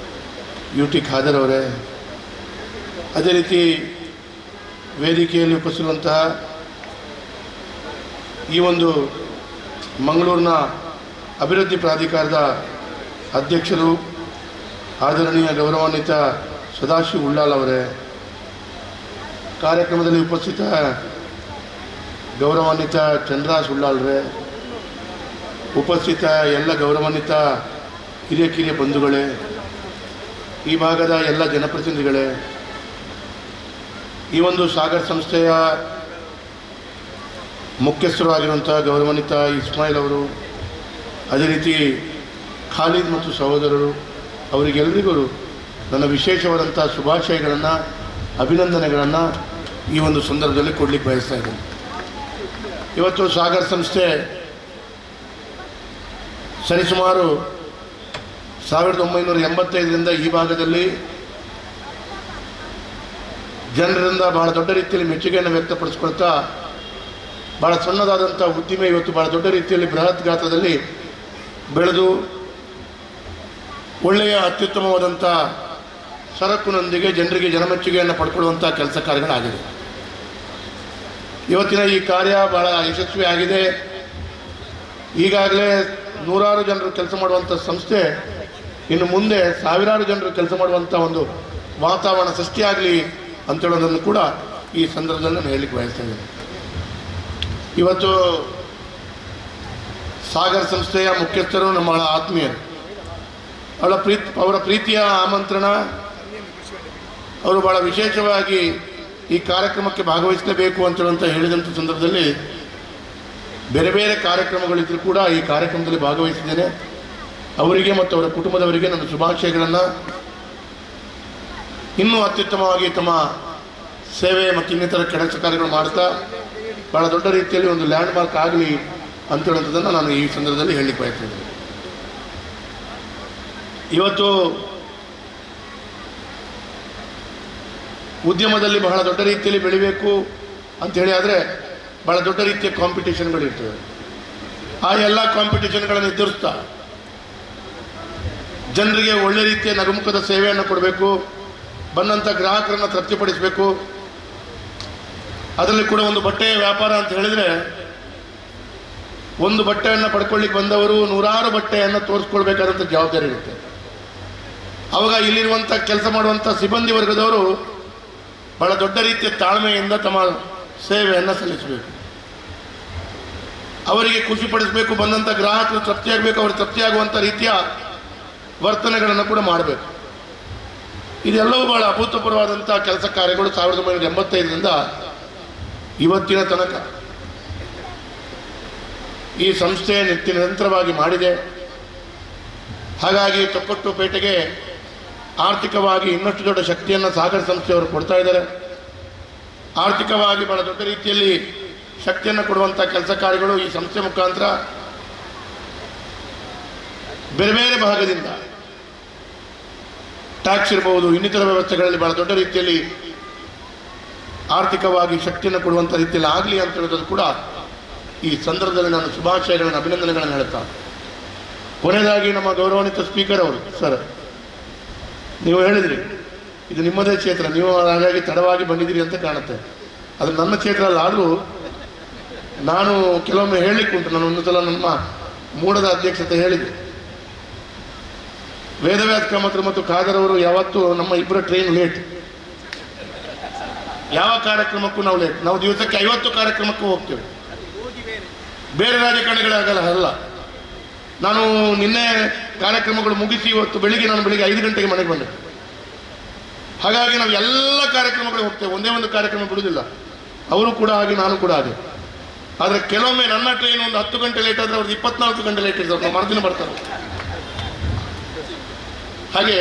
UT ಖಾದರ್ ಅವರೇ, ಅದೇ ರೀತಿ ವೇದಿಕೆಯಲ್ಲಿ ಉಪಸ್ಥಿರುವಂತಹ ಈ ಒಂದು ಮಂಗಳೂರಿನ ಅಭಿವೃದ್ಧಿ ಪ್ರಾಧಿಕಾರದ ಅಧ್ಯಕ್ಷರು, ಆದರಣೀಯ ಗೌರವಾನ್ವಿತ ಸದಾಶಿವ ಉಳ್ಳಾಲ್ ಅವರೇ, ಕಾರ್ಯಕ್ರಮದಲ್ಲಿ ಉಪಸ್ಥಿತ ಗೌರವಾನ್ವಿತ ಚಂದ್ರಾಸ್ ಉಳ್ಳಾಲ್ರೇ, ಉಪಸ್ಥಿತ ಎಲ್ಲ ಗೌರವಾನ್ವಿತ ಹಿರಿಯ ಬಂಧುಗಳೇ, ಈ ಭಾಗದ ಎಲ್ಲ ಜನಪ್ರತಿನಿಧಿಗಳೇ, ಈ ಒಂದು ಸಾಗರ್ ಸಂಸ್ಥೆಯ ಮುಖ್ಯಸ್ಥರು ಆಗಿರುವಂಥ ಗೌರವಾನ್ವಿತ ಇಸ್ಮಾಯಿಲ್ ಅವರು, ಅದೇ ರೀತಿ ಖಾಲಿದ್ ಮತ್ತು ಸಹೋದರರು, ಅವರಿಗೆಲ್ಲರಿಗೂ ನನ್ನ ವಿಶೇಷವಾದಂಥ ಶುಭಾಶಯಗಳನ್ನು, ಅಭಿನಂದನೆಗಳನ್ನು ಈ ಒಂದು ಸಂದರ್ಭದಲ್ಲಿ ಕೊಡಲಿಕ್ಕೆ ಬಯಸ್ತಾ ಇದ್ದೇನೆ. ಇವತ್ತು ಸಾಗರ್ ಸಂಸ್ಥೆ ಸರಿಸುಮಾರು 1985ರಿಂದ ಈ ಭಾಗದಲ್ಲಿ ಜನರಿಂದ ಬಹಳ ದೊಡ್ಡ ರೀತಿಯಲ್ಲಿ ಮೆಚ್ಚುಗೆಯನ್ನು ವ್ಯಕ್ತಪಡಿಸ್ಕೊಳ್ತಾ ಬಹಳ ಸಣ್ಣದಾದಂಥ ಉದ್ದಿಮೆ ಇವತ್ತು ಬಹಳ ದೊಡ್ಡ ರೀತಿಯಲ್ಲಿ ಬೃಹತ್ ಗಾತ್ರದಲ್ಲಿ ಬೆಳೆದು ಒಳ್ಳೆಯ ಅತ್ಯುತ್ತಮವಾದಂಥ ಸರಕುನೊಂದಿಗೆ ಜನರಿಗೆ ಜನಮೆಚ್ಚುಗೆಯನ್ನು ಪಡ್ಕೊಳ್ಳುವಂಥ ಕೆಲಸ ಕಾರ್ಯಗಳಾಗಿದೆ. ಇವತ್ತಿನ ಈ ಕಾರ್ಯ ಬಹಳ ಯಶಸ್ವಿಯಾಗಿದೆ. ಈಗಾಗಲೇ ನೂರಾರು ಜನರು ಕೆಲಸ ಮಾಡುವಂಥ ಸಂಸ್ಥೆ ಇನ್ನು ಮುಂದೆ ಸಾವಿರಾರು ಜನರು ಕೆಲಸ ಮಾಡುವಂಥ ಒಂದು ವಾತಾವರಣ ಸೃಷ್ಟಿಯಾಗಲಿ ಅಂತೇಳೋದನ್ನು ಕೂಡ ಈ ಸಂದರ್ಭದಲ್ಲಿ ನಾನು ಹೇಳಲಿಕ್ಕೆ ಬಯಸ್ತಾ ಇದ್ದೇನೆ. ಇವತ್ತು ಸಾಗರ್ ಸಂಸ್ಥೆಯ ಮುಖ್ಯಸ್ಥರು ನಮ್ಮ ಆತ್ಮೀಯರು, ಅವರ ಪ್ರೀತಿಯ ಆಮಂತ್ರಣ, ಅವರು ಭಾಳ ವಿಶೇಷವಾಗಿ ಈ ಕಾರ್ಯಕ್ರಮಕ್ಕೆ ಭಾಗವಹಿಸಲೇಬೇಕು ಅಂತ ಹೇಳಿದಂಥ ಸಂದರ್ಭದಲ್ಲಿ ಬೇರೆ ಬೇರೆ ಕಾರ್ಯಕ್ರಮಗಳಿದ್ದರೂ ಕೂಡ ಈ ಕಾರ್ಯಕ್ರಮದಲ್ಲಿ ಭಾಗವಹಿಸಿದ್ದೇನೆ. ಅವರಿಗೆ ಮತ್ತು ಅವರ ಕುಟುಂಬದವರಿಗೆ ನನ್ನ ಶುಭಾಶಯಗಳನ್ನು, ಇನ್ನೂ ಅತ್ಯುತ್ತಮವಾಗಿ ತಮ್ಮ ಸೇವೆ ಮತ್ತು ಇನ್ನಿತರ ಕೆಲಸ ಕಾರ್ಯಗಳು ಮಾಡ್ತಾ ಭಾಳ ದೊಡ್ಡ ರೀತಿಯಲ್ಲಿ ಒಂದು ಲ್ಯಾಂಡ್ ಮಾರ್ಕ್ ಆಗಲಿ ಅಂತೇಳುವಂಥದ್ದನ್ನು ನಾನು ಈ ಸಂದರ್ಭದಲ್ಲಿ ಹೇಳಲಿಕ್ಕೆ ಬಯಸ್ತೇನೆ. ಇವತ್ತು ಉದ್ಯಮದಲ್ಲಿ ಬಹಳ ದೊಡ್ಡ ರೀತಿಯಲ್ಲಿ ಬೆಳಿಬೇಕು ಅಂಥೇಳಿ ಆದರೆ ಬಹಳ ದೊಡ್ಡ ರೀತಿಯ ಕಾಂಪಿಟೇಷನ್ಗಳಿರ್ತವೆ. ಆ ಎಲ್ಲ ಕಾಂಪಿಟೇಷನ್ಗಳನ್ನು ಎದುರಿಸ್ತಾ ಜನರಿಗೆ ಒಳ್ಳೆ ರೀತಿಯ ನಗುಮುಖದ ಸೇವೆಯನ್ನು ಕೊಡಬೇಕು, ಬಂದಂಥ ಗ್ರಾಹಕರನ್ನು ತೃಪ್ತಿಪಡಿಸಬೇಕು. ಅದರಲ್ಲಿ ಕೂಡ ಒಂದು ಬಟ್ಟೆಯ ವ್ಯಾಪಾರ ಅಂತ ಹೇಳಿದರೆ ಒಂದು ಬಟ್ಟೆಯನ್ನು ಪಡ್ಕೊಳ್ಳಿಕ್ಕೆ ಬಂದವರು ನೂರಾರು ಬಟ್ಟೆಯನ್ನು ತೋರಿಸ್ಕೊಳ್ಬೇಕಾದಂಥ ಜವಾಬ್ದಾರಿ ಇರುತ್ತೆ. ಆವಾಗ ಇಲ್ಲಿರುವಂಥ ಕೆಲಸ ಮಾಡುವಂಥ ಸಿಬ್ಬಂದಿ ವರ್ಗದವರು ಬಹಳ ದೊಡ್ಡ ರೀತಿಯ ತಾಳ್ಮೆಯಿಂದ ತಮ್ಮ ಸೇವೆಯನ್ನು ಸಲ್ಲಿಸಬೇಕು. ಅವರಿಗೆ ಖುಷಿಪಡಿಸಬೇಕು, ಬಂದಂಥ ಗ್ರಾಹಕರು ತೃಪ್ತಿಯಾಗಬೇಕು, ಅವರು ತೃಪ್ತಿಯಾಗುವಂಥ ರೀತಿಯ ವರ್ತನೆಗಳನ್ನು ಕೂಡ ಮಾಡಬೇಕು. ಇದೆಲ್ಲವೂ ಬಹಳ ಅಭೂತಪೂರ್ವವಾದಂಥ ಕೆಲಸ ಕಾರ್ಯಗಳು 1985ರಿಂದ ಇವತ್ತಿನ ತನಕ ಈ ಸಂಸ್ಥೆ ನಿರಂತರವಾಗಿ ಮಾಡಿದೆ. ಹಾಗಾಗಿ ತೊಕ್ಕೊಟ್ಟುಪೇಟೆಗೆ ಆರ್ಥಿಕವಾಗಿ ಇನ್ನಷ್ಟು ದೊಡ್ಡ ಶಕ್ತಿಯನ್ನು ಸಾಗರ ಸಂಸ್ಥೆಯವರು ಕೊಡ್ತಾ ಇದ್ದಾರೆ. ಆರ್ಥಿಕವಾಗಿ ಬಹಳ ದೊಡ್ಡ ರೀತಿಯಲ್ಲಿ ಶಕ್ತಿಯನ್ನು ಕೊಡುವಂಥ ಕೆಲಸ ಕಾರ್ಯಗಳು ಈ ಸಂಸ್ಥೆ ಮುಖಾಂತರ ಬೇರೆ ಬೇರೆ ಭಾಗದಿಂದ ಟ್ಯಾಕ್ಸ್ ಇರಬಹುದು, ಇನ್ನಿತರ ವ್ಯವಸ್ಥೆಗಳಲ್ಲಿ ಬಹಳ ದೊಡ್ಡ ರೀತಿಯಲ್ಲಿ ಆರ್ಥಿಕವಾಗಿ ಶಕ್ತಿಯನ್ನು ಕೊಡುವಂಥ ರೀತಿಯಲ್ಲಿ ಆಗಲಿ ಅಂತ ಹೇಳೋದು ಕೂಡ ಈ ಸಂದರ್ಭದಲ್ಲಿ ನಾನು ಶುಭಾಶಯಗಳನ್ನು ಅಭಿನಂದನೆಗಳನ್ನು ಹೇಳ್ತಾ, ಕೊನೆಯದಾಗಿ ನಮ್ಮ ಗೌರವಾನ್ವಿತ ಸ್ಪೀಕರ್ ಅವರು, ಸರ್ ನೀವು ಹೇಳಿದ್ರಿ ಇದು ನಿಮ್ಮದೇ ಕ್ಷೇತ್ರ, ನೀವು ಹಾಗಾಗಿ ತಡವಾಗಿ ಬಂದಿದ್ದೀರಿ ಅಂತ ಕಾಣುತ್ತೆ. ಅದು ನನ್ನ ಕ್ಷೇತ್ರ ಅಲ್ಲ, ಆದರೂ ನಾನು ಕೆಲವೊಮ್ಮೆ ಹೇಳಲಿಕ್ಕೆ ಉಂಟು. ನಾನು ಒಂದು ಸಲ ನಮ್ಮ ಮೂಡದ ಅಧ್ಯಕ್ಷತೆ ಹೇಳಿದೆ, ವೇದವ್ಯಾಸ ಕಾಮತ್ರು ಮತ್ತು ಖಾದರ್ ಅವರು ಯಾವತ್ತೂ ನಮ್ಮ ಇಬ್ಬರ ಟ್ರೈನ್ ಲೇಟ್, ಯಾವ ಕಾರ್ಯಕ್ರಮಕ್ಕೂ ನಾವು ಲೇಟ್. ನಾವು ದಿವಸಕ್ಕೆ 50 ಕಾರ್ಯಕ್ರಮಕ್ಕೂ ಹೋಗ್ತೇವೆ, ಬೇರೆ ರಾಜಕಾರಣಿಗಳಾಗಲ್ಲ ಅಲ್ಲ. ನಾನು ನಿನ್ನೆ ಕಾರ್ಯಕ್ರಮಗಳು ಮುಗಿಸಿ ಇವತ್ತು ಬೆಳಿಗ್ಗೆ 5 ಗಂಟೆಗೆ ಮನೆಗೆ ಬಂದೆ. ಹಾಗಾಗಿ ನಾವು ಎಲ್ಲ ಕಾರ್ಯಕ್ರಮಗಳು ಹೋಗ್ತೇವೆ, ಒಂದೇ ಒಂದು ಕಾರ್ಯಕ್ರಮ ಬಿಡುವುದಿಲ್ಲ. ಅವರು ಕೂಡ ಹಾಗೆ, ನಾನು ಕೂಡ ಹಾಗೆ. ಆದರೆ ಕೆಲವೊಮ್ಮೆ ನನ್ನ ಟ್ರೈನ್ ಒಂದು 10 ಗಂಟೆ ಲೇಟ್ ಆದರೆ ಅವ್ರದ್ದು 24 ಗಂಟೆ ಲೇಟ್ ಇರ್ತಾರೆ, ಮರುದಿನ ಬರ್ತಾರೆ. ಹಾಗೆ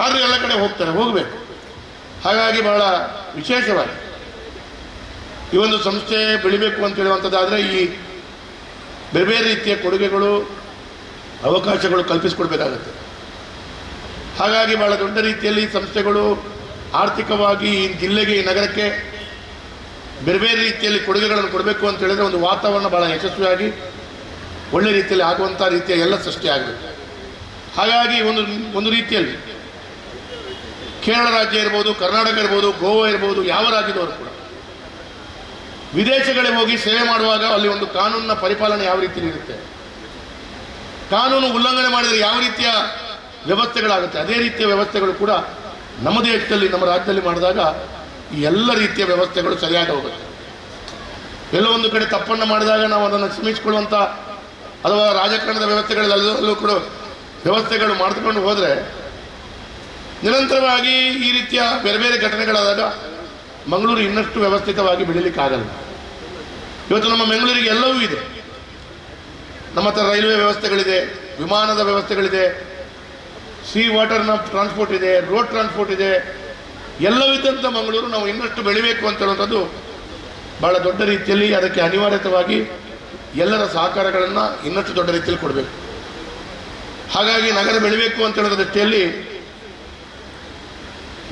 ಆದರೂ ಎಲ್ಲ ಕಡೆ ಹೋಗ್ತಾರೆ, ಹೋಗಬೇಕು. ಹಾಗಾಗಿ ಬಹಳ ವಿಶೇಷವಾಗಿ ಈ ಒಂದು ಸಂಸ್ಥೆ ಬೆಳಿಬೇಕು ಅಂತ ಹೇಳುವಂಥದ್ದಾದರೆ ಈ ಬೇರೆ ಬೇರೆ ರೀತಿಯ ಕೊಡುಗೆಗಳು, ಅವಕಾಶಗಳು ಕಲ್ಪಿಸಿಕೊಡ್ಬೇಕಾಗತ್ತೆ. ಹಾಗಾಗಿ ಬಹಳ ದೊಡ್ಡ ರೀತಿಯಲ್ಲಿ ಸಂಸ್ಥೆಗಳು ಆರ್ಥಿಕವಾಗಿ ಈ ಜಿಲ್ಲೆಗೆ, ಈ ನಗರಕ್ಕೆ ಬೇರೆ ಬೇರೆ ರೀತಿಯಲ್ಲಿ ಕೊಡುಗೆಗಳನ್ನು ಕೊಡಬೇಕು ಅಂತ ಹೇಳಿದ್ರೆ ಒಂದು ವಾತಾವರಣ ಬಹಳ ಯಶಸ್ವಿಯಾಗಿ ಒಳ್ಳೆ ರೀತಿಯಲ್ಲಿ ಆಗುವಂಥ ರೀತಿಯ ಎಲ್ಲ ಸೃಷ್ಟಿ ಆಗಬೇಕು. ಹಾಗಾಗಿ ಒಂದು ರೀತಿಯಲ್ಲಿ ಕೇರಳ ರಾಜ್ಯ ಇರ್ಬೋದು, ಕರ್ನಾಟಕ ಇರ್ಬೋದು, ಗೋವಾ ಇರ್ಬೋದು, ಯಾವ ರಾಜ್ಯದವರು ಕೂಡ ವಿದೇಶಗಳಿಗೆ ಹೋಗಿ ಸೇವೆ ಮಾಡುವಾಗ ಅಲ್ಲಿ ಒಂದು ಕಾನೂನಿನ ಪರಿಪಾಲನೆ ಯಾವ ರೀತಿಯಲ್ಲಿ ಇರುತ್ತೆ, ಕಾನೂನು ಉಲ್ಲಂಘನೆ ಮಾಡಿದರೆ ಯಾವ ರೀತಿಯ ವ್ಯವಸ್ಥೆಗಳಾಗುತ್ತೆ, ಅದೇ ರೀತಿಯ ವ್ಯವಸ್ಥೆಗಳು ಕೂಡ ನಮ್ಮ ದೇಶದಲ್ಲಿ, ನಮ್ಮ ರಾಜ್ಯದಲ್ಲಿ ಮಾಡಿದಾಗ ಈ ಎಲ್ಲ ರೀತಿಯ ವ್ಯವಸ್ಥೆಗಳು ಸರಿಯಾಗಿ ಹೋಗುತ್ತೆ. ಎಲ್ಲೋ ಒಂದು ಕಡೆ ತಪ್ಪನ್ನು ಮಾಡಿದಾಗ ನಾವು ಅದನ್ನು ಕ್ಷಮಿಸಿಕೊಳ್ಳುವಂಥ ಅಥವಾ ರಾಜಕಾರಣದ ವ್ಯವಸ್ಥೆಗಳಲ್ಲೂ ಕೂಡ ವ್ಯವಸ್ಥೆಗಳು ಮಾಡಿಕೊಂಡು ಹೋದರೆ ನಿರಂತರವಾಗಿ ಈ ರೀತಿಯ ಬೇರೆ ಬೇರೆ ಘಟನೆಗಳಾದಾಗ ಮಂಗಳೂರು ಇನ್ನಷ್ಟು ವ್ಯವಸ್ಥಿತವಾಗಿ ಬೆಳೀಲಿಕ್ಕಾಗಲ್ಲ. ಇವತ್ತು ನಮ್ಮ ಮಂಗಳೂರಿಗೆ ಎಲ್ಲವೂ ಇದೆ. ನಮ್ಮ ಹತ್ರ ರೈಲ್ವೆ ವ್ಯವಸ್ಥೆಗಳಿದೆ, ವಿಮಾನದ ವ್ಯವಸ್ಥೆಗಳಿದೆ, ಸೀ ವಾಟರ್ನ ಟ್ರಾನ್ಸ್ಪೋರ್ಟ್ ಇದೆ, ರೋಡ್ ಟ್ರಾನ್ಸ್ಪೋರ್ಟ್ ಇದೆ, ಎಲ್ಲವಿದ್ದಂಥ ಮಂಗಳೂರು ನಾವು ಇನ್ನಷ್ಟು ಬೆಳಿಬೇಕು ಅಂತ ಹೇಳುವಂಥದ್ದು ಭಾಳ ದೊಡ್ಡ ರೀತಿಯಲ್ಲಿ ಅದಕ್ಕೆ ಅನಿವಾರ್ಯತವಾಗಿ ಎಲ್ಲರ ಸಹಕಾರಗಳನ್ನು ಇನ್ನಷ್ಟು ದೊಡ್ಡ ರೀತಿಯಲ್ಲಿ ಕೊಡಬೇಕು. ಹಾಗಾಗಿ ನಗರ ಬೆಳಿಬೇಕು ಅಂತ ಹೇಳೋ ದೃಷ್ಟಿಯಲ್ಲಿ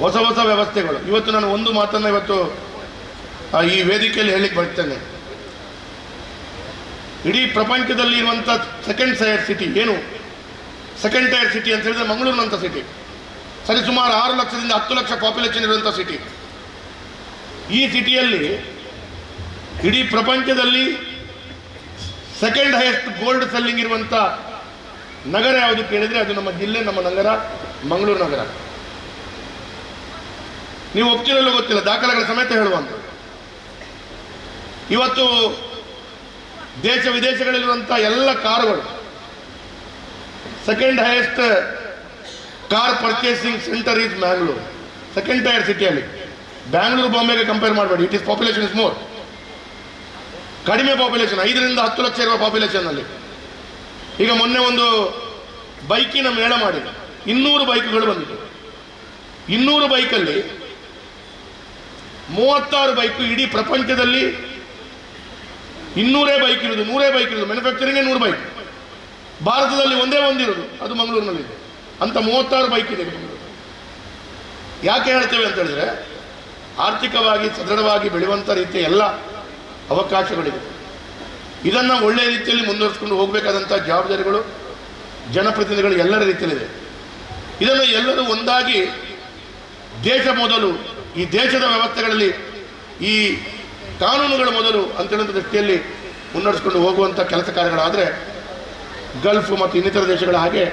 ಹೊಸ ಹೊಸ ವ್ಯವಸ್ಥೆಗಳು. ಇವತ್ತು ನಾನು ಒಂದು ಮಾತನ್ನು ಇವತ್ತು ಈ ವೇದಿಕೆಯಲ್ಲಿ ಹೇಳಿಕ್ಕೆ ಬರ್ತೇನೆ. ಇಡೀ ಪ್ರಪಂಚದಲ್ಲಿ ಇರುವಂಥ ಸೆಕೆಂಡ್ ಟೈರ್ ಸಿಟಿ ಏನು, ಸೆಕೆಂಡ್ ಟೈರ್ ಸಿಟಿ ಅಂತ ಹೇಳಿದ್ರೆ ಮಂಗಳೂರಿನಂಥ ಸಿಟಿ. ಸರಿ ಸುಮಾರು 6 ಲಕ್ಷದಿಂದ 10 ಲಕ್ಷ ಪಾಪ್ಯುಲೇಷನ್ ಇರುವಂಥ ಸಿಟಿ. ಈ ಸಿಟಿಯಲ್ಲಿ ಇಡೀ ಪ್ರಪಂಚದಲ್ಲಿ ಸೆಕೆಂಡ್ ಹೈಯೆಸ್ಟ್ ಗೋಲ್ಡ್ ಸೆಲ್ಲಿಂಗ್ ಇರುವಂಥ ನಗರ ಯಾವುದು ಕೇಳಿದರೆ ಅದು ನಮ್ಮ ಜಿಲ್ಲೆ, ನಮ್ಮ ನಗರ ಮಂಗಳೂರು ನಗರ. ನೀವು ಒಪ್ತಿರಲ್ಲೂ ಗೊತ್ತಿಲ್ಲ, ದಾಖಲೆಗಳ ಸಮೇತ ಹೇಳುವಂಥ. ಇವತ್ತು ದೇಶ ವಿದೇಶಗಳಲ್ಲಿರುವಂಥ ಎಲ್ಲ ಕಾರುಗಳು second highest car purchasing centre is Mangalore, second tyre ಸಿಟಿಯಲ್ಲಿ. ಬ್ಯಾಂಗ್ಳೂರು ಬಾಂಬೆಗೆ ಕಂಪೇರ್ ಮಾಡಬೇಡಿ, it is population is more, ಕಡಿಮೆ ಪಾಪ್ಯುಲೇಷನ್, 5ರಿಂದ 10 ಲಕ್ಷ ಇರುವ ಪಾಪ್ಯುಲೇಷನ್ನಲ್ಲಿ. ಈಗ ಮೊನ್ನೆ ಒಂದು ಬೈಕಿನ ಮೇಳ ಮಾಡಿದೆ, 200 ಬೈಕ್ಗಳು ಬಂದಿದೆ. 200 ಬೈಕಲ್ಲಿ 36 ಬೈಕು ಇಡೀ ಪ್ರಪಂಚದಲ್ಲಿ 200 ಬೈಕ್ ಇರೋದು, 100 ಬೈಕ್ ಇರೋದು, ಮ್ಯಾನುಫ್ಯಾಕ್ಚರಿಂಗ್ 100 ಬೈಕ್. ಭಾರತದಲ್ಲಿ ಒಂದೇ ಒಂದಿರೋದು, ಅದು ಮಂಗಳೂರಿನಲ್ಲಿದೆ. ಅಂತ 36 ಬೈಕ್ ಇದೆ ಮಂಗಳೂರು. ಯಾಕೆ ಹೇಳ್ತೇವೆ ಅಂತ ಹೇಳಿದ್ರೆ ಆರ್ಥಿಕವಾಗಿ ಸದೃಢವಾಗಿ ಬೆಳೆಯುವಂಥ ರೀತಿಯ ಎಲ್ಲ ಅವಕಾಶಗಳಿವೆ. ಇದನ್ನು ಒಳ್ಳೆಯ ರೀತಿಯಲ್ಲಿ ಮುಂದುವರಿಸ್ಕೊಂಡು ಹೋಗಬೇಕಾದಂಥ ಜವಾಬ್ದಾರಿಗಳು ಜನಪ್ರತಿನಿಧಿಗಳು ಎಲ್ಲರ ರೀತಿಯಲ್ಲಿದೆ. ಇದನ್ನು ಎಲ್ಲರೂ ಒಂದಾಗಿ ದೇಶ ಮೊದಲು, ಈ ದೇಶದ ವ್ಯವಸ್ಥೆಗಳಲ್ಲಿ ಈ ಕಾನೂನುಗಳ ಮೊದಲು ಅಂತೇಳುವಂಥ ದೃಷ್ಟಿಯಲ್ಲಿ ಮುನ್ನಡೆಸ್ಕೊಂಡು ಹೋಗುವಂಥ ಕೆಲಸ ಕಾರ್ಯಗಳಾದರೆ ಗಲ್ಫ್ ಮತ್ತು ಇನ್ನಿತರ ದೇಶಗಳ ಹಾಗೆ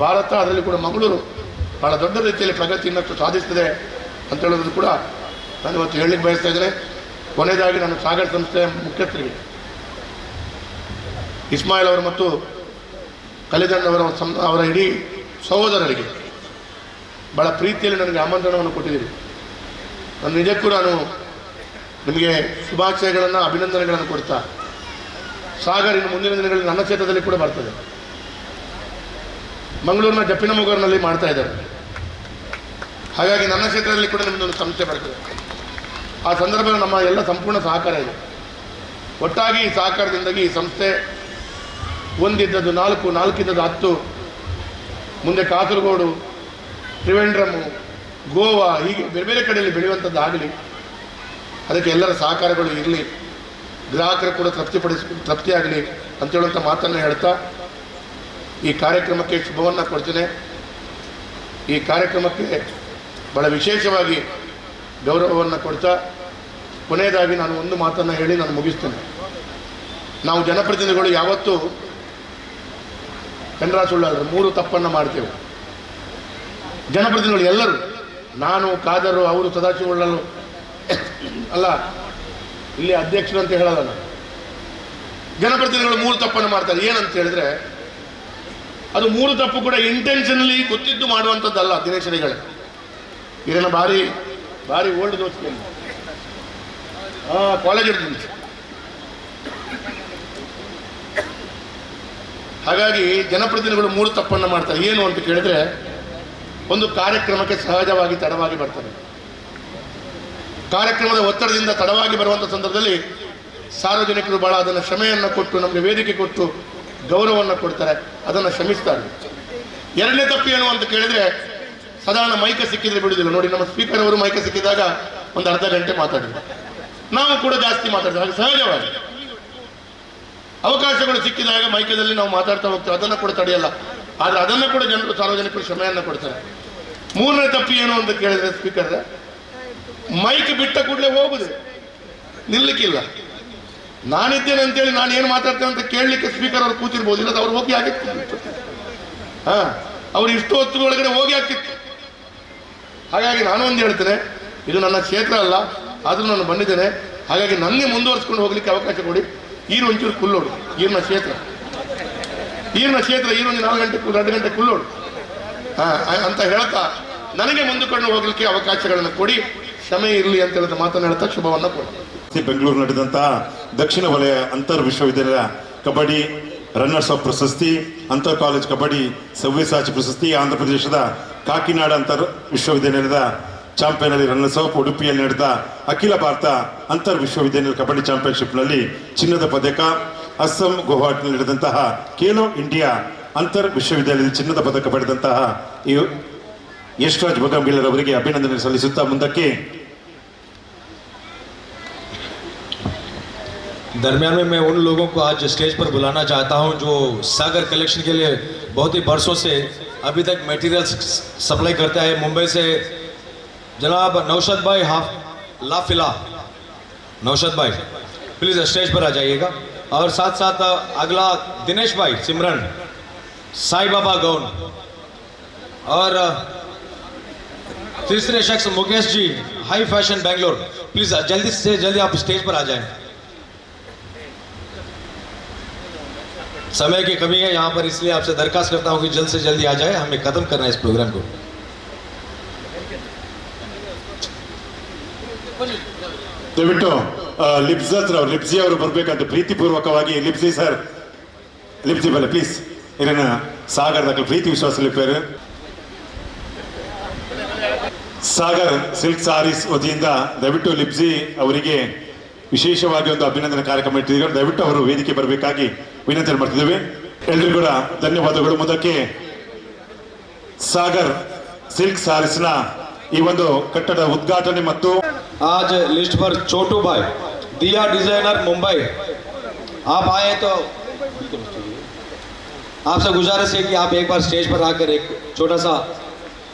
ಭಾರತ, ಅದರಲ್ಲಿ ಕೂಡ ಮಂಗಳೂರು ಭಾಳ ದೊಡ್ಡ ರೀತಿಯಲ್ಲಿ ಪ್ರಗತಿಯನ್ನು ಸಾಧಿಸ್ತಿದೆ ಅಂತ ಹೇಳೋದು ಕೂಡ ನಾನು ಇವತ್ತು ಹೇಳಲಿಕ್ಕೆ ಬಯಸ್ತಾ ಇದ್ದೇನೆ. ಕೊನೆಯದಾಗಿ ನಾನು ಸಾಗರ್ ಸಂಸ್ಥೆಯ ಮುಖ್ಯಸ್ಥರಿಗೆ ಇಸ್ಮಾಯಿಲ್ ಅವರು ಮತ್ತು ಖಲೀದ್ ಅವರ ಇಡೀ ಸಹೋದರರಿಗೆ ಭಾಳ ಪ್ರೀತಿಯಲ್ಲಿ ನನಗೆ ಆಮಂತ್ರಣವನ್ನು ಕೊಟ್ಟಿದ್ದೀರಿ. ನಾನು ನಿಜಕ್ಕೂ ನಿಮಗೆ ಶುಭಾಶಯಗಳನ್ನು, ಅಭಿನಂದನೆಗಳನ್ನು ಕೊಡ್ತಾ, ಸಾಗರ್ ಇನ್ನು ಮುಂದಿನ ದಿನಗಳಲ್ಲಿ ನನ್ನ ಕ್ಷೇತ್ರದಲ್ಲಿ ಕೂಡ ಬರ್ತದೆ. ಮಂಗಳೂರಿನ ಜಪ್ಪಿನಮೊಗರಿನಲ್ಲಿ ಮಾಡ್ತಾ ಇದ್ದಾರೆ. ಹಾಗಾಗಿ ನನ್ನ ಕ್ಷೇತ್ರದಲ್ಲಿ ಕೂಡ ನಿಮ್ಮದೊಂದು ಸಂಸ್ಥೆ ಬರ್ತದೆ. ಆ ಸಂದರ್ಭದಲ್ಲಿ ನಮ್ಮ ಎಲ್ಲ ಸಂಪೂರ್ಣ ಸಹಕಾರ ಇದೆ. ಒಟ್ಟಾಗಿ ಈ ಸಹಕಾರದಿಂದಾಗಿ ಈ ಸಂಸ್ಥೆ ಒಂದಿದ್ದದ್ದು 4, 4 ಇದ್ದದ್ದು 10, ಮುಂದೆ ಕಾಸರಗೋಡು, ತ್ರಿವೇಂದ್ರಮು, ಗೋವಾ, ಹೀಗೆ ಬೇರೆ ಬೇರೆ ಕಡೆಯಲ್ಲಿ ಬೆಳೆಯುವಂಥದ್ದು ಆಗಲಿ. ಅದಕ್ಕೆ ಎಲ್ಲರ ಸಹಕಾರಗಳು ಇರಲಿ, ಗ್ರಾಹಕರು ಕೂಡ ತೃಪ್ತಿಯಾಗಲಿ ಅಂತೇಳುವಂಥ ಮಾತನ್ನು ಹೇಳ್ತಾ ಈ ಕಾರ್ಯಕ್ರಮಕ್ಕೆ ಶುಭವನ್ನು ಕೊಡ್ತೇನೆ. ಈ ಕಾರ್ಯಕ್ರಮಕ್ಕೆ ಭಾಳ ವಿಶೇಷವಾಗಿ ಗೌರವವನ್ನು ಕೊಡ್ತಾ ಕೊನೆಯದಾಗಿ ನಾನು ಒಂದು ಮಾತನ್ನು ಹೇಳಿ ನಾನು ಮುಗಿಸ್ತೇನೆ. ನಾವು ಜನಪ್ರತಿನಿಧಿಗಳು ಯಾವತ್ತೂ ಕನ್ನಡ ಸುಳ್ಳಲ್ರು 3 ತಪ್ಪನ್ನು ಮಾಡ್ತೇವೆ. ಜನಪ್ರತಿನಿಧಿಗಳು ಎಲ್ಲರೂ, ನಾನು, ಕಾದರು, ಅವರು, ಸದಾಶಿವ ಉಳ್ಳಲು ಅಲ್ಲ, ಇಲ್ಲಿ ಅಧ್ಯಕ್ಷರು ಅಂತ ಹೇಳಲ್ಲ ನಾನು. ಜನಪ್ರತಿನಿಧಿಗಳು 3 ತಪ್ಪನ್ನು ಮಾಡ್ತಾರೆ. ಏನಂತ ಹೇಳಿದ್ರೆ ಅದು 3 ತಪ್ಪು ಕೂಡ ಇಂಟೆನ್ಷನಲಿ ಗೊತ್ತಿದ್ದು ಮಾಡುವಂಥದ್ದಲ್ಲ. ದಿನೇಶ್ ರೆಗಳೇ ಇದನ್ನ ಭಾರಿ ಭಾರಿ ಓಲ್ಡ್ ದೋಸ್ತಿ ಕಾಲೇಜ್ ಇರ್ತೀನಿ. ಹಾಗಾಗಿ ಜನಪ್ರತಿನಿಧಿಗಳು 3 ತಪ್ಪನ್ನು ಮಾಡ್ತಾರೆ. ಏನು ಅಂತ ಕೇಳಿದ್ರೆ, ಒಂದು ಕಾರ್ಯಕ್ರಮಕ್ಕೆ ಸಹಜವಾಗಿ ತಡವಾಗಿ ಬರ್ತಾರೆ. ಕಾರ್ಯಕ್ರಮದ ಒತ್ತಡದಿಂದ ತಡವಾಗಿ ಬರುವಂಥ ಸಂದರ್ಭದಲ್ಲಿ ಸಾರ್ವಜನಿಕರು ಭಾಳ ಅದನ್ನು ಕ್ಷಮೆಯನ್ನು ಕೊಟ್ಟು, ನಮಗೆ ವೇದಿಕೆ ಕೊಟ್ಟು ಗೌರವವನ್ನು ಕೊಡ್ತಾರೆ, ಅದನ್ನು ಶ್ರಮಿಸ್ತಾರೆ. ಎರಡನೇ ತಪ್ಪು ಏನು ಅಂತ ಕೇಳಿದ್ರೆ, ಸಾಧಾರಣ ಮೈಕ ಸಿಕ್ಕಿದ್ರೆ ಬಿಡುವುದಿಲ್ಲ. ನೋಡಿ, ನಮ್ಮ ಸ್ಪೀಕರ್ ಅವರು ಮೈಕ ಸಿಕ್ಕಿದಾಗ ಒಂದು ಅರ್ಧ ಗಂಟೆ ಮಾತಾಡಿದ್ರು, ನಾವು ಕೂಡ ಜಾಸ್ತಿ ಮಾತಾಡ್ತೇವೆ. ಹಾಗೆ ಸಹಜವಾಗಿ ಅವಕಾಶಗಳು ಸಿಕ್ಕಿದಾಗ ಮೈಕದಲ್ಲಿ ನಾವು ಮಾತಾಡ್ತಾ ಹೋಗ್ತೇವೆ, ಅದನ್ನು ಕೂಡ ತಡೆಯಲ್ಲ. ಆದರೆ ಅದನ್ನು ಕೂಡ ಜನರು, ಸಾರ್ವಜನಿಕರು ಕ್ಷಮೆಯನ್ನು ಕೊಡ್ತಾರೆ. ಮೂರನೇ ತಪ್ಪು ಏನು ಅಂತ ಕೇಳಿದ್ರೆ, ಸ್ಪೀಕರ್ ಮೈಕ್ ಬಿಟ್ಟ ಕೂಡಲೇ ಹೋಗುದು, ನಿಲ್ಲಕ್ಕಿಲ್ಲ. ನಾನಿದ್ದೇನೆ ಅಂತೇಳಿ ನಾನು ಏನು ಮಾತಾಡ್ತೇನೆ ಅಂತ ಕೇಳಲಿಕ್ಕೆ ಸ್ಪೀಕರ್ ಅವರು ಕೂತಿರ್ಬೋದು, ಇಲ್ಲ ಅವ್ರು ಹೋಗಿ ಆಗಿತ್ತು. ಅವ್ರು ಇಷ್ಟು ಹೊತ್ತು ಒಳಗಡೆ ಹೋಗಿ ಆಗ್ತಿತ್ತು. ಹಾಗಾಗಿ ನಾನು ಒಂದು ಹೇಳ್ತೇನೆ, ಇದು ನನ್ನ ಕ್ಷೇತ್ರ ಅಲ್ಲ, ಆದರೂ ನಾನು ಬಂದಿದ್ದೇನೆ. ಹಾಗಾಗಿ ನನ್ನೇ ಮುಂದುವರಿಸ್ಕೊಂಡು ಹೋಗ್ಲಿಕ್ಕೆ ಅವಕಾಶ ಕೊಡಿ. ಈರು ಒಂಚೂರು ಕುಲ್ಲೋಡು, ಈರಿನ ಕ್ಷೇತ್ರ ಈರೊಂದು 4 ಗಂಟೆ 2 ಗಂಟೆ ಕುಲ್ಲೋಡು ಅಂತ ಹೇಳ್ತಾ ನನಗೆ ಮುಂದುಕೊಂಡು ಹೋಗ್ಲಿಕ್ಕೆ ಅವಕಾಶಗಳನ್ನು ಕೊಡಿ, ಕ್ಷಮೆ ಇರಲಿ ಅಂತ ಹೇಳಿದ ಮಾತನ್ನು ಹೇಳ್ತಾ ಶುಭವನ್ನು ಕೊಡಿ. ಬೆಂಗಳೂರು ನಡೆದಂತಹ ದಕ್ಷಿಣ ವಲಯ ಅಂತರ್ ವಿಶ್ವವಿದ್ಯಾಲಯ ಕಬಡ್ಡಿ ರನ್ನರ್ಸ್ ಆಫ್ ಪ್ರಶಸ್ತಿ, ಅಂತರ್ ಕಾಲೇಜ್ ಕಬಡ್ಡಿ ಸವ್ಯಸಾಚಿ ಪ್ರಶಸ್ತಿ, ಆಂಧ್ರ ಪ್ರದೇಶದ ಕಾಕಿನಾಡ ಅಂತರ್ ವಿಶ್ವವಿದ್ಯಾಲಯದ ಚಾಂಪಿಯನ್ ಅಲ್ಲಿ ರನ್ನರ್ಸ್ ಆಫ್, ಉಡುಪಿಯಲ್ಲಿ ನಡೆದ ಅಖಿಲ ಭಾರತ ಅಂತರ್ ವಿಶ್ವವಿದ್ಯಾಲಯ ಕಬಡ್ಡಿ ಚಾಂಪಿಯನ್ಶಿಪ್ನಲ್ಲಿ ಚಿನ್ನದ ಪದಕ, ಅಸ್ಸಾಂ ಗುವಾಹಟಿಯಲ್ಲಿ ನಡೆದಂತಹ ಖೇಲೋ ಇಂಡಿಯಾ ಅಂತರ್ ವಿಶ್ವವಿದ್ಯಾಲಯದಲ್ಲಿ ಚಿನ್ನದ ಪದಕ ಪಡೆದಂತಹ ಯಶ್ರಾಜ್ ಬಗಂಬೀಲರ್ ಅವರಿಗೆ ಅಭಿನಂದನೆ ಸಲ್ಲಿಸುತ್ತಾ ಮುಂದಕ್ಕೆ दरमियान में मैं उन लोगों को आज स्टेज पर बुलाना चाहता हूं जो सागर कलेक्शन के लिए बहुत ही बरसों से अभी तक मटेरियल्स सप्लाई करता है। मुंबई से जनाब नौशद भाई लाफिला, नौशद भाई प्लीज़ स्टेज पर आ जाइएगा। और साथ साथ अगला दिनेश भाई सिमरन, साई बाबा गौन, और तीसरे शख्स Mukesh ji high fashion Bangalore. Please जल्दी से जल्दी आप स्टेज पर आ जाएं, समय की कमी है यहाँ पर, इसलिए आपसे दरखास्त करता हूँ कि जल्द से जल्दी आ जाए, हमें खत्म करना है इस प्रोग्राम को। ದಯವಿಟ್ಟು ಲಿಪ್ಸಿ ಅವರು ಬರಬೇಕಂತ ಪ್ರೀತಿಪೂರ್ವಕವಾಗಿ ಲಿಪ್ಸಿ ಸರ್, ಲಿಪ್ಸಿ ಬಲ್ಲ ಪ್ಲೀಸ್ ಇದನ್ನ ಸಾಗರದಾಗ ಪ್ರೀತಿ ವಿಶ್ವಾಸ ಲಿಪ್ಪೇರು ಸಾಗರ್ ಸಿಲ್ಕ್ ಸಾರೀಸ್ ವತಿಯಿಂದ ದಯವಿಟ್ಟು ಲಿಪ್ಸಿ ಅವರಿಗೆ ವಿಶೇಷವಾಗಿ ಒಂದು ಅಭಿನಂದನೆ ಕಾರ್ಯಕ್ರಮ ಇಟ್ಟಿದ್ದಾರೆ. ದಯವಿಟ್ಟು ಅವರು ವೇದಿಕೆ ಬರಬೇಕಾಗಿ ವಿನಂತಿ ಮಾಡ್ತಿದ್ದೇವೆ. ಎಲ್ರಿಗೂ ಕೂಡ ಧನ್ಯವಾದಗಳು. ಮುಂದಕ್ಕೆ ಸಾಗರ್ ಸಿಲ್ಕ್ ಸಾರೀಸ್ನ ಈ ಒಂದು ಕಟ್ಟಡ ಉದ್ಘಾಟನೆ ಮತ್ತು आज लिस्ट पर छोटू भाई, दिया डिजाइनर मुंबई, आप आए तो आपसे गुजारिश है कि आप एक बार स्टेज पर आकर एक छोटा सा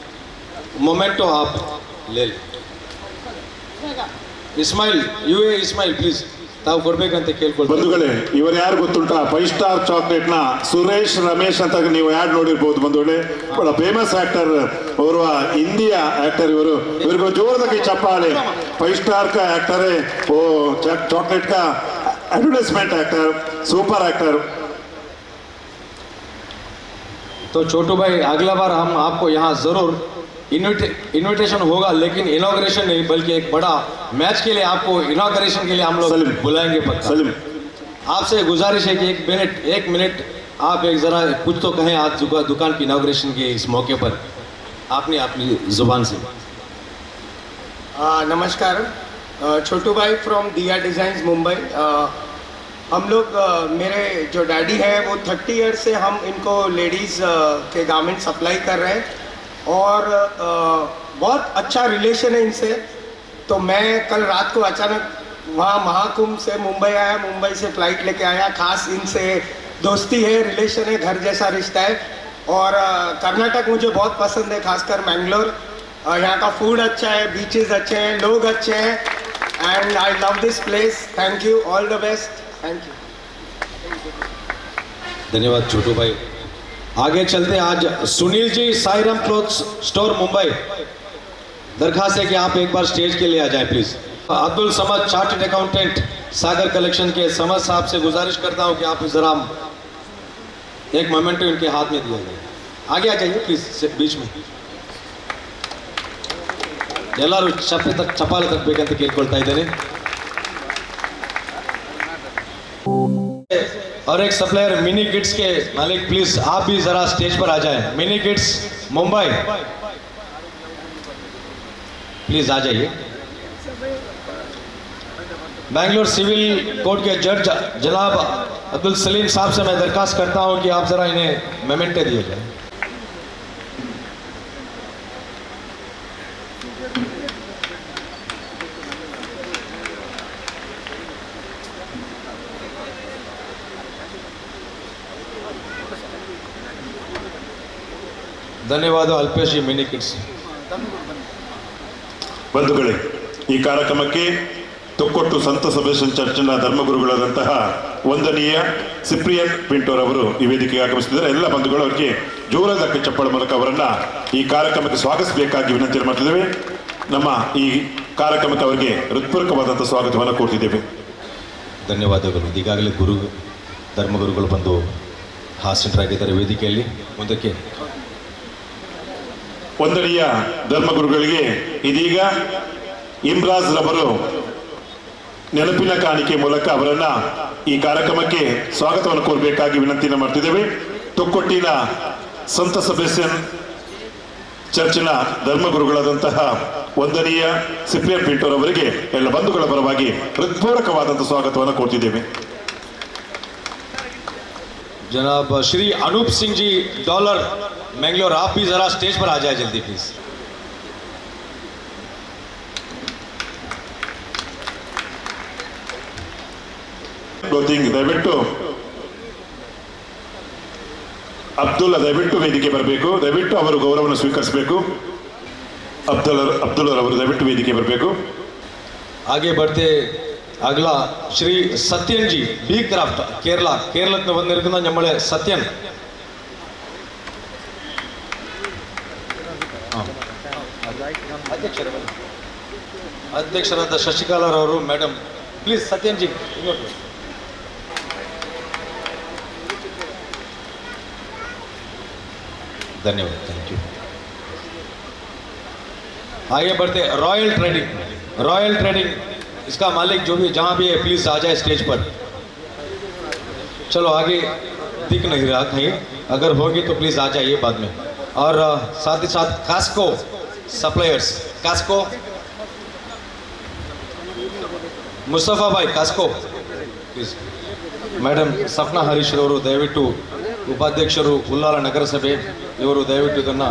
मोमेंटो आप ले लें। इस्माइल, इस्माइल प्लीज ತಾವು ಕೊಡ್ಬೇಕಂತ ಕೇಳ್ಕೊಳ್ತೀನಿ. ಬಂಧುಗಳೇ, ಇವರು ಯಾರು ಗೊತ್ತುಂಟಾ? 5 ಸ್ಟಾರ್ ಚಾಕ್ಲೇಟ್ ನ ಸುರೇಶ್ ರಮೇಶ್ ಅಂತ ನೀವು ಯಾರು ನೋಡಿರ್ಬೋದು ಬಂಧುಗಳೇ, ಬಹಳ ಫೇಮಸ್ ಆಕ್ಟರ್, ಅವರು ಹಿಂದಿಯ ಆಕ್ಟರ್. ಇವರಿಗೂ ಜೋರದಾಗಿ ಚಪ್ಪಾಳೆ. 5 ಸ್ಟಾರ್ का एक्टर है वो, चॉकलेट का एडवर्टाइजमेंट एक्टर, सुपर एक्टर। तो छोटू भाई, अगला बार हम आपको यहाँ जरूर इन्विटेशन होगा, लेकिन इनॉग्रेशन नहीं बल्कि एक बड़ा मैच के लिए आपको इनॉग्रेशन के लिए हम लोग बुलाएंगे पक्का। सलीम, आपसे गुजारिश है कि एक मिनट आप एक जरा कुछ तो कहें आज दुकान की इनॉग्रेशन के इस मौके पर, आपने अपनी जुबान से। नमस्कार, छोटू भाई फ्रॉम दिया डिज़ाइंस मुंबई। हम लोग मेरे जो डैडी हैं वो 30 ईयर्स से हम इनको लेडीज़ के गारमेंट सप्लाई कर रहे हैं और बहुत अच्छा रिलेशन है इनसे। तो मैं कल रात को अचानक वहाँ महाकुंभ से मुंबई आया, मुंबई से फ़्लाइट लेके आया, खास इनसे दोस्ती है, रिलेशन है, घर जैसा रिश्ता है। और कर्नाटक मुझे बहुत पसंद है, खासकर मैंगलोर। यहाँ का फूड अच्छा है, बीचेस अच्छे हैं, लोग अच्छे हैं, and I love this place. Thank you, all the best, thank you. धन्यवाद छोटू भाई। आगे चलते, आज सुनील जी, साईराम क्लोथ्स स्टोर मुंबई, दरखास्त है कि आप एक बार स्टेज के लिए आ जाएं please. Abdul Samad, chartered accountant, Sagar collection के समद साहब से गुजारिश करता हूं कि आप जरा एक मोमेंट इनके हाथ में दिया जाए। आगे आ जाइए प्लीज, बीच में ಎಲ್ಲರೂ ಚಪ್ಪಾಳೆ ತಟ್ಟಬೇಕಂತ ಕೇಳ್ಕೊಳ್ತಾ ಇದ್ದೇನೆ। और एक सप्लायर मिनी किड्स के मालिक, प्लीज आप भी जरा स्टेज पर आ जाएं। मिनी किड्स मुंबई, प्लीज आ जाइए। बैंगलोर सिविल कोर्ट के जज जनाब अब्दुल सलीम साहब से मैं दरखास्त करता हूं कि आप जरा इन्हें मोमेंटे दिए जाए। ಧನ್ಯವಾದ ಅಲ್ಪೇಶ್ ಜಿ, ಮಿನಿ ಕಿಡ್ಸ್। ಬಂಧುಗಳೇ, ಈ ಕಾರ್ಯಕ್ರಮಕ್ಕೆ ತೊಕ್ಕೊಟ್ಟು ಸಂತ ಸಭೇಶನ್ ಚರ್ಚಿನ ಧರ್ಮಗುರುಗಳಾದಂತಹ ವಂದನೀಯ ಸಿಪ್ರಿಯನ್ ಪಿಂಟೋರ್ ಅವರು ಈ ವೇದಿಕೆಗೆ ಆಗಮಿಸಿದ್ದಾರೆ. ಎಲ್ಲ ಬಂಧುಗಳು ಅವರಿಗೆ ಜೋರಾದ ಚಪ್ಪಳ ಮೂಲಕ ಅವರನ್ನ ಈ ಕಾರ್ಯಕ್ರಮಕ್ಕೆ ಸ್ವಾಗತಿಸಬೇಕಾಗಿ ವಿನಂತಿ ಮಾಡ್ತಿದ್ದೇವೆ. ನಮ್ಮ ಈ ಕಾರ್ಯಕ್ರಮಕ್ಕೆ ಅವರಿಗೆ ಹೃತ್ಪೂರ್ವಕವಾದಂಥ ಸ್ವಾಗತವನ್ನು ಕೋರ್ತಿದ್ದೇವೆ. ಧನ್ಯವಾದಗಳು. ಈಗಾಗಲೇ ಧರ್ಮಗುರುಗಳು ಬಂದು ಹಾಸನರಾಗಿದ್ದಾರೆ ವೇದಿಕೆಯಲ್ಲಿ. ಮುಂದಕ್ಕೆ ವಂದನೀಯ ಧರ್ಮಗುರುಗಳಿಗೆ ಇದೀಗ ಇಮ್ರಾಜ್ ರವರು ನೆನಪಿನ ಕಾಣಿಕೆ ಮೂಲಕ ಅವರನ್ನ ಈ ಕಾರ್ಯಕ್ರಮಕ್ಕೆ ಸ್ವಾಗತವನ್ನು ಕೋರಬೇಕಾಗಿ ವಿನಂತಿಯನ್ನು ಮಾಡ್ತಿದ್ದೇವೆ. ತೊಕ್ಕೊಟ್ಟಿನ ಸಂತ ಸಭೆಸನ್ ಚರ್ಚಿನ ಧರ್ಮಗುರುಗಳಾದಂತಹ ವಂದನೀಯ ಸಿಪ್ರಿಯನ್ ಪಿಂಟೋರ್ ಅವರಿಗೆ ಎಲ್ಲ ಬಂಧುಗಳ ಪರವಾಗಿ ಹೃತ್ಪೂರ್ವಕವಾದಂತಹ ಸ್ವಾಗತವನ್ನು ಕೋರ್ತಿದ್ದೇವೆ. जनाब श्री अनूप सिंह जी डॉलर मैंगलोर, आप भी जरा स्टेज पर आ जाए जल्दी प्लीज। ದಯವಿಟ್ಟು ಅಬ್ದುಲ್ಲಾ ದಯವಿಟ್ಟು ವೇದಿಕೆ ಬರಬೇಕು. ದಯವಿಟ್ಟು ಅವರು ಗೌರವವನ್ನು ಸ್ವೀಕರಿಸಬೇಕು. ಅಬ್ದುಲ್ಲಾ ಅವರು ದಯವಿಟ್ಟು ವೇದಿಕೆ ಬರಬೇಕು. आगे बढ़ते अगला श्री सत्यन जी, बी क्राफ्ट ಕೇರಳಕ್ಕೆ ಬಂದಿರುವಂತ ನಮ್ಮಳೆ ಸತ್ಯನ್. ಅಧ್ಯಕ್ಷರಾದ ಶಶಿಕಲಾ ಅವರು, ಮೇಡಮ್ ಪ್ಲೀಸ್ ಸತ್ಯನ್ ಜಿ. धन्यवाद, थैंक यू। आगे बढ़ते, रॉयल ट्रेडिंग इसका मालिक जो भी जहां भी है प्लीज आ जाए स्टेज पर। चलो आगे दिख नहीं रहा कहीं, अगर होगी तो प्लीज आ जाइए बाद में। और साथ ही साथ कास्को सप्लायर्स, कास्को मुस्तफा भाई कास्को प्लीज। ಮೇಡಮ್ ಸಪ್ನಾ ಹರೀಶ್ ಅವರು ದಯವಿಟ್ಟು ಉಪಾಧ್ಯಕ್ಷರು ಉಲ್ಲಾಲ ನಗರಸಭೆ ಇವರು ದಯವಿಟ್ಟು ಇದನ್ನು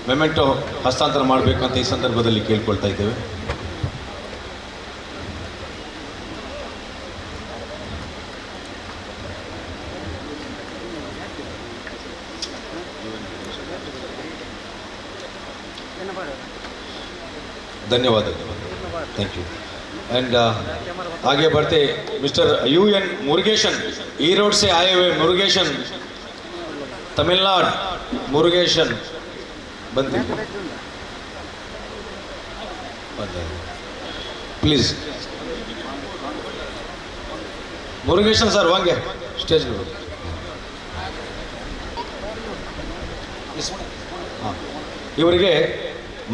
ಮೆಮೆಂಟೋ ಹಸ್ತಾಂತರ ಮಾಡಬೇಕಂತ ಈ ಸಂದರ್ಭದಲ್ಲಿ ಕೇಳ್ಕೊಳ್ತಾ ಇದ್ದೇವೆ. धन्यवादಗಳು. Thank you. एंड आगे बढ़ते मिस्टर UN मुरुगेशन, ईरोड से आए हुए मुरुगेशन, तमिलनाडु मुरुगेशन बनती प्लीज. ಮುರುಗೇಶನ್ ಸರ್ ವಾಂಗೆ ಸ್ಟೇಜ್ ಇವರಿಗೆ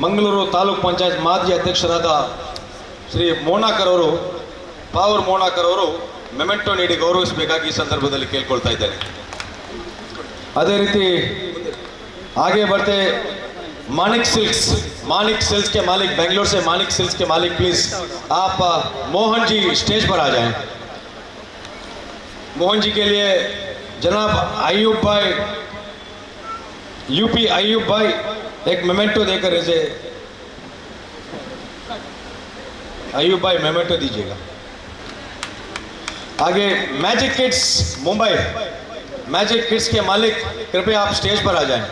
ಮಂಗಳೂರು ತಾಲೂಕ್ ಪಂಚಾಯತ್ ಮಾಜಿ ಅಧ್ಯಕ್ಷರಾದ ಶ್ರೀ ಮೋನಾಕರ್ ಅವರು, ಪಾವರ್ ಮೋನಾಕರ್ ಅವರು ಮೆಮೆಂಟೋ ನೀಡಿ ಗೌರವಿಸಬೇಕಾಗಿ ಈ ಸಂದರ್ಭದಲ್ಲಿ ಕೇಳ್ಕೊಳ್ತಾ ಇದ್ದೇನೆ. ಅದೇ ರೀತಿ आगे बढ़ते मानिक सिल्क्स के मालिक, बेंगलोर से मानिक सिल्क्स के मालिक, प्लीज आप मोहन जी स्टेज पर आ जाएं. मोहन जी के लिए जनाब अयूब भाई, यूपी अयूब भाई एक मेमेंटो देकर इसे, अयूब भाई मेमेंटो दीजिएगा. आगे magic kids Mumbai, magic kids के मालिक कृपया आप स्टेज पर आ जाएं.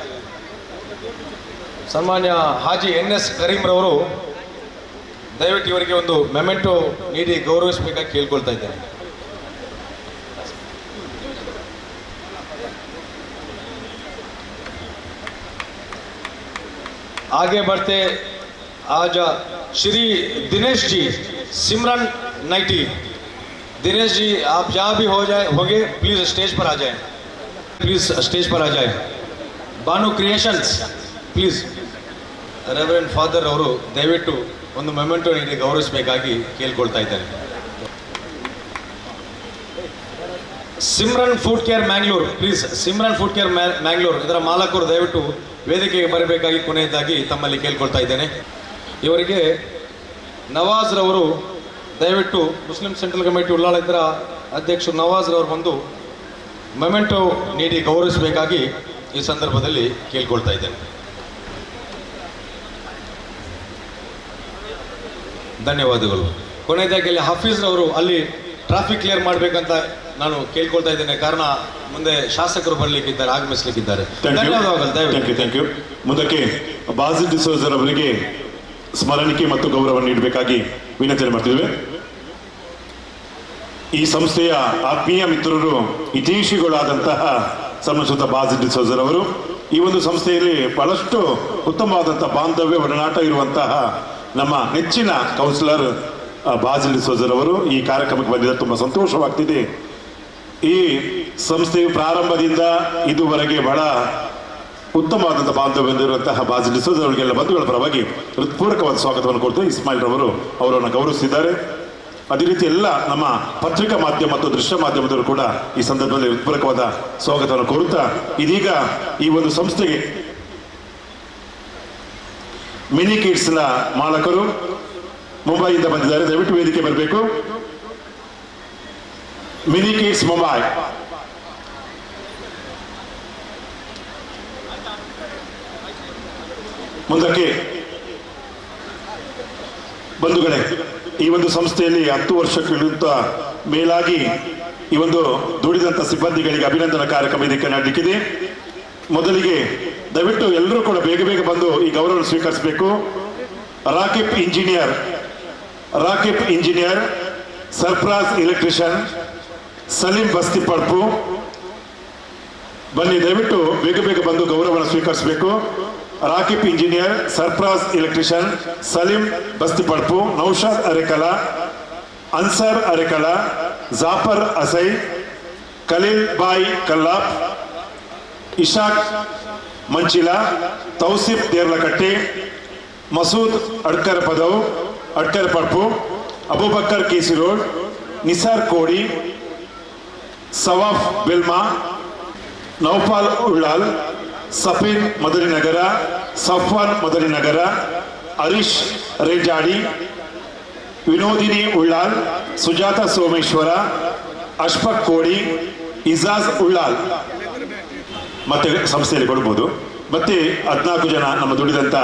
ಸನ್ಮಾನ್ಯ ಹಾಜಿ NS ಕರೀಂ ರವರು ದಯವಿಟ್ಟು ಇವರಿಗೆ ಒಂದು ಮೆಮೆಂಟೋ ನೀಡಿ ಗೌರವಿಸಬೇಕಾಗಿ ಕೇಳ್ಕೊಳ್ತಾ ಇದ್ದೇನೆ. आगे बढ़ते आज श्री दिनेश जी सिमरन नाइटी. दिनेश जी आप जहाँ भी होंगे प्लीज स्टेज पर आ जाएं, प्लीज स्टेज पर आ जाएं. बानु क्रिएशंस प्लीज. ರೆವರೆಂಡ್ ಫಾದರ್ ಅವರು ದಯವಿಟ್ಟು ಒಂದು ಮೆಮೆಂಟೋ ನೀಡಿ ಗೌರವಿಸಬೇಕಾಗಿ ಕೇಳ್ಕೊಳ್ತಾ ಇದ್ದಾರೆ. Simran food care Mangalore please. Simran food care Mangalore ಇದರ ಮಾಲಕರು ದಯವಿಟ್ಟು ವೇದಿಕೆಗೆ ಬರಬೇಕಾಗಿ ಕೊನೆಯದಾಗಿ ತಮ್ಮಲ್ಲಿ ಕೇಳ್ಕೊಳ್ತಾ ಇದ್ದೇನೆ. ಇವರಿಗೆ ನವಾಜ್ ರವರು ದಯವಿಟ್ಟು ಮುಸ್ಲಿಂ ಸೆಂಟ್ರಲ್ ಕಮಿಟಿ ಉಳ್ಳಾಳ ಇದರ ಅಧ್ಯಕ್ಷರು ನವಾಜ್ ರವರು ಬಂದು ಮೆಮೆಂಟೋ ನೀಡಿ ಗೌರವಿಸಬೇಕಾಗಿ ಈ ಸಂದರ್ಭದಲ್ಲಿ ಕೇಳ್ಕೊಳ್ತಾ ಇದ್ದೇನೆ. ಧನ್ಯವಾದಗಳು. ಕೊನೆಯದಾಗಿ ಅಲ್ಲಿ ಹಾಫೀಜ್ ರವರು ಅಲ್ಲಿ ಟ್ರಾಫಿಕ್ ಕ್ಲಿಯರ್ ಮಾಡಬೇಕಂತ ನಾನು ಕೇಳ್ಕೊಳ್ತಾ ಇದ್ದೇನೆ, ಕಾರಣ ಮುಂದೆ ಶಾಸಕರು ಬರಲಿಕ್ಕಿದ್ದಾರೆ, ಆಗಮಿಸಲಿಕ್ಕಿದ್ದಾರೆ. ಧನ್ಯವಾದಗಳು. Thank you. ಮುಂದಕ್ಕೆ ಬಾಸಿಲ್ ಡಿಸೋಜರ್ ಅವರಿಗೆ ಸ್ಮರಣಿಕೆ ಮತ್ತು ಗೌರವ ನೀಡಬೇಕಾಗಿ ವಿನಂತಿ ಮಾಡ್ತಿದ್ದೇವೆ. ಈ ಸಂಸ್ಥೆಯ ಆತ್ಮೀಯ ಮಿತ್ರರು, ಹಿತೈಷಿಗಳಾದಂತಹ ಸಂಸ್ಕೃತ ಬಾಸಿಲ್ ಡಿಸೋಜರ್ ಅವರು ಈ ಒಂದು ಸಂಸ್ಥೆಯಲ್ಲಿ ಬಹಳಷ್ಟು ಉತ್ತಮವಾದಂತಹ ಬಾಂಧವ್ಯ ಒಡನಾಟ ಇರುವಂತಹ ನಮ್ಮ ನೆಚ್ಚಿನ ಕೌನ್ಸಿಲರ್ ಬಾಸಿಲ್ ಡಿಸೋಜರ್ ಅವರು ಈ ಕಾರ್ಯಕ್ರಮಕ್ಕೆ ಬಂದಿದ್ದಾರೆ. ತುಂಬ ಸಂತೋಷವಾಗ್ತಿದೆ. ಈ ಸಂಸ್ಥೆಯು ಪ್ರಾರಂಭದಿಂದ ಇದುವರೆಗೆ ಬಹಳ ಉತ್ತಮವಾದಂಥ ಬಾಂಧವ್ಯ ಹೊಂದಿರುವಂತಹ ಬಾಸಿಲ್ ಡಿಸೋಜರ್ ಅವರಿಗೆಲ್ಲ ಬಂಧುಗಳ ಪರವಾಗಿ ಹೃತ್ಪೂರ್ವಕವಾದ ಸ್ವಾಗತವನ್ನು ಕೊಡ್ತು. ಇಸ್ಮಾಯಿಲ್ ರವರು ಅವರನ್ನು ಗೌರವಿಸಿದ್ದಾರೆ. ಅದೇ ರೀತಿ ಎಲ್ಲ ನಮ್ಮ ಪತ್ರಿಕಾ ಮಾಧ್ಯಮ ಮತ್ತು ದೃಶ್ಯ ಮಾಧ್ಯಮದವರು ಕೂಡ ಈ ಸಂದರ್ಭದಲ್ಲಿ ಹೃತ್ಪೂರ್ವಕವಾದ ಸ್ವಾಗತವನ್ನು ಕೋರುತ್ತಾ, ಇದೀಗ ಈ ಒಂದು ಸಂಸ್ಥೆಗೆ ಮಿನಿ ಕಿಡ್ಸ್ನ ಮಾಲಕರು ಮುಂಬೈಯಿಂದ ಬಂದಿದ್ದಾರೆ. ದಯವಿಟ್ಟು ವೇದಿಕೆ ಬರಬೇಕು. Mini kids Mumbai. ಮುಂದಕ್ಕೆ ಬಂಧುಗಳೇ, ಈ ಒಂದು ಸಂಸ್ಥೆಯಲ್ಲಿ 10 ವರ್ಷಕ್ಕಿಂತ ಮೇಲಾಗಿ ಈ ಒಂದು ದುಡಿದಂತ ಸಿಬ್ಬಂದಿಗಳಿಗೆ ಅಭಿನಂದನಾ ಕಾರ್ಯಕ್ರಮ ಇದಕ್ಕೆ ನಡೆಯಲಿಕ್ಕಿದೆ. ಮೊದಲಿಗೆ ದಯವಿಟ್ಟು ಎಲ್ಲರೂ ಕೂಡ ಬೇಗ ಬೇಗ ಬಂದು ಈ ಗೌರವ ಸ್ವೀಕರಿಸಬೇಕು. ರಾಕಿಬ್ ಇಂಜಿನಿಯರ್, ಸರ್ಫರಾಜ್ ಎಲೆಕ್ಟ್ರಿಷಿಯನ್, ಸಲೀಂ ಬಸ್ತಿ ಪಡ್ಪು, ಬನ್ನಿ ದಯವಿಟ್ಟು ಬೇಗ ಬೇಗ ಬಂದು ಗೌರವವನ್ನು ಸ್ವೀಕರಿಸಬೇಕು. ರಾಕಿಬ್ ಇಂಜಿನಿಯರ್, ಸರ್ಫರಾಜ್ ಎಲೆಕ್ಟ್ರಿಷಿಯನ್, ಸಲೀಂ ಬಸ್ತಿ ಪಡ್ಪು, ನೌಶಾದ್ ಅರೆಕಲ, ಅನ್ಸರ್ ಅರೆಕಲ, ಜಾಫರ್ ಅಸೈ, ಖಲೀಲ್ ಬಾಯ್ ಕಲ್ಲಾಪ್, ಇಶಾಕ್ ಮಂಚಿಲಾ, ತೌಸಿಫ್ ದೇರ್ಲಕಟ್ಟಿ, ಮಸೂದ್ ಅಡ್ಕರ್ ಪದವ್, ಅಡ್ಕರ್ ಪಡ್ಪು, ಅಬೂಬಕ್ಕರ್ ಕೇಸಿ ರೋಡ್, ನಿಸಾರ್ ಕೋಡಿ, ಸವಾಫ್ ಬಿಲ್ಮಾ, ನೌಫಾಲ್ ಉಳ್ಳಾಲ್, ಸಫೀನ್ ಮದರಿನಗರ, ಸಫ್ವಾನ್ ಮದರಿನಗರ, ಹರೀಶ್ ರೇಜಾಡಿ, ವಿನೋದಿನಿ ಉಳ್ಳಾಲ್, ಸುಜಾತ ಸೋಮೇಶ್ವರ, ಅಶ್ಫಕ್ ಕೋಡಿ, ಇಜಾಜ್ ಉಳ್ಳಾಲ್ ಮತ್ತೆ ಸಂಸ್ಥೆಯಲ್ಲಿ ಕೊಡ್ಬೋದು. ಮತ್ತೆ 14 ಜನ ನಮ್ಮ ದುಡಿದಂತ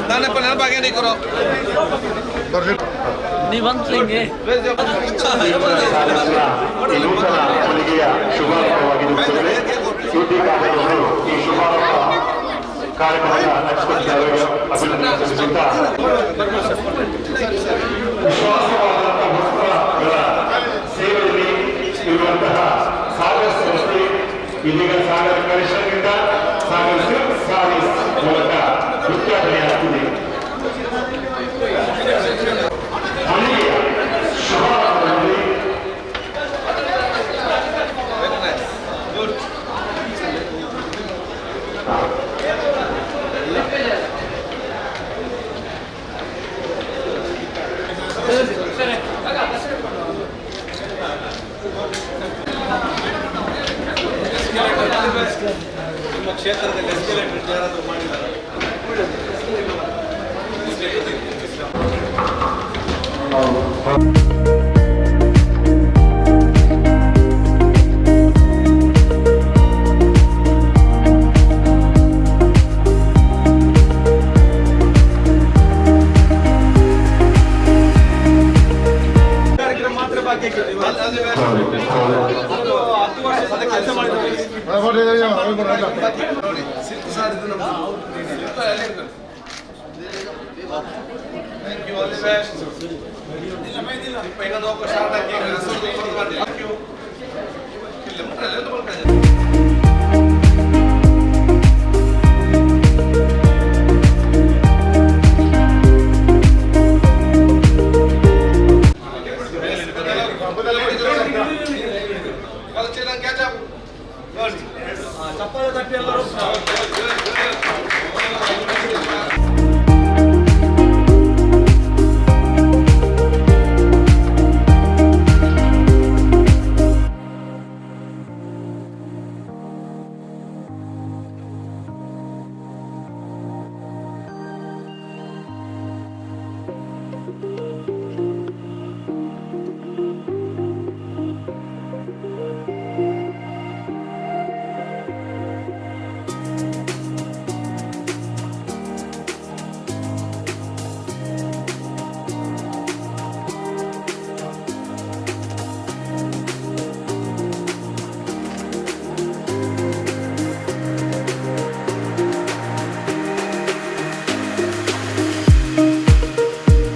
ನಾನಪ್ಪ ನೆನಪಾಗೆ ನೀಕರು ಈ ನೂತನ ಮಳಿಗೆಯ ಶುಭಾರಂಭವಾಗಿರುತ್ತದೆ. ಸುದ್ದಿಗಾರರು ಈ ಶುಭಾರಂಭ ಕಾರ್ಯಕ್ರಮದ ನಡೆಸಿಕೊಟ್ಟಿದ್ದಾರೆ. ಅಭಿನಂದನೆ ಸಲ್ಲಿಸುತ್ತಾ ವಿಶ್ವಾಸವಾದಂತಹ ವಸ್ತ್ರಗಳ ಸೇವೆಯಲ್ಲಿ ಇರುವಂತಹ ಸಾಗರ್ ಸಂಸ್ಥೆ ಇದೀಗ ಸಾಗರ್ ಕನಿಷ್ಠನಿಂದ ಸಾಗರ್ ಸಿಲ್ಕ್ ಸಾರೀಸ್ ಮೂಲಕ ಉದ್ಘಾಟನೆಯಾಗುತ್ತಿದೆ. ಮಳಿಗೆಯ ಶುಭಾರಂಭದಲ್ಲಿ ನಿಮ್ಮ ಕ್ಷೇತ್ರದಲ್ಲಿ ಎಸ್ಕಲೇಟರ್ ಯಾರಾದರೂ ಮಾಡಿದ್ದಾರೆ? ಚಪ್ಪಾಳೆ ತಟ್ಟಿ ಎಲ್ಲರೂ